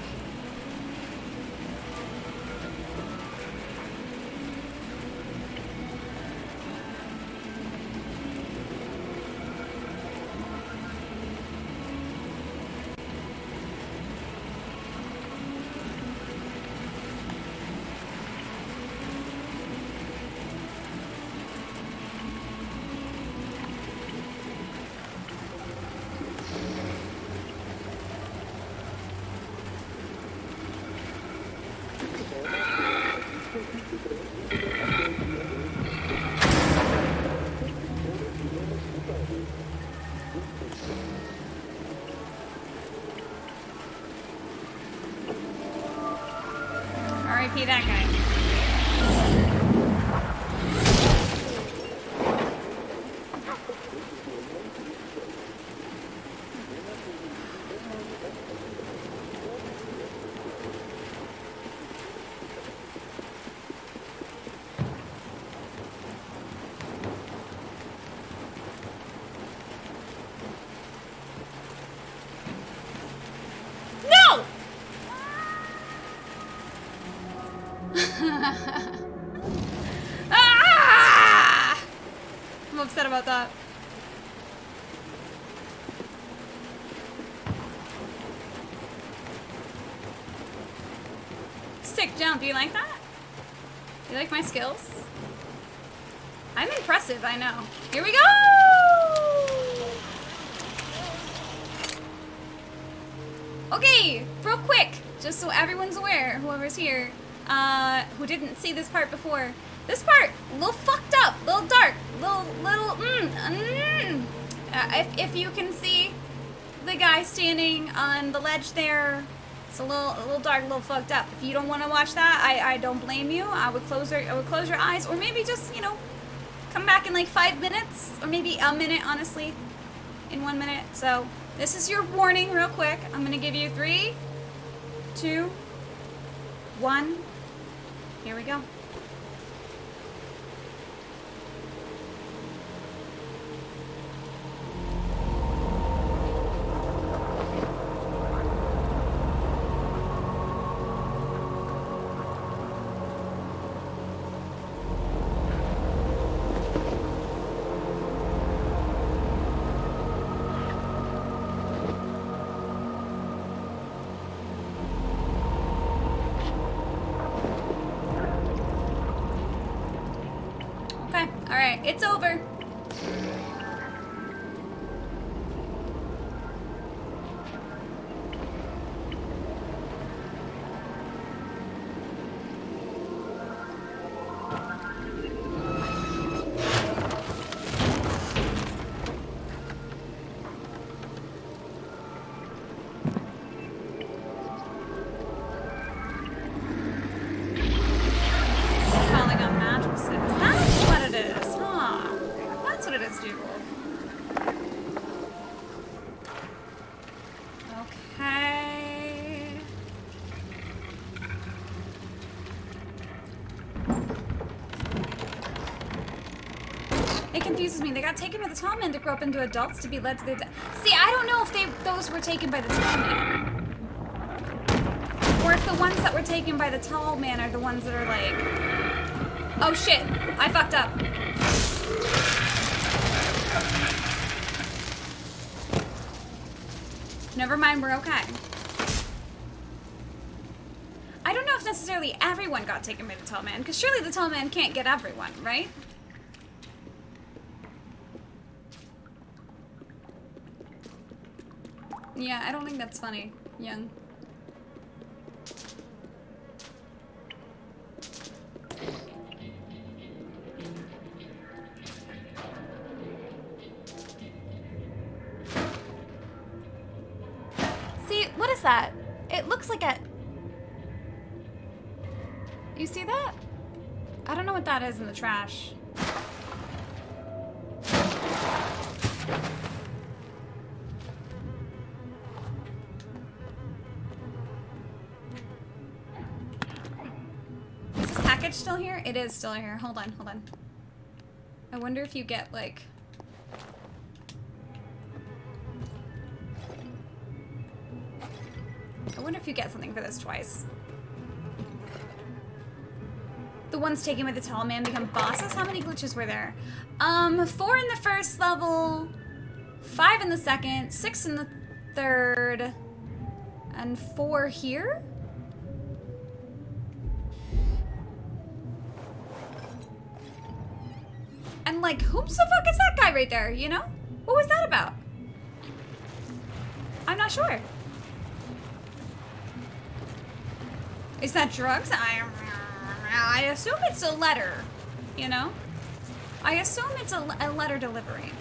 A: R.I.P. that guy. No! Ah! I'm upset about that. Sick jump. Do you like that? You like my skills? I'm impressive, I know. Here we go! Okay, real quick, just so everyone's aware, whoever's here, who didn't see this part before. This part, a little fucked up, a little dark, if you can see the guy standing on the ledge there, it's a little dark, a little fucked up. If you don't want to watch that, I don't blame you. I would close your eyes, or maybe just, you know, come back in like 5 minutes, or maybe a minute, honestly, in 1 minute. So this is your warning, real quick. I'm gonna give you 3, 2, 1. Here we go. Alright, it's over. Falling on mattresses. That's what it is, huh? That's what it is, dude. Okay. It confuses me. They got taken by the tall men to grow up into adults to be led to their death. See, I don't know if those were taken by the tall man. Or if the ones that were taken by the tall man are the ones that are like... Oh shit, I fucked up. Never mind, we're okay. I don't know if necessarily everyone got taken by the tall man, because surely the tall man can't get everyone, right? Yeah, I don't think that's funny, Young. See, what is that? It looks like a... You see that? I don't know what that is in the trash. Is this package still here? It is still here. Hold on, hold on. I wonder if you get, like... I wonder if you get something for this twice. The ones taken by the tall man become bosses? How many glitches were there? 4 in the first level, 5 in the second, 6 in the third, and 4 here? And like, who the fuck is that guy right there, you know? What was that about? I'm not sure. Is that drugs? I assume it's a letter, you know? I assume it's a letter delivery.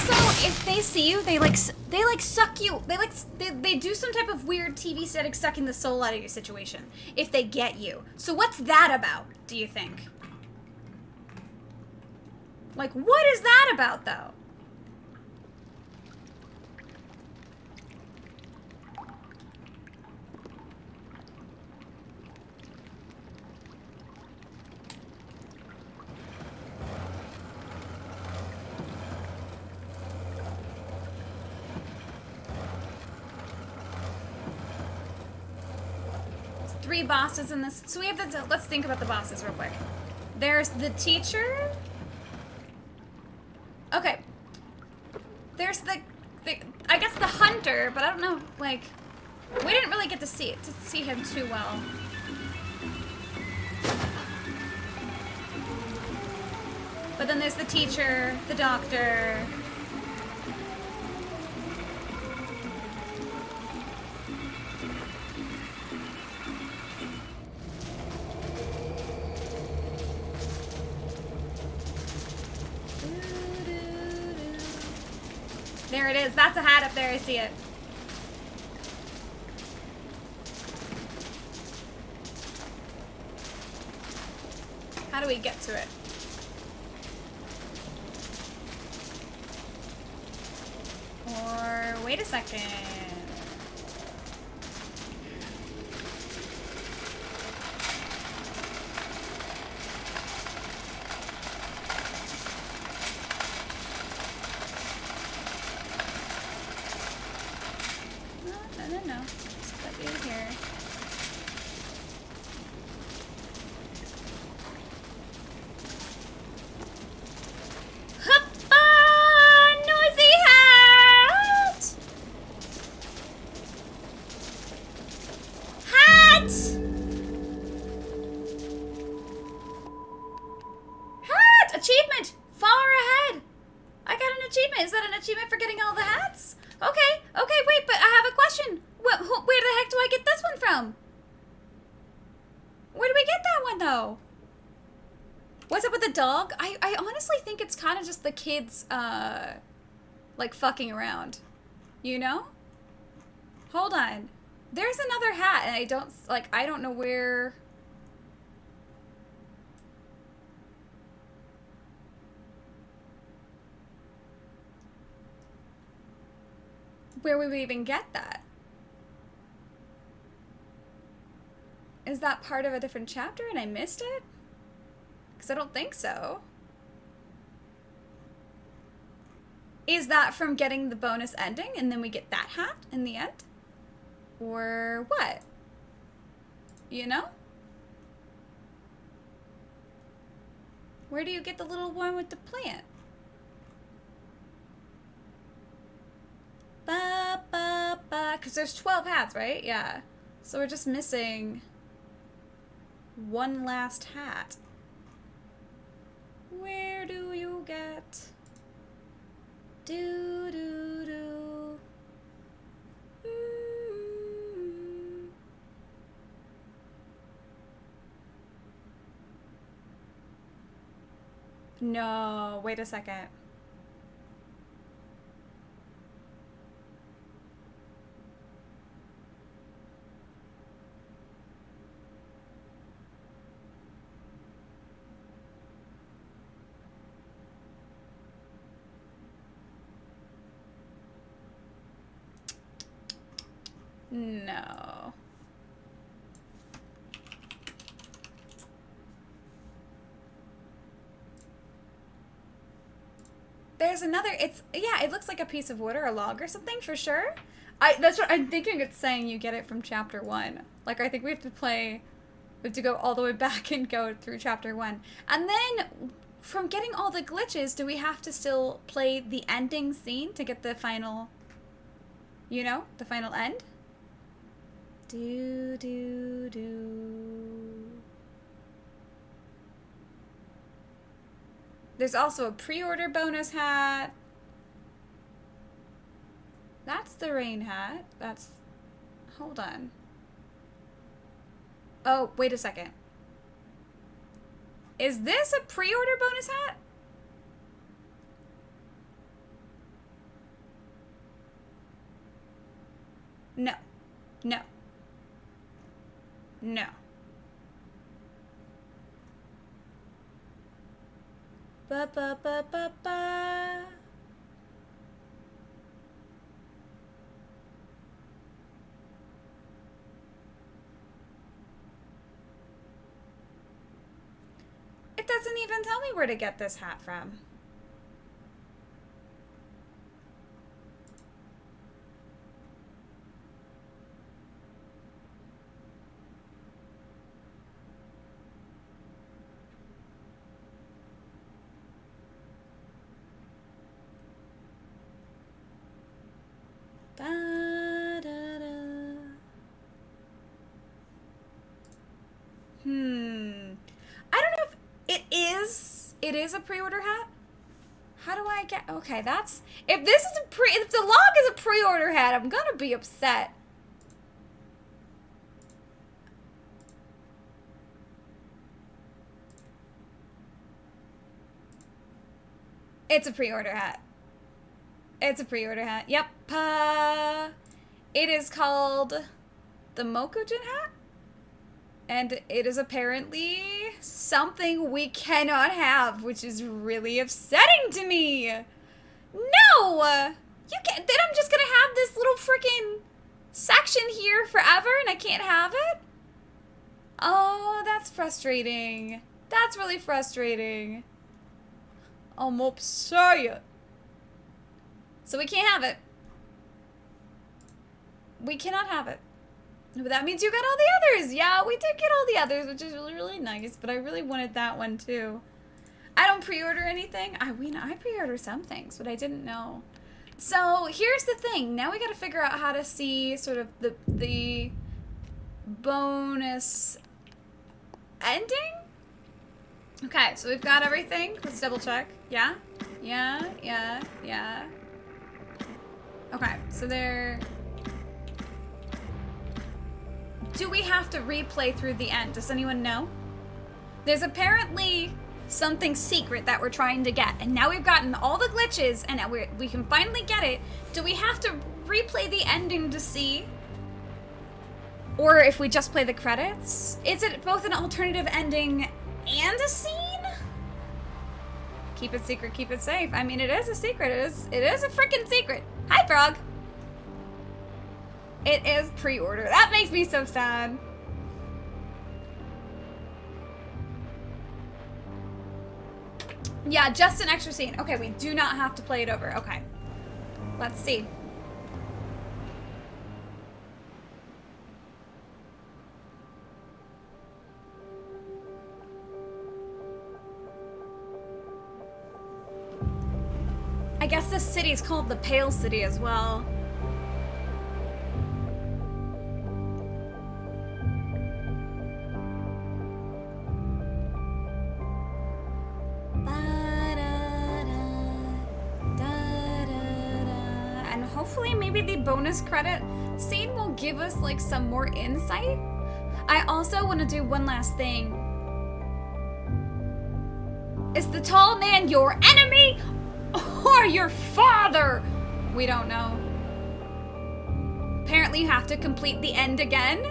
A: Also, if they see you, they like suck you. They do some type of weird TV static sucking the soul out of your situation if they get you. So what's that about, do you think? Like, what is that about, though? There's 3 bosses in this. So we have to, let's think about the bosses real quick. There's the teacher. Okay. There's the I guess the hunter, but I don't know, like, we didn't really get to see him too well. But then there's the teacher, the doctor. There it is. That's a hat up there. I see it. How do we get to it? Or wait a second. No. Just put you here. Hoppa! Noisy hat! Hat! Hat! Achievement! Far ahead! I got an achievement. Is that an achievement for getting all the hats? Okay, wait, but I have a question. Where the heck do I get this one from? Where do we get that one, though? What's up with the dog? I honestly think it's kind of just the kids, like, fucking around. You know? Hold on. There's another hat, and I don't know where... Where would we even get that? Is that part of a different chapter and I missed it? Because I don't think so. Is that from getting the bonus ending and then we get that hat in the end? Or what? You know? Where do you get the little one with the plant? Because there's 12 hats, right? Yeah. So we're just missing one last hat. Where do you get? Do. No, wait a second. No. There's another, yeah, it looks like a piece of wood or a log or something for sure. That's what I'm thinking. It's saying you get it from chapter 1. Like, I think we have to go all the way back and go through chapter 1. And then from getting all the glitches, do we have to still play the ending scene to get the final, you know, the final end? Do. There's also a pre-order bonus hat. That's the rain hat. Hold on. Oh, wait a second. Is this a pre-order bonus hat? No. No. No. Ba ba ba ba ba. It doesn't even tell me where to get this hat from. I don't know if it is a pre-order hat. How do I get, okay, that's, if the log is a pre-order hat, I'm gonna be upset. It's a pre-order hat. It's a pre-order hat. Yep. It is called the Mokujin hat. And it is apparently something we cannot have, which is really upsetting to me. No! Then I'm just gonna have this little freaking section here forever and I can't have it? Oh, that's frustrating. That's really frustrating. I'm upset. So we can't have it. We cannot have it. But that means you got all the others. Yeah, we did get all the others, which is really, really nice. But I really wanted that one too. I don't pre-order anything. I pre-order some things, but I didn't know. So here's the thing. Now we got to figure out how to see sort of the bonus ending. Okay, so we've got everything. Let's double check. Yeah? Yeah, yeah, yeah. Okay, so there... Do we have to replay through the end? Does anyone know? There's apparently something secret that we're trying to get, and now we've gotten all the glitches, and now we can finally get it. Do we have to replay the ending to see? Or if we just play the credits? Is it both an alternative ending and a scene? Keep it secret, keep it safe. I mean, it is a secret. It is a freaking secret. Hi, Frog. It is pre-order. That makes me so sad. Yeah, just an extra scene. Okay, we do not have to play it over. Okay. Let's see. I guess this city is called the Pale City as well. And hopefully maybe the bonus credit scene will give us like some more insight. I also want to do one last thing. Is the tall man your enemy or your father? We don't know. Apparently you have to complete the end again.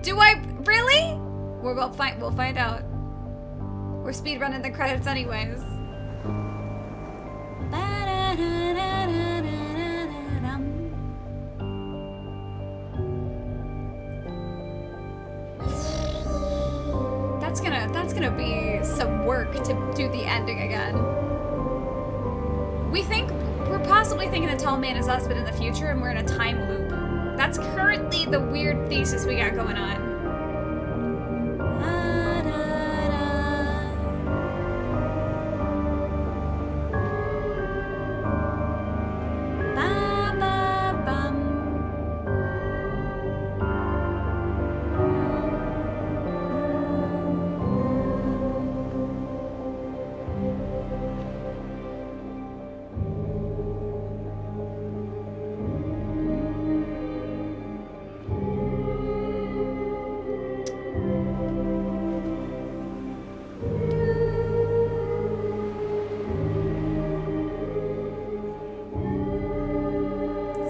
A: Do I really? We'll find out. We're speedrunning the credits anyways. That's gonna be some work to do the ending again. We're possibly thinking the tall man is us, but in the future, and we're in a time loop. That's currently the weird thesis we got going on.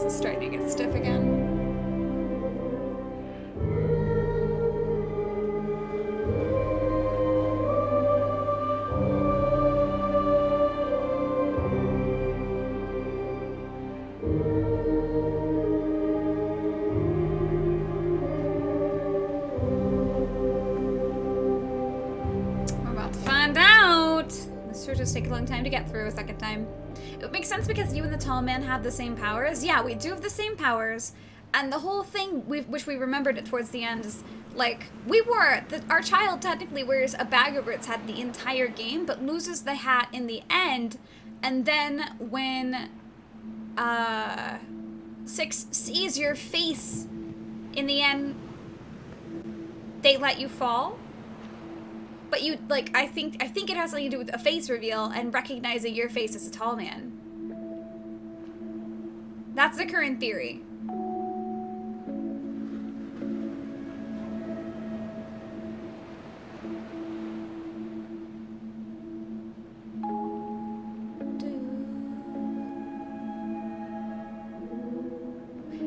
A: Starting to get stiff again. just take a long time to get through a second time. It makes sense because you and the tall man have the same powers. Yeah, we do have the same powers. And the whole thing, which we remembered it towards the end, is like, our child technically wears a bag over its head the entire game, but loses the hat in the end. And then when Six sees your face in the end, they let you fall. But you, like, I think it has something to do with a face reveal and recognizing your face as a tall man. That's the current theory.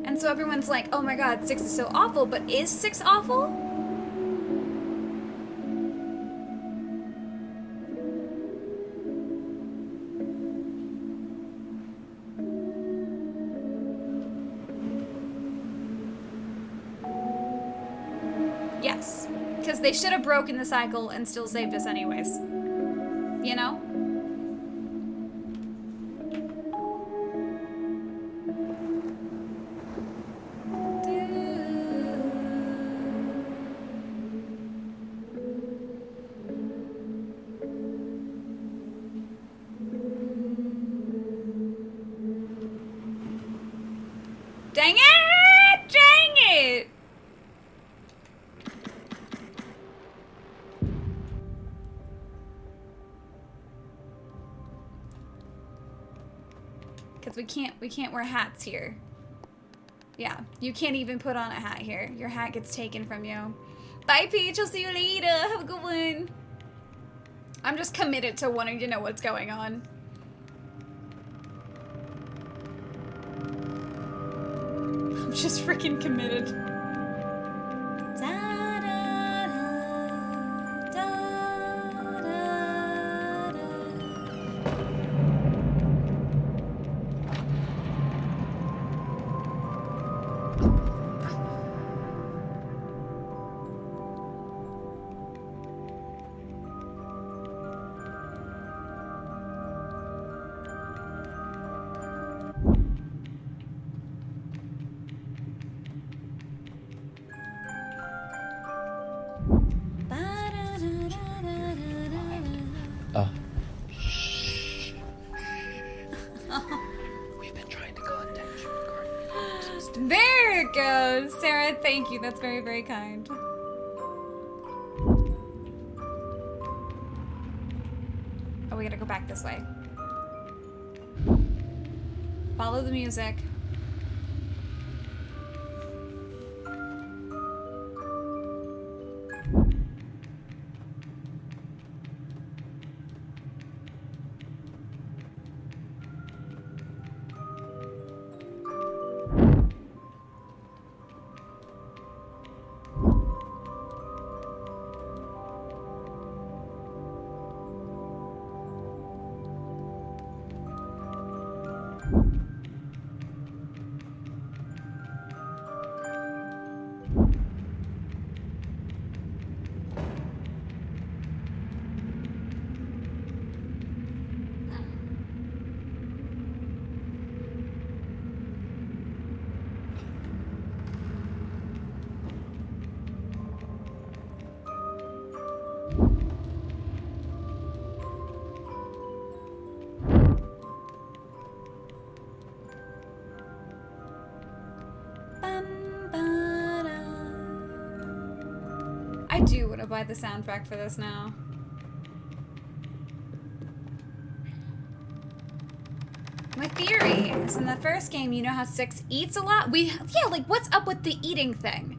A: And so everyone's like, oh my god, Six is so awful, but is Six awful? Yes, because they should have broken the cycle and still saved us anyways. You know? Dang it! Dang it! Because we can't wear hats here. Yeah, you can't even put on a hat here. Your hat gets taken from you. Bye, Peach. I'll see you later. Have a good one. I'm just committed to wanting to know what's going on. I'm just freaking committed.
F: We've been trying to contact you regarding this.
A: There it goes. Sarah, thank you. That's very, very kind. Oh, we gotta go back this way. Follow the music. I do want to buy the soundtrack for this now. My theory is in the first game, you know how Six eats a lot? Yeah, like what's up with the eating thing?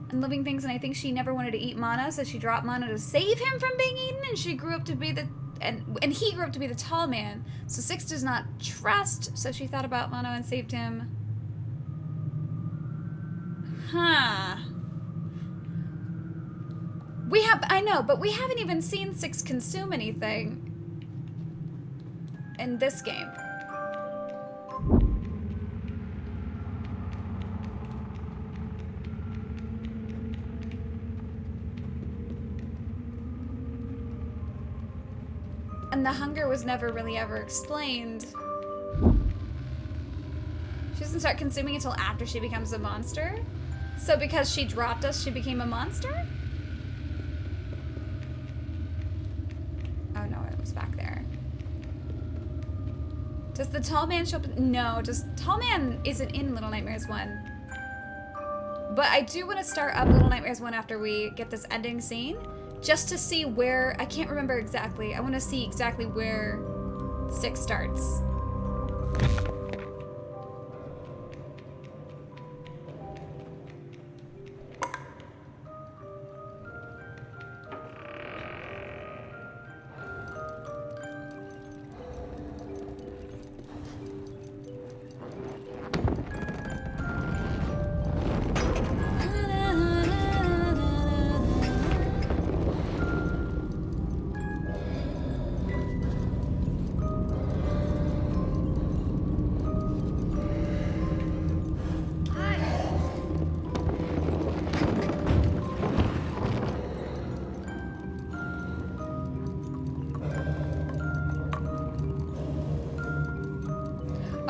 A: And living things, and I think she never wanted to eat Mana, so she dropped Mana to save him from being eaten, and she grew up to be and he grew up to be the tall man. So Six does not trust, so she thought about Mana and saved him. Huh. I know, but we haven't even seen Six consume anything in this game. And the hunger was never really ever explained. She doesn't start consuming until after she becomes a monster? So because she dropped us, she became a monster? Oh no, it was back there. Does the tall man show up? No, Tall Man isn't in Little Nightmares 1. But I do want to start up Little Nightmares 1 after we get this ending scene. Just to see where, I can't remember exactly. I want to see exactly where 6 starts.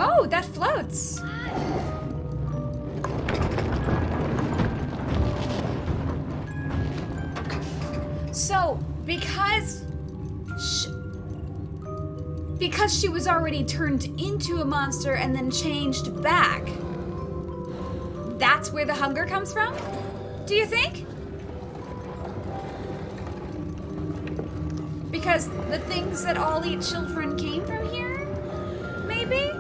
A: Oh, that floats. So, because she was already turned into a monster and then changed back, that's where the hunger comes from? Do you think? Because the things that all eat children came from here? Maybe?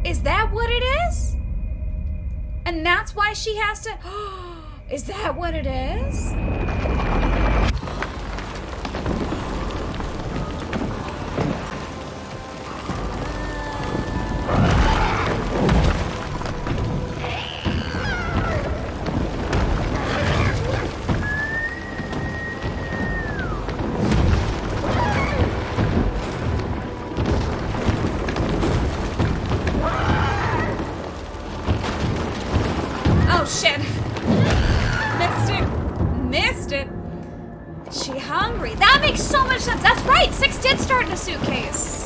A: Is that what it is? And that's why she has to... Is that what it is? Oh shit. Missed it. Is she hungry? That makes so much sense. That's right. 6 did start in a suitcase.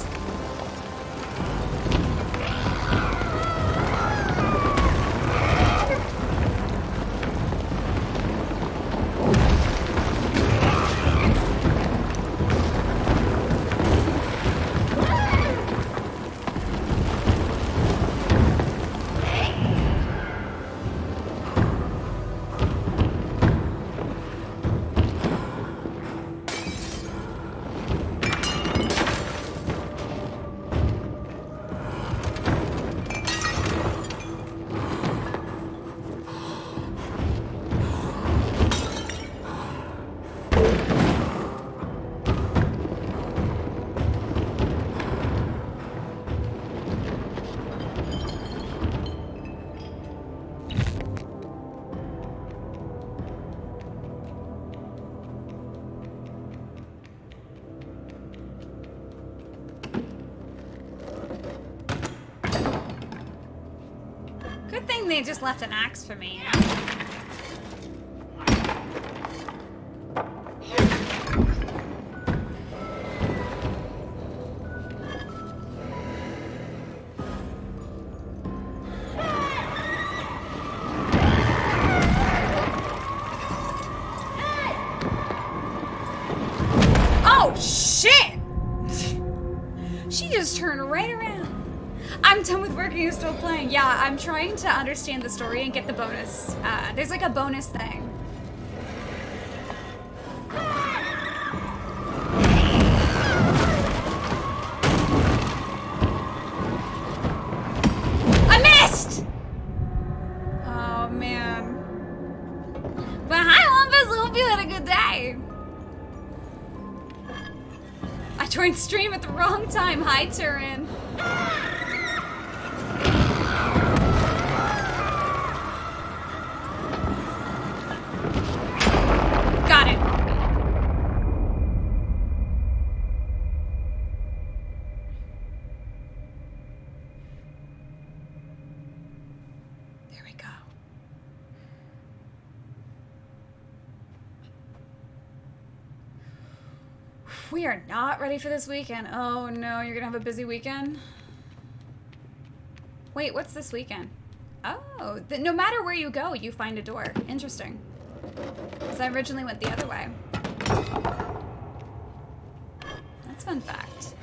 A: Good thing they just left an axe for me, you know? Oh, shit! She just turned right around. I'm done with working, you're still playing. Yeah, I'm trying to understand the story and get the bonus. There's like a bonus thing. I missed! Oh, man. But hi, Lumpus, hope you had a good day. I joined stream at the wrong time. Hi, Turin. Got it. There we go. We are not ready for this weekend. Oh no, you're gonna have a busy weekend? Wait, what's this weekend? Oh, no matter where you go, you find a door. Interesting. Because I originally went the other way. That's a fun fact.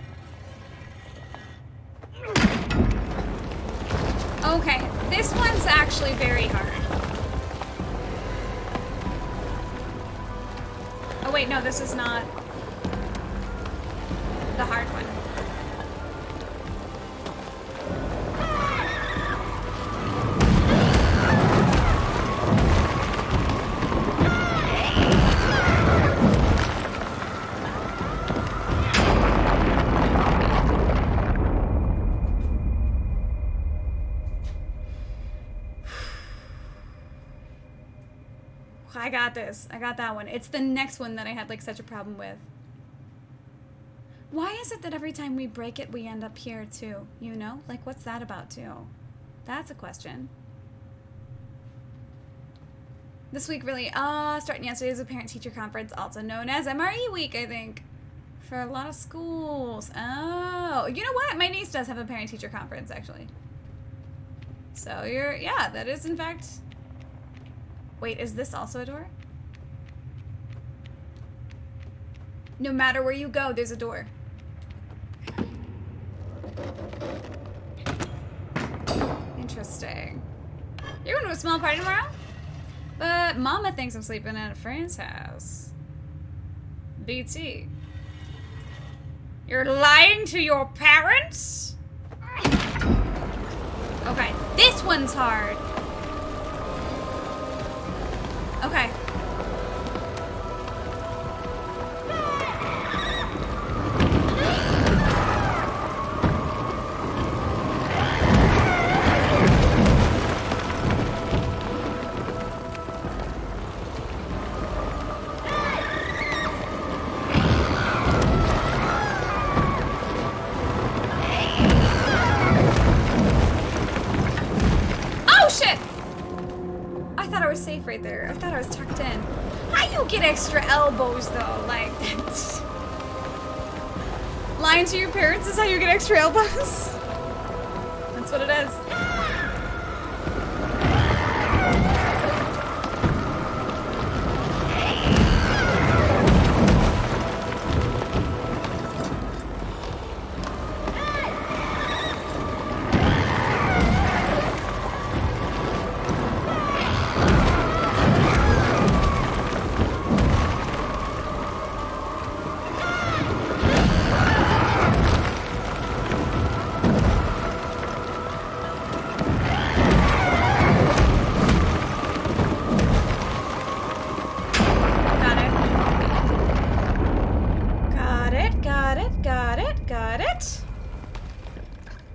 A: Okay, this one's actually very hard. Oh wait, no, this is not the hard one. I got this. I got that one. It's the next one that I had like such a problem with. Why is it that every time we break it, we end up here too? You know? Like, what's that about too? That's a question. This week really, starting yesterday is a parent-teacher conference, also known as MRE week, I think. For a lot of schools. Oh, you know what? My niece does have a parent-teacher conference, actually. So yeah, that is in fact... Wait, is this also a door? No matter where you go, there's a door. Interesting. You're going to a small party tomorrow? But Mama thinks I'm sleeping at a friend's house. BT. You're lying to your parents? Okay, this one's hard. Okay. Right there. I thought I was tucked in. How you get extra elbows though? Like, lying to your parents is how you get extra elbows? That's what it is.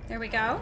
A: There we go.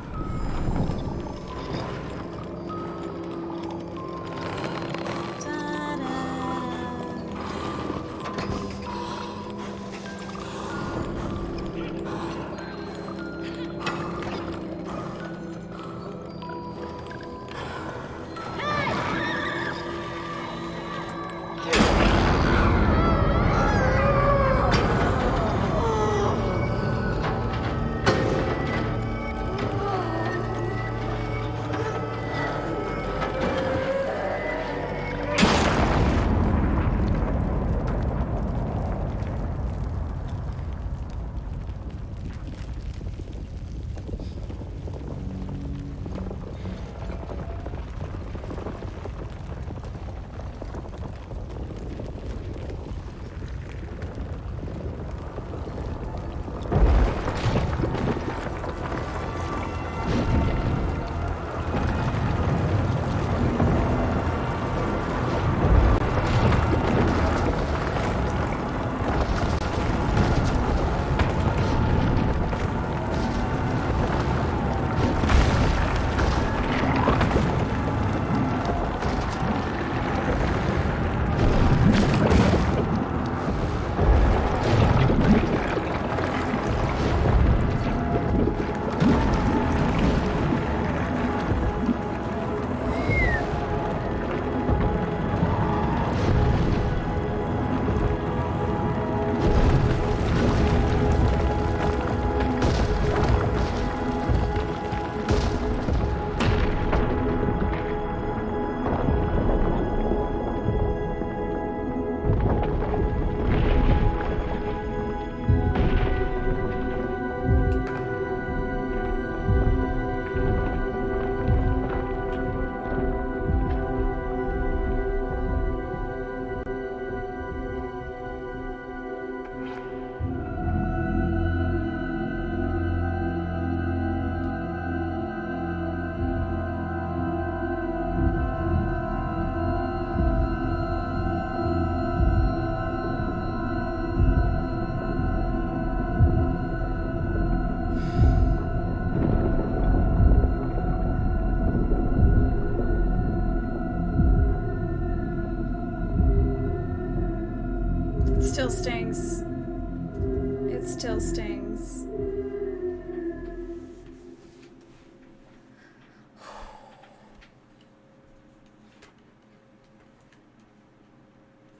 A: still stings.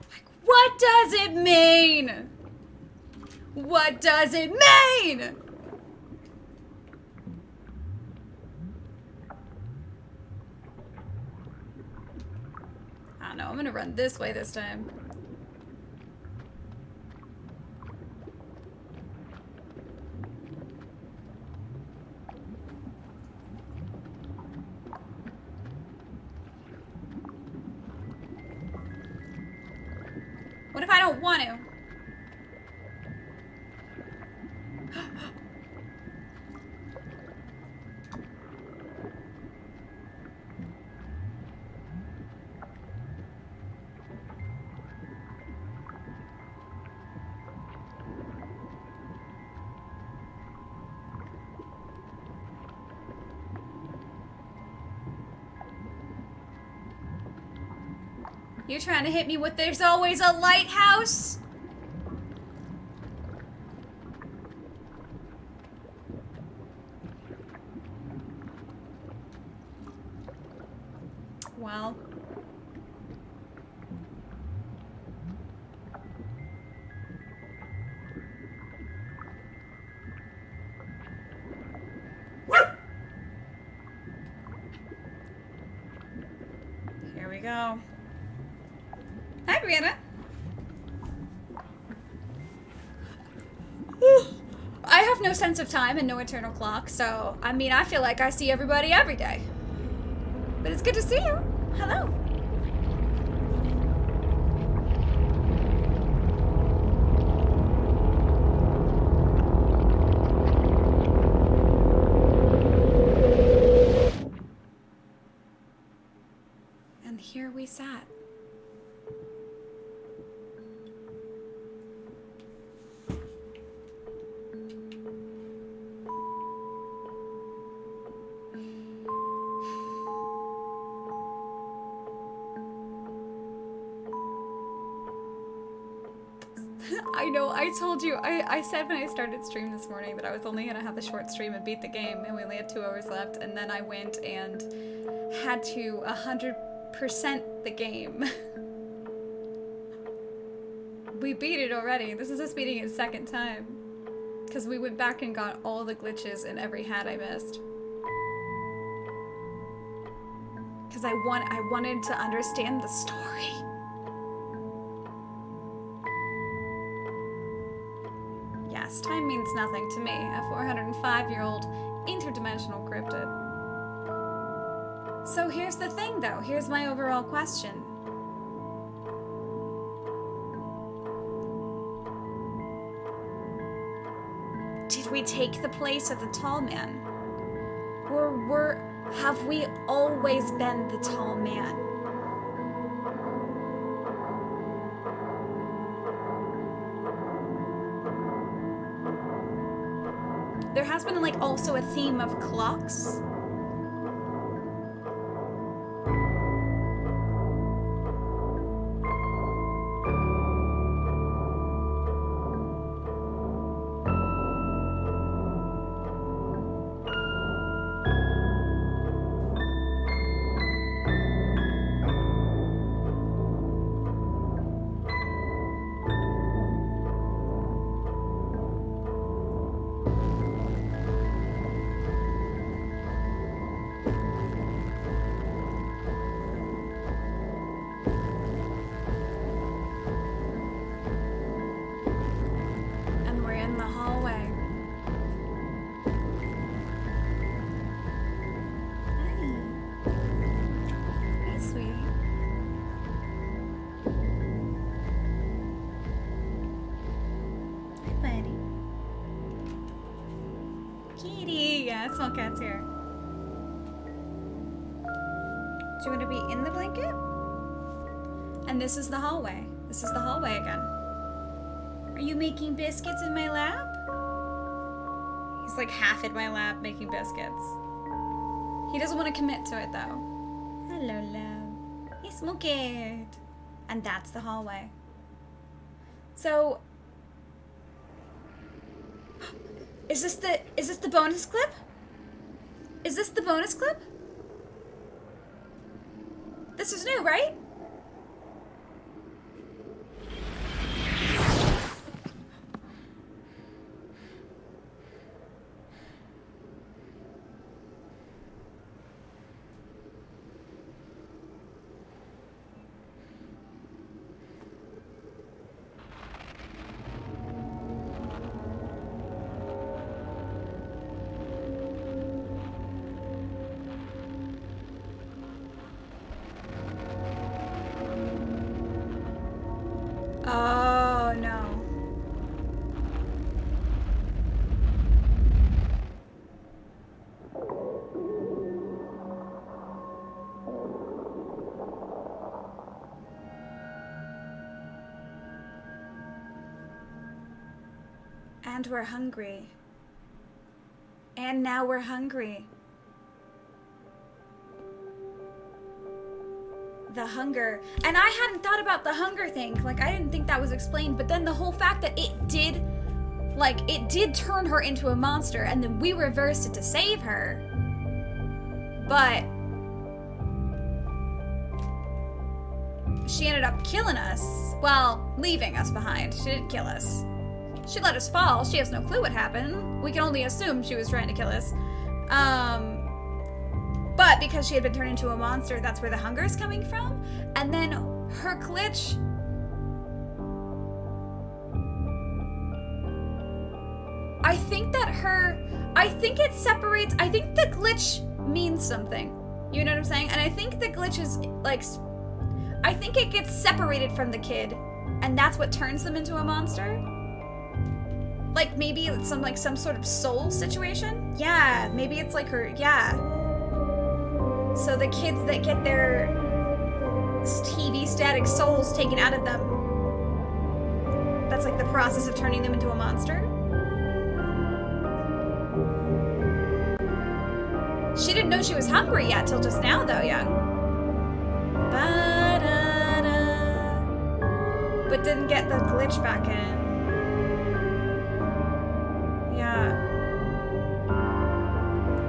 A: Like, what does it mean? What does it mean? I don't know, I'm gonna run this way this time. What if I don't want to? You trying to hit me with there's always a lighthouse? Well. Here we go. Hi, Brianna. I have no sense of time and no eternal clock, so, I mean, I feel like I see everybody every day. But it's good to see you. Hello. And here we sat. I know, I told you, I said when I started stream this morning that I was only gonna have a short stream and beat the game, and we only had 2 hours left, and then I went and had to 100% the game. We beat it already. This is us beating it a second time. Because we went back and got all the glitches in every hat I missed. Because I wanted to understand the story. Yes, time means nothing to me, a 405-year-old interdimensional cryptid. So here's the thing, though. Here's my overall question. Did we take the place of the tall man? Or have we always been the tall man? There has been like also a theme of clocks. Small cat's here. Do you want to be in the blanket? And this is the hallway. This is the hallway again. Are you making biscuits in my lap? He's like half in my lap making biscuits. He doesn't want to commit to it though. Hello, love. Hey, small cat. And that's the hallway. So Is this the bonus clip? Is this the bonus clip? This is new, right? Oh no. And we're hungry. And now we're hungry. The hunger. And I hadn't thought about the hunger thing. Like, I didn't think that was explained. But then the whole fact that it did turn her into a monster, and then we reversed it to save her. But she ended up killing us. Well, leaving us behind. She didn't kill us. She let us fall. She has no clue what happened. We can only assume she was trying to kill us. But because she had been turned into a monster, that's where the hunger is coming from. And then her glitch. I think it separates. I think the glitch means something. You know what I'm saying? And I think the glitch is like, I think it gets separated from the kid, and that's what turns them into a monster. Like maybe it's some sort of soul situation. Yeah, maybe it's like her. Yeah. So the kids that get their TV static souls taken out of them, that's like the process of turning them into a monster. She didn't know she was hungry yet till just now, though, young. Ba-da-da. But didn't get the glitch back in. Yeah.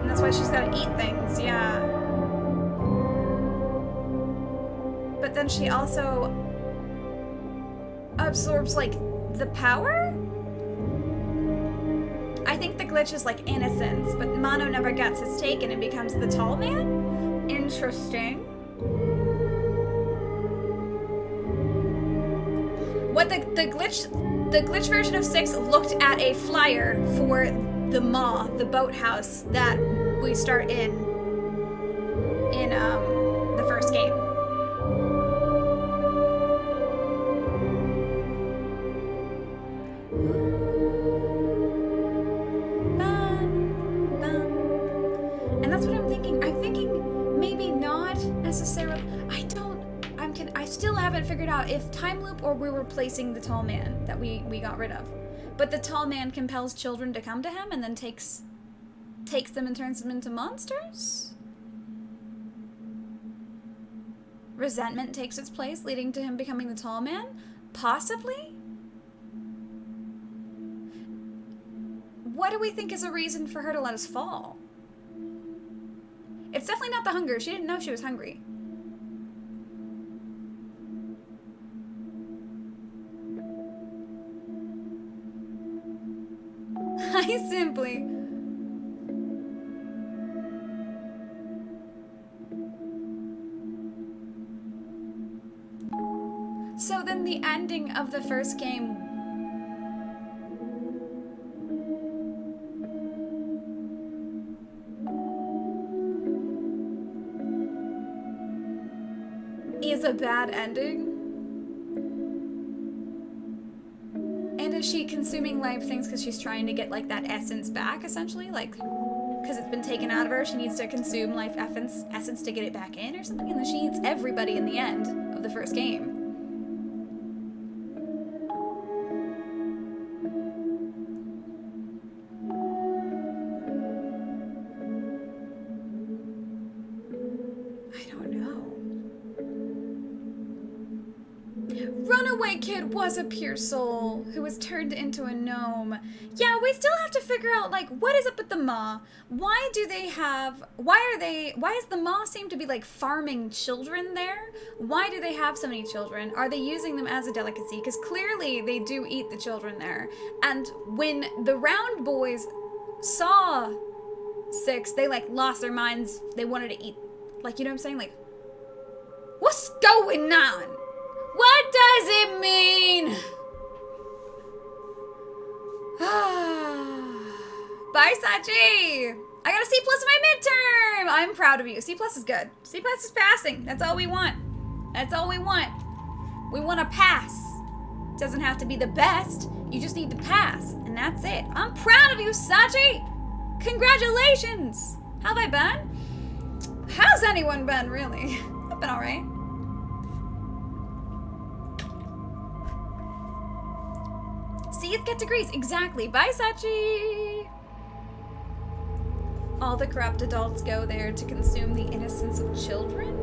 A: And that's why she's gotta eat things, yeah. But then she also absorbs, like, the power? I think the glitch is like innocence, but Mono never gets his take and it becomes the tall man? Interesting. What the glitch version of 6 looked at a flyer for the Maw, the boathouse that we start in the first game. And that's what I'm thinking. I'm thinking maybe not necessarily. I still haven't figured out if time loop or we're replacing the tall man that we got rid of. But the tall man compels children to come to him and then takes them and turns them into monsters? Resentment takes its place, leading to him becoming the tall man? Possibly? What do we think is a reason for her to let us fall? It's definitely not the hunger. She didn't know she was hungry. I simply... So then the ending of the first game... is a bad ending? And is she consuming life things because she's trying to get like that essence back, essentially? Like, because it's been taken out of her, she needs to consume life essence to get it back in or something? And then she eats everybody in the end of the first game. I don't know. Run runaway kid was a pure soul who was turned into a gnome. Yeah, we still have to figure out, like, what is up with the Maw? Why is the Maw seem to be, like, farming children there? Why do they have so many children? Are they using them as a delicacy? Because clearly they do eat the children there. And when the round boys saw Six, they, like, lost their minds. They wanted to eat. Like, you know what I'm saying? Like, what's going on? What does it mean? Bye, Sachi. I got a C+ in my midterm. I'm proud of you. C+ is good. C+ is passing. That's all we want. That's all we want. We want to pass. Doesn't have to be the best. You just need to pass, and that's it. I'm proud of you, Sachi. Congratulations. How have I been? How's anyone been, really? I've been all right. C's get degrees. Exactly. Bye, Sachi. All the corrupt adults go there to consume the innocence of children?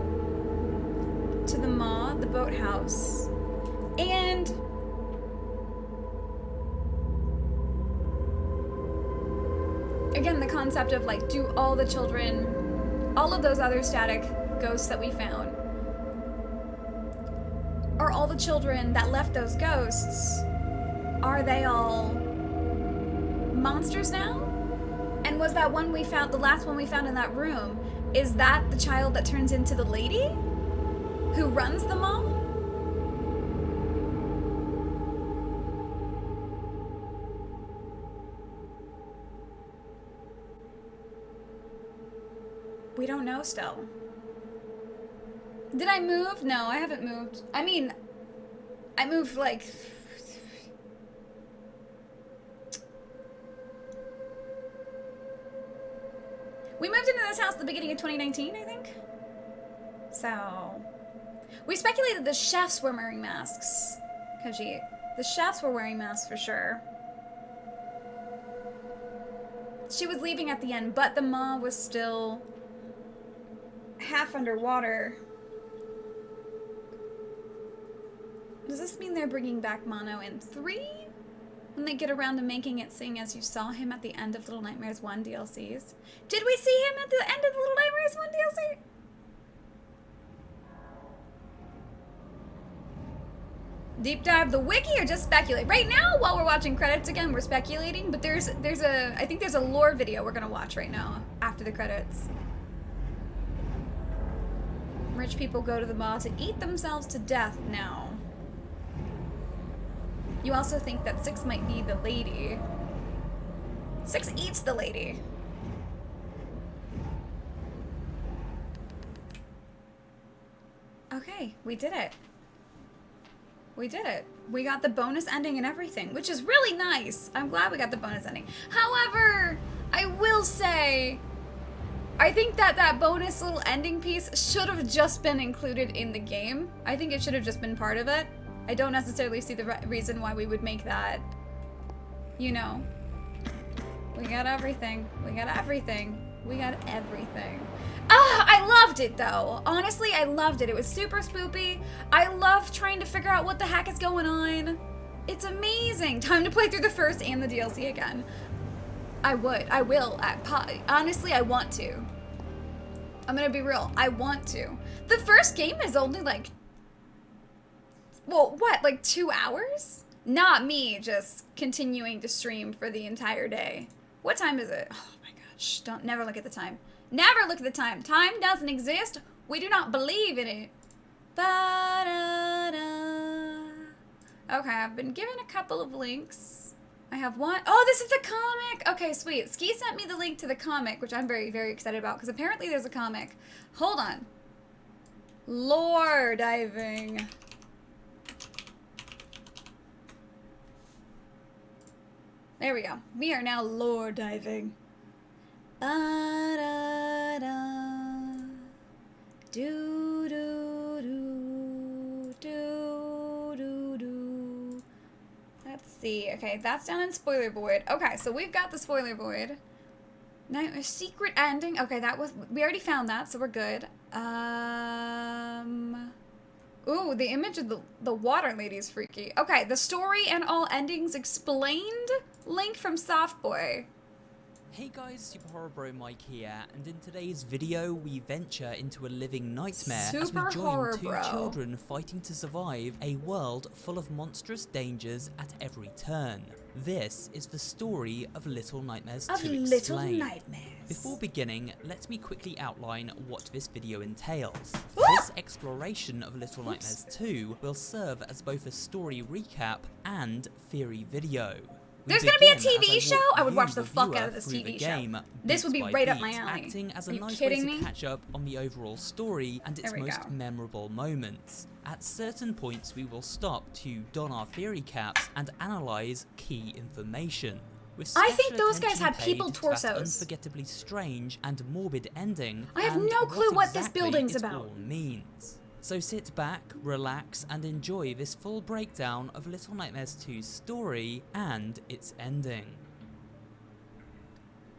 A: To the Maw, the boathouse, and again, the concept of, like, do all the children, all of those other static ghosts that we found, are all the children that left those ghosts, are they all monsters now? And was that one we found, the last one we found in that room, is that the child that turns into the lady who runs the Maw? We don't know still. Did I move? No, I haven't moved. I mean, I moved like... We moved into this house at the beginning of 2019, I think. So... We speculated the chefs were wearing masks. Koji. The chefs were wearing masks for sure. She was leaving at the end, but the Maw was still half underwater. Does this mean they're bringing back Mono in 3? When they get around to making it sing as you saw him at the end of Little Nightmares 1 DLCs? Did we see him at the end of Little Nightmares 1 DLC? Deep dive the wiki or just speculate? Right now, while we're watching credits again, we're speculating, but I think there's a lore video we're gonna watch right now after the credits. Rich people go to the Maw to eat themselves to death now. You also think that Six might be the lady. Six eats the lady. Okay, we did it. We did it. We got the bonus ending and everything, which is really nice. I'm glad we got the bonus ending. However, I will say, I think that that bonus little ending piece should have just been included in the game. I think it should have just been part of it. I don't necessarily see the reason why we would make that, you know. We got everything. We got everything. We got everything. Ah, I loved it though. Honestly, I loved it. It was super spoopy. I love trying to figure out what the heck is going on. It's amazing. Time to play through the first and the DLC again. I will. Honestly, I want to. I'm gonna be real. I want to. The first game is only like, well, what, like 2 hours? Not me just continuing to stream for the entire day. What time is it? Oh my gosh, never look at the time. Never look at the time. Time doesn't exist. We do not believe in it. Ba-da-da. Okay, I've been given a couple of links. I have one. Oh, this is the comic. Okay, sweet. Ski sent me the link to the comic, which I'm very, very excited about, because apparently there's a comic. Hold on. Lore diving. There we go. We are now lore diving. Ba-da-da. Do-do-do-do-do-do. Let's see. Okay, that's down in Spoiler Void. Okay, so we've got the Spoiler Void. Now, a secret ending. Okay, that was... We already found that, so we're good. Ooh, the image of the water lady is freaky. Okay, the story and all endings explained? Link from Softboy.
I: Hey guys, Super Horror Bro Mike here, and in today's video we venture into a living nightmare as we
A: Super
I: join
A: Horror
I: two
A: Bro.
I: children fighting to survive a world full of monstrous dangers at every turn. This is the story of Little Nightmares 2
A: Little
I: Explained.
A: Nightmares.
I: Before beginning, let me quickly outline what this video entails.
A: What?
I: This exploration of Little Nightmares 2 will serve as both a story recap and theory video. We
A: There's gonna be a
I: begin as
A: TV
I: I
A: show?
I: walk
A: I would
I: you,
A: watch the
I: the
A: fuck
I: viewer,
A: out of this
I: through
A: TV
I: the
A: show.
I: game,
A: This would
I: beat
A: be
I: by
A: right up
I: beat,
A: my alley.
I: acting as a
A: Are you
I: nice way
A: kidding
I: to
A: me?
I: catch up on the overall story and its
A: There we
I: most
A: go.
I: memorable moments. At certain points we will stop to don our theory caps and analyze key information. With
A: I think
I: special
A: those guys
I: attention
A: had
I: paid
A: people
I: to that
A: torsos.
I: unforgettably strange and morbid ending.
A: I have
I: and
A: no clue what this
I: exactly
A: building's
I: it
A: about.
I: all means. So sit back, relax, and enjoy this full breakdown of Little Nightmares 2's story and its ending.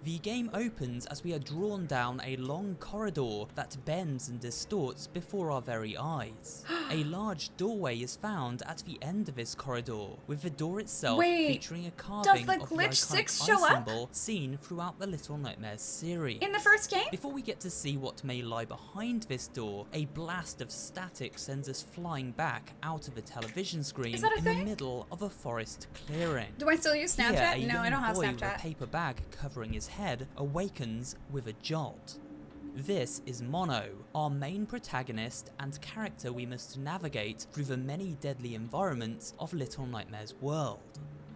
I: The game opens as we are drawn down a long corridor that bends and distorts before our very eyes. A large doorway is found at the end of this corridor, with the door itself
A: Wait,
I: featuring a carving
A: the
I: of the
A: Glitch
I: iconic
A: 6
I: eye
A: show up?
I: symbol seen throughout the Little Nightmares series.
A: In the first game?
I: Before we get to see what may lie behind this door, a blast of static sends us flying back out of the television screen
A: Is that a
I: in
A: thing?
I: the middle of a forest clearing.
A: Do I still use
I: Here,
A: Snapchat?
I: a
A: No, I
I: young
A: don't have
I: boy with a
A: Snapchat.
I: paper bag covering his head awakens with a jolt. This is Mono, our main protagonist and character we must navigate through the many deadly environments of Little Nightmares world.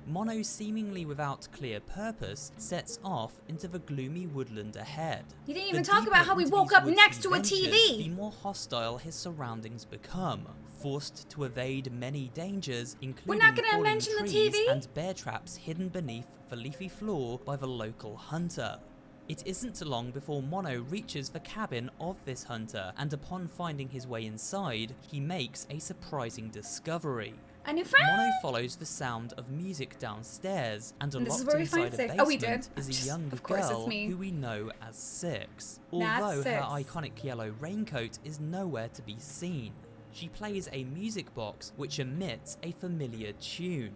I: Mono, seemingly without clear purpose, sets off into the gloomy woodland ahead.
A: You didn't
I: The
A: even talk
I: deeper
A: about how we
I: into
A: woke
I: these
A: up
I: woods
A: next
I: he
A: to a
I: ventures,
A: TV.
I: the more hostile his surroundings become, forced to evade many dangers, including
A: not gonna
I: falling
A: mention the
I: trees
A: TV?
I: and bear traps hidden beneath the leafy floor by the local hunter. It isn't long before Mono reaches the cabin of this hunter, and upon finding his way inside, he makes a surprising discovery.
A: A new friend?
I: Mono follows the sound of music downstairs, and
A: And this is
I: locked
A: where we find
I: inside a
A: Six.
I: basement
A: Oh, we did.
I: is a young
A: Of course, it's
I: girl
A: me.
I: who we know as Six.
A: That's
I: Although her
A: Six.
I: iconic yellow raincoat is nowhere to be seen. She plays a music box which emits a familiar tune.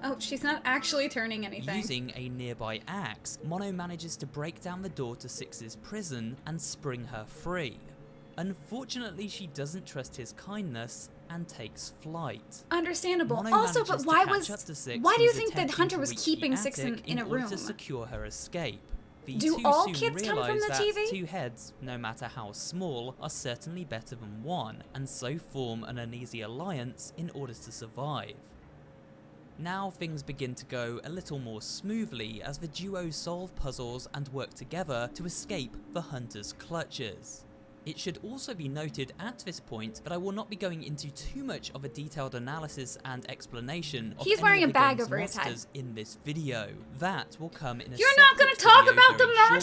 A: Oh, she's not actually turning anything.
I: Using a nearby axe, Mono manages to break down the door to Six's prison and spring her free. Unfortunately, she doesn't trust his kindness and takes flight.
A: Understandable.
I: Mono
A: Also,
I: manages
A: but
I: to
A: why
I: catch up to Six,
A: why do you
I: who's
A: think that
I: attempting
A: Hunter
I: to
A: was
I: reach
A: keeping
I: the
A: Six in
I: attic
A: a
I: order
A: room?
I: to secure her escape? The
A: Do
I: two
A: all
I: soon
A: kids come from
I: realise
A: the
I: that
A: TV?
I: two heads, no matter how small, are certainly better than one, and so form an uneasy alliance in order to survive. Now things begin to go a little more smoothly as the duo solve puzzles and work together to escape the hunter's clutches. It should also be noted at this point that I will not be going into too much of a detailed analysis and explanation of
A: He's
I: any
A: wearing
I: of
A: a
I: the
A: bag
I: game's
A: over his head.
I: monsters in this video. That will come in a
A: You're not gonna
I: separate
A: talk
I: video
A: about the
I: very shortly.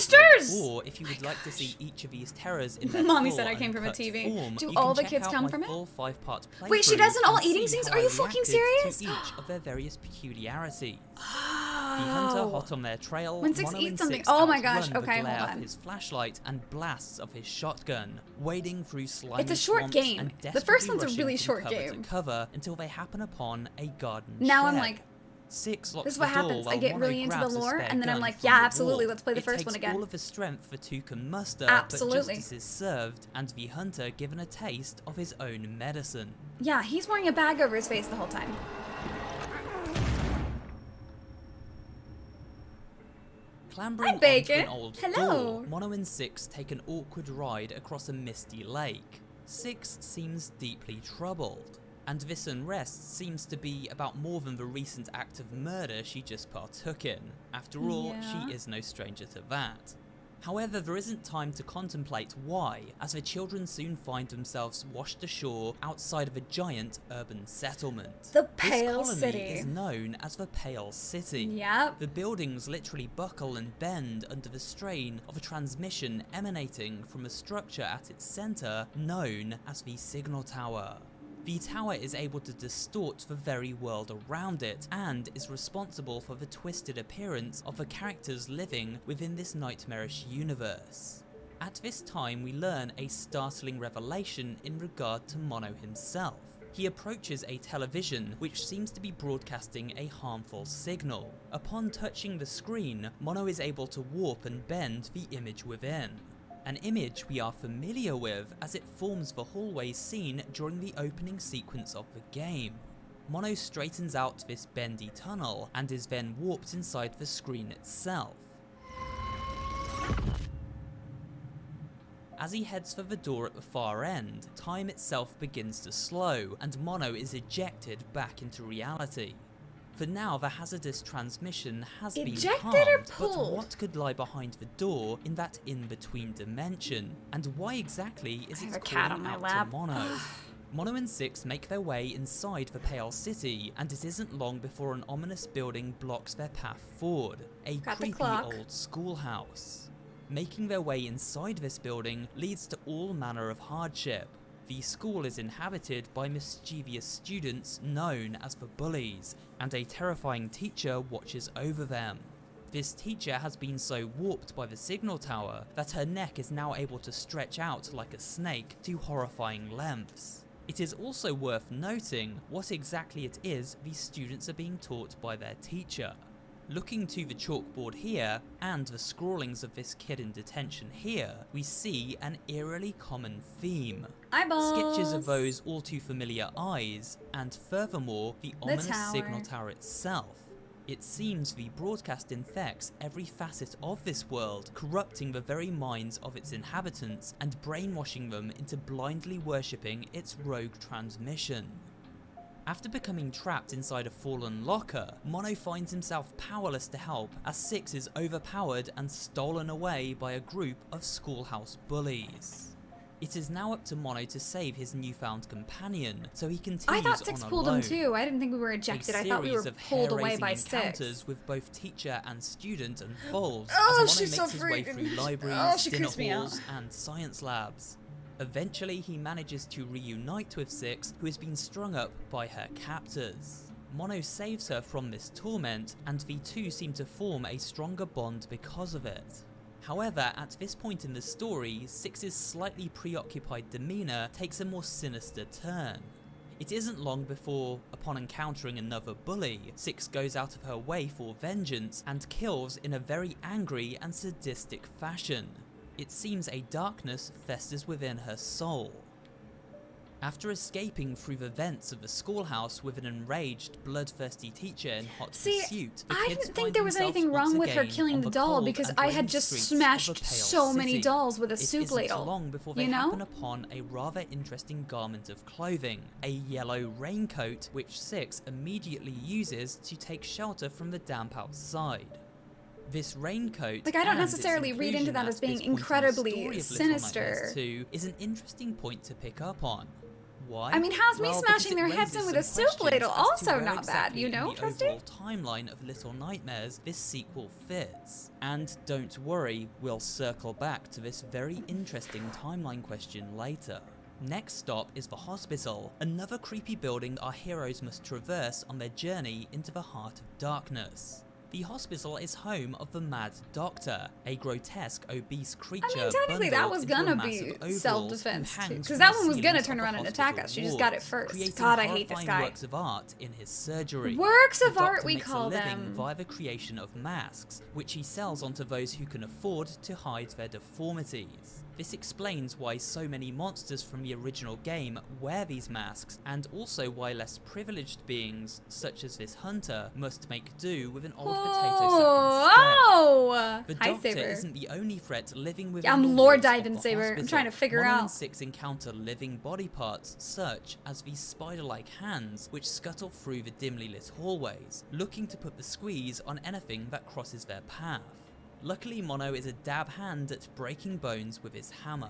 A: monsters!
I: Or if you would like to see each of these terrors in their
A: Mommy
I: full
A: said I came from a
I: uncut
A: TV.
I: form,
A: Do
I: you
A: all
I: can
A: the
I: check
A: kids
I: out
A: come
I: my
A: from it?
I: full 5-part
A: Wait, she
I: playthrough
A: does an all
I: and
A: eating
I: see
A: scenes?
I: how
A: Are you
I: I
A: fucking
I: reacted
A: serious?
I: to each of their various peculiarities. The hunter, hot on their trail,
A: When Six
I: Mono
A: eats
I: and
A: something-
I: Six
A: oh my gosh,
I: outrun the
A: okay,
I: glare
A: hold
I: of
A: on.
I: his flashlight and blasts of his shotgun, wading through slimy
A: It's a short
I: swamps
A: game.
I: and
A: The first
I: desperately
A: one's a
I: rushing
A: really
I: from
A: short
I: cover
A: game.
I: to cover until they happen upon a garden
A: Now I'm
I: shed.
A: like,
I: Six locks
A: this is what
I: the door
A: happens. I
I: while
A: get
I: Mono
A: really into the
I: grabs a
A: lore,
I: spare
A: and then I'm
I: gun
A: like,
I: from
A: yeah,
I: the
A: absolutely,
I: wall.
A: let's play the
I: It
A: first
I: takes
A: one again.
I: all of the strength the two can muster,
A: Absolutely.
I: but justice is served, and the hunter given a taste of his own medicine.
A: yeah, he's wearing a bag over his face the whole time.
I: Clambering
A: Hi, Bacon.
I: onto an old
A: Hello.
I: door, Mono and Six take an awkward ride across a misty lake. Six seems deeply troubled, and this unrest seems to be about more than the recent act of murder she just partook in. After all,
A: Yeah.
I: she is no stranger to that. However, there isn't time to contemplate why, as the children soon find themselves washed ashore outside of a giant urban settlement.
A: The
I: This
A: Pale
I: colony
A: City.
I: is known as the Pale City.
A: Yep.
I: The buildings literally buckle and bend under the strain of a transmission emanating from a structure at its center known as the Signal Tower. The tower is able to distort the very world around it, and is responsible for the twisted appearance of the characters living within this nightmarish universe. At this time, we learn a startling revelation in regard to Mono himself. He approaches a television which seems to be broadcasting a harmful signal. Upon touching the screen, Mono is able to warp and bend the image within. An image we are familiar with as it forms the hallway scene during the opening sequence of the game. Mono straightens out this bendy tunnel and is then warped inside the screen itself. As he heads for the door at the far end, time itself begins to slow, and Mono is ejected back into reality. For now, the hazardous transmission has been
A: Ejected or
I: calmed, but
A: pulled?
I: what could lie behind the door in that in-between dimension? And why exactly is
A: I
I: it
A: have a cat
I: calling
A: on my
I: out
A: lap.
I: to Mono? Mono and Six make their way inside the Pale City, and it isn't long before an ominous building blocks their path forward, a
A: Got the
I: creepy
A: clock.
I: old schoolhouse. Making their way inside this building leads to all manner of hardship. The school is inhabited by mischievous students known as the Bullies, and a terrifying teacher watches over them. This teacher has been so warped by the signal tower that her neck is now able to stretch out like a snake to horrifying lengths. It is also worth noting what exactly it is these students are being taught by their teacher. Looking to the chalkboard here, and the scrawlings of this kid in detention here, we see an eerily common theme.
A: Eyeballs.
I: Sketches of those all too familiar eyes, and furthermore, the ominous
A: tower.
I: signal tower itself. It seems the broadcast infects every facet of this world, corrupting the very minds of its inhabitants and brainwashing them into blindly worshipping its rogue transmission. After becoming trapped inside a fallen locker, Mono finds himself powerless to help as Six is overpowered and stolen away by a group of schoolhouse bullies. It is now up to Mono to save his newfound companion, so he continues
A: I thought Six
I: on
A: pulled
I: alone.
A: him too. I didn't think we were ejected. I thought we were
I: series of
A: pulled away
I: hair-raising
A: by Six.
I: encounters with both teacher and student unfolds
A: Oh,
I: as Mono
A: she's
I: makes
A: so
I: his way
A: freaking-
I: through libraries,
A: Oh, she
I: dinner
A: creeps me out.
I: halls, and science labs. Eventually, he manages to reunite with Six, who has been strung up by her captors. Mono saves her from this torment, and the two seem to form a stronger bond because of it. However, at this point in the story, Six's slightly preoccupied demeanour takes a more sinister turn. It isn't long before, upon encountering another bully, Six goes out of her way for vengeance and kills in a very angry and sadistic fashion. It seems a darkness festers within her soul. After escaping through the vents of the schoolhouse with an enraged, bloodthirsty teacher in hot
A: See,
I: pursuit, the
A: I
I: kids
A: didn't think
I: find
A: there was
I: themselves
A: anything
I: once
A: wrong with her
I: again
A: killing
I: on
A: the doll
I: cold
A: because
I: and
A: I had
I: rainy
A: just
I: streets of the
A: smashed
I: Pale
A: so many
I: City.
A: dolls with a
I: It
A: soup
I: isn't
A: ladle.
I: long before they
A: You know?
I: happen upon a rather interesting garment of clothing, a yellow raincoat, which Six immediately uses to take shelter from the damp outside. This raincoat,
A: Like, I don't
I: and its
A: necessarily read into
I: inclusion
A: that
I: at
A: as being
I: this point in the
A: incredibly
I: story of Little
A: sinister.
I: Nightmares 2 is an interesting point to pick up on. Why?
A: I mean, how's me
I: Well,
A: smashing
I: because
A: their
I: it
A: heads in with a
I: raises some
A: soup ladle
I: questions as to
A: also
I: where
A: not bad,
I: exactly
A: you
I: in
A: know,
I: the
A: Trusty?
I: overall timeline of Little Nightmares this sequel fits. And don't worry, we'll circle back to this very interesting timeline question later. Next stop is the hospital, another creepy building our heroes must traverse on their journey into the heart of darkness. The hospital is home of the Mad Doctor, a grotesque, obese creature.
A: I mean, technically that
I: bundled
A: was
I: into a
A: gonna
I: massive
A: be
I: overalls
A: self-defense
I: who
A: too,
I: hangs
A: because
I: from
A: that
I: the
A: one was gonna
I: ceilings
A: turn
I: of
A: around
I: the
A: and attack
I: hospital
A: us. She just got it
I: wards,
A: first.
I: creating
A: God, I hate this
I: horrifying
A: guy.
I: works of art in his surgery.
A: Works of
I: The
A: art,
I: Doctor
A: we
I: makes
A: call
I: a living
A: them.
I: via the creation of masks, which he sells onto those who can afford to hide their deformities. This explains why so many monsters from the original game wear these masks, and also why less privileged beings, such as this hunter, must make do with an old potato sack instead.
A: Oh!
I: The
A: Hi,
I: Doctor
A: Saber.
I: isn't the only threat living within
A: Yeah, I'm
I: the
A: Lord
I: walls of
A: Diamond
I: the
A: Saber. I'm
I: hospital.
A: trying to figure
I: Mono
A: out.
I: and Six encounter living body parts, such as these spider-like hands, which scuttle through the dimly lit hallways, looking to put the squeeze on anything that crosses their path. Luckily, Mono is a dab hand at breaking bones with his hammer.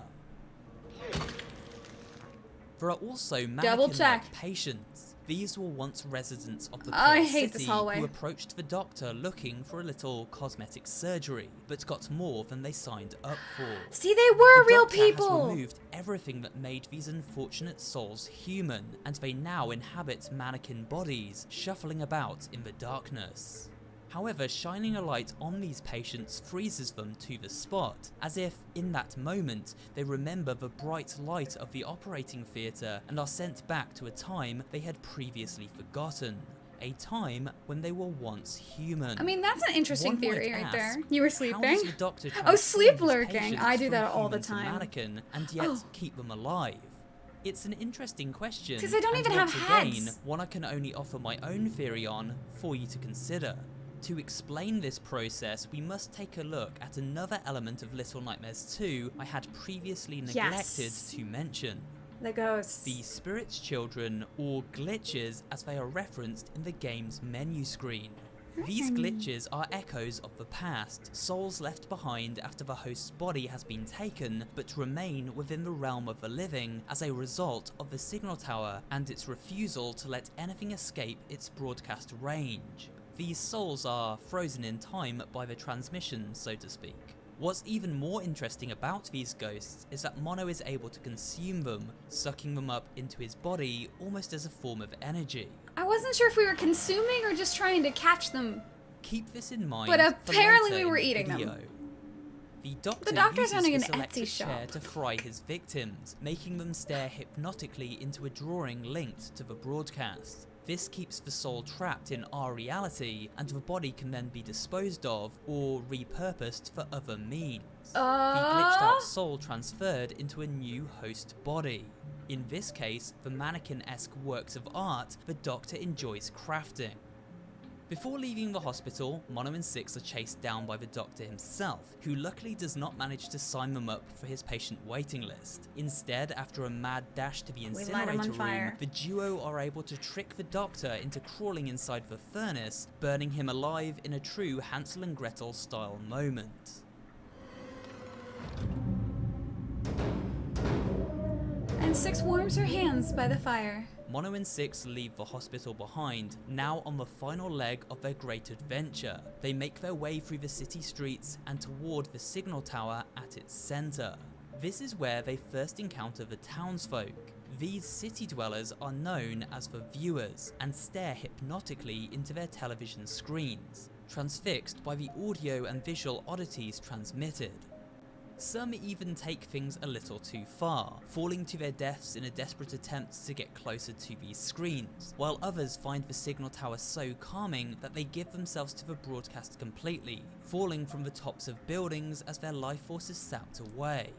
I: There are also
A: Double check.
I: mannequin-like patients. These were once residents of the
A: I
I: Pale
A: hate this
I: City
A: hallway.
I: who approached the doctor looking for a little cosmetic surgery, but got more than they signed up for.
A: See, they were
I: The
A: real
I: doctor has
A: people.
I: removed everything that made these unfortunate souls human, and they now inhabit mannequin bodies, shuffling about in the darkness. However, shining a light on these patients freezes them to the spot, as if, in that moment, they remember the bright light of the operating theatre and are sent back to a time they had previously forgotten. A time when they were once human.
A: I mean, that's an interesting
I: One might
A: theory right
I: ask,
A: there. You were
I: how
A: sleeping?
I: does the doctor
A: Oh,
I: transform
A: sleep
I: his
A: lurking.
I: patients
A: I do
I: from
A: that all the
I: human to
A: time.
I: mannequin and yet
A: Oh.
I: keep them alive? It's an interesting question.
A: 'Cause they don't
I: and
A: even have
I: once
A: heads.
I: Again, one I can only offer my own theory on for you to consider. To explain this process, we must take a look at another element of Little Nightmares 2 I had previously neglected
A: Yes.
I: to mention.
A: The ghosts.
I: The Spirit's Children, or glitches as they are referenced in the game's menu screen. These glitches are echoes of the past, souls left behind after the host's body has been taken, but remain within the realm of the living as a result of the signal tower and its refusal to let anything escape its broadcast range. These souls are frozen in time by the transmission, so to speak. What's even more interesting about these ghosts is that Mono is able to consume them, sucking them up into his body almost as a form of energy.
A: I wasn't sure if we were consuming or just trying to catch them.
I: Keep this in mind.
A: But
I: for
A: apparently
I: later
A: we were
I: in the
A: eating them.
I: video. The doctor's
A: doctor's running an
I: this electric
A: Etsy
I: chair
A: shop.
I: to fry his victims, making them stare hypnotically into a drawing linked to the broadcast. This keeps the soul trapped in our reality, and the body can then be disposed of or repurposed for other means. The glitched out soul transferred into a new host body. In this case, the mannequin-esque works of art the Doctor enjoys crafting. Before leaving the hospital, Mono and Six are chased down by the Doctor himself, who luckily does not manage to sign them up for his patient waiting list. Instead, after a mad dash to the
A: light 'em
I: incinerator
A: on
I: room,
A: fire.
I: the duo are able to trick the Doctor into crawling inside the furnace, burning him alive in a true Hansel and Gretel style moment.
A: And Six warms her hands by the fire.
I: Mono and Six leave the hospital behind, now on the final leg of their great adventure. They make their way through the city streets and toward the signal tower at its center. This is where they first encounter the townsfolk. These city dwellers are known as the viewers and stare hypnotically into their television screens, transfixed by the audio and visual oddities transmitted. Some even take things a little too far, falling to their deaths in a desperate attempt to get closer to these screens, while others find the signal tower so calming that they give themselves to the broadcast completely, falling from the tops of buildings as their life force is sapped away.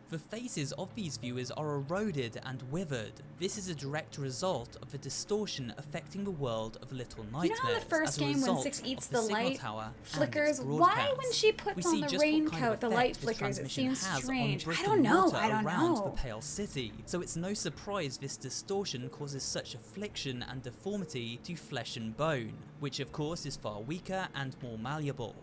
I: The faces of these viewers are eroded and withered. This is a direct result of the distortion affecting the world of Little Nightmares.
A: You know how the first
I: as a
A: game when
I: result
A: Six eats
I: of
A: the
I: signal
A: light
I: tower and its
A: flickers? Why
I: broadcast.
A: when she puts
I: We
A: on
I: see
A: the
I: just what kind of
A: raincoat the light
I: effect this
A: flickers? It
I: transmission
A: seems
I: has on
A: strange.
I: brick
A: I
I: and
A: don't know.
I: mortar
A: I don't
I: around
A: know.
I: the Pale City, so it's no surprise this distortion causes such affliction and deformity to flesh and bone, which of course is far weaker and more malleable.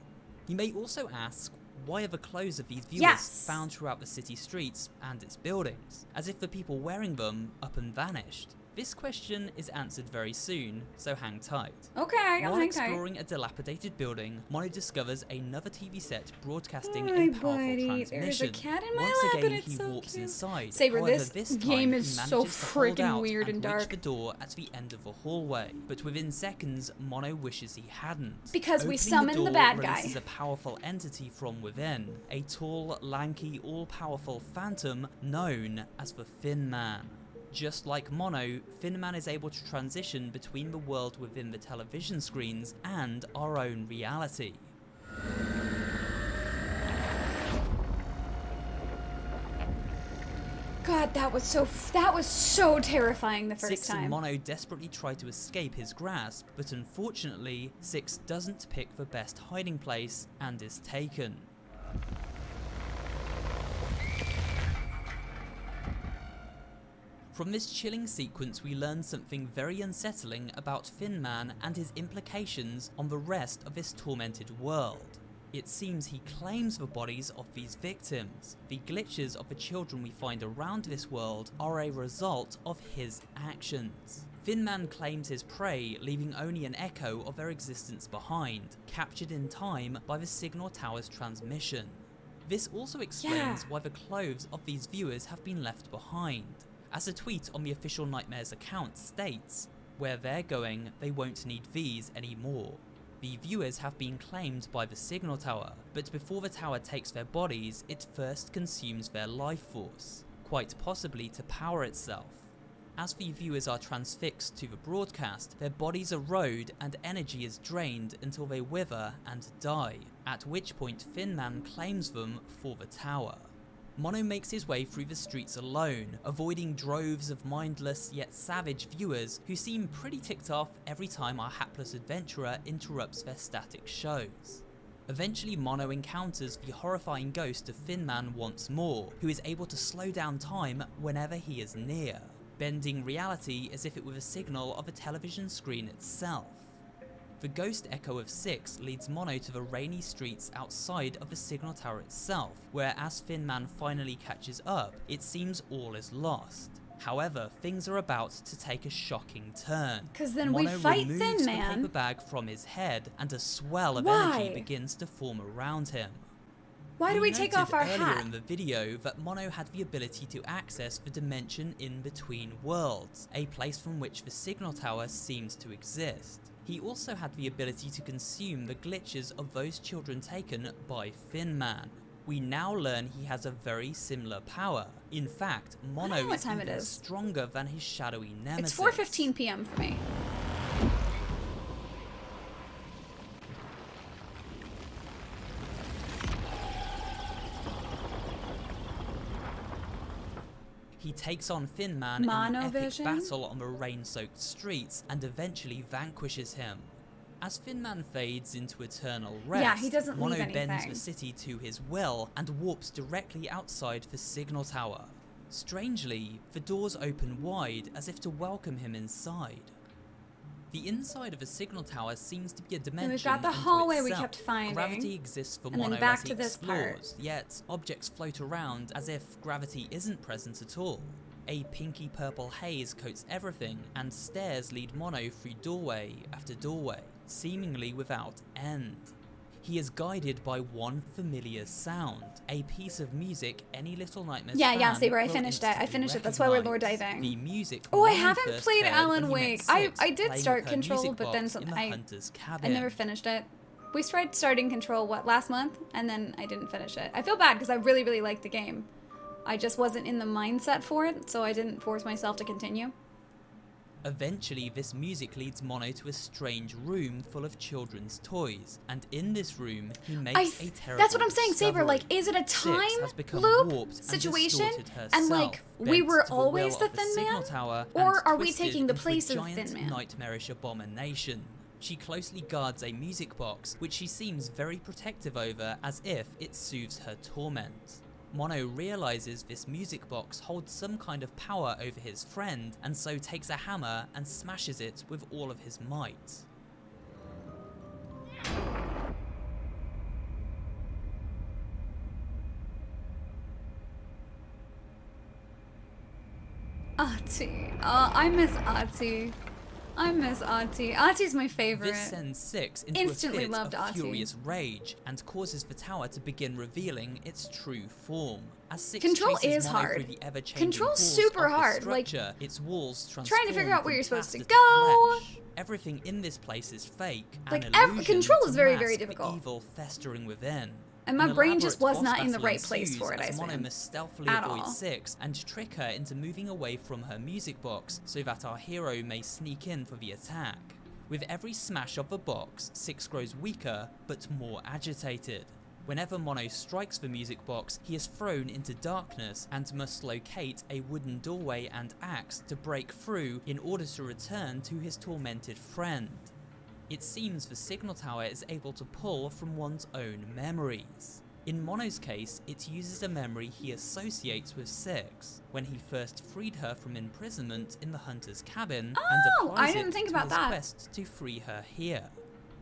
I: You may also ask, why are the clothes of these viewers
A: Yes.
I: found throughout the city streets and its buildings, as if the people wearing them up and vanished? This question is answered very soon, so hang tight.
A: Okay, I'll
I: While
A: hang tight.
I: exploring a dilapidated building, Mono discovers another TV set broadcasting
A: Hi,
I: a powerful
A: buddy.
I: transmission.
A: There's a cat in my
I: Once
A: lap
I: again,
A: and it's
I: he
A: so
I: warps
A: cute.
I: inside.
A: Saber,
I: However,
A: this
I: time
A: game
I: he
A: is so
I: manages to hold
A: freaking
I: out
A: weird and
I: reach
A: dark.
I: the door at the end of the hallway, but within seconds, Mono wishes he hadn't.
A: Because we
I: Opening
A: summoned the
I: door
A: bad guy.
I: releases a powerful entity from within, a tall, lanky, all-powerful phantom known as the Thin Man. Just like Mono, Thin Man is able to transition between the world within the television screens and our own reality.
A: God, that was so terrifying the first
I: Six and
A: time.
I: Mono desperately try to escape his grasp, but unfortunately, Six doesn't pick the best hiding place and is taken. From this chilling sequence, we learn something very unsettling about Thin Man and his implications on the rest of this tormented world. It seems he claims the bodies of these victims. The glitches of the children we find around this world are a result of his actions. Finman claims his prey, leaving only an echo of their existence behind, captured in time by the signal tower's transmission. This also explains why the clothes of these viewers have been left behind. As a tweet on the official Nightmares account states, "Where they're going, they won't need these anymore." The viewers have been claimed by the signal tower, but before the tower takes their bodies, it first consumes their life force, quite possibly to power itself. As the viewers are transfixed to the broadcast, their bodies erode and energy is drained until they wither and die, at which point Finman claims them for the tower. Mono makes his way through the streets alone, avoiding droves of mindless yet savage viewers who seem pretty ticked off every time our hapless adventurer interrupts their static shows. Eventually Mono encounters the horrifying ghost of Finman once more, who is able to slow down time whenever he is near, bending reality as if it were a signal of a television screen itself. The ghost echo of 6 leads Mono to the rainy streets outside of the signal tower itself, where as Finman finally catches up, it seems all is lost. However, things are about to take a shocking turn.
A: 'Cause then
I: Mono
A: we fight
I: removes
A: Thin
I: the
A: Man.
I: paper bag from his head, and a swell of
A: Why?
I: energy begins to form around him.
A: Why do we take
I: noted
A: off our
I: earlier
A: hat?
I: in the video that Mono had the ability to access the dimension in between worlds, a place from which the signal tower seems to exist. He also had the ability to consume the glitches of those children taken by Finman. We now learn he has a very similar power. In fact, Mono
A: what
I: is
A: time it
I: even
A: is.
I: stronger than his shadowy nemesis.
A: It's 4:15 p.m. for me.
I: He takes on Finman in an epic
A: Monovision?
I: battle on the rain-soaked streets and eventually vanquishes him. As Finman fades into eternal rest,
A: Yeah, he doesn't
I: Mono
A: leave
I: bends
A: anything.
I: the city to his will and warps directly outside the signal tower. Strangely, the doors open wide as if to welcome him inside. The inside of a signal tower seems to be a dimension
A: we've got the
I: unto
A: hallway we
I: itself.
A: kept finding.
I: Gravity exists for
A: And then
I: Mono
A: back
I: as he
A: to this part.
I: explores, yet objects float around as if gravity isn't present at all. A pinky purple haze coats everything, and stairs lead Mono through doorway after doorway, seemingly without end. He is guided by one familiar sound, a piece of music any Little Nightmares
A: Yeah,
I: fan
A: Saber, I
I: will
A: finished it. I
I: instantly
A: finished it. That's why we're lore
I: recognise.
A: diving.
I: The music
A: Oh, I
I: Mono
A: haven't
I: first
A: played
I: heard
A: Alan
I: when he met
A: Wake.
I: Six
A: I did
I: playing
A: start
I: her
A: Control,
I: music
A: but then
I: box in the hunter's
A: I
I: cabin.
A: never finished it. We tried starting Control, last month? And then I didn't finish it. I feel bad because I really, really liked the game. I just wasn't in the mindset for it, so I didn't force myself to continue.
I: Eventually, this music leads Mono to a strange room full of children's toys, and in this room, he makes a terrible
A: That's what I'm saying, Saber.
I: discovery.
A: Like, is it a
I: Six
A: time
I: has become
A: loop
I: warped and
A: situation?
I: distorted
A: And like,
I: herself,
A: we
I: bent
A: were
I: to the
A: always
I: will
A: the
I: of
A: Thin
I: signal
A: Man?
I: tower
A: Or
I: and
A: are we
I: twisted
A: taking the
I: into
A: place
I: a
A: of
I: giant,
A: Thin Man?
I: nightmarish abomination. She closely guards a music box, which she seems very protective over, as if it soothes her torment. Mono realizes this music box holds some kind of power over his friend, and so takes a hammer and smashes it with all of his might.
A: Ahti. I miss Ahti. I miss Ahti. Ahti's my favorite.
I: This sends Six into
A: Instantly
I: a fit
A: loved
I: of
A: Ahti.
I: furious rage and causes the tower to begin revealing its true form. As Six
A: Control
I: chases
A: is
I: Mono
A: hard.
I: through the ever-changing
A: Control's
I: halls
A: super
I: of the
A: hard, like,
I: structure, its walls
A: trying to figure out where
I: transform
A: you're
I: from
A: supposed to
I: plaster
A: go.
I: flesh. Everything in this place is fake,
A: Like,
I: an illusion
A: Control is
I: to
A: very,
I: mask
A: very
I: the
A: difficult.
I: evil festering within.
A: And my
I: An
A: brain just
I: elaborate
A: was not
I: boss
A: in the
I: battle
A: right place
I: ensues
A: for it, I
I: as Mono
A: think.
I: must stealthily
A: At
I: avoid
A: all.
I: Six and trick her into moving away from her music box so that our hero may sneak in for the attack. With every smash of the box, Six grows weaker but more agitated. Whenever Mono strikes the music box, he is thrown into darkness and must locate a wooden doorway and axe to break through in order to return to his tormented friend. It seems the signal tower is able to pull from one's own memories. In Mono's case, it uses a memory he associates with Six, when he first freed her from imprisonment in the hunter's cabin and
A: Oh,
I: applies
A: I didn't
I: it
A: think
I: to
A: about
I: his
A: that.
I: quest to free her here.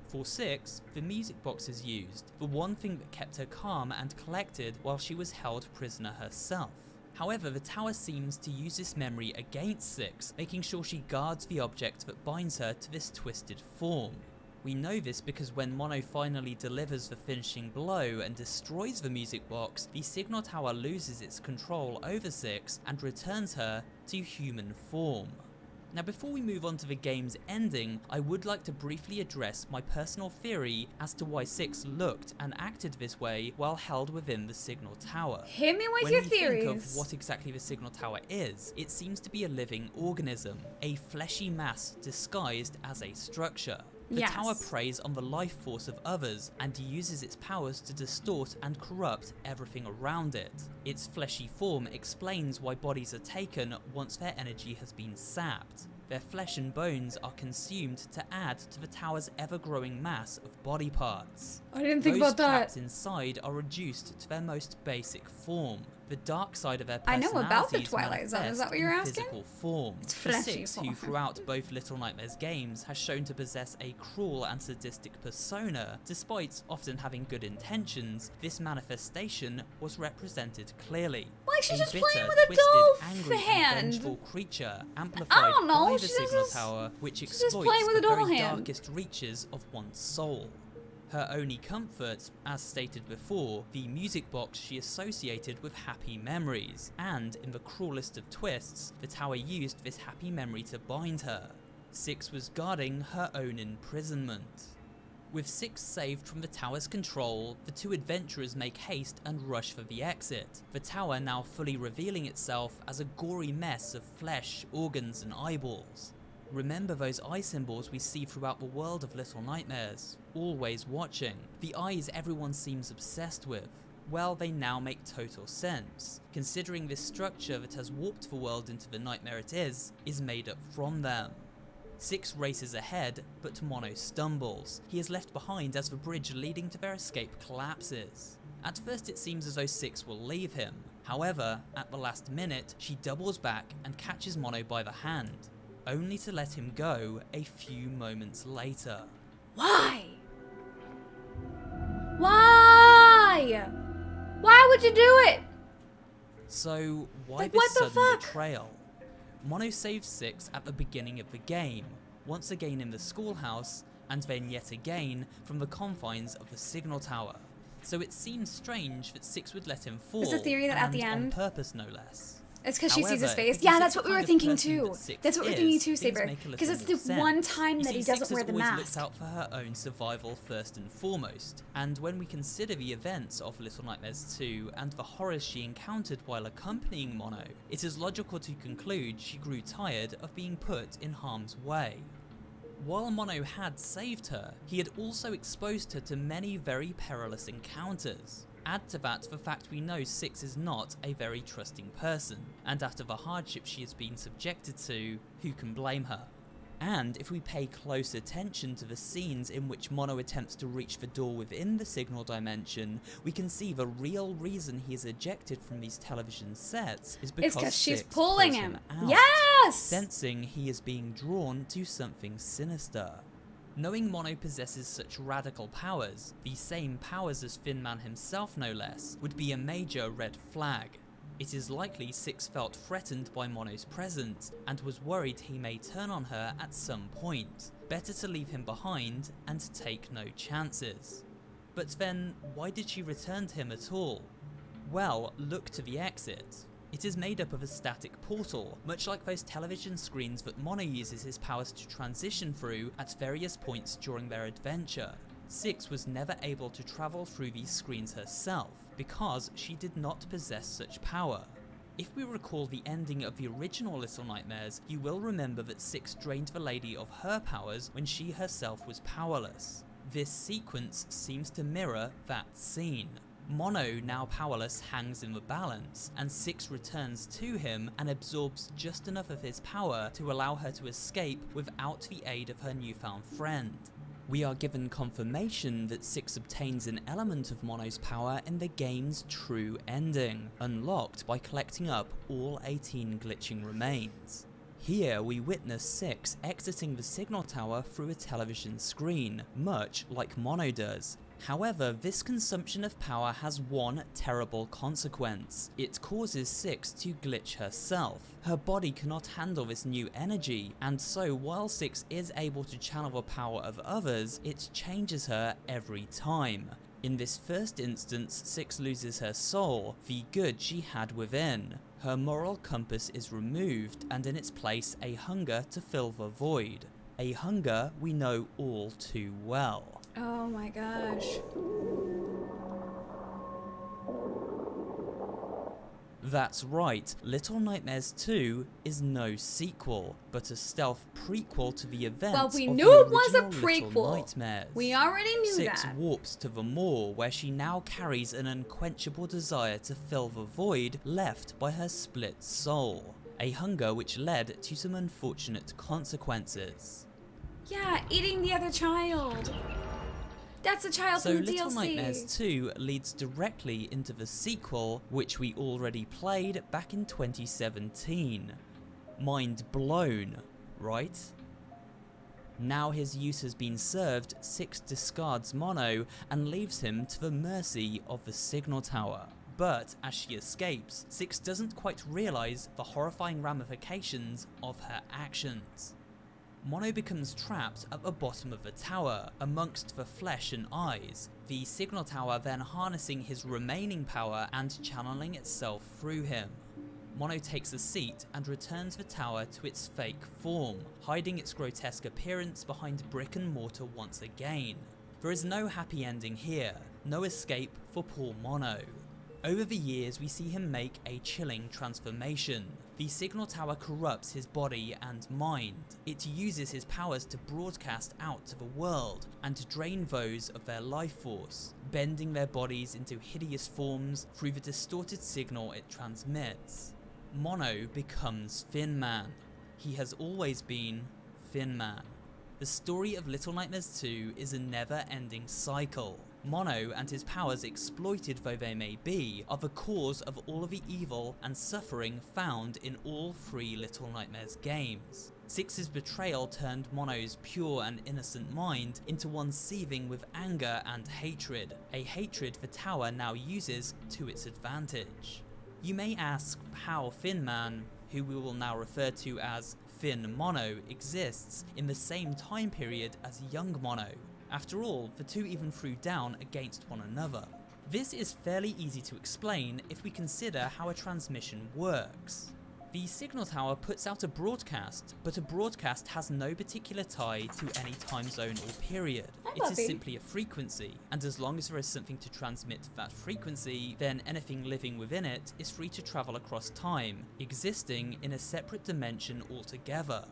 I: For Six, the music box is used, the one thing that kept her calm and collected while she was held prisoner herself. However, the tower seems to use this memory against Six, making sure she guards the object that binds her to this twisted form. We know this because when Mono finally delivers the finishing blow and destroys the music box, the signal tower loses its control over Six and returns her to human form. Now before we move on to the game's ending, I would like to briefly address my personal theory as to why Six looked and acted this way while held within the signal tower.
A: Hit me with
I: When
A: your
I: we
A: theories.
I: think of what exactly the signal tower is, it seems to be a living organism, a fleshy mass disguised as a structure. The
A: Yes.
I: tower preys on the life force of others and uses its powers to distort and corrupt everything around it. Its fleshy form explains why bodies are taken once their energy has been sapped. Their flesh and bones are consumed to add to the tower's ever-growing mass of body parts.
A: I didn't think
I: Those
A: about that.
I: trapped inside are reduced to their most basic form. The dark side of their
A: I know about the
I: personalities
A: Twilight Zone, is that
I: manifest
A: what you're
I: in
A: asking?
I: physical form.
A: It's
I: For
A: fleshy
I: Six,
A: form.
I: who throughout both Little Nightmares games has shown to possess a cruel and sadistic persona, despite often having good intentions, this manifestation was represented clearly.
A: Like, she's
I: A
A: just
I: bitter,
A: playing with a
I: twisted,
A: doll
I: angry,
A: hand.
I: and vengeful creature, amplified
A: don't know,
I: by the
A: she's
I: signal
A: just-
I: tower, which
A: she's just
I: exploits
A: playing with
I: the
A: a doll
I: very
A: hand.
I: darkest reaches of one's soul. Her only comfort, as stated before, the music box she associated with happy memories, and in the cruelest of twists, the tower used this happy memory to bind her. Six was guarding her own imprisonment. With Six saved from the tower's control, the two adventurers make haste and rush for the exit, the tower now fully revealing itself as a gory mess of flesh, organs and eyeballs. Remember those eye symbols we see throughout the world of Little Nightmares, always watching, the eyes everyone seems obsessed with. Well, they now make total sense, considering this structure that has warped the world into the nightmare it is made up from them. Six races ahead, but Mono stumbles. He is left behind as the bridge leading to their escape collapses. At first it seems as though Six will leave him. However, at the last minute, she doubles back and catches Mono by the hand, only to let him go a few moments later.
A: Why? Why? Why would you do it?
I: So, why
A: Like,
I: this
A: what the
I: sudden
A: fuck?
I: betrayal? Mono saves Six at the beginning of the game, once again in the schoolhouse, and then yet again from the confines of the signal tower. So it seems strange that Six would let him fall,
A: Is the theory that at the
I: and
A: end-
I: on purpose no less.
A: It's because she sees his
I: However,
A: face.
I: if
A: Yeah,
I: you
A: that's
I: think
A: what we
I: the
A: were
I: kind of
A: thinking
I: person
A: too.
I: that Six
A: That's what we're
I: is,
A: thinking too,
I: things
A: Saber.
I: make a
A: Because
I: little
A: it's the
I: more
A: one
I: sense.
A: time
I: You
A: that
I: see,
A: he
I: Six
A: doesn't wear
I: has
A: the
I: always
A: mask.
I: looked out for her own survival first and foremost, and when we consider the events of Little Nightmares 2 and the horrors she encountered while accompanying Mono, it is logical to conclude she grew tired of being put in harm's way. While Mono had saved her, he had also exposed her to many very perilous encounters. Add to that the fact we know Six is not a very trusting person, and after the hardships she has been subjected to, who can blame her? And if we pay close attention to the scenes in which Mono attempts to reach the door within the signal dimension, we can see the real reason he is ejected from these television sets is because
A: It's because she's
I: Six
A: pulling
I: pulls
A: him.
I: out,
A: Yes!
I: sensing he is being drawn to something sinister. Knowing Mono possesses such radical powers, the same powers as Thin Man himself no less, would be a major red flag. It is likely Six felt threatened by Mono's presence and was worried he may turn on her at some point. Better to leave him behind and take no chances. But then, why did she return to him at all? Well, look to the exit. It is made up of a static portal, much like those television screens that Mono uses his powers to transition through at various points during their adventure. Six was never able to travel through these screens herself, because she did not possess such power. If we recall the ending of the original Little Nightmares, you will remember that Six drained the lady of her powers when she herself was powerless. This sequence seems to mirror that scene. Mono, now powerless, hangs in the balance, and Six returns to him and absorbs just enough of his power to allow her to escape without the aid of her newfound friend. We are given confirmation that Six obtains an element of Mono's power in the game's true ending, unlocked by collecting up all 18 glitching remains. Here we witness Six exiting the signal tower through a television screen, much like Mono does, However, this consumption of power has one terrible consequence. It causes Six to glitch herself. Her body cannot handle this new energy, and so while Six is able to channel the power of others, it changes her every time. In this first instance, Six loses her soul, the good she had within. Her moral compass is removed, and in its place a hunger to fill the void. A hunger we know all too well.
A: Oh my gosh.
I: That's right, Little Nightmares 2 is no sequel, but a stealth prequel to the events
A: Well, we
I: of
A: knew
I: the
A: it was a
I: original Little
A: prequel.
I: Nightmares.
A: We already knew
I: Six
A: that.
I: warps to the Maw, where she now carries an unquenchable desire to fill the void left by her split soul. A hunger which led to some unfortunate consequences.
A: Yeah, eating the other child. That's a child
I: So
A: from the
I: Little
A: DLC.
I: Nightmares 2 leads directly into the sequel, which we already played back in 2017. Mind blown, right? Now his use has been served, Six discards Mono and leaves him to the mercy of the signal tower. But as she escapes, Six doesn't quite realise the horrifying ramifications of her actions. Mono becomes trapped at the bottom of the tower, amongst the flesh and eyes, the signal tower then harnessing his remaining power and channeling itself through him. Mono takes a seat and returns the tower to its fake form, hiding its grotesque appearance behind brick and mortar once again. There is no happy ending here, no escape for poor Mono. Over the years we see him make a chilling transformation. The signal tower corrupts his body and mind. It uses his powers to broadcast out to the world and drain those of their life force, bending their bodies into hideous forms through the distorted signal it transmits. Mono becomes Thin Man. He has always been Thin Man. The story of Little Nightmares 2 is a never-ending cycle. Mono and his powers, exploited though they may be, are the cause of all of the evil and suffering found in all three Little Nightmares games. Six's betrayal turned Mono's pure and innocent mind into one seething with anger and hatred, a hatred the tower now uses to its advantage. You may ask how Thin Man, who we will now refer to as Thin Mono, exists in the same time period as Young Mono. After all, the two even threw down against one another. This is fairly easy to explain if we consider how a transmission works. The signal tower puts out a broadcast, but a broadcast has no particular tie to any time zone or period. It is simply a frequency, and as long as there is something to transmit that frequency, then anything living within it is free to travel across time, existing in a separate dimension altogether.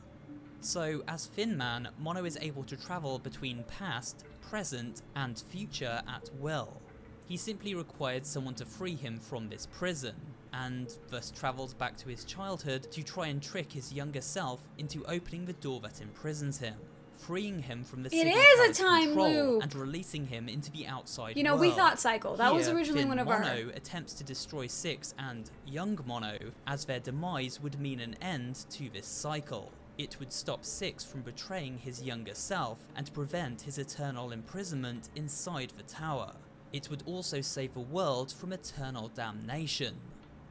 I: So, as Thin Man, Mono is able to travel between past, present, and future at will. He simply required someone to free him from this prison, and thus travels back to his childhood to try and trick his younger self into opening the door that imprisons him, freeing him from the signal tower's control and releasing him into the outside world.
A: We thought cycle. That was originally
I: Thin
A: one of
I: Mono attempts to destroy Six and Young Mono, as their demise would mean an end to this cycle. It would stop Six from betraying his younger self and prevent his eternal imprisonment inside the tower. It would also save the world from eternal damnation.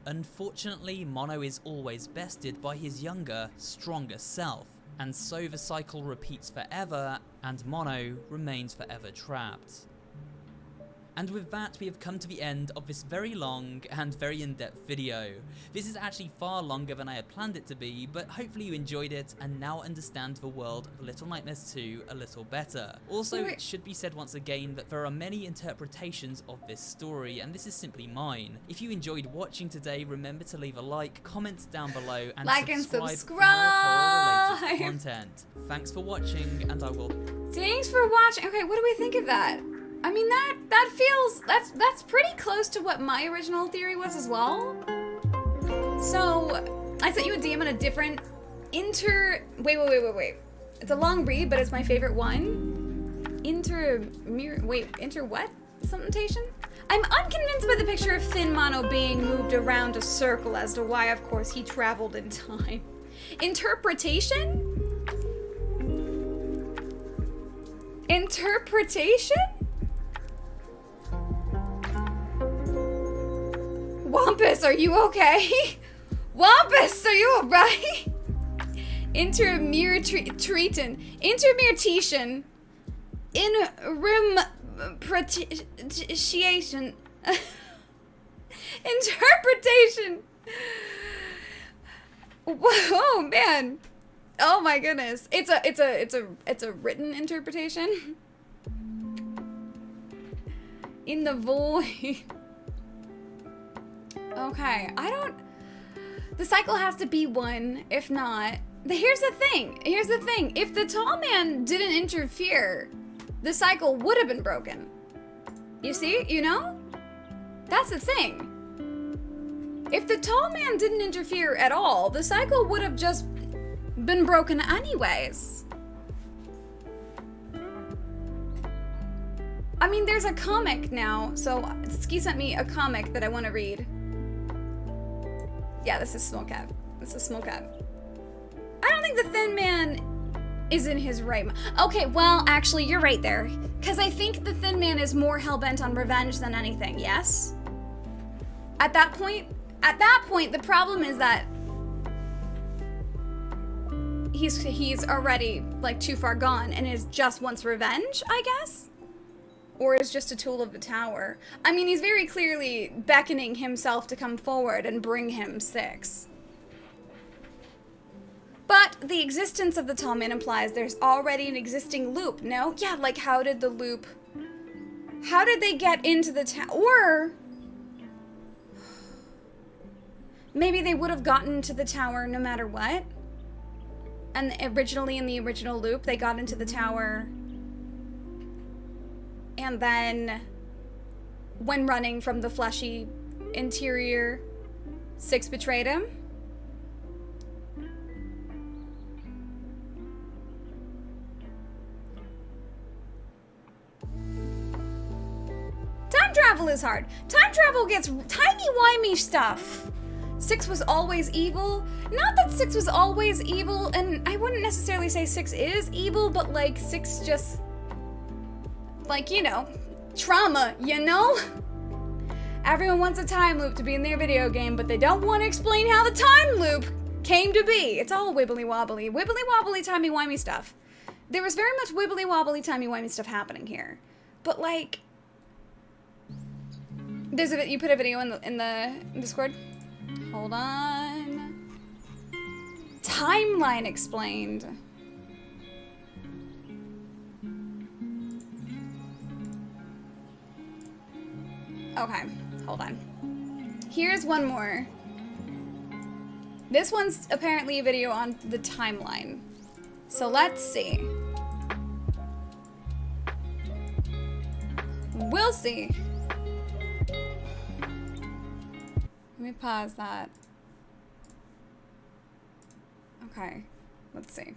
I: Unfortunately, Mono is always bested by his younger, stronger self, and so the cycle repeats forever, and Mono remains forever trapped. And with that, we have come to the end of this very long and very in-depth video. This is actually far longer than I had planned it to be, but hopefully you enjoyed it and now understand the world of Little Nightmares 2 a little better. Also, it should be said once again that there are many interpretations of this story, and this is simply mine. If you enjoyed watching today, remember to leave a like, comment down below, and subscribe for more horror-related content. Thanks for watching, and I will...
A: Thanks for watching. Okay, what do we think of that? I mean, that feels, that's pretty close to what my original theory was as well. So, I sent you a DM on a different wait. It's a long read, but it's my favorite one. Inter what? Something-tation? I'm unconvinced by the picture of Thin Mono being moved around a circle as to why, of course, he traveled in time. Interpretation? Wampus, are you okay? Wampus, are you alright? Intermutation. Interpretation. Interpretation. Whoa, man. Oh my goodness. It's a written interpretation. In the void. Okay, the cycle has to be one. If not, here's the thing. If the tall man didn't interfere, the cycle would have been broken. You see? You know? That's the thing. If the tall man didn't interfere at all, the cycle would have just been broken anyways. I mean, there's a comic now, so Ski sent me a comic that I want to read. Yeah, this is Small Cat. I don't think the Thin Man is in his right mind. Okay, well, actually, you're right there. Because I think the Thin Man is more hell-bent on revenge than anything, yes? At that point, the problem is that he's already, like, too far gone and just wants revenge, I guess? Or is just a tool of the tower. I mean, he's very clearly beckoning himself to come forward and bring him 6. But the existence of the tall man implies there's already an existing loop, no? Yeah, like how did they get into the tower? Or maybe they would have gotten to the tower no matter what. And originally in the original loop, they got into the tower. And then, when running from the fleshy interior, 6 betrayed him. Time travel is hard. Time travel gets timey-wimey stuff. 6 was always evil. Not that 6 was always evil, and I wouldn't necessarily say 6 is evil, but like 6 just... like, you know, trauma, you know? Everyone wants a time loop to be in their video game, but they don't want to explain how the time loop came to be. It's all wibbly-wobbly, timey-wimey stuff. There was very much wibbly-wobbly, timey-wimey stuff happening here. But, like, you put a video in the Discord? Hold on. Timeline explained. Okay, hold on. Here's one more. This one's apparently a video on the timeline. So let's see. We'll see. Let me pause that. Okay, let's see.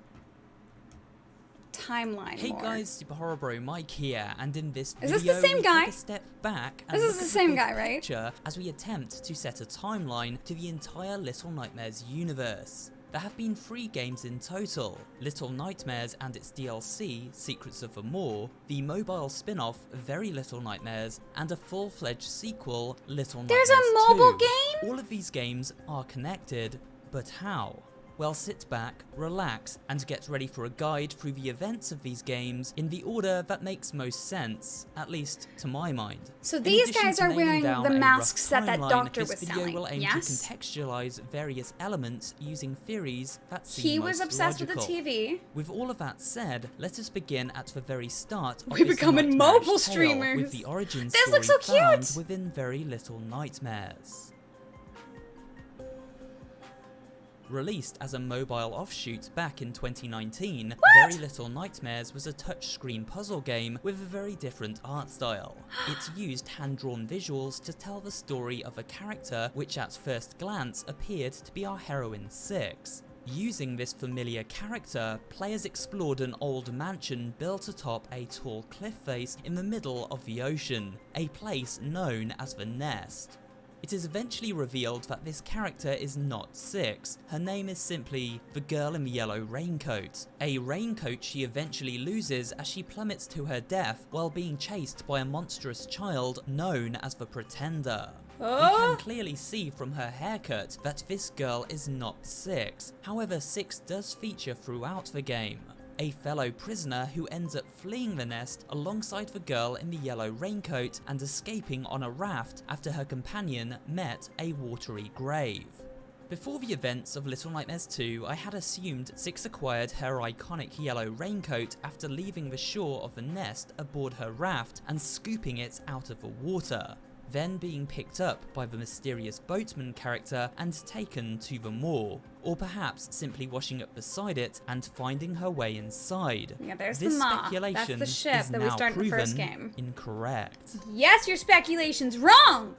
A: Timeline.
I: Hey
A: more.
I: guys, Super Horror Bro Mike here, and in this
A: Is
I: video,
A: this the same
I: we
A: guy?
I: take a step back and
A: This is
I: look
A: the
I: at
A: same
I: big
A: guy, right?
I: picture as we attempt to set a timeline to the entire Little Nightmares universe. There have been 3 games in total: Little Nightmares and its DLC, Secrets of the Maw, the mobile spin-off, Very Little Nightmares, and a full-fledged sequel, Little Nightmares 2.
A: There's a mobile game?
I: All of these games are connected, but how? Well, sit back, relax, and get ready for a guide through the events of these games in the order that makes most sense, at least to my mind.
A: So
I: In
A: these
I: addition
A: guys
I: to
A: are
I: nailing
A: wearing
I: down
A: the
I: a rough
A: masks that
I: timeline,
A: doctor
I: this
A: was
I: video
A: selling,
I: will aim
A: yes?
I: to contextualize various elements using theories that seem
A: He was
I: most
A: obsessed
I: logical.
A: with the TV.
I: With all of that said, let us begin at the very start of
A: We're
I: this
A: becoming
I: nightmarish
A: mobile
I: tale,
A: streamers.
I: with the origin
A: This
I: story
A: looks so
I: found
A: cute.
I: within Very Little Nightmares. Released as a mobile offshoot back in 2019, Very Little Nightmares was a touchscreen puzzle game with a very different art style. It used hand-drawn visuals to tell the story of a character which at first glance appeared to be our heroine 6. Using this familiar character, players explored an old mansion built atop a tall cliff face in the middle of the ocean, a place known as the Nest. It is eventually revealed that this character is not 6, her name is simply the Girl in the Yellow Raincoat, a raincoat she eventually loses as she plummets to her death while being chased by a monstrous child known as the Pretender. We
A: Oh.
I: can clearly see from her haircut that this girl is not Six. However, Six does feature throughout the game. A fellow prisoner who ends up fleeing the nest alongside the girl in the yellow raincoat and escaping on a raft after her companion met a watery grave. Before the events of Little Nightmares 2, I had assumed Six acquired her iconic yellow raincoat after leaving the shore of the nest aboard her raft and scooping it out of the water, then being picked up by the mysterious boatman character and taken to the moor, or perhaps simply washing up beside it and finding her way inside.
A: Yeah, there's
I: This
A: the Maw.
I: speculation
A: That's the ship
I: is
A: that we
I: now
A: started in the first
I: proven
A: game.
I: incorrect.
A: Yes, your speculation's wrong!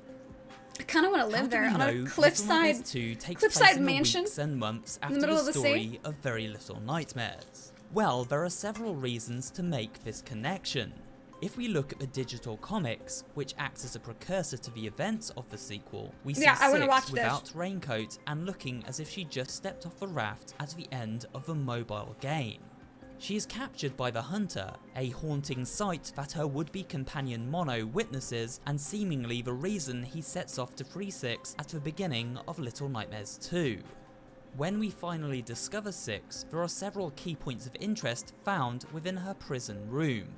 A: I kind of want to
I: How
A: live
I: do
A: there
I: we
A: on
I: know
A: a
I: Little
A: cliffside
I: Nightmares 2 takes
A: cliffside
I: place in
A: mansion
I: the weeks and months after
A: middle
I: the
A: of the sea?
I: story of Very Little Nightmares? Well, there are several reasons to make this connection. If we look at the digital comics, which acts as a precursor to the events of the sequel, we see
A: Yeah, I wanna
I: Six
A: watch this.
I: without raincoat and looking as if she just stepped off the raft at the end of the mobile game. She is captured by the Hunter, a haunting sight that her would-be companion Mono witnesses, and seemingly the reason he sets off to free Six at the beginning of Little Nightmares 2. When we finally discover Six, there are several key points of interest found within her prison room.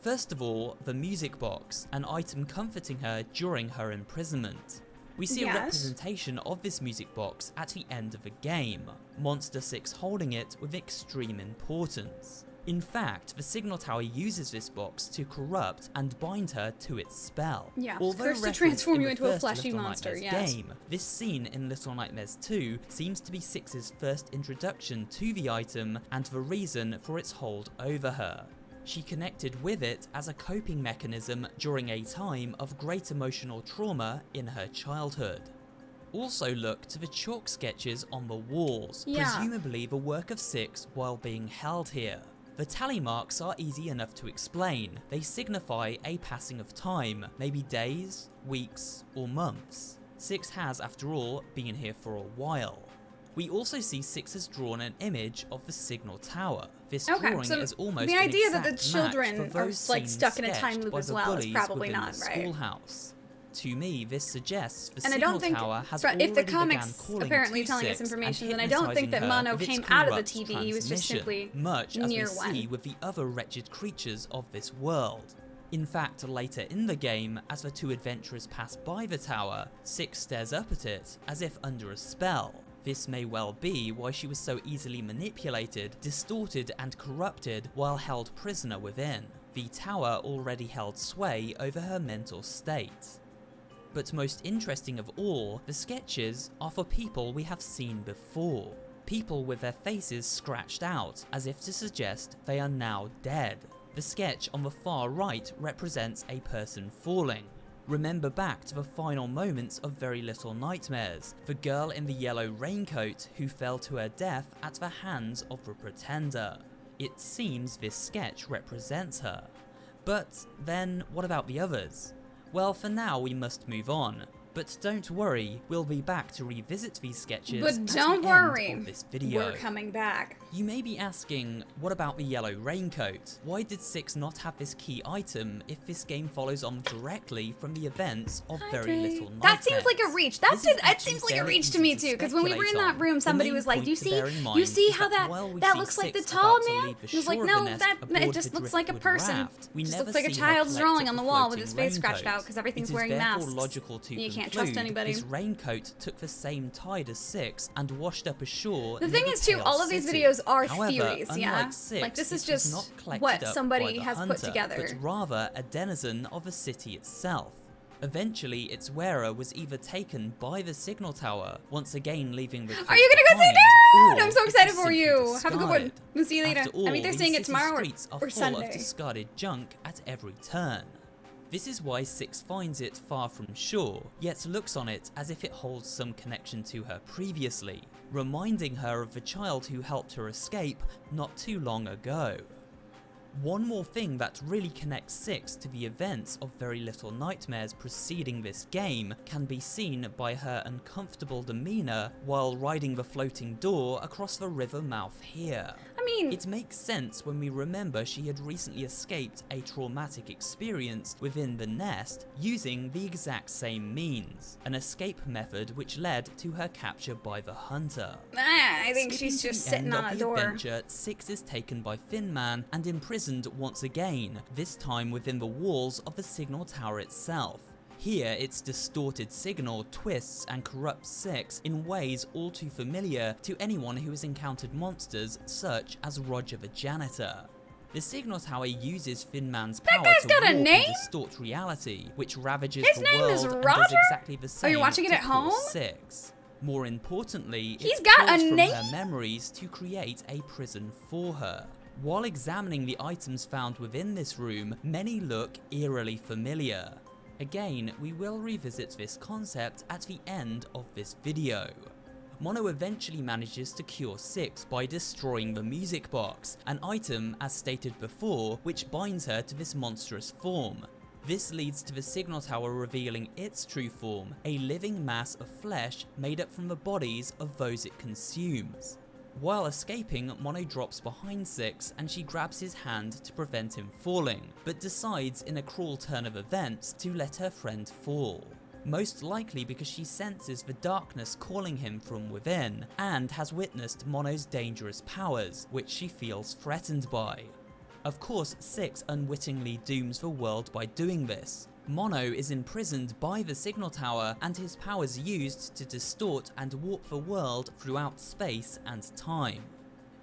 I: First of all, the music box, an item comforting her during her imprisonment. We see a
A: Yes.
I: representation of this music box at the end of the game, Monster Six holding it with extreme importance. In fact, the Signal Tower uses this box to corrupt and bind her to its spell.
A: Yeah,
I: Although
A: cursed to
I: referenced
A: transform
I: in
A: you
I: the
A: into a
I: first
A: fleshy
I: Little
A: monster,
I: Nightmares
A: yes.
I: game, this scene in Little Nightmares 2 seems to be Six's first introduction to the item and the reason for its hold over her. She connected with it as a coping mechanism during a time of great emotional trauma in her childhood. Also look to the chalk sketches on the walls,
A: Yeah.
I: presumably the work of Six while being held here. The tally marks are easy enough to explain. They signify a passing of time, maybe days, weeks, or months. Six has, after all, been here for a while. We also see Six has drawn an image of the Signal Tower. This
A: Okay,
I: drawing
A: so
I: is almost
A: the
I: an
A: idea that the
I: exact
A: children
I: match for
A: are,
I: those
A: like,
I: scenes
A: stuck in a time
I: sketched
A: loop
I: by
A: as
I: the
A: well is
I: bullies
A: probably
I: within
A: not
I: the
A: right.
I: schoolhouse. To me, this suggests the
A: And I
I: Signal
A: don't think,
I: Tower has
A: if the
I: already
A: comics
I: began calling
A: apparently
I: to
A: telling us
I: Six
A: information,
I: and
A: then I don't think that
I: hypnotising her
A: Mono
I: with its
A: came out of the
I: corrupt
A: TV, he was just
I: transmission,
A: simply
I: much as
A: near
I: we
A: one.
I: see with the other wretched creatures of this world. In fact, later in the game, as the two adventurers pass by the tower, Six stares up at it as if under a spell. This may well be why she was so easily manipulated, distorted and corrupted while held prisoner within. The tower already held sway over her mental state. But most interesting of all, the sketches are for people we have seen before. People with their faces scratched out, as if to suggest they are now dead. The sketch on the far right represents a person falling. Remember back to the final moments of Very Little Nightmares, the girl in the yellow raincoat who fell to her death at the hands of the Pretender. It seems this sketch represents her. But then, what about the others? Well, for now we must move on. But don't worry, we'll be back to revisit these sketches
A: But
I: at
A: don't
I: the
A: worry,
I: end of this video.
A: we're coming back.
I: You may be asking, what about the yellow raincoat? Why did Six not have this key item if this game follows on directly from the events of Very Little Nightmares?
A: That seems like a reach.
I: This is
A: It
I: actually
A: seems like a
I: very
A: reach to
I: easy
A: me too. Because when we were in
I: speculate
A: that room,
I: on.
A: somebody
I: The
A: was
I: main
A: like, "Do you
I: point to bear in
A: see?
I: mind
A: You see
I: is
A: how that
I: while we
A: that
I: see
A: looks like the
I: Six
A: tall
I: about to
A: man?"
I: leave the
A: He was like,
I: shore of
A: "No,
I: the nest
A: that
I: aboard
A: it just
I: the
A: looks like a
I: driftwood
A: person.
I: raft, we
A: Just
I: never
A: looks like a
I: see her
A: child's
I: collect
A: drawing
I: up
A: on the
I: the
A: wall with his
I: floating
A: face scratched
I: raincoat.
A: out because everything's
I: It is
A: wearing
I: therefore
A: masks.
I: logical to
A: You can't
I: conclude
A: trust anybody."
I: This raincoat took the same tide as Six and washed up ashore.
A: The
I: near
A: thing is, too,
I: Chaos
A: all of these
I: City.
A: videos are
I: However,
A: theories, yeah?
I: unlike Six,
A: Like, this is
I: it was
A: just
I: not collected
A: what
I: up
A: somebody
I: by the
A: has put
I: hunter,
A: together.
I: But rather a denizen of the city itself. Eventually, its wearer was either taken by the Signal Tower, once again leaving the
A: Are you gonna go see
I: behind,
A: Dude?
I: or
A: I'm so
I: it was
A: excited for
I: simply
A: you. Have a good one.
I: discarded.
A: We'll see you later.
I: After all,
A: I'm either
I: these
A: seeing it
I: city
A: tomorrow
I: streets are
A: or
I: full of
A: Sunday.
I: discarded junk at every turn. This is why Six finds it far from shore, yet looks on it as if it holds some connection to her previously, reminding her of the child who helped her escape not too long ago. One more thing that really connects 6 to the events of Very Little Nightmares preceding this game can be seen by her uncomfortable demeanour while riding the floating door across the river mouth here.
A: I mean,
I: It makes sense when we remember she had recently escaped a traumatic experience within the nest using the exact same means, an escape method which led to her capture by the hunter.
A: I think
I: Skipping
A: she's
I: to
A: just
I: the
A: sitting
I: end
A: on
I: of
A: a
I: the
A: door.
I: adventure, 6 is taken by Finman and imprisoned once again, this time within the walls of the signal tower itself. Here, its distorted signal twists and corrupts 6 in ways all too familiar to anyone who has encountered monsters such as Roger the Janitor. The signal tower uses Finman's power
A: guy's
I: to
A: got a
I: warp
A: name?
I: and distort reality, which ravages
A: His
I: the
A: name
I: world
A: is
I: and does
A: Roger?
I: exactly the same
A: you watching it
I: to
A: at home?
I: Core 6. More importantly,
A: He's
I: it
A: got a
I: pulls from
A: name?
I: her memories to create a prison for her. While examining the items found within this room, many look eerily familiar. Again, we will revisit this concept at the end of this video. Mono eventually manages to cure 6 by destroying the music box, an item, as stated before, which binds her to this monstrous form. This leads to the signal tower revealing its true form, a living mass of flesh made up from the bodies of those it consumes. While escaping, Mono drops behind 6 and she grabs his hand to prevent him falling, but decides in a cruel turn of events to let her friend fall. Most likely because she senses the darkness calling him from within, and has witnessed Mono's dangerous powers, which she feels threatened by. Of course, 6 unwittingly dooms the world by doing this. Mono is imprisoned by the signal tower and his powers used to distort and warp the world throughout space and time.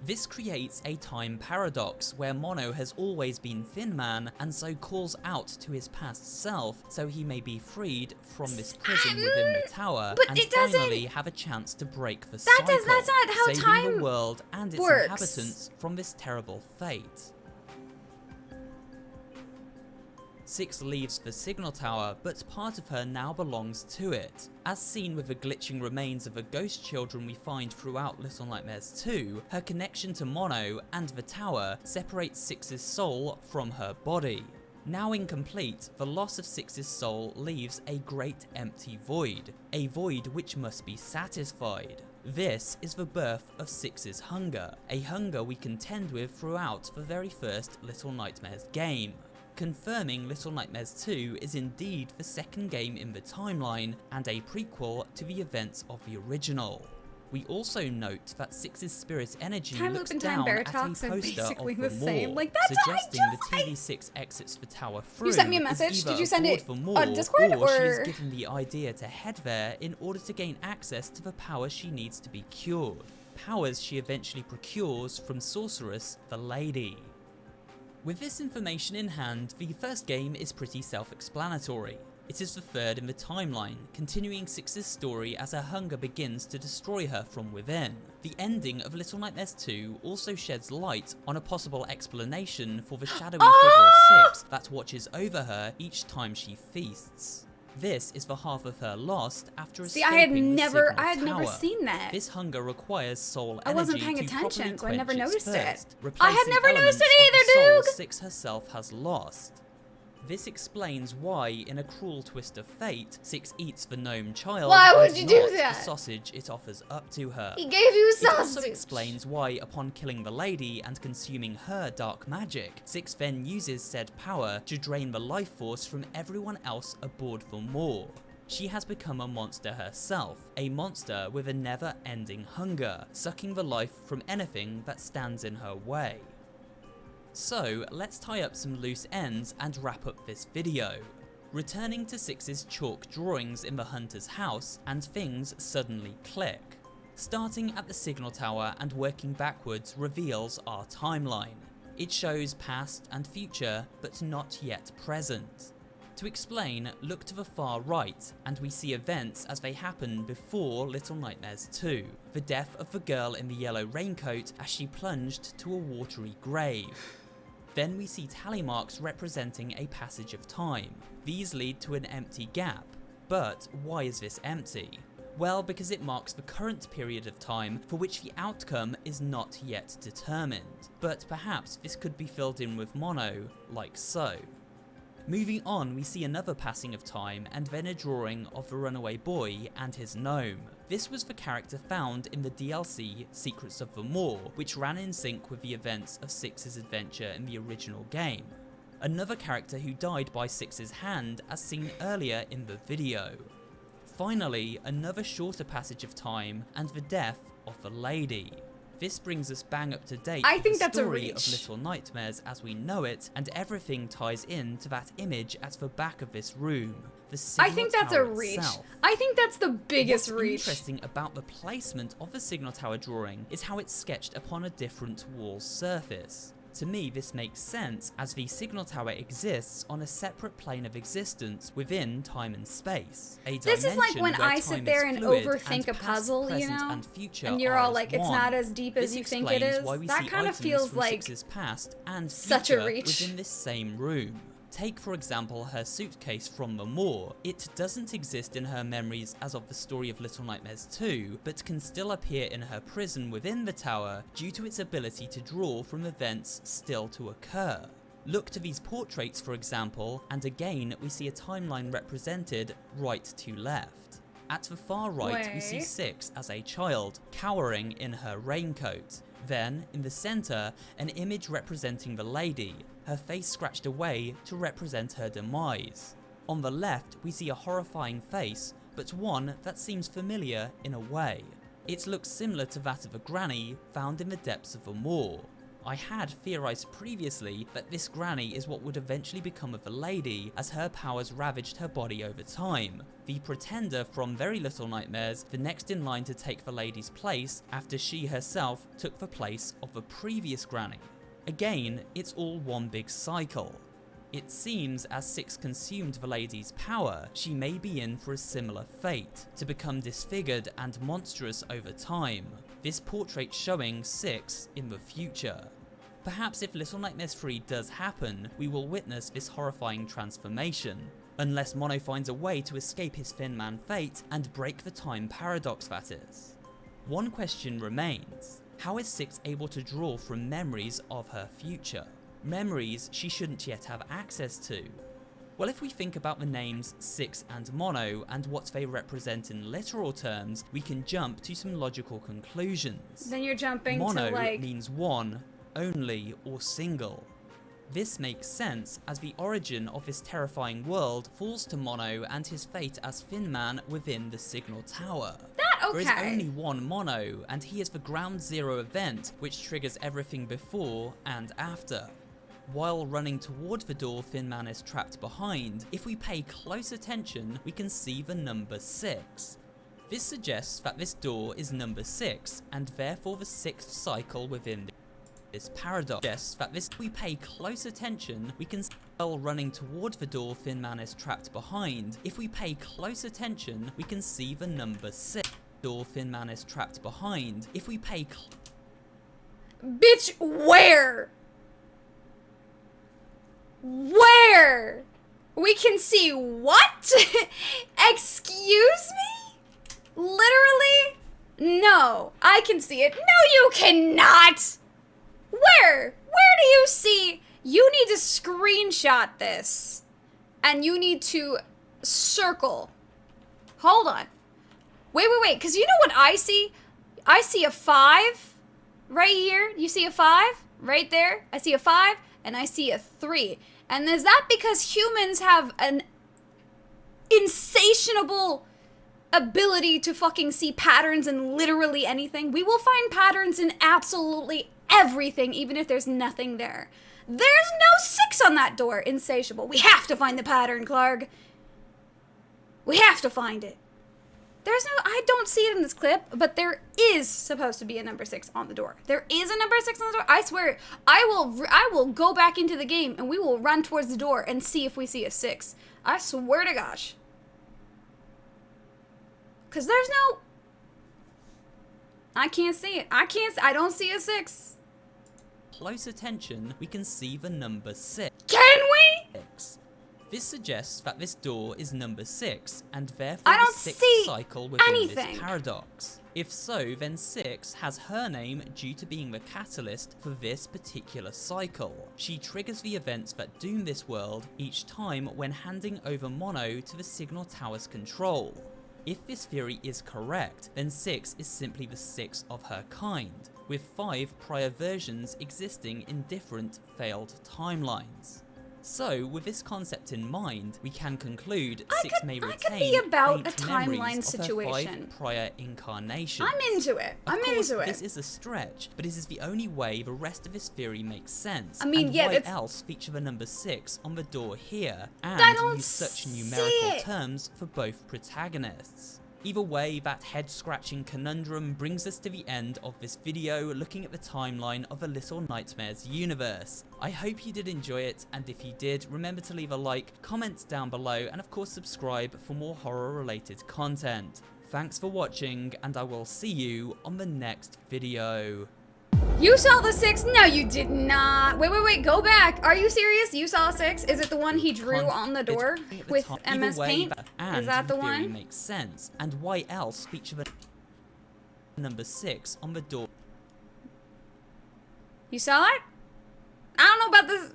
I: This creates a time paradox where Mono has always been Finman and so calls out to his past self so he may be freed from this prison within the tower
A: But
I: and
A: it doesn't-
I: finally have a chance to break the
A: That's
I: cycle,
A: not how
I: saving
A: time
I: the world and its
A: works.
I: inhabitants from this terrible fate. 6 leaves the signal tower, but part of her now belongs to it. As seen with the glitching remains of the ghost children we find throughout Little Nightmares 2, her connection to Mono and the tower separates 6's soul from her body. Now incomplete, the loss of 6's soul leaves a great empty void, a void which must be satisfied. This is the birth of 6's hunger, a hunger we contend with throughout the very first Little Nightmares game, confirming Little Nightmares 2 is indeed the second game in the timeline and a prequel to the events of the original. We also note that 6's spirit energy
A: Time
I: looks
A: loop and time
I: down at a
A: paradox are
I: poster
A: basically
I: of
A: the
I: the
A: same.
I: Maw,
A: Like, that's what I
I: suggesting
A: just-
I: the TV6 exits the tower through.
A: You sent me a
I: is
A: message?
I: either
A: Did you
I: a
A: send
I: board
A: it
I: for
A: on
I: Maw,
A: Discord,
I: or she is
A: or-
I: given the idea to head there in order to gain access to the power she needs to be cured. Powers she eventually procures from Sorceress the Lady. With this information in hand, the first game is pretty self-explanatory. It is the third in the timeline, continuing 6's story as her hunger begins to destroy her from within. The ending of Little Nightmares 2 also sheds light on a possible explanation for the shadowy figure of 6 that watches over her each time she feasts. This is the half of her lost after
A: See,
I: escaping
A: I had
I: the
A: never
I: signal tower.
A: seen that.
I: This hunger requires soul
A: I
I: energy
A: wasn't paying
I: to
A: attention,
I: properly
A: so I never
I: quench its
A: noticed it.
I: thirst,
A: I had
I: replacing
A: never noticed
I: elements
A: it
I: of the
A: either,
I: soul
A: Doog!
I: 6 herself has lost. This explains why, in a cruel twist of fate, 6 eats the gnome child.
A: Why
I: and
A: would you do
I: not
A: that?
I: The sausage it offers up to her.
A: He gave you
I: It also
A: sausage.
I: explains why, upon killing the lady and consuming her dark magic, 6 then uses said power to drain the life force from everyone else aboard the Maw. She has become a monster herself, a monster with a never-ending hunger, sucking the life from anything that stands in her way. So, let's tie up some loose ends and wrap up this video. Returning to 6's chalk drawings in the hunter's house, and things suddenly click. Starting at the signal tower and working backwards reveals our timeline. It shows past and future, but not yet present. To explain, look to the far right, and we see events as they happen before Little Nightmares 2, the death of the girl in the yellow raincoat as she plunged to a watery grave. Then we see tally marks representing a passage of time. These lead to an empty gap. But why is this empty? Well, because it marks the current period of time for which the outcome is not yet determined, but perhaps this could be filled in with mono, like so. Moving on, we see another passing of time and then a drawing of the runaway boy and his gnome. This was the character found in the DLC Secrets of the Maw, which ran in sync with the events of Six's adventure in the original game. Another character who died by Six's hand as seen earlier in the video. Finally, another shorter passage of time and the death of the lady. This brings us bang up to date
A: I
I: with
A: think
I: the
A: that's a
I: story of
A: reach.
I: Little Nightmares as we know it, and everything ties in to that image at the back of this room. The
A: I
I: signal
A: think that's a
I: tower
A: reach.
I: itself.
A: I think that's the biggest
I: What's
A: reach.
I: interesting about the placement of the signal tower drawing is how it's sketched upon a different wall surface. To me, this makes sense as the signal tower exists on a separate plane of existence within time and space. A
A: This is like
I: dimension
A: when
I: where
A: I sit
I: time
A: there
I: is
A: and
I: fluid
A: overthink a
I: past,
A: puzzle, you
I: present,
A: know?
I: and future
A: And you're
I: are
A: all
I: as
A: like, it's
I: one.
A: not as deep as
I: This
A: you think it
I: explains
A: is.
I: why we
A: That
I: see
A: kind of
I: items
A: feels
I: from
A: like
I: Six's past and
A: such a
I: future
A: reach.
I: within this same room. Take for example her suitcase from the Maw. It doesn't exist in her memories as of the story of Little Nightmares 2, but can still appear in her prison within the tower due to its ability to draw from events still to occur. Look to these portraits for example, and again we see a timeline represented right to left. At the far right we see
A: Wait.
I: Six as a child, cowering in her raincoat. Then, in the centre, an image representing the lady, her face scratched away to represent her demise. On the left, we see a horrifying face, but one that seems familiar in a way. It looks similar to that of a granny found in the depths of a maw. I had theorised previously that this granny is what would eventually become of the lady as her powers ravaged her body over time. The pretender from Very Little Nightmares, the next in line to take the lady's place after she herself took the place of the previous granny. Again, it's all one big cycle. It seems as Six consumed the lady's power, she may be in for a similar fate, to become disfigured and monstrous over time. This portrait showing Six in the future. Perhaps if Little Nightmares 3 does happen, we will witness this horrifying transformation, unless Mono finds a way to escape his Thin Man fate and break the time paradox that is. One question remains. How is Six able to draw from memories of her future? Memories she shouldn't yet have access to. Well, if we think about the names Six and Mono and what they represent in literal terms, we can jump to some logical conclusions.
A: then you're jumping
I: Mono
A: to like
I: means one, only, or single. This makes sense as the origin of this terrifying world falls to Mono and his fate as Thin Man within the Signal Tower.
A: that.
I: There is
A: Okay.
I: only one Mono, and he is the ground zero event which triggers everything before and after. While running toward the door Thin Man is trapped behind, if we pay close attention we can see the number 6. This suggests that this door is number 6, and therefore the 6th cycle within this paradox suggests that this we pay close attention we can see while running toward the door Thin Man is trapped behind. If we pay close attention we can see the number 6. Door Thin Man is trapped behind. If we pay
A: Bitch, where? Where? We can see what? Excuse me? Literally? No, I can see it. No, you cannot! Where? Where do you see? You need to screenshot this. And you need to circle. Hold on. Wait, because you know what I see? I see a 5 right here. You see a 5 right there? I see a 5 and I see a 3. And is that because humans have an insatiable ability to fucking see patterns in literally anything? We will find patterns in absolutely everything, even if there's nothing there. There's no 6 on that door. Insatiable. We have to find the pattern, Clark. We have to find it. There's no, I don't see it in this clip, but there is supposed to be a number 6 on the door. There is a number 6 on the door. I swear, I will go back into the game and we will run towards the door and see if we see a 6. I swear to gosh. Cause there's no, I can't see it. I don't see a 6.
I: close attention we can see the number 6.
A: Can we?
I: This suggests that this door is number 6, and therefore
A: I don't
I: the 6th
A: see
I: cycle within
A: anything.
I: this paradox. If so, then 6 has her name due to being the catalyst for this particular cycle. She triggers the events that doom this world each time when handing over Mono to the Signal Tower's control. If this theory is correct, then 6 is simply the 6th of her kind, with 5 prior versions existing in different failed timelines. So, with this concept in mind, we can conclude 6 may retain
A: I could be about
I: faint
A: a timeline
I: memories of her
A: situation.
I: 5 prior incarnations.
A: I'm into it.
I: Of course, this is a stretch, but this is the only way the rest of this theory makes sense.
A: I mean,
I: and
A: yeah,
I: why
A: that's...
I: else feature the number 6 on the door here, and
A: I don't
I: use such
A: see
I: numerical
A: it.
I: terms for both protagonists? Either way, that head-scratching conundrum brings us to the end of this video looking at the timeline of the Little Nightmares universe. I hope you did enjoy it, and if you did, remember to leave a like, comment down below, and of course subscribe for more horror-related content. Thanks for watching, and I will see you on the next video.
A: You saw the 6? No, you did not. Wait, go back. Are you serious? You saw 6? Is it the one he drew on the door with MS Paint? Is that the one?
I: Makes sense. And why else feature the number 6 on the door?
A: You saw it? I don't know about this.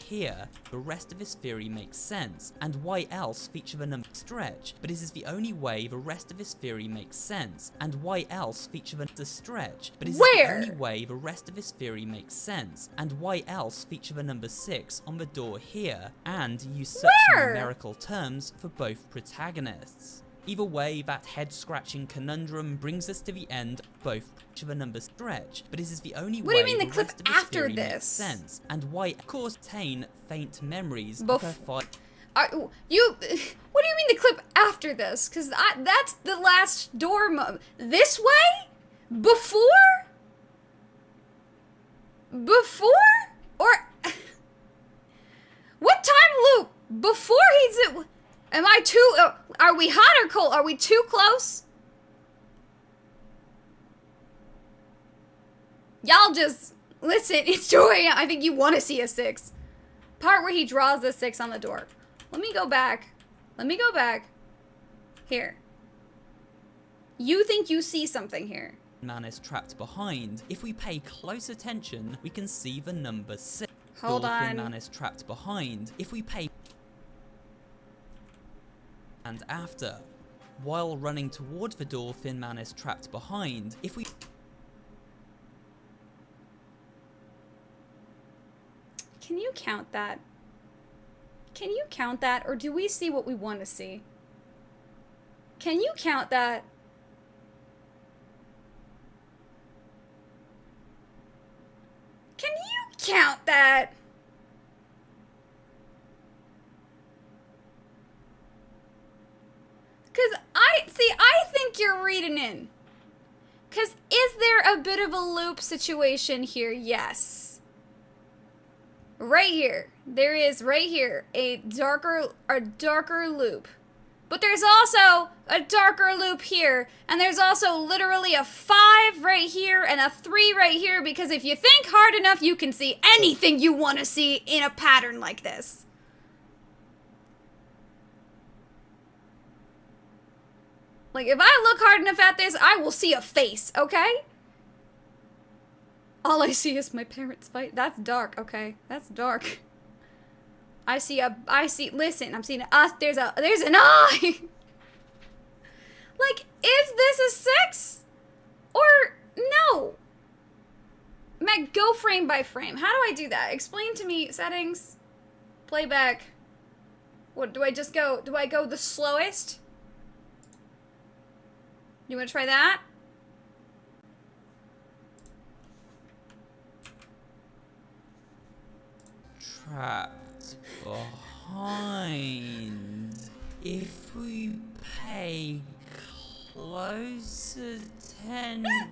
I: Here, the rest of this theory makes sense, and why else feature the number stretch? But this is the only way the rest of this theory makes sense, and why else feature the stretch? But this is the only way the rest of this theory makes sense, and why else feature the number 6 on the door here, and use such numerical terms for both protagonists? Either way, that head-scratching conundrum brings us to the end of both the number stretch, but this is the only way
A: What do you mean the
I: the
A: clip
I: rest of this
A: after
I: theory
A: this?
I: makes sense, and why of course retain faint memories of
A: What
I: her
A: do you mean the clip after this? Because that's the last door this way? Before? Or what time loop? Before he's am I too are we hot or cold? Are we too close? Y'all just listen, it's 2 AM. I think you want to see a 6. Part where he draws the 6 on the door. Let me go back. Here. You think you see something here.
I: Man is trapped behind. If we pay close attention, we can see the number 6.
A: Hold on.
I: Man is trapped behind. If we pay and after, while running toward the door, Thin Man is trapped behind. If we
A: Can you count that? Can you count that, or do we see what we want to see? Can you count that? Can you count that? Because I think you're reading in. Because is there a bit of a loop situation here? Yes. Right here. There is right here a darker loop. But there's also a darker loop here. And there's also literally a 5 right here and a 3 right here. Because if you think hard enough, you can see anything you want to see in a pattern like this. Like, if I look hard enough at this, I will see a face, okay? All I see is my parents fight. That's dark, okay? That's dark. Listen, I'm seeing us. There's an eye! Like, is this a 6? Or no? Meg, go frame by frame. How do I do that? Explain to me. Settings. Playback. What, do I just go? Do I go the slowest? You want to try that?
I: trapped behind. If we pay close attention.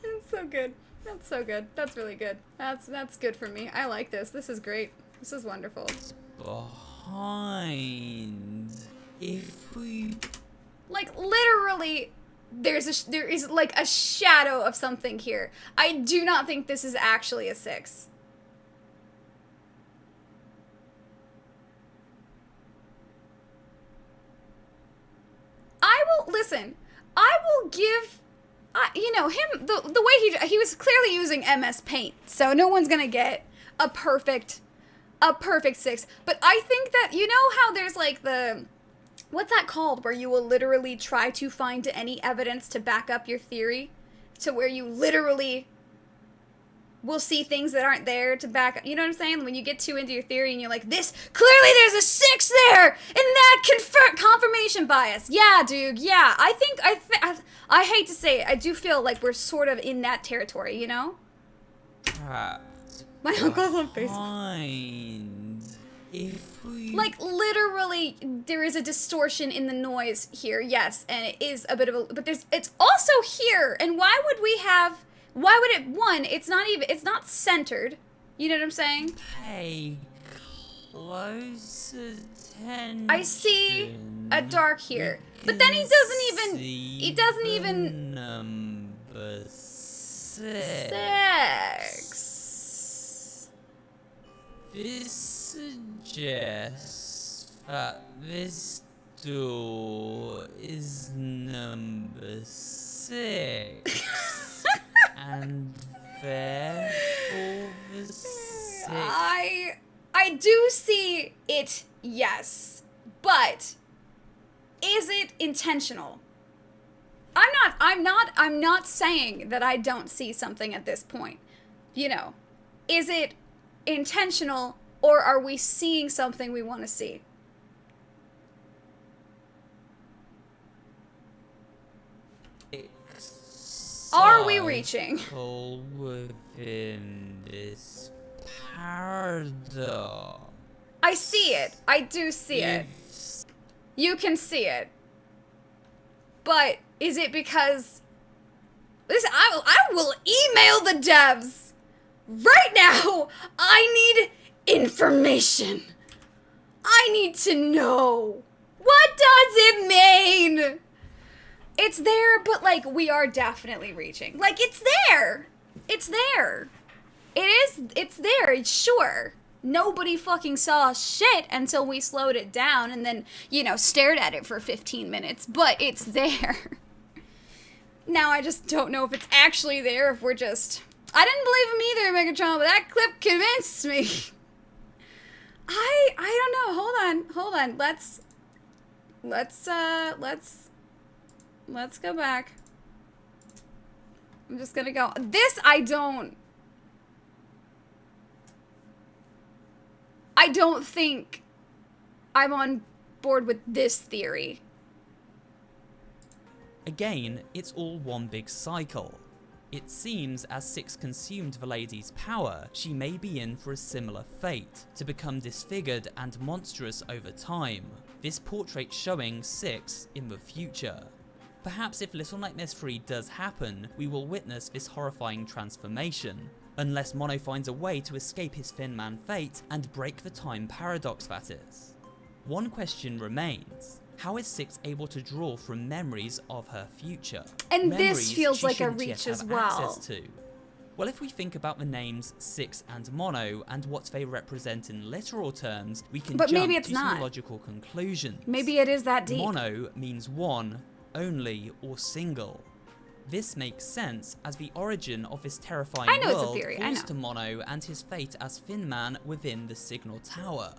A: That's so good. That's so good. That's really good. That's good for me. I like this. This is great. This is wonderful.
I: Behind. If we...
A: Like, literally, there is like a shadow of something here. I do not think this is actually a 6. Listen, I will give, you know, him, the way he was clearly using MS Paint, so no one's gonna get a perfect 6. But I think that, you know how there's like what's that called, where you will literally try to find any evidence to back up your theory, to where you literally will see things that aren't there to back up, you know what I'm saying? When you get too into your theory and you're like, this, clearly there's a 6 there, and that confirmation bias. Yeah, dude, yeah. I hate to say it, I do feel like we're sort of in that territory, you know? My uncle's on Facebook.
I: If we...
A: Like, literally, there is a distortion in the noise here, yes, and it is a bit of a, but it's also here, and why would it's not centered, you know what I'm saying?
I: Pay close attention.
A: I see a dark here, but then he doesn't even,
I: number 6.
A: 6.
I: This suggests that this door is number 6. And therefore the 6.
A: I do see it, yes, but is it intentional? I'm not saying that I don't see something at this point. You know, is it intentional, or are we seeing something we want to see? Are we reaching?
I: Within this paradox.
A: I see it. I do see it. You can see it. But is it because... Listen, I will email the devs. Right now, I need information. I need to know. What does it mean? It's there, but, like, we are definitely reaching. Like, it's there. It's there. It's there, sure. Nobody fucking saw shit until we slowed it down and then, you know, stared at it for 15 minutes. But it's there. Now I just don't know if it's actually there, if we're just... I didn't believe him either, Megatron, but that clip convinced me. I don't know. Hold on. Let's go back. I'm just gonna go. This, I don't think I'm on board with this theory.
I: Again, it's all one big cycle. It seems as 6 consumed the lady's power, she may be in for a similar fate, to become disfigured and monstrous over time. This portrait showing 6 in the future. Perhaps if Little Nightmares 3 does happen, we will witness this horrifying transformation, unless Mono finds a way to escape his Thin Man fate and break the time paradox that is. One question remains. How is 6 able to draw from memories of her future?
A: And
I: Memories
A: this feels
I: she
A: like a
I: shouldn't yet
A: reach as
I: have
A: well.
I: access to. Well, if we think about the names 6 and Mono and what they represent in literal terms, we can
A: But
I: jump
A: maybe it's
I: to
A: not.
I: some logical conclusions.
A: Maybe it is that deep.
I: Mono means one, only, or single. This makes sense as the origin of this terrifying
A: I know it's a
I: world
A: theory, I
I: falls
A: know.
I: to Mono and his fate as Thin Man within the Signal Tower.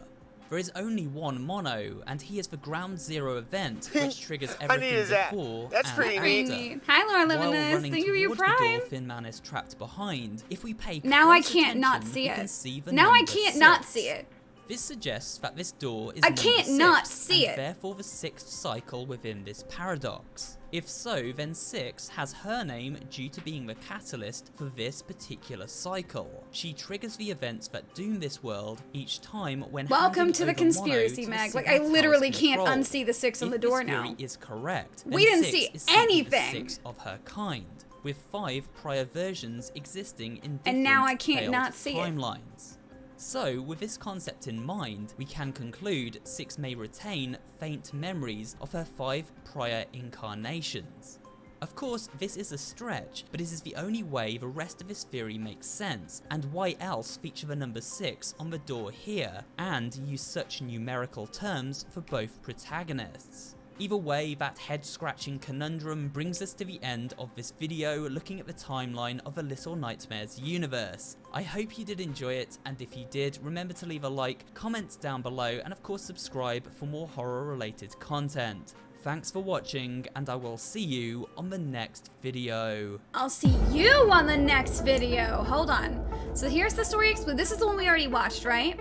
I: There is only one Mono, and he is the ground zero event which triggers everything before
J: That's
I: and
J: pretty
I: after.
J: neat.
A: Hi, Laura
I: While
A: Levinus.
I: running
A: Thank you for your
I: towards the door
A: prime.
I: Thin Man is trapped behind, if we pay
A: Now I
I: close
A: can't not
I: attention,
A: see
I: we
A: it.
I: can see the
A: Now I
I: number
A: can't not
I: 6.
A: see it.
I: This suggests that this door is
A: I
I: number
A: can't
I: 6,
A: not see
I: and
A: it.
I: therefore the 6th cycle within this paradox. If so, then 6 has her name due to being the catalyst for this particular cycle. She triggers the events that doom this world each time when
A: Welcome
I: handing
A: to the
I: over Mono
A: conspiracy,
I: to the
A: Meg. Like,
I: Signal
A: I literally
I: Tower's
A: can't
I: control.
A: unsee the 6 on the
I: If
A: door
I: this
A: now.
I: theory is correct,
A: We
I: then
A: didn't
I: 6
A: see
I: is simply
A: anything.
I: The 6th of her kind, with 5 prior versions existing in different
A: And now I can't
I: failed
A: not see it.
I: timelines. So, with this concept in mind, we can conclude 6 may retain faint memories of her 5 prior incarnations. Of course, this is a stretch, but it is the only way the rest of this theory makes sense, and why else feature the number 6 on the door here, and use such numerical terms for both protagonists. Either way, that head-scratching conundrum brings us to the end of this video looking at the timeline of the Little Nightmares universe. I hope you did enjoy it, and if you did, remember to leave a like, comment down below, and of course subscribe for more horror-related content. Thanks for watching, and I will see you on the next video.
A: I'll see you on the next video. Hold on. So here's the story explained. This is the one we already watched, right?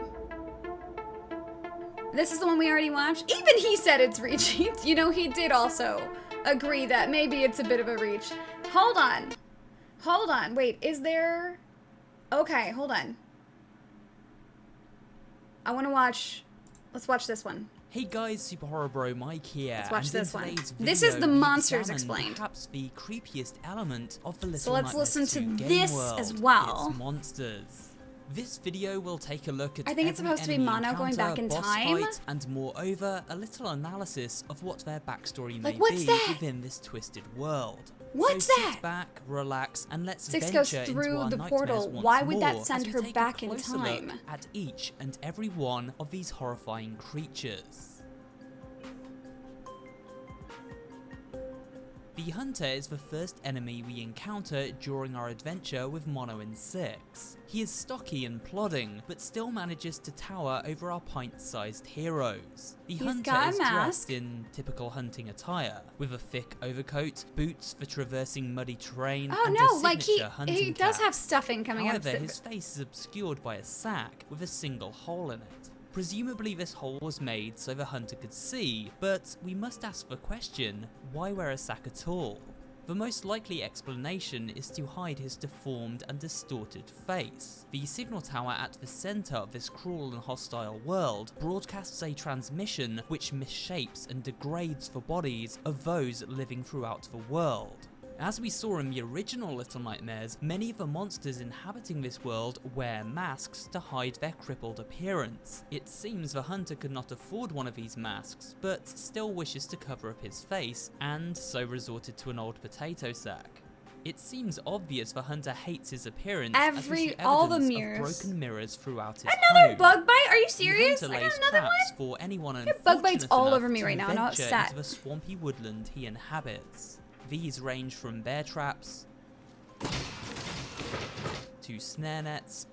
A: This is the one we already watched? Even he said it's reaching. You know, he did also agree that maybe it's a bit of a reach. Hold on. Hold on. Wait, is there... Okay, hold on. I want to watch... Let's watch this one.
I: Hey guys, Super Horror Bro Mike here.
A: Let's watch
I: and in
A: this one.
I: today's
A: This
I: video,
A: is the
I: we
A: monsters
I: examine
A: explained.
I: Perhaps the creepiest element of the Little
A: So let's
I: Nightmares
A: listen to
I: 2 game
A: this
I: world,
A: as well.
I: Its monsters. This video will take a look at
A: I think it's
I: every
A: supposed to be
I: enemy
A: Mono going
I: encounter,
A: back in
I: boss
A: time.
I: fight, and moreover, a little analysis of what their backstory may
A: Like, what's
I: be
A: that?
I: within this twisted world.
A: What's
I: so
A: that?
I: Sit back, relax, and let's
A: Six
I: venture
A: goes
I: into
A: through
I: our
A: the
I: nightmares
A: portal.
I: once
A: Why would that
I: more
A: send
I: as we
A: her
I: take a
A: back in
I: closer look
A: time?
I: at each and every one of these horrifying creatures. The Hunter is the first enemy we encounter during our adventure with Mono in 6. He is stocky and plodding, but still manages to tower over our pint-sized heroes. The Hunter
A: got a
I: is
A: mask.
I: dressed in typical hunting attire, with a thick overcoat, boots for traversing muddy terrain,
A: Oh
I: and
A: no,
I: a
A: like
I: signature hunting
A: he does
I: cap.
A: have stuffing coming
I: However,
A: out.
I: his face is obscured by a sack with a single hole in it. Presumably this hole was made so the hunter could see, but we must ask the question, why wear a sack at all? The most likely explanation is to hide his deformed and distorted face. The signal tower at the centre of this cruel and hostile world broadcasts a transmission which misshapes and degrades the bodies of those living throughout the world. As we saw in the original Little Nightmares, many of the monsters inhabiting this world wear masks to hide their crippled appearance. It seems the hunter could not afford one of these masks, but still wishes to cover up his face, and so resorted to an old potato sack. It seems obvious the hunter hates his appearance, as we see
A: all the
I: evidence
A: mirrors.
I: of broken mirrors throughout his
A: Another
I: home.
A: bug bite? Are you
I: The
A: serious?
I: hunter
A: I
I: lays
A: got another
I: traps
A: one?
I: for anyone
A: There are bug bites
I: unfortunate
A: all
I: enough
A: over me
I: to
A: right now, I'm
I: venture
A: upset.
I: into the swampy woodland he inhabits. These range from bear traps to snare nets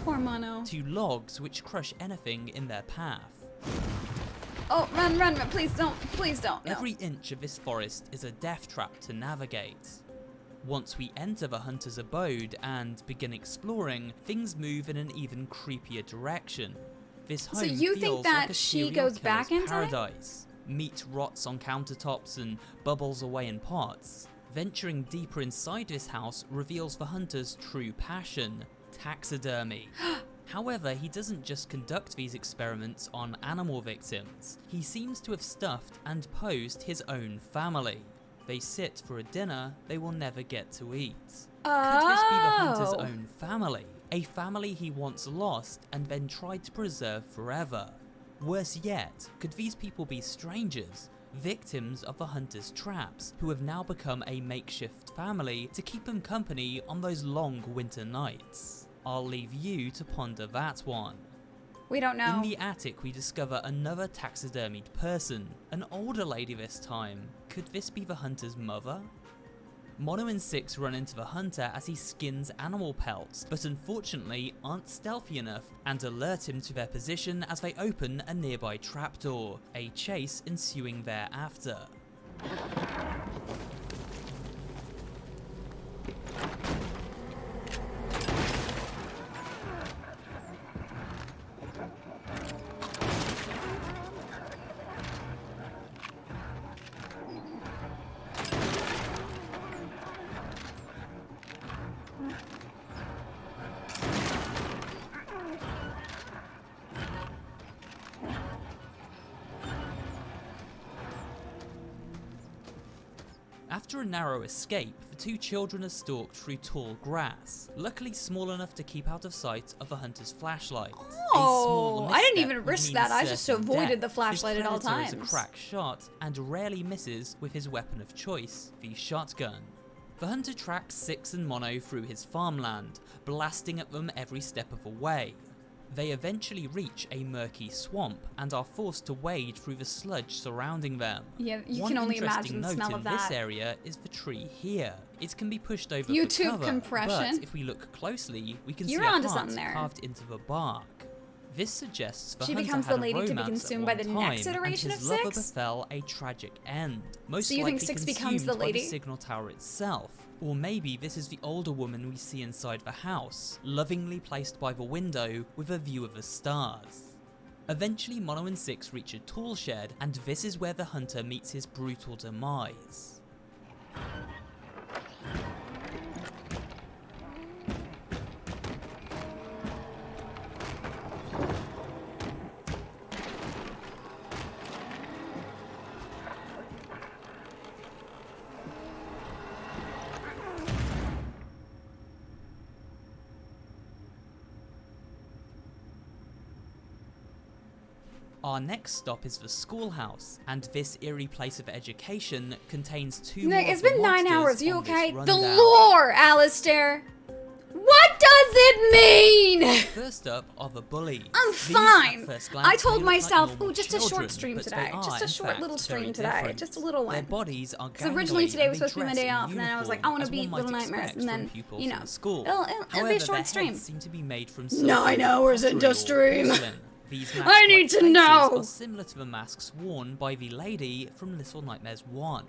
A: Poor Mono.
I: to logs which crush anything in their path.
A: Oh, run, run, run. Please don't. Please don't. No.
I: Every inch of this forest is a death trap to navigate. Once we enter the hunter's abode and begin exploring, things move in an even creepier direction. This home
A: So you think
I: feels
A: that
I: like a
A: she
I: serial
A: goes back
I: killer's
A: in time?
I: paradise. Meat rots on countertops and bubbles away in pots. Venturing deeper inside this house reveals the hunter's true passion, taxidermy. However, he doesn't just conduct these experiments on animal victims. He seems to have stuffed and posed his own family. They sit for a dinner they will never get to eat. Could this be the hunter's own family? A family he once lost and then tried to preserve forever? Worse yet, could these people be strangers, victims of the hunter's traps, who have now become a makeshift family to keep him company on those long winter nights? I'll leave you to ponder that one.
A: We don't know.
I: In the attic, we discover another taxidermied person, an older lady this time. Could this be the hunter's mother? Mono and 6 run into the hunter as he skins animal pelts, but unfortunately aren't stealthy enough and alert him to their position as they open a nearby trapdoor, a chase ensuing thereafter. After a narrow escape, the two children are stalked through tall grass, luckily small enough to keep out of sight of the hunter's flashlight.
A: Oh, I didn't even risk that. I just avoided the flashlight at all times.
I: Is a crack shot and rarely misses with his weapon of choice, the shotgun. The hunter tracks Six and Mono through his farmland, blasting at them every step of the way. They eventually reach a murky swamp and are forced to wade through the sludge surrounding them.
A: Yeah, you
I: One
A: can only
I: interesting
A: imagine the
I: note
A: smell
I: in
A: of that.
I: this area is the tree here. It can be pushed over
A: YouTube
I: for cover,
A: compression.
I: but if we look closely, we can
A: You're
I: see a
A: onto
I: heart
A: something there.
I: carved into the bark. This suggests the
A: She
I: hunter
A: becomes
I: had
A: the
I: a
A: lady to be
I: romance
A: consumed
I: at
A: by
I: one
A: the
I: time,
A: next iteration
I: and
A: of
I: his lover
A: Six?
I: befell a tragic end. Most
A: So you think
I: likely
A: Six becomes
I: consumed
A: the
I: by
A: lady?
I: the signal tower itself. Or maybe this is the older woman we see inside the house, lovingly placed by the window with a view of the stars. Eventually Mono and Six reach a tool shed, and this is where the hunter meets his brutal demise. Our next stop is the schoolhouse, and this eerie place of education contains two more
A: Nick, it's
I: of the
A: been 9
I: monsters
A: hours. You
I: on this
A: okay? The
I: rundown.
A: lore, Alistair. What does it mean?
I: First up are the bullies.
A: I'm
I: These,
A: fine.
I: at first glance,
A: I
I: may
A: told
I: look like
A: myself,
I: normal
A: oh, just a
I: children,
A: short stream
I: but
A: today.
I: they are,
A: Just a
I: in
A: short
I: fact,
A: little
I: very
A: stream today.
I: different.
A: Just a little
I: Their
A: one.
I: bodies are
A: Because originally
I: gangly
A: today
I: and
A: was
I: they
A: supposed to be my
I: dress
A: day
I: in
A: off, and then I was like, I
I: uniform,
A: want to
I: as
A: be
I: one might
A: Little Nightmares,
I: expect
A: and then,
I: from pupils
A: you
I: from
A: know,
I: school.
A: it'll be
I: However,
A: a
I: their
A: short stream.
I: heads seem to be made from
A: 9 hours into
I: pottery or
A: stream.
I: porcelain. These
A: I need
I: mask-like
A: to know.
I: faces are similar to the masks worn by the lady from Little Nightmares 1.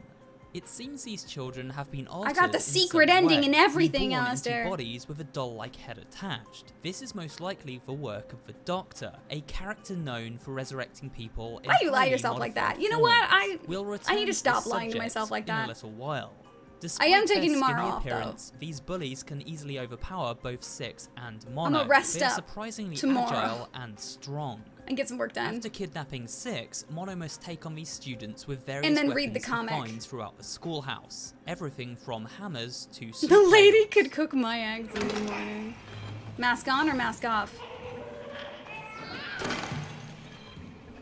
I: It seems these children have been altered
A: got the
I: in
A: secret
I: some
A: ending
I: way,
A: and everything,
I: reborn
A: Alistair.
I: into bodies with a doll-like head attached. This is most likely the work of the Doctor, a character known for resurrecting people in
A: Why do you lie to
I: highly
A: yourself like that?
I: modified
A: You know what?
I: forms. We'll
A: I need
I: return
A: to
I: this
A: stop lying to
I: subject
A: myself like
I: in
A: that.
I: a little while.
A: I am
I: Despite
A: taking
I: their
A: tomorrow
I: skinny
A: off, though.
I: appearance, these bullies can easily overpower both Six and Mono.
A: I'ma rest
I: They are
A: up
I: surprisingly
A: tomorrow.
I: agile and strong.
A: And get some work done.
I: After kidnapping Six, Mono must take on these students with various
A: And then
I: weapons
A: read the
I: he
A: comic.
I: finds throughout the schoolhouse. Everything from hammers to
A: The
I: soup
A: lady
I: ladles.
A: could cook my eggs in the morning. Mask on or mask off?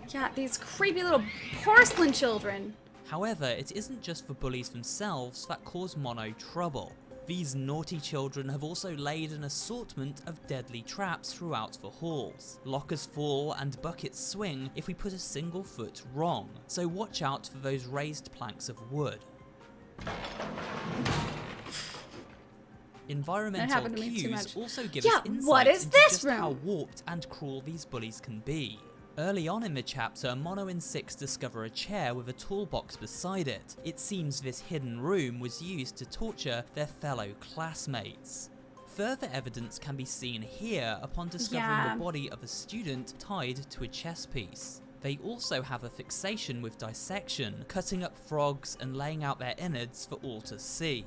A: Yeah, these creepy little porcelain children.
I: However, it isn't just the bullies themselves that cause Mono trouble. These naughty children have also laid an assortment of deadly traps throughout the halls. Lockers fall and buckets swing if we put a single foot wrong, so watch out for those raised planks of wood. Environmental
A: happened to me too
I: cues
A: much.
I: also give
A: Yeah,
I: us insight
A: what is
I: into
A: this
I: just how
A: room?
I: warped and cruel these bullies can be. Early on in the chapter, Mono and Six discover a chair with a toolbox beside it. It seems this hidden room was used to torture their fellow classmates. Further evidence can be seen here upon discovering
A: Yeah.
I: the body of a student tied to a chess piece. They also have a fixation with dissection, cutting up frogs and laying out their innards for all to see.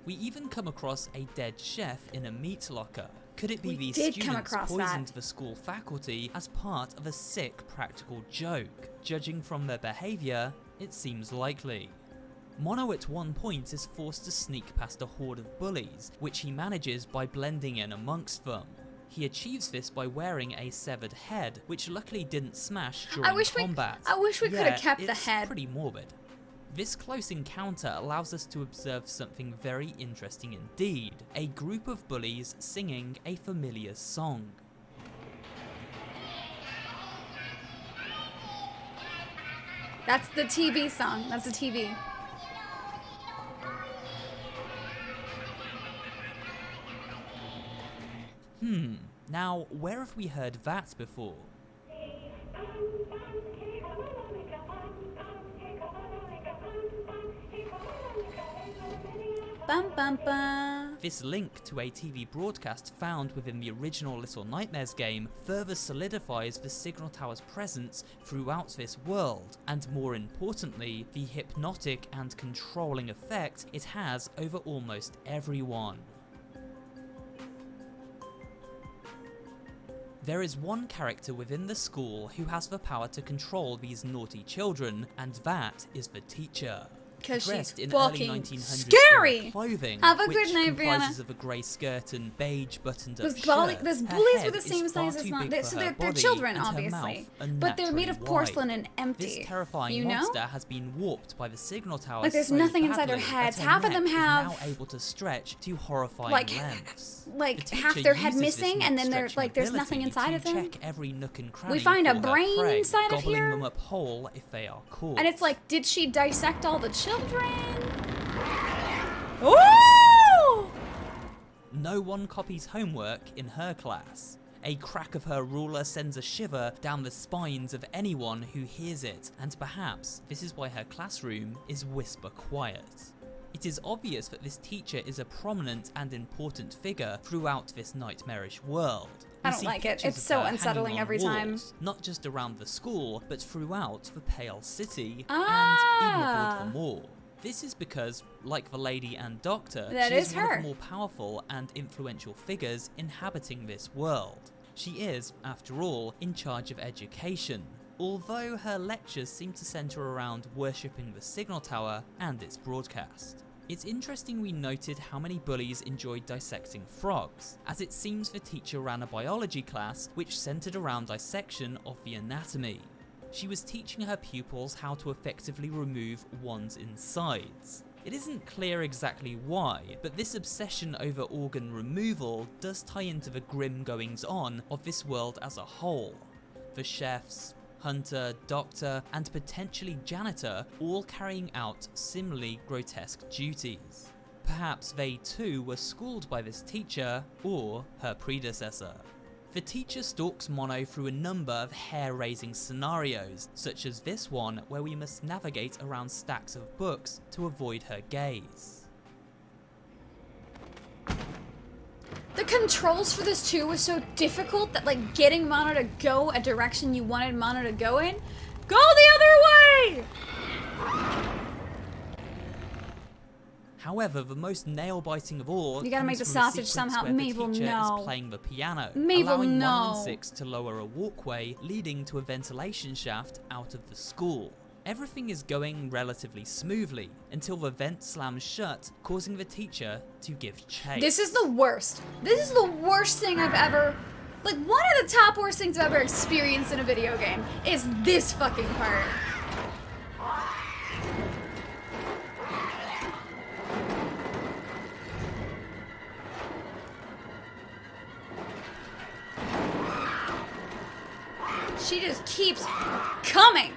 I: We even come across a dead chef in a meat locker. Could it be
A: We
I: these
A: did come
I: students
A: across
I: poisoned
A: that.
I: the school faculty as part of a sick practical joke? Judging from their behaviour, it seems likely. Mono at one point is forced to sneak past a horde of bullies, which he manages by blending in amongst them. He achieves this by wearing a severed head, which luckily didn't smash during combat.
A: I wish we could have
I: Yeah,
A: kept the
I: it's
A: head.
I: pretty morbid. This close encounter allows us to observe something very interesting indeed, a group of bullies singing a familiar song.
A: That's the TV song. That's the TV.
I: Now, where have we heard that before?
A: Bum bum bum.
I: This link to a TV broadcast found within the original Little Nightmares game further solidifies the Signal Tower's presence throughout this world, and more importantly, the hypnotic and controlling effect it has over almost everyone. There is one character within the school who has the power to control these naughty children, and that is the teacher.
A: 'Cause she's
I: dressed in
A: fucking
I: early 1900s
A: scary.
I: clothing,
A: Have a
I: which
A: good night,
I: comprises
A: Brianna.
I: of a grey skirt and beige buttoned-up
A: Those
I: shirt.
A: bullies
I: Her
A: were
I: head
A: the
I: is
A: same
I: far
A: size as
I: too
A: mine.
I: big
A: So
I: for her
A: they're
I: body,
A: children,
I: and her
A: obviously,
I: mouth
A: but they're made of
I: unnaturally
A: porcelain
I: wide.
A: and empty.
I: This terrifying
A: you know?
I: monster has been warped by the signal tower.
A: Like, there's
I: so
A: nothing inside their
I: badly
A: heads.
I: that her
A: Half of them
I: neck is
A: have,
I: now able to stretch to horrifying
A: like,
I: lengths.
A: like
I: The
A: half
I: teacher
A: their head
I: uses this
A: missing, and then they're
I: neck-stretching
A: like there's nothing
I: ability
A: inside
I: to
A: of them.
I: check every nook and cranny
A: We find a
I: for her
A: brain
I: prey,
A: inside of
I: gobbling
A: here.
I: them up whole if they are caught.
A: And it's like, did she dissect all the children? Ooh!
I: No one copies homework in her class. A crack of her ruler sends a shiver down the spines of anyone who hears it, and perhaps this is why her classroom is whisper quiet. It is obvious that this teacher is a prominent and important figure throughout this nightmarish world.
A: I
I: We
A: don't
I: see
A: like it.
I: pictures
A: It's
I: of
A: so
I: her hanging
A: unsettling
I: on
A: every time.
I: walls, not just around the school, but throughout the Pale City
A: Ah.
I: and even the Baltimore Mall. This is because, like the lady and doctor,
A: That
I: she
A: is
I: is one of
A: her.
I: the more powerful and influential figures inhabiting this world. She is, after all, in charge of education, although her lectures seem to centre around worshipping the signal tower and its broadcast. It's interesting we noted how many bullies enjoyed dissecting frogs, as it seems the teacher ran a biology class which centred around dissection of the anatomy. She was teaching her pupils how to effectively remove one's insides. It isn't clear exactly why, but this obsession over organ removal does tie into the grim goings-on of this world as a whole. The chefs, hunter, doctor, and potentially janitor all carrying out similarly grotesque duties. Perhaps they too were schooled by this teacher or her predecessor. The teacher stalks Mono through a number of hair-raising scenarios, such as this one where we must navigate around stacks of books to avoid her gaze.
A: The controls for this too was so difficult that like getting Mono to go a direction you wanted Mono to go in, go the other way!
I: However, the most nail-biting of all
A: You gotta
I: comes
A: make the
I: from
A: sausage
I: sequence
A: somehow.
I: where the
A: Mabel,
I: teacher
A: no.
I: is playing the piano,
A: Mabel,
I: allowing
A: no.
I: 1 and 6 to lower a walkway leading to a ventilation shaft out of the school. Everything is going relatively smoothly until the vent slams shut, causing the teacher to give chase.
A: This is the worst. This is the worst thing I've ever, like one of the top worst things I've ever experienced in a video game is this fucking part. She just keeps coming.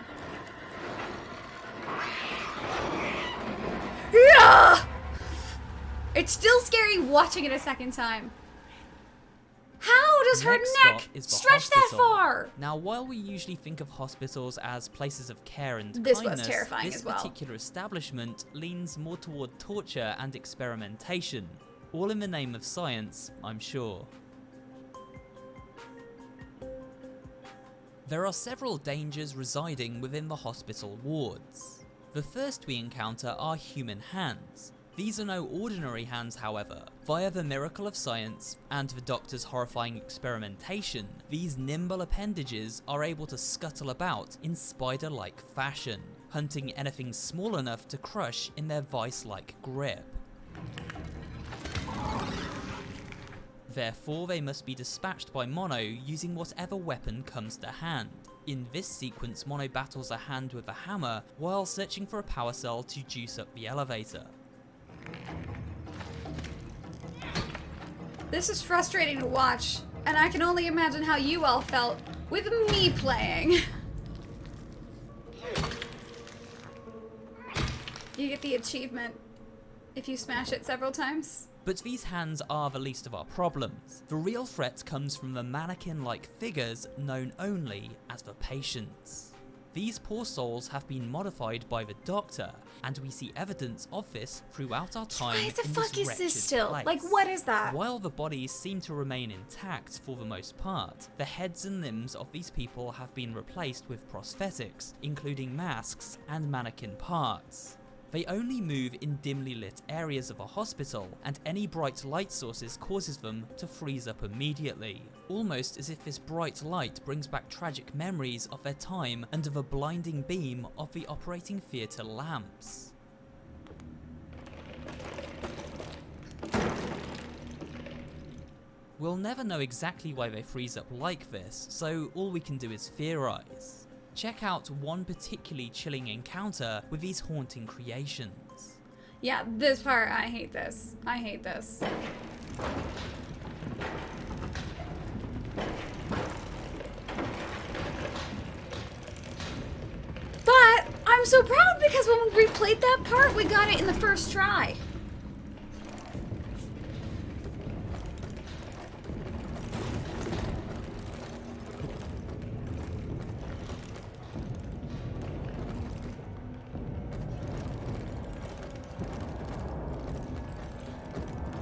A: Yeah! It's still scary watching it a second time. How does her
I: Next
A: neck
I: stop is the
A: stretch that
I: hospital.
A: far?
I: Now, while we usually think of hospitals as places of care and
A: This was
I: kindness,
A: terrifying
I: this
A: as well.
I: particular establishment leans more toward torture and experimentation, all in the name of science, I'm sure. There are several dangers residing within the hospital wards. The first we encounter are human hands. These are no ordinary hands, however. Via the miracle of science and the doctor's horrifying experimentation, these nimble appendages are able to scuttle about in spider-like fashion, hunting anything small enough to crush in their vice-like grip. Therefore, they must be dispatched by Mono using whatever weapon comes to hand. In this sequence, Mono battles a hand with a hammer while searching for a power cell to juice up the elevator.
A: This is frustrating to watch, and I can only imagine how you all felt with me playing. You get the achievement if you smash it several times.
I: But these hands are the least of our problems. The real threat comes from the mannequin-like figures known only as the patients. These poor souls have been modified by the Doctor, and we see evidence of this throughout our time
A: Why the
I: in
A: fuck
I: this
A: is this
I: wretched
A: still?
I: place.
A: Like, what is that?
I: While the bodies seem to remain intact for the most part, the heads and limbs of these people have been replaced with prosthetics, including masks and mannequin parts. They only move in dimly lit areas of a hospital, and any bright light sources causes them to freeze up immediately, almost as if this bright light brings back tragic memories of their time under the blinding beam of the operating theatre lamps. We'll never know exactly why they freeze up like this, so all we can do is theorize. Check out one particularly chilling encounter with these haunting creations.
A: Yeah, this part, I hate this. I hate this. But I'm so proud because when we replayed that part, we got it in the first try.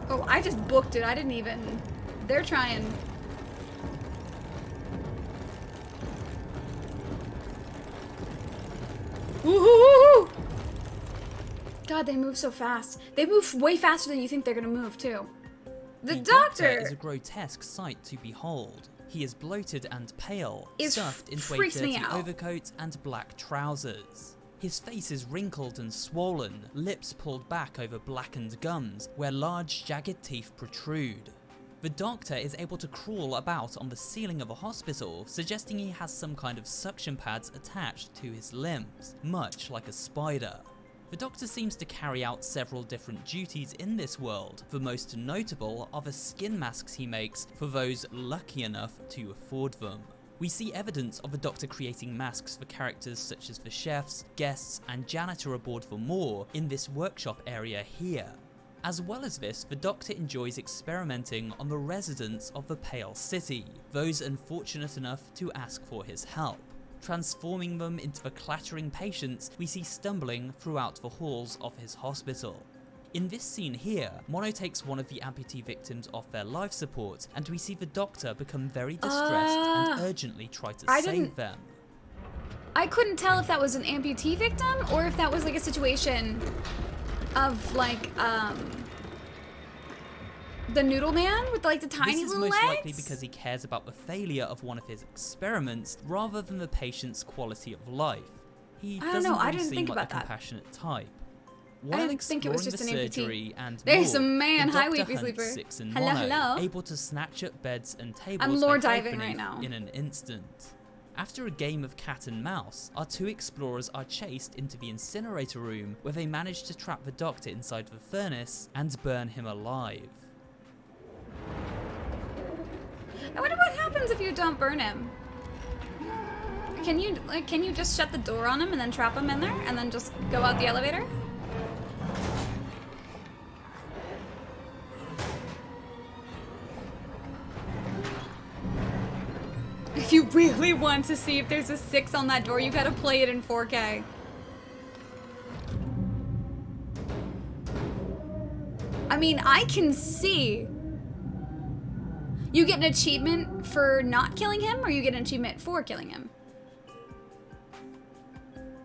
A: Oh, I just booked it. I didn't even... They're trying... Woohoo! God, they move so fast. They move way faster than you think they're gonna move, too. The doctor
I: is a grotesque sight to behold. He is bloated and pale,
A: It
I: stuffed into a
A: freaks me
I: dirty
A: out.
I: overcoat and black trousers. His face is wrinkled and swollen, lips pulled back over blackened gums, where large jagged teeth protrude. The doctor is able to crawl about on the ceiling of a hospital, suggesting he has some kind of suction pads attached to his limbs, much like a spider. The Doctor seems to carry out several different duties in this world. The most notable are the skin masks he makes for those lucky enough to afford them. We see evidence of the Doctor creating masks for characters such as the chefs, guests, and janitor aboard the Moor in this workshop area here. As well as this, the Doctor enjoys experimenting on the residents of the Pale City, those unfortunate enough to ask for his help, transforming them into the clattering patients we see stumbling throughout the halls of his hospital. In this scene here, Mono takes one of the amputee victims off their life support, and we see the Doctor become very distressed and urgently try to save them.
A: I couldn't tell if that was an amputee victim or if that was like a situation of like the Noodle Man with like the tiny
I: This is
A: little
I: most
A: legs.
I: likely because he cares about the failure of one of his experiments rather than the patient's quality of life. He
A: I don't
I: doesn't
A: know, I
I: really
A: didn't
I: seem
A: think
I: like
A: about
I: the
A: that.
I: compassionate type.
A: I
I: While
A: didn't think it was
I: exploring
A: just
I: the
A: an amputee.
I: surgery and
A: There's
I: more,
A: a man.
I: the
A: Hi,
I: Doctor
A: Weepy
I: hunts
A: Sleeper.
I: Six and
A: Hello,
I: Mono,
A: hello.
I: able to snatch up beds and tables
A: I'm lore
I: they hide
A: diving right
I: beneath
A: now.
I: in an instant. After a game of cat and mouse, our two explorers are chased into the incinerator room where they manage to trap the Doctor inside the furnace and burn him alive.
A: I wonder what happens if you don't burn him. Can you just shut the door on him and then trap him in there and then just go out the elevator? If you really want to see if there's a 6 on that door, you gotta play it in 4K. I mean, I can see. You get an achievement for not killing him, or you get an achievement for killing him?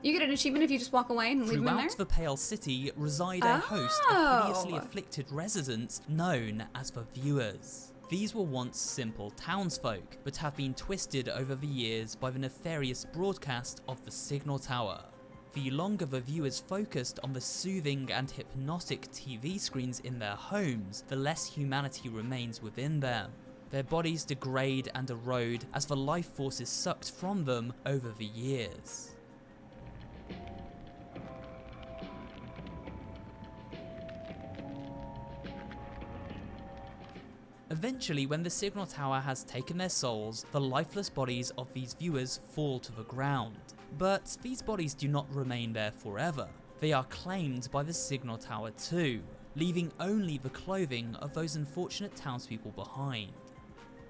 A: You get an achievement if you just walk away and leave him in there?
I: Throughout the Pale City reside a host of hideously afflicted residents known as the Viewers. These were once simple townsfolk, but have been twisted over the years by the nefarious broadcast of the Signal Tower. The longer the viewers focused on the soothing and hypnotic TV screens in their homes, the less humanity remains within them. Their bodies degrade and erode as the life force is sucked from them over the years. Eventually, when the Signal Tower has taken their souls, the lifeless bodies of these viewers fall to the ground. But these bodies do not remain there forever. They are claimed by the Signal Tower too, leaving only the clothing of those unfortunate townspeople behind.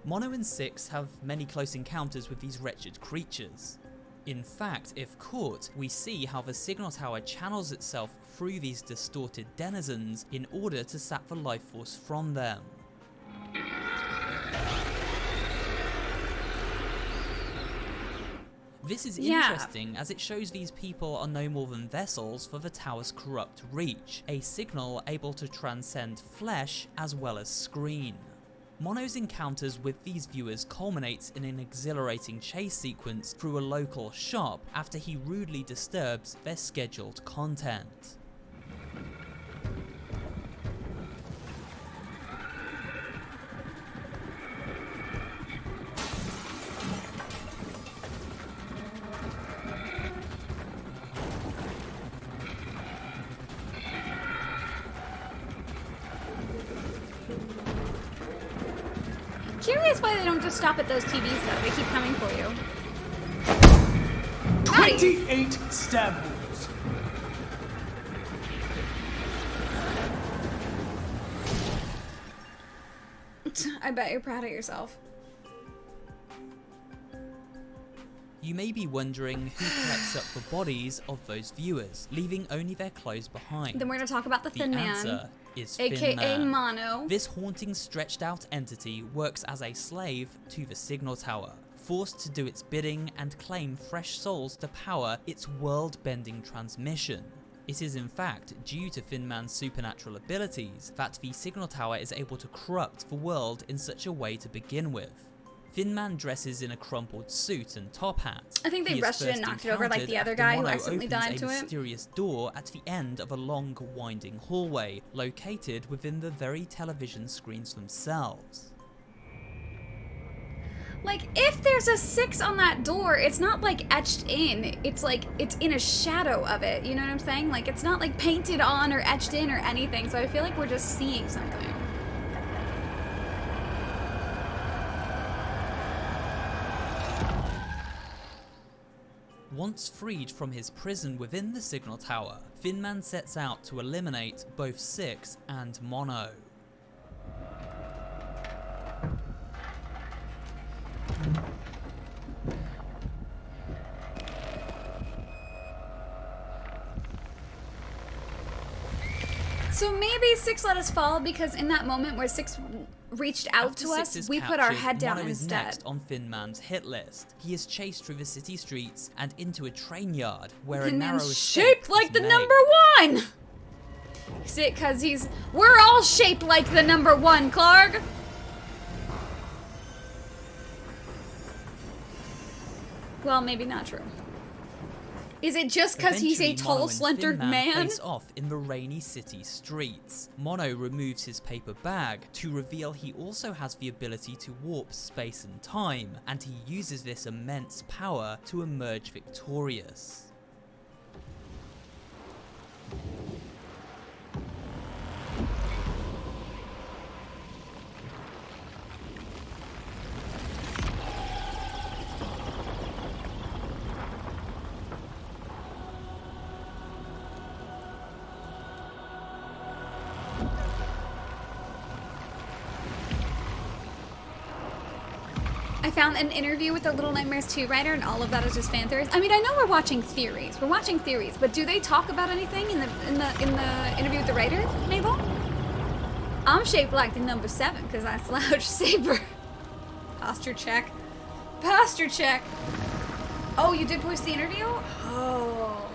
I: Mono and Six have many close encounters with these wretched creatures. In fact, if caught, we see how the Signal Tower channels itself through these distorted denizens in order to sap the life force from them. This is interesting as it shows these people are no more than vessels for the tower's corrupt reach, a signal able to transcend flesh as well as screen. Mono's encounters with these viewers culminates in an exhilarating chase sequence through a local shop after he rudely disturbs their scheduled content.
A: Curious why they don't just stop at those TVs though. They keep coming for you.
F: 28 stab wounds.
A: I bet you're proud of yourself.
I: You may be wondering who collects up the bodies of those viewers, leaving only their clothes behind.
A: Then we're gonna talk about the Thin Man,
I: answer is
A: aka
I: Thin Man.
A: Mono.
I: This haunting, stretched out entity works as a slave to the Signal Tower, forced to do its bidding and claim fresh souls to power its world-bending transmission. It is in fact due to Thin Man's supernatural abilities that the Signal Tower is able to corrupt the world in such a way to begin with. Thin Man dresses in a crumpled suit and top hat.
A: I think they
I: He is
A: rushed it and
I: first
A: knocked it over like the other
I: encountered
A: guy
I: after
A: who
I: Mono
A: accidentally
I: opens
A: died
I: a
A: to it.
I: mysterious door at the end of a long, winding hallway, located within the very television screens themselves.
A: Like, if there's a 6 on that door, it's not like etched in. It's like, it's in a shadow of it. You know what I'm saying? Like, it's not like painted on or etched in or anything. So I feel like we're just seeing something.
I: Once freed from his prison within the Signal Tower, Thin Man sets out to eliminate both Six and Mono.
A: So maybe 6 let us fall because in that moment where 6 reached out
I: After
A: to
I: Six
A: us,
I: is
A: we put our
I: captured,
A: head down
I: Mono is
A: instead.
I: next on Thin Man's hit list. He is chased through the city streets and into a train yard where a
A: Thin
I: narrow
A: Man's
I: escape
A: shaped like
I: is
A: the
I: made.
A: number 1! See, because we're all shaped like the number 1, Clark! Well, maybe not true. Is it just because he's a
I: Eventually,
A: tall,
I: Mono and
A: slender
I: Thin
A: man?
I: face off in the rainy city streets. Mono removes his paper bag to reveal he also has the ability to warp space and time, and he uses this immense power to emerge victorious.
A: I found an interview with the Little Nightmares 2 writer, and all of that is just fan theories. I mean, I know we're watching theories. We're watching theories, but do they talk about anything in the interview with the writer, Mabel? I'm shaped like the number 7 because I slouch saber. Posture check. Posture check. Oh, you did post the interview? Oh.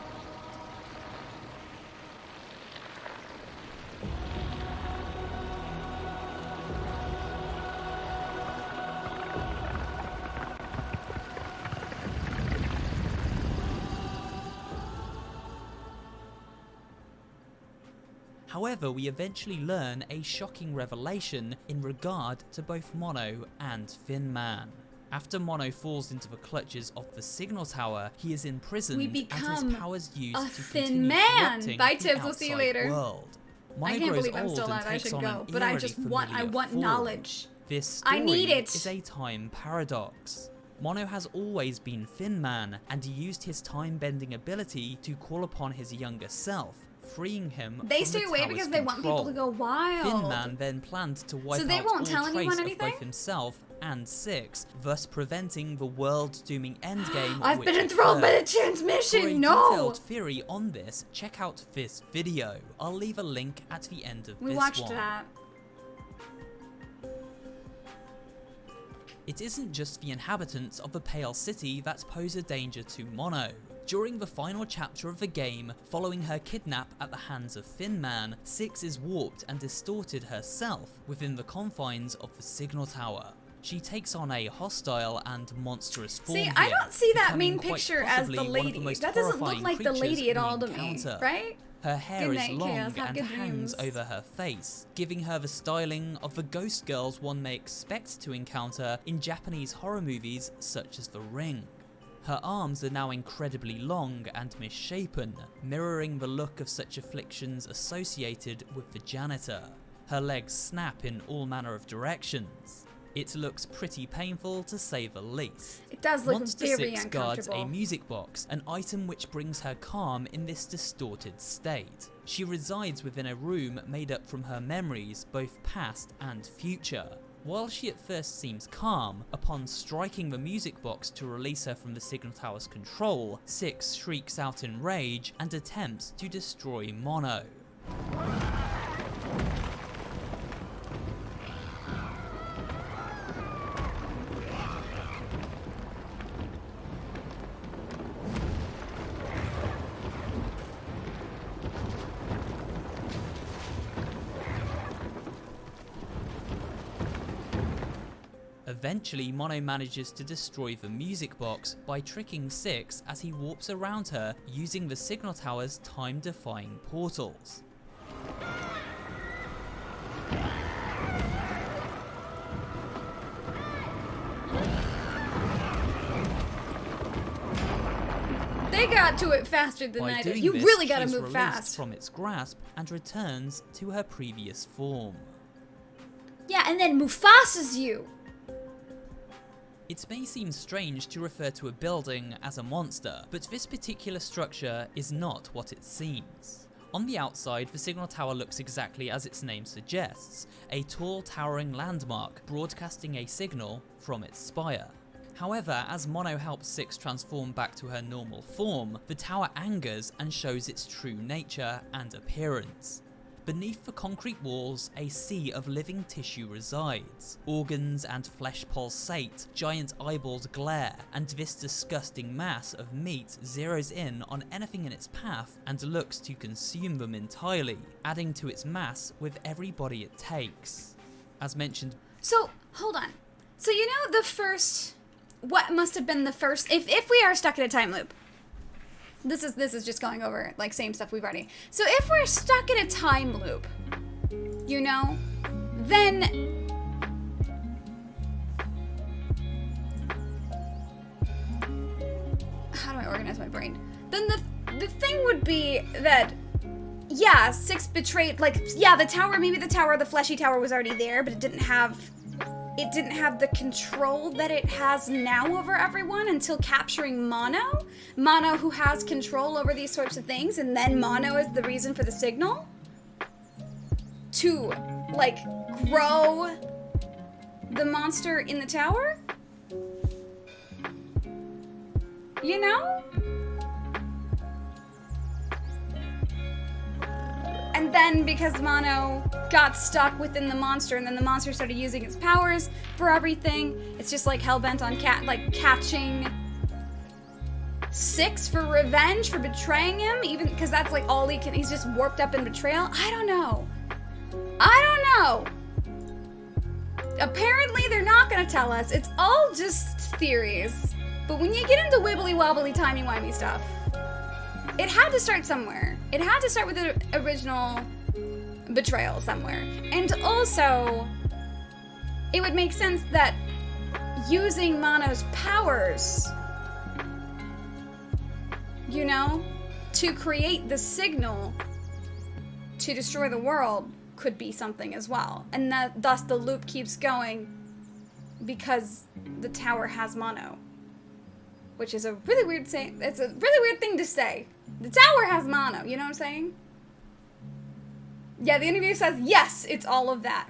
I: However, we eventually learn a shocking revelation in regard to both Mono and Thin Man. After Mono falls into the clutches of the Signal Tower, he is imprisoned
A: We
I: and
A: become
I: his powers used
A: a
I: to
A: thin
I: continue
A: man.
I: corrupting
A: Bye,
I: the
A: Tibbs. We'll see you
I: outside
A: later.
I: world. Mono
A: I can't
I: grows
A: believe I'm
I: old
A: still
I: and
A: alive. I
I: takes
A: should
I: on
A: go.
I: an
A: But I
I: eerily
A: just
I: familiar
A: want
I: form.
A: knowledge.
I: This story
A: I need it.
I: is a time paradox. Mono has always been Thin Man, and he used his time-bending ability to call upon his younger self, freeing him
A: They
I: from
A: stay
I: the
A: away
I: tower's
A: because they want people to
I: control.
A: go wild.
I: Thin Man then planned to wipe
A: So they
I: out
A: won't
I: all
A: tell
I: trace
A: anyone
I: of
A: anything?
I: both himself and Six, thus preventing the world-dooming endgame.
A: I've
I: which
A: been enthralled by the
I: occurred. For a
A: transmission. No.
I: detailed theory on this, check out this video. I'll leave a link at the end of
A: We
I: this
A: watched
I: one.
A: that.
I: It isn't just the inhabitants of the Pale City that pose a danger to Mono. During the final chapter of the game, following her kidnap at the hands of Thin Man, Six is warped and distorted herself within the confines of the Signal Tower. She takes on a hostile and monstrous form.
A: See, I
I: here,
A: don't see that
I: becoming
A: main
I: quite
A: picture as the
I: possibly one of
A: lady.
I: most
A: That doesn't look
I: horrifying
A: like the lady
I: creatures
A: at all
I: we
A: to me,
I: encounter.
A: right?
I: Her hair
A: Good
I: is
A: night,
I: long
A: Chaos. Have
I: and
A: good
I: hangs
A: dreams.
I: over her face, giving her the styling of the ghost girls one may expect to encounter in Japanese horror movies such as The Ring. Her arms are now incredibly long and misshapen, mirroring the look of such afflictions associated with the janitor. Her legs snap in all manner of directions. It looks pretty painful to say the least.
A: It does look
I: Monster
A: very
I: 6 guards a
A: uncomfortable.
I: music box, an item which brings her calm in this distorted state. She resides within a room made up from her memories, both past and future. While she at first seems calm, upon striking the music box to release her from the signal tower's control, 6 shrieks out in rage and attempts to destroy Mono. Eventually, Mono manages to destroy the music box by tricking 6 as he warps around her using the signal tower's time-defying portals.
A: They got to it faster than
I: By
A: I did.
I: doing
A: You
I: this,
A: really
I: she
A: gotta
I: is
A: move
I: released
A: fast.
I: from its grasp and returns to her previous form.
A: Yeah, and then Mufasa's you.
I: It may seem strange to refer to a building as a monster, but this particular structure is not what it seems. On the outside, the signal tower looks exactly as its name suggests, a tall towering landmark broadcasting a signal from its spire. However, as Mono helps 6 transform back to her normal form, the tower angers and shows its true nature and appearance. Beneath the concrete walls, a sea of living tissue resides. Organs and flesh pulsate, giant eyeballs glare, and this disgusting mass of meat zeroes in on anything in its path and looks to consume them entirely, adding to its mass with every body it takes. As mentioned,
A: So, hold on. So you know the first... What must have been the first... If we are stuck in a time loop... This is just going over, like, same stuff we've already... So if we're stuck in a time loop, you know, then... How do I organize my brain? Then the thing would be that... Yeah, 6 betrayed... Like, yeah, the tower, maybe the fleshy tower was already there, but it didn't have the control that it has now over everyone until capturing Mono. Mono, who has control over these sorts of things, and then Mono is the reason for the signal to, like, grow the monster in the tower? You know? And then, because Mono got stuck within the monster, and then the monster started using its powers for everything, it's just like hellbent on catching 6 for revenge for betraying him, even because that's like all he can. He's just warped up in betrayal. I don't know. Apparently, they're not gonna tell us. It's all just theories. But when you get into wibbly wobbly timey wimey stuff, it had to start somewhere. It had to start with the original betrayal somewhere. And also, it would make sense that using Mono's powers, you know, to create the signal to destroy the world could be something as well. And that thus the loop keeps going because the tower has Mono. Which is a really weird it's a really weird thing to say. The tower has Mono, you know what I'm saying? Yeah, the interview says, yes, it's all of that.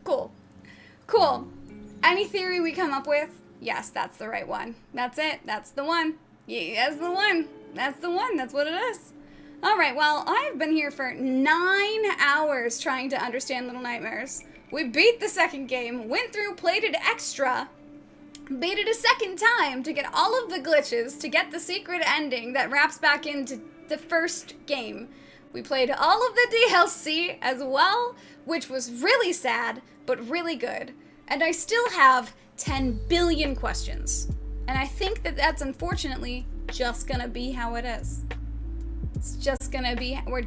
A: Cool. Any theory we come up with? Yes, that's the right one. That's it. That's the one. Yeah, that's the one. That's the one. That's what it is. Alright, well, I've been here for 9 hours trying to understand Little Nightmares. We beat the second game, went through, played it extra, beat it a second time to get all of the glitches, to get the secret ending that wraps back into the first game. We played all of the DLC as well, which was really sad, but really good. And I still have 10 billion questions. And I think that that's unfortunately just gonna be how it is. It's just gonna be, we're just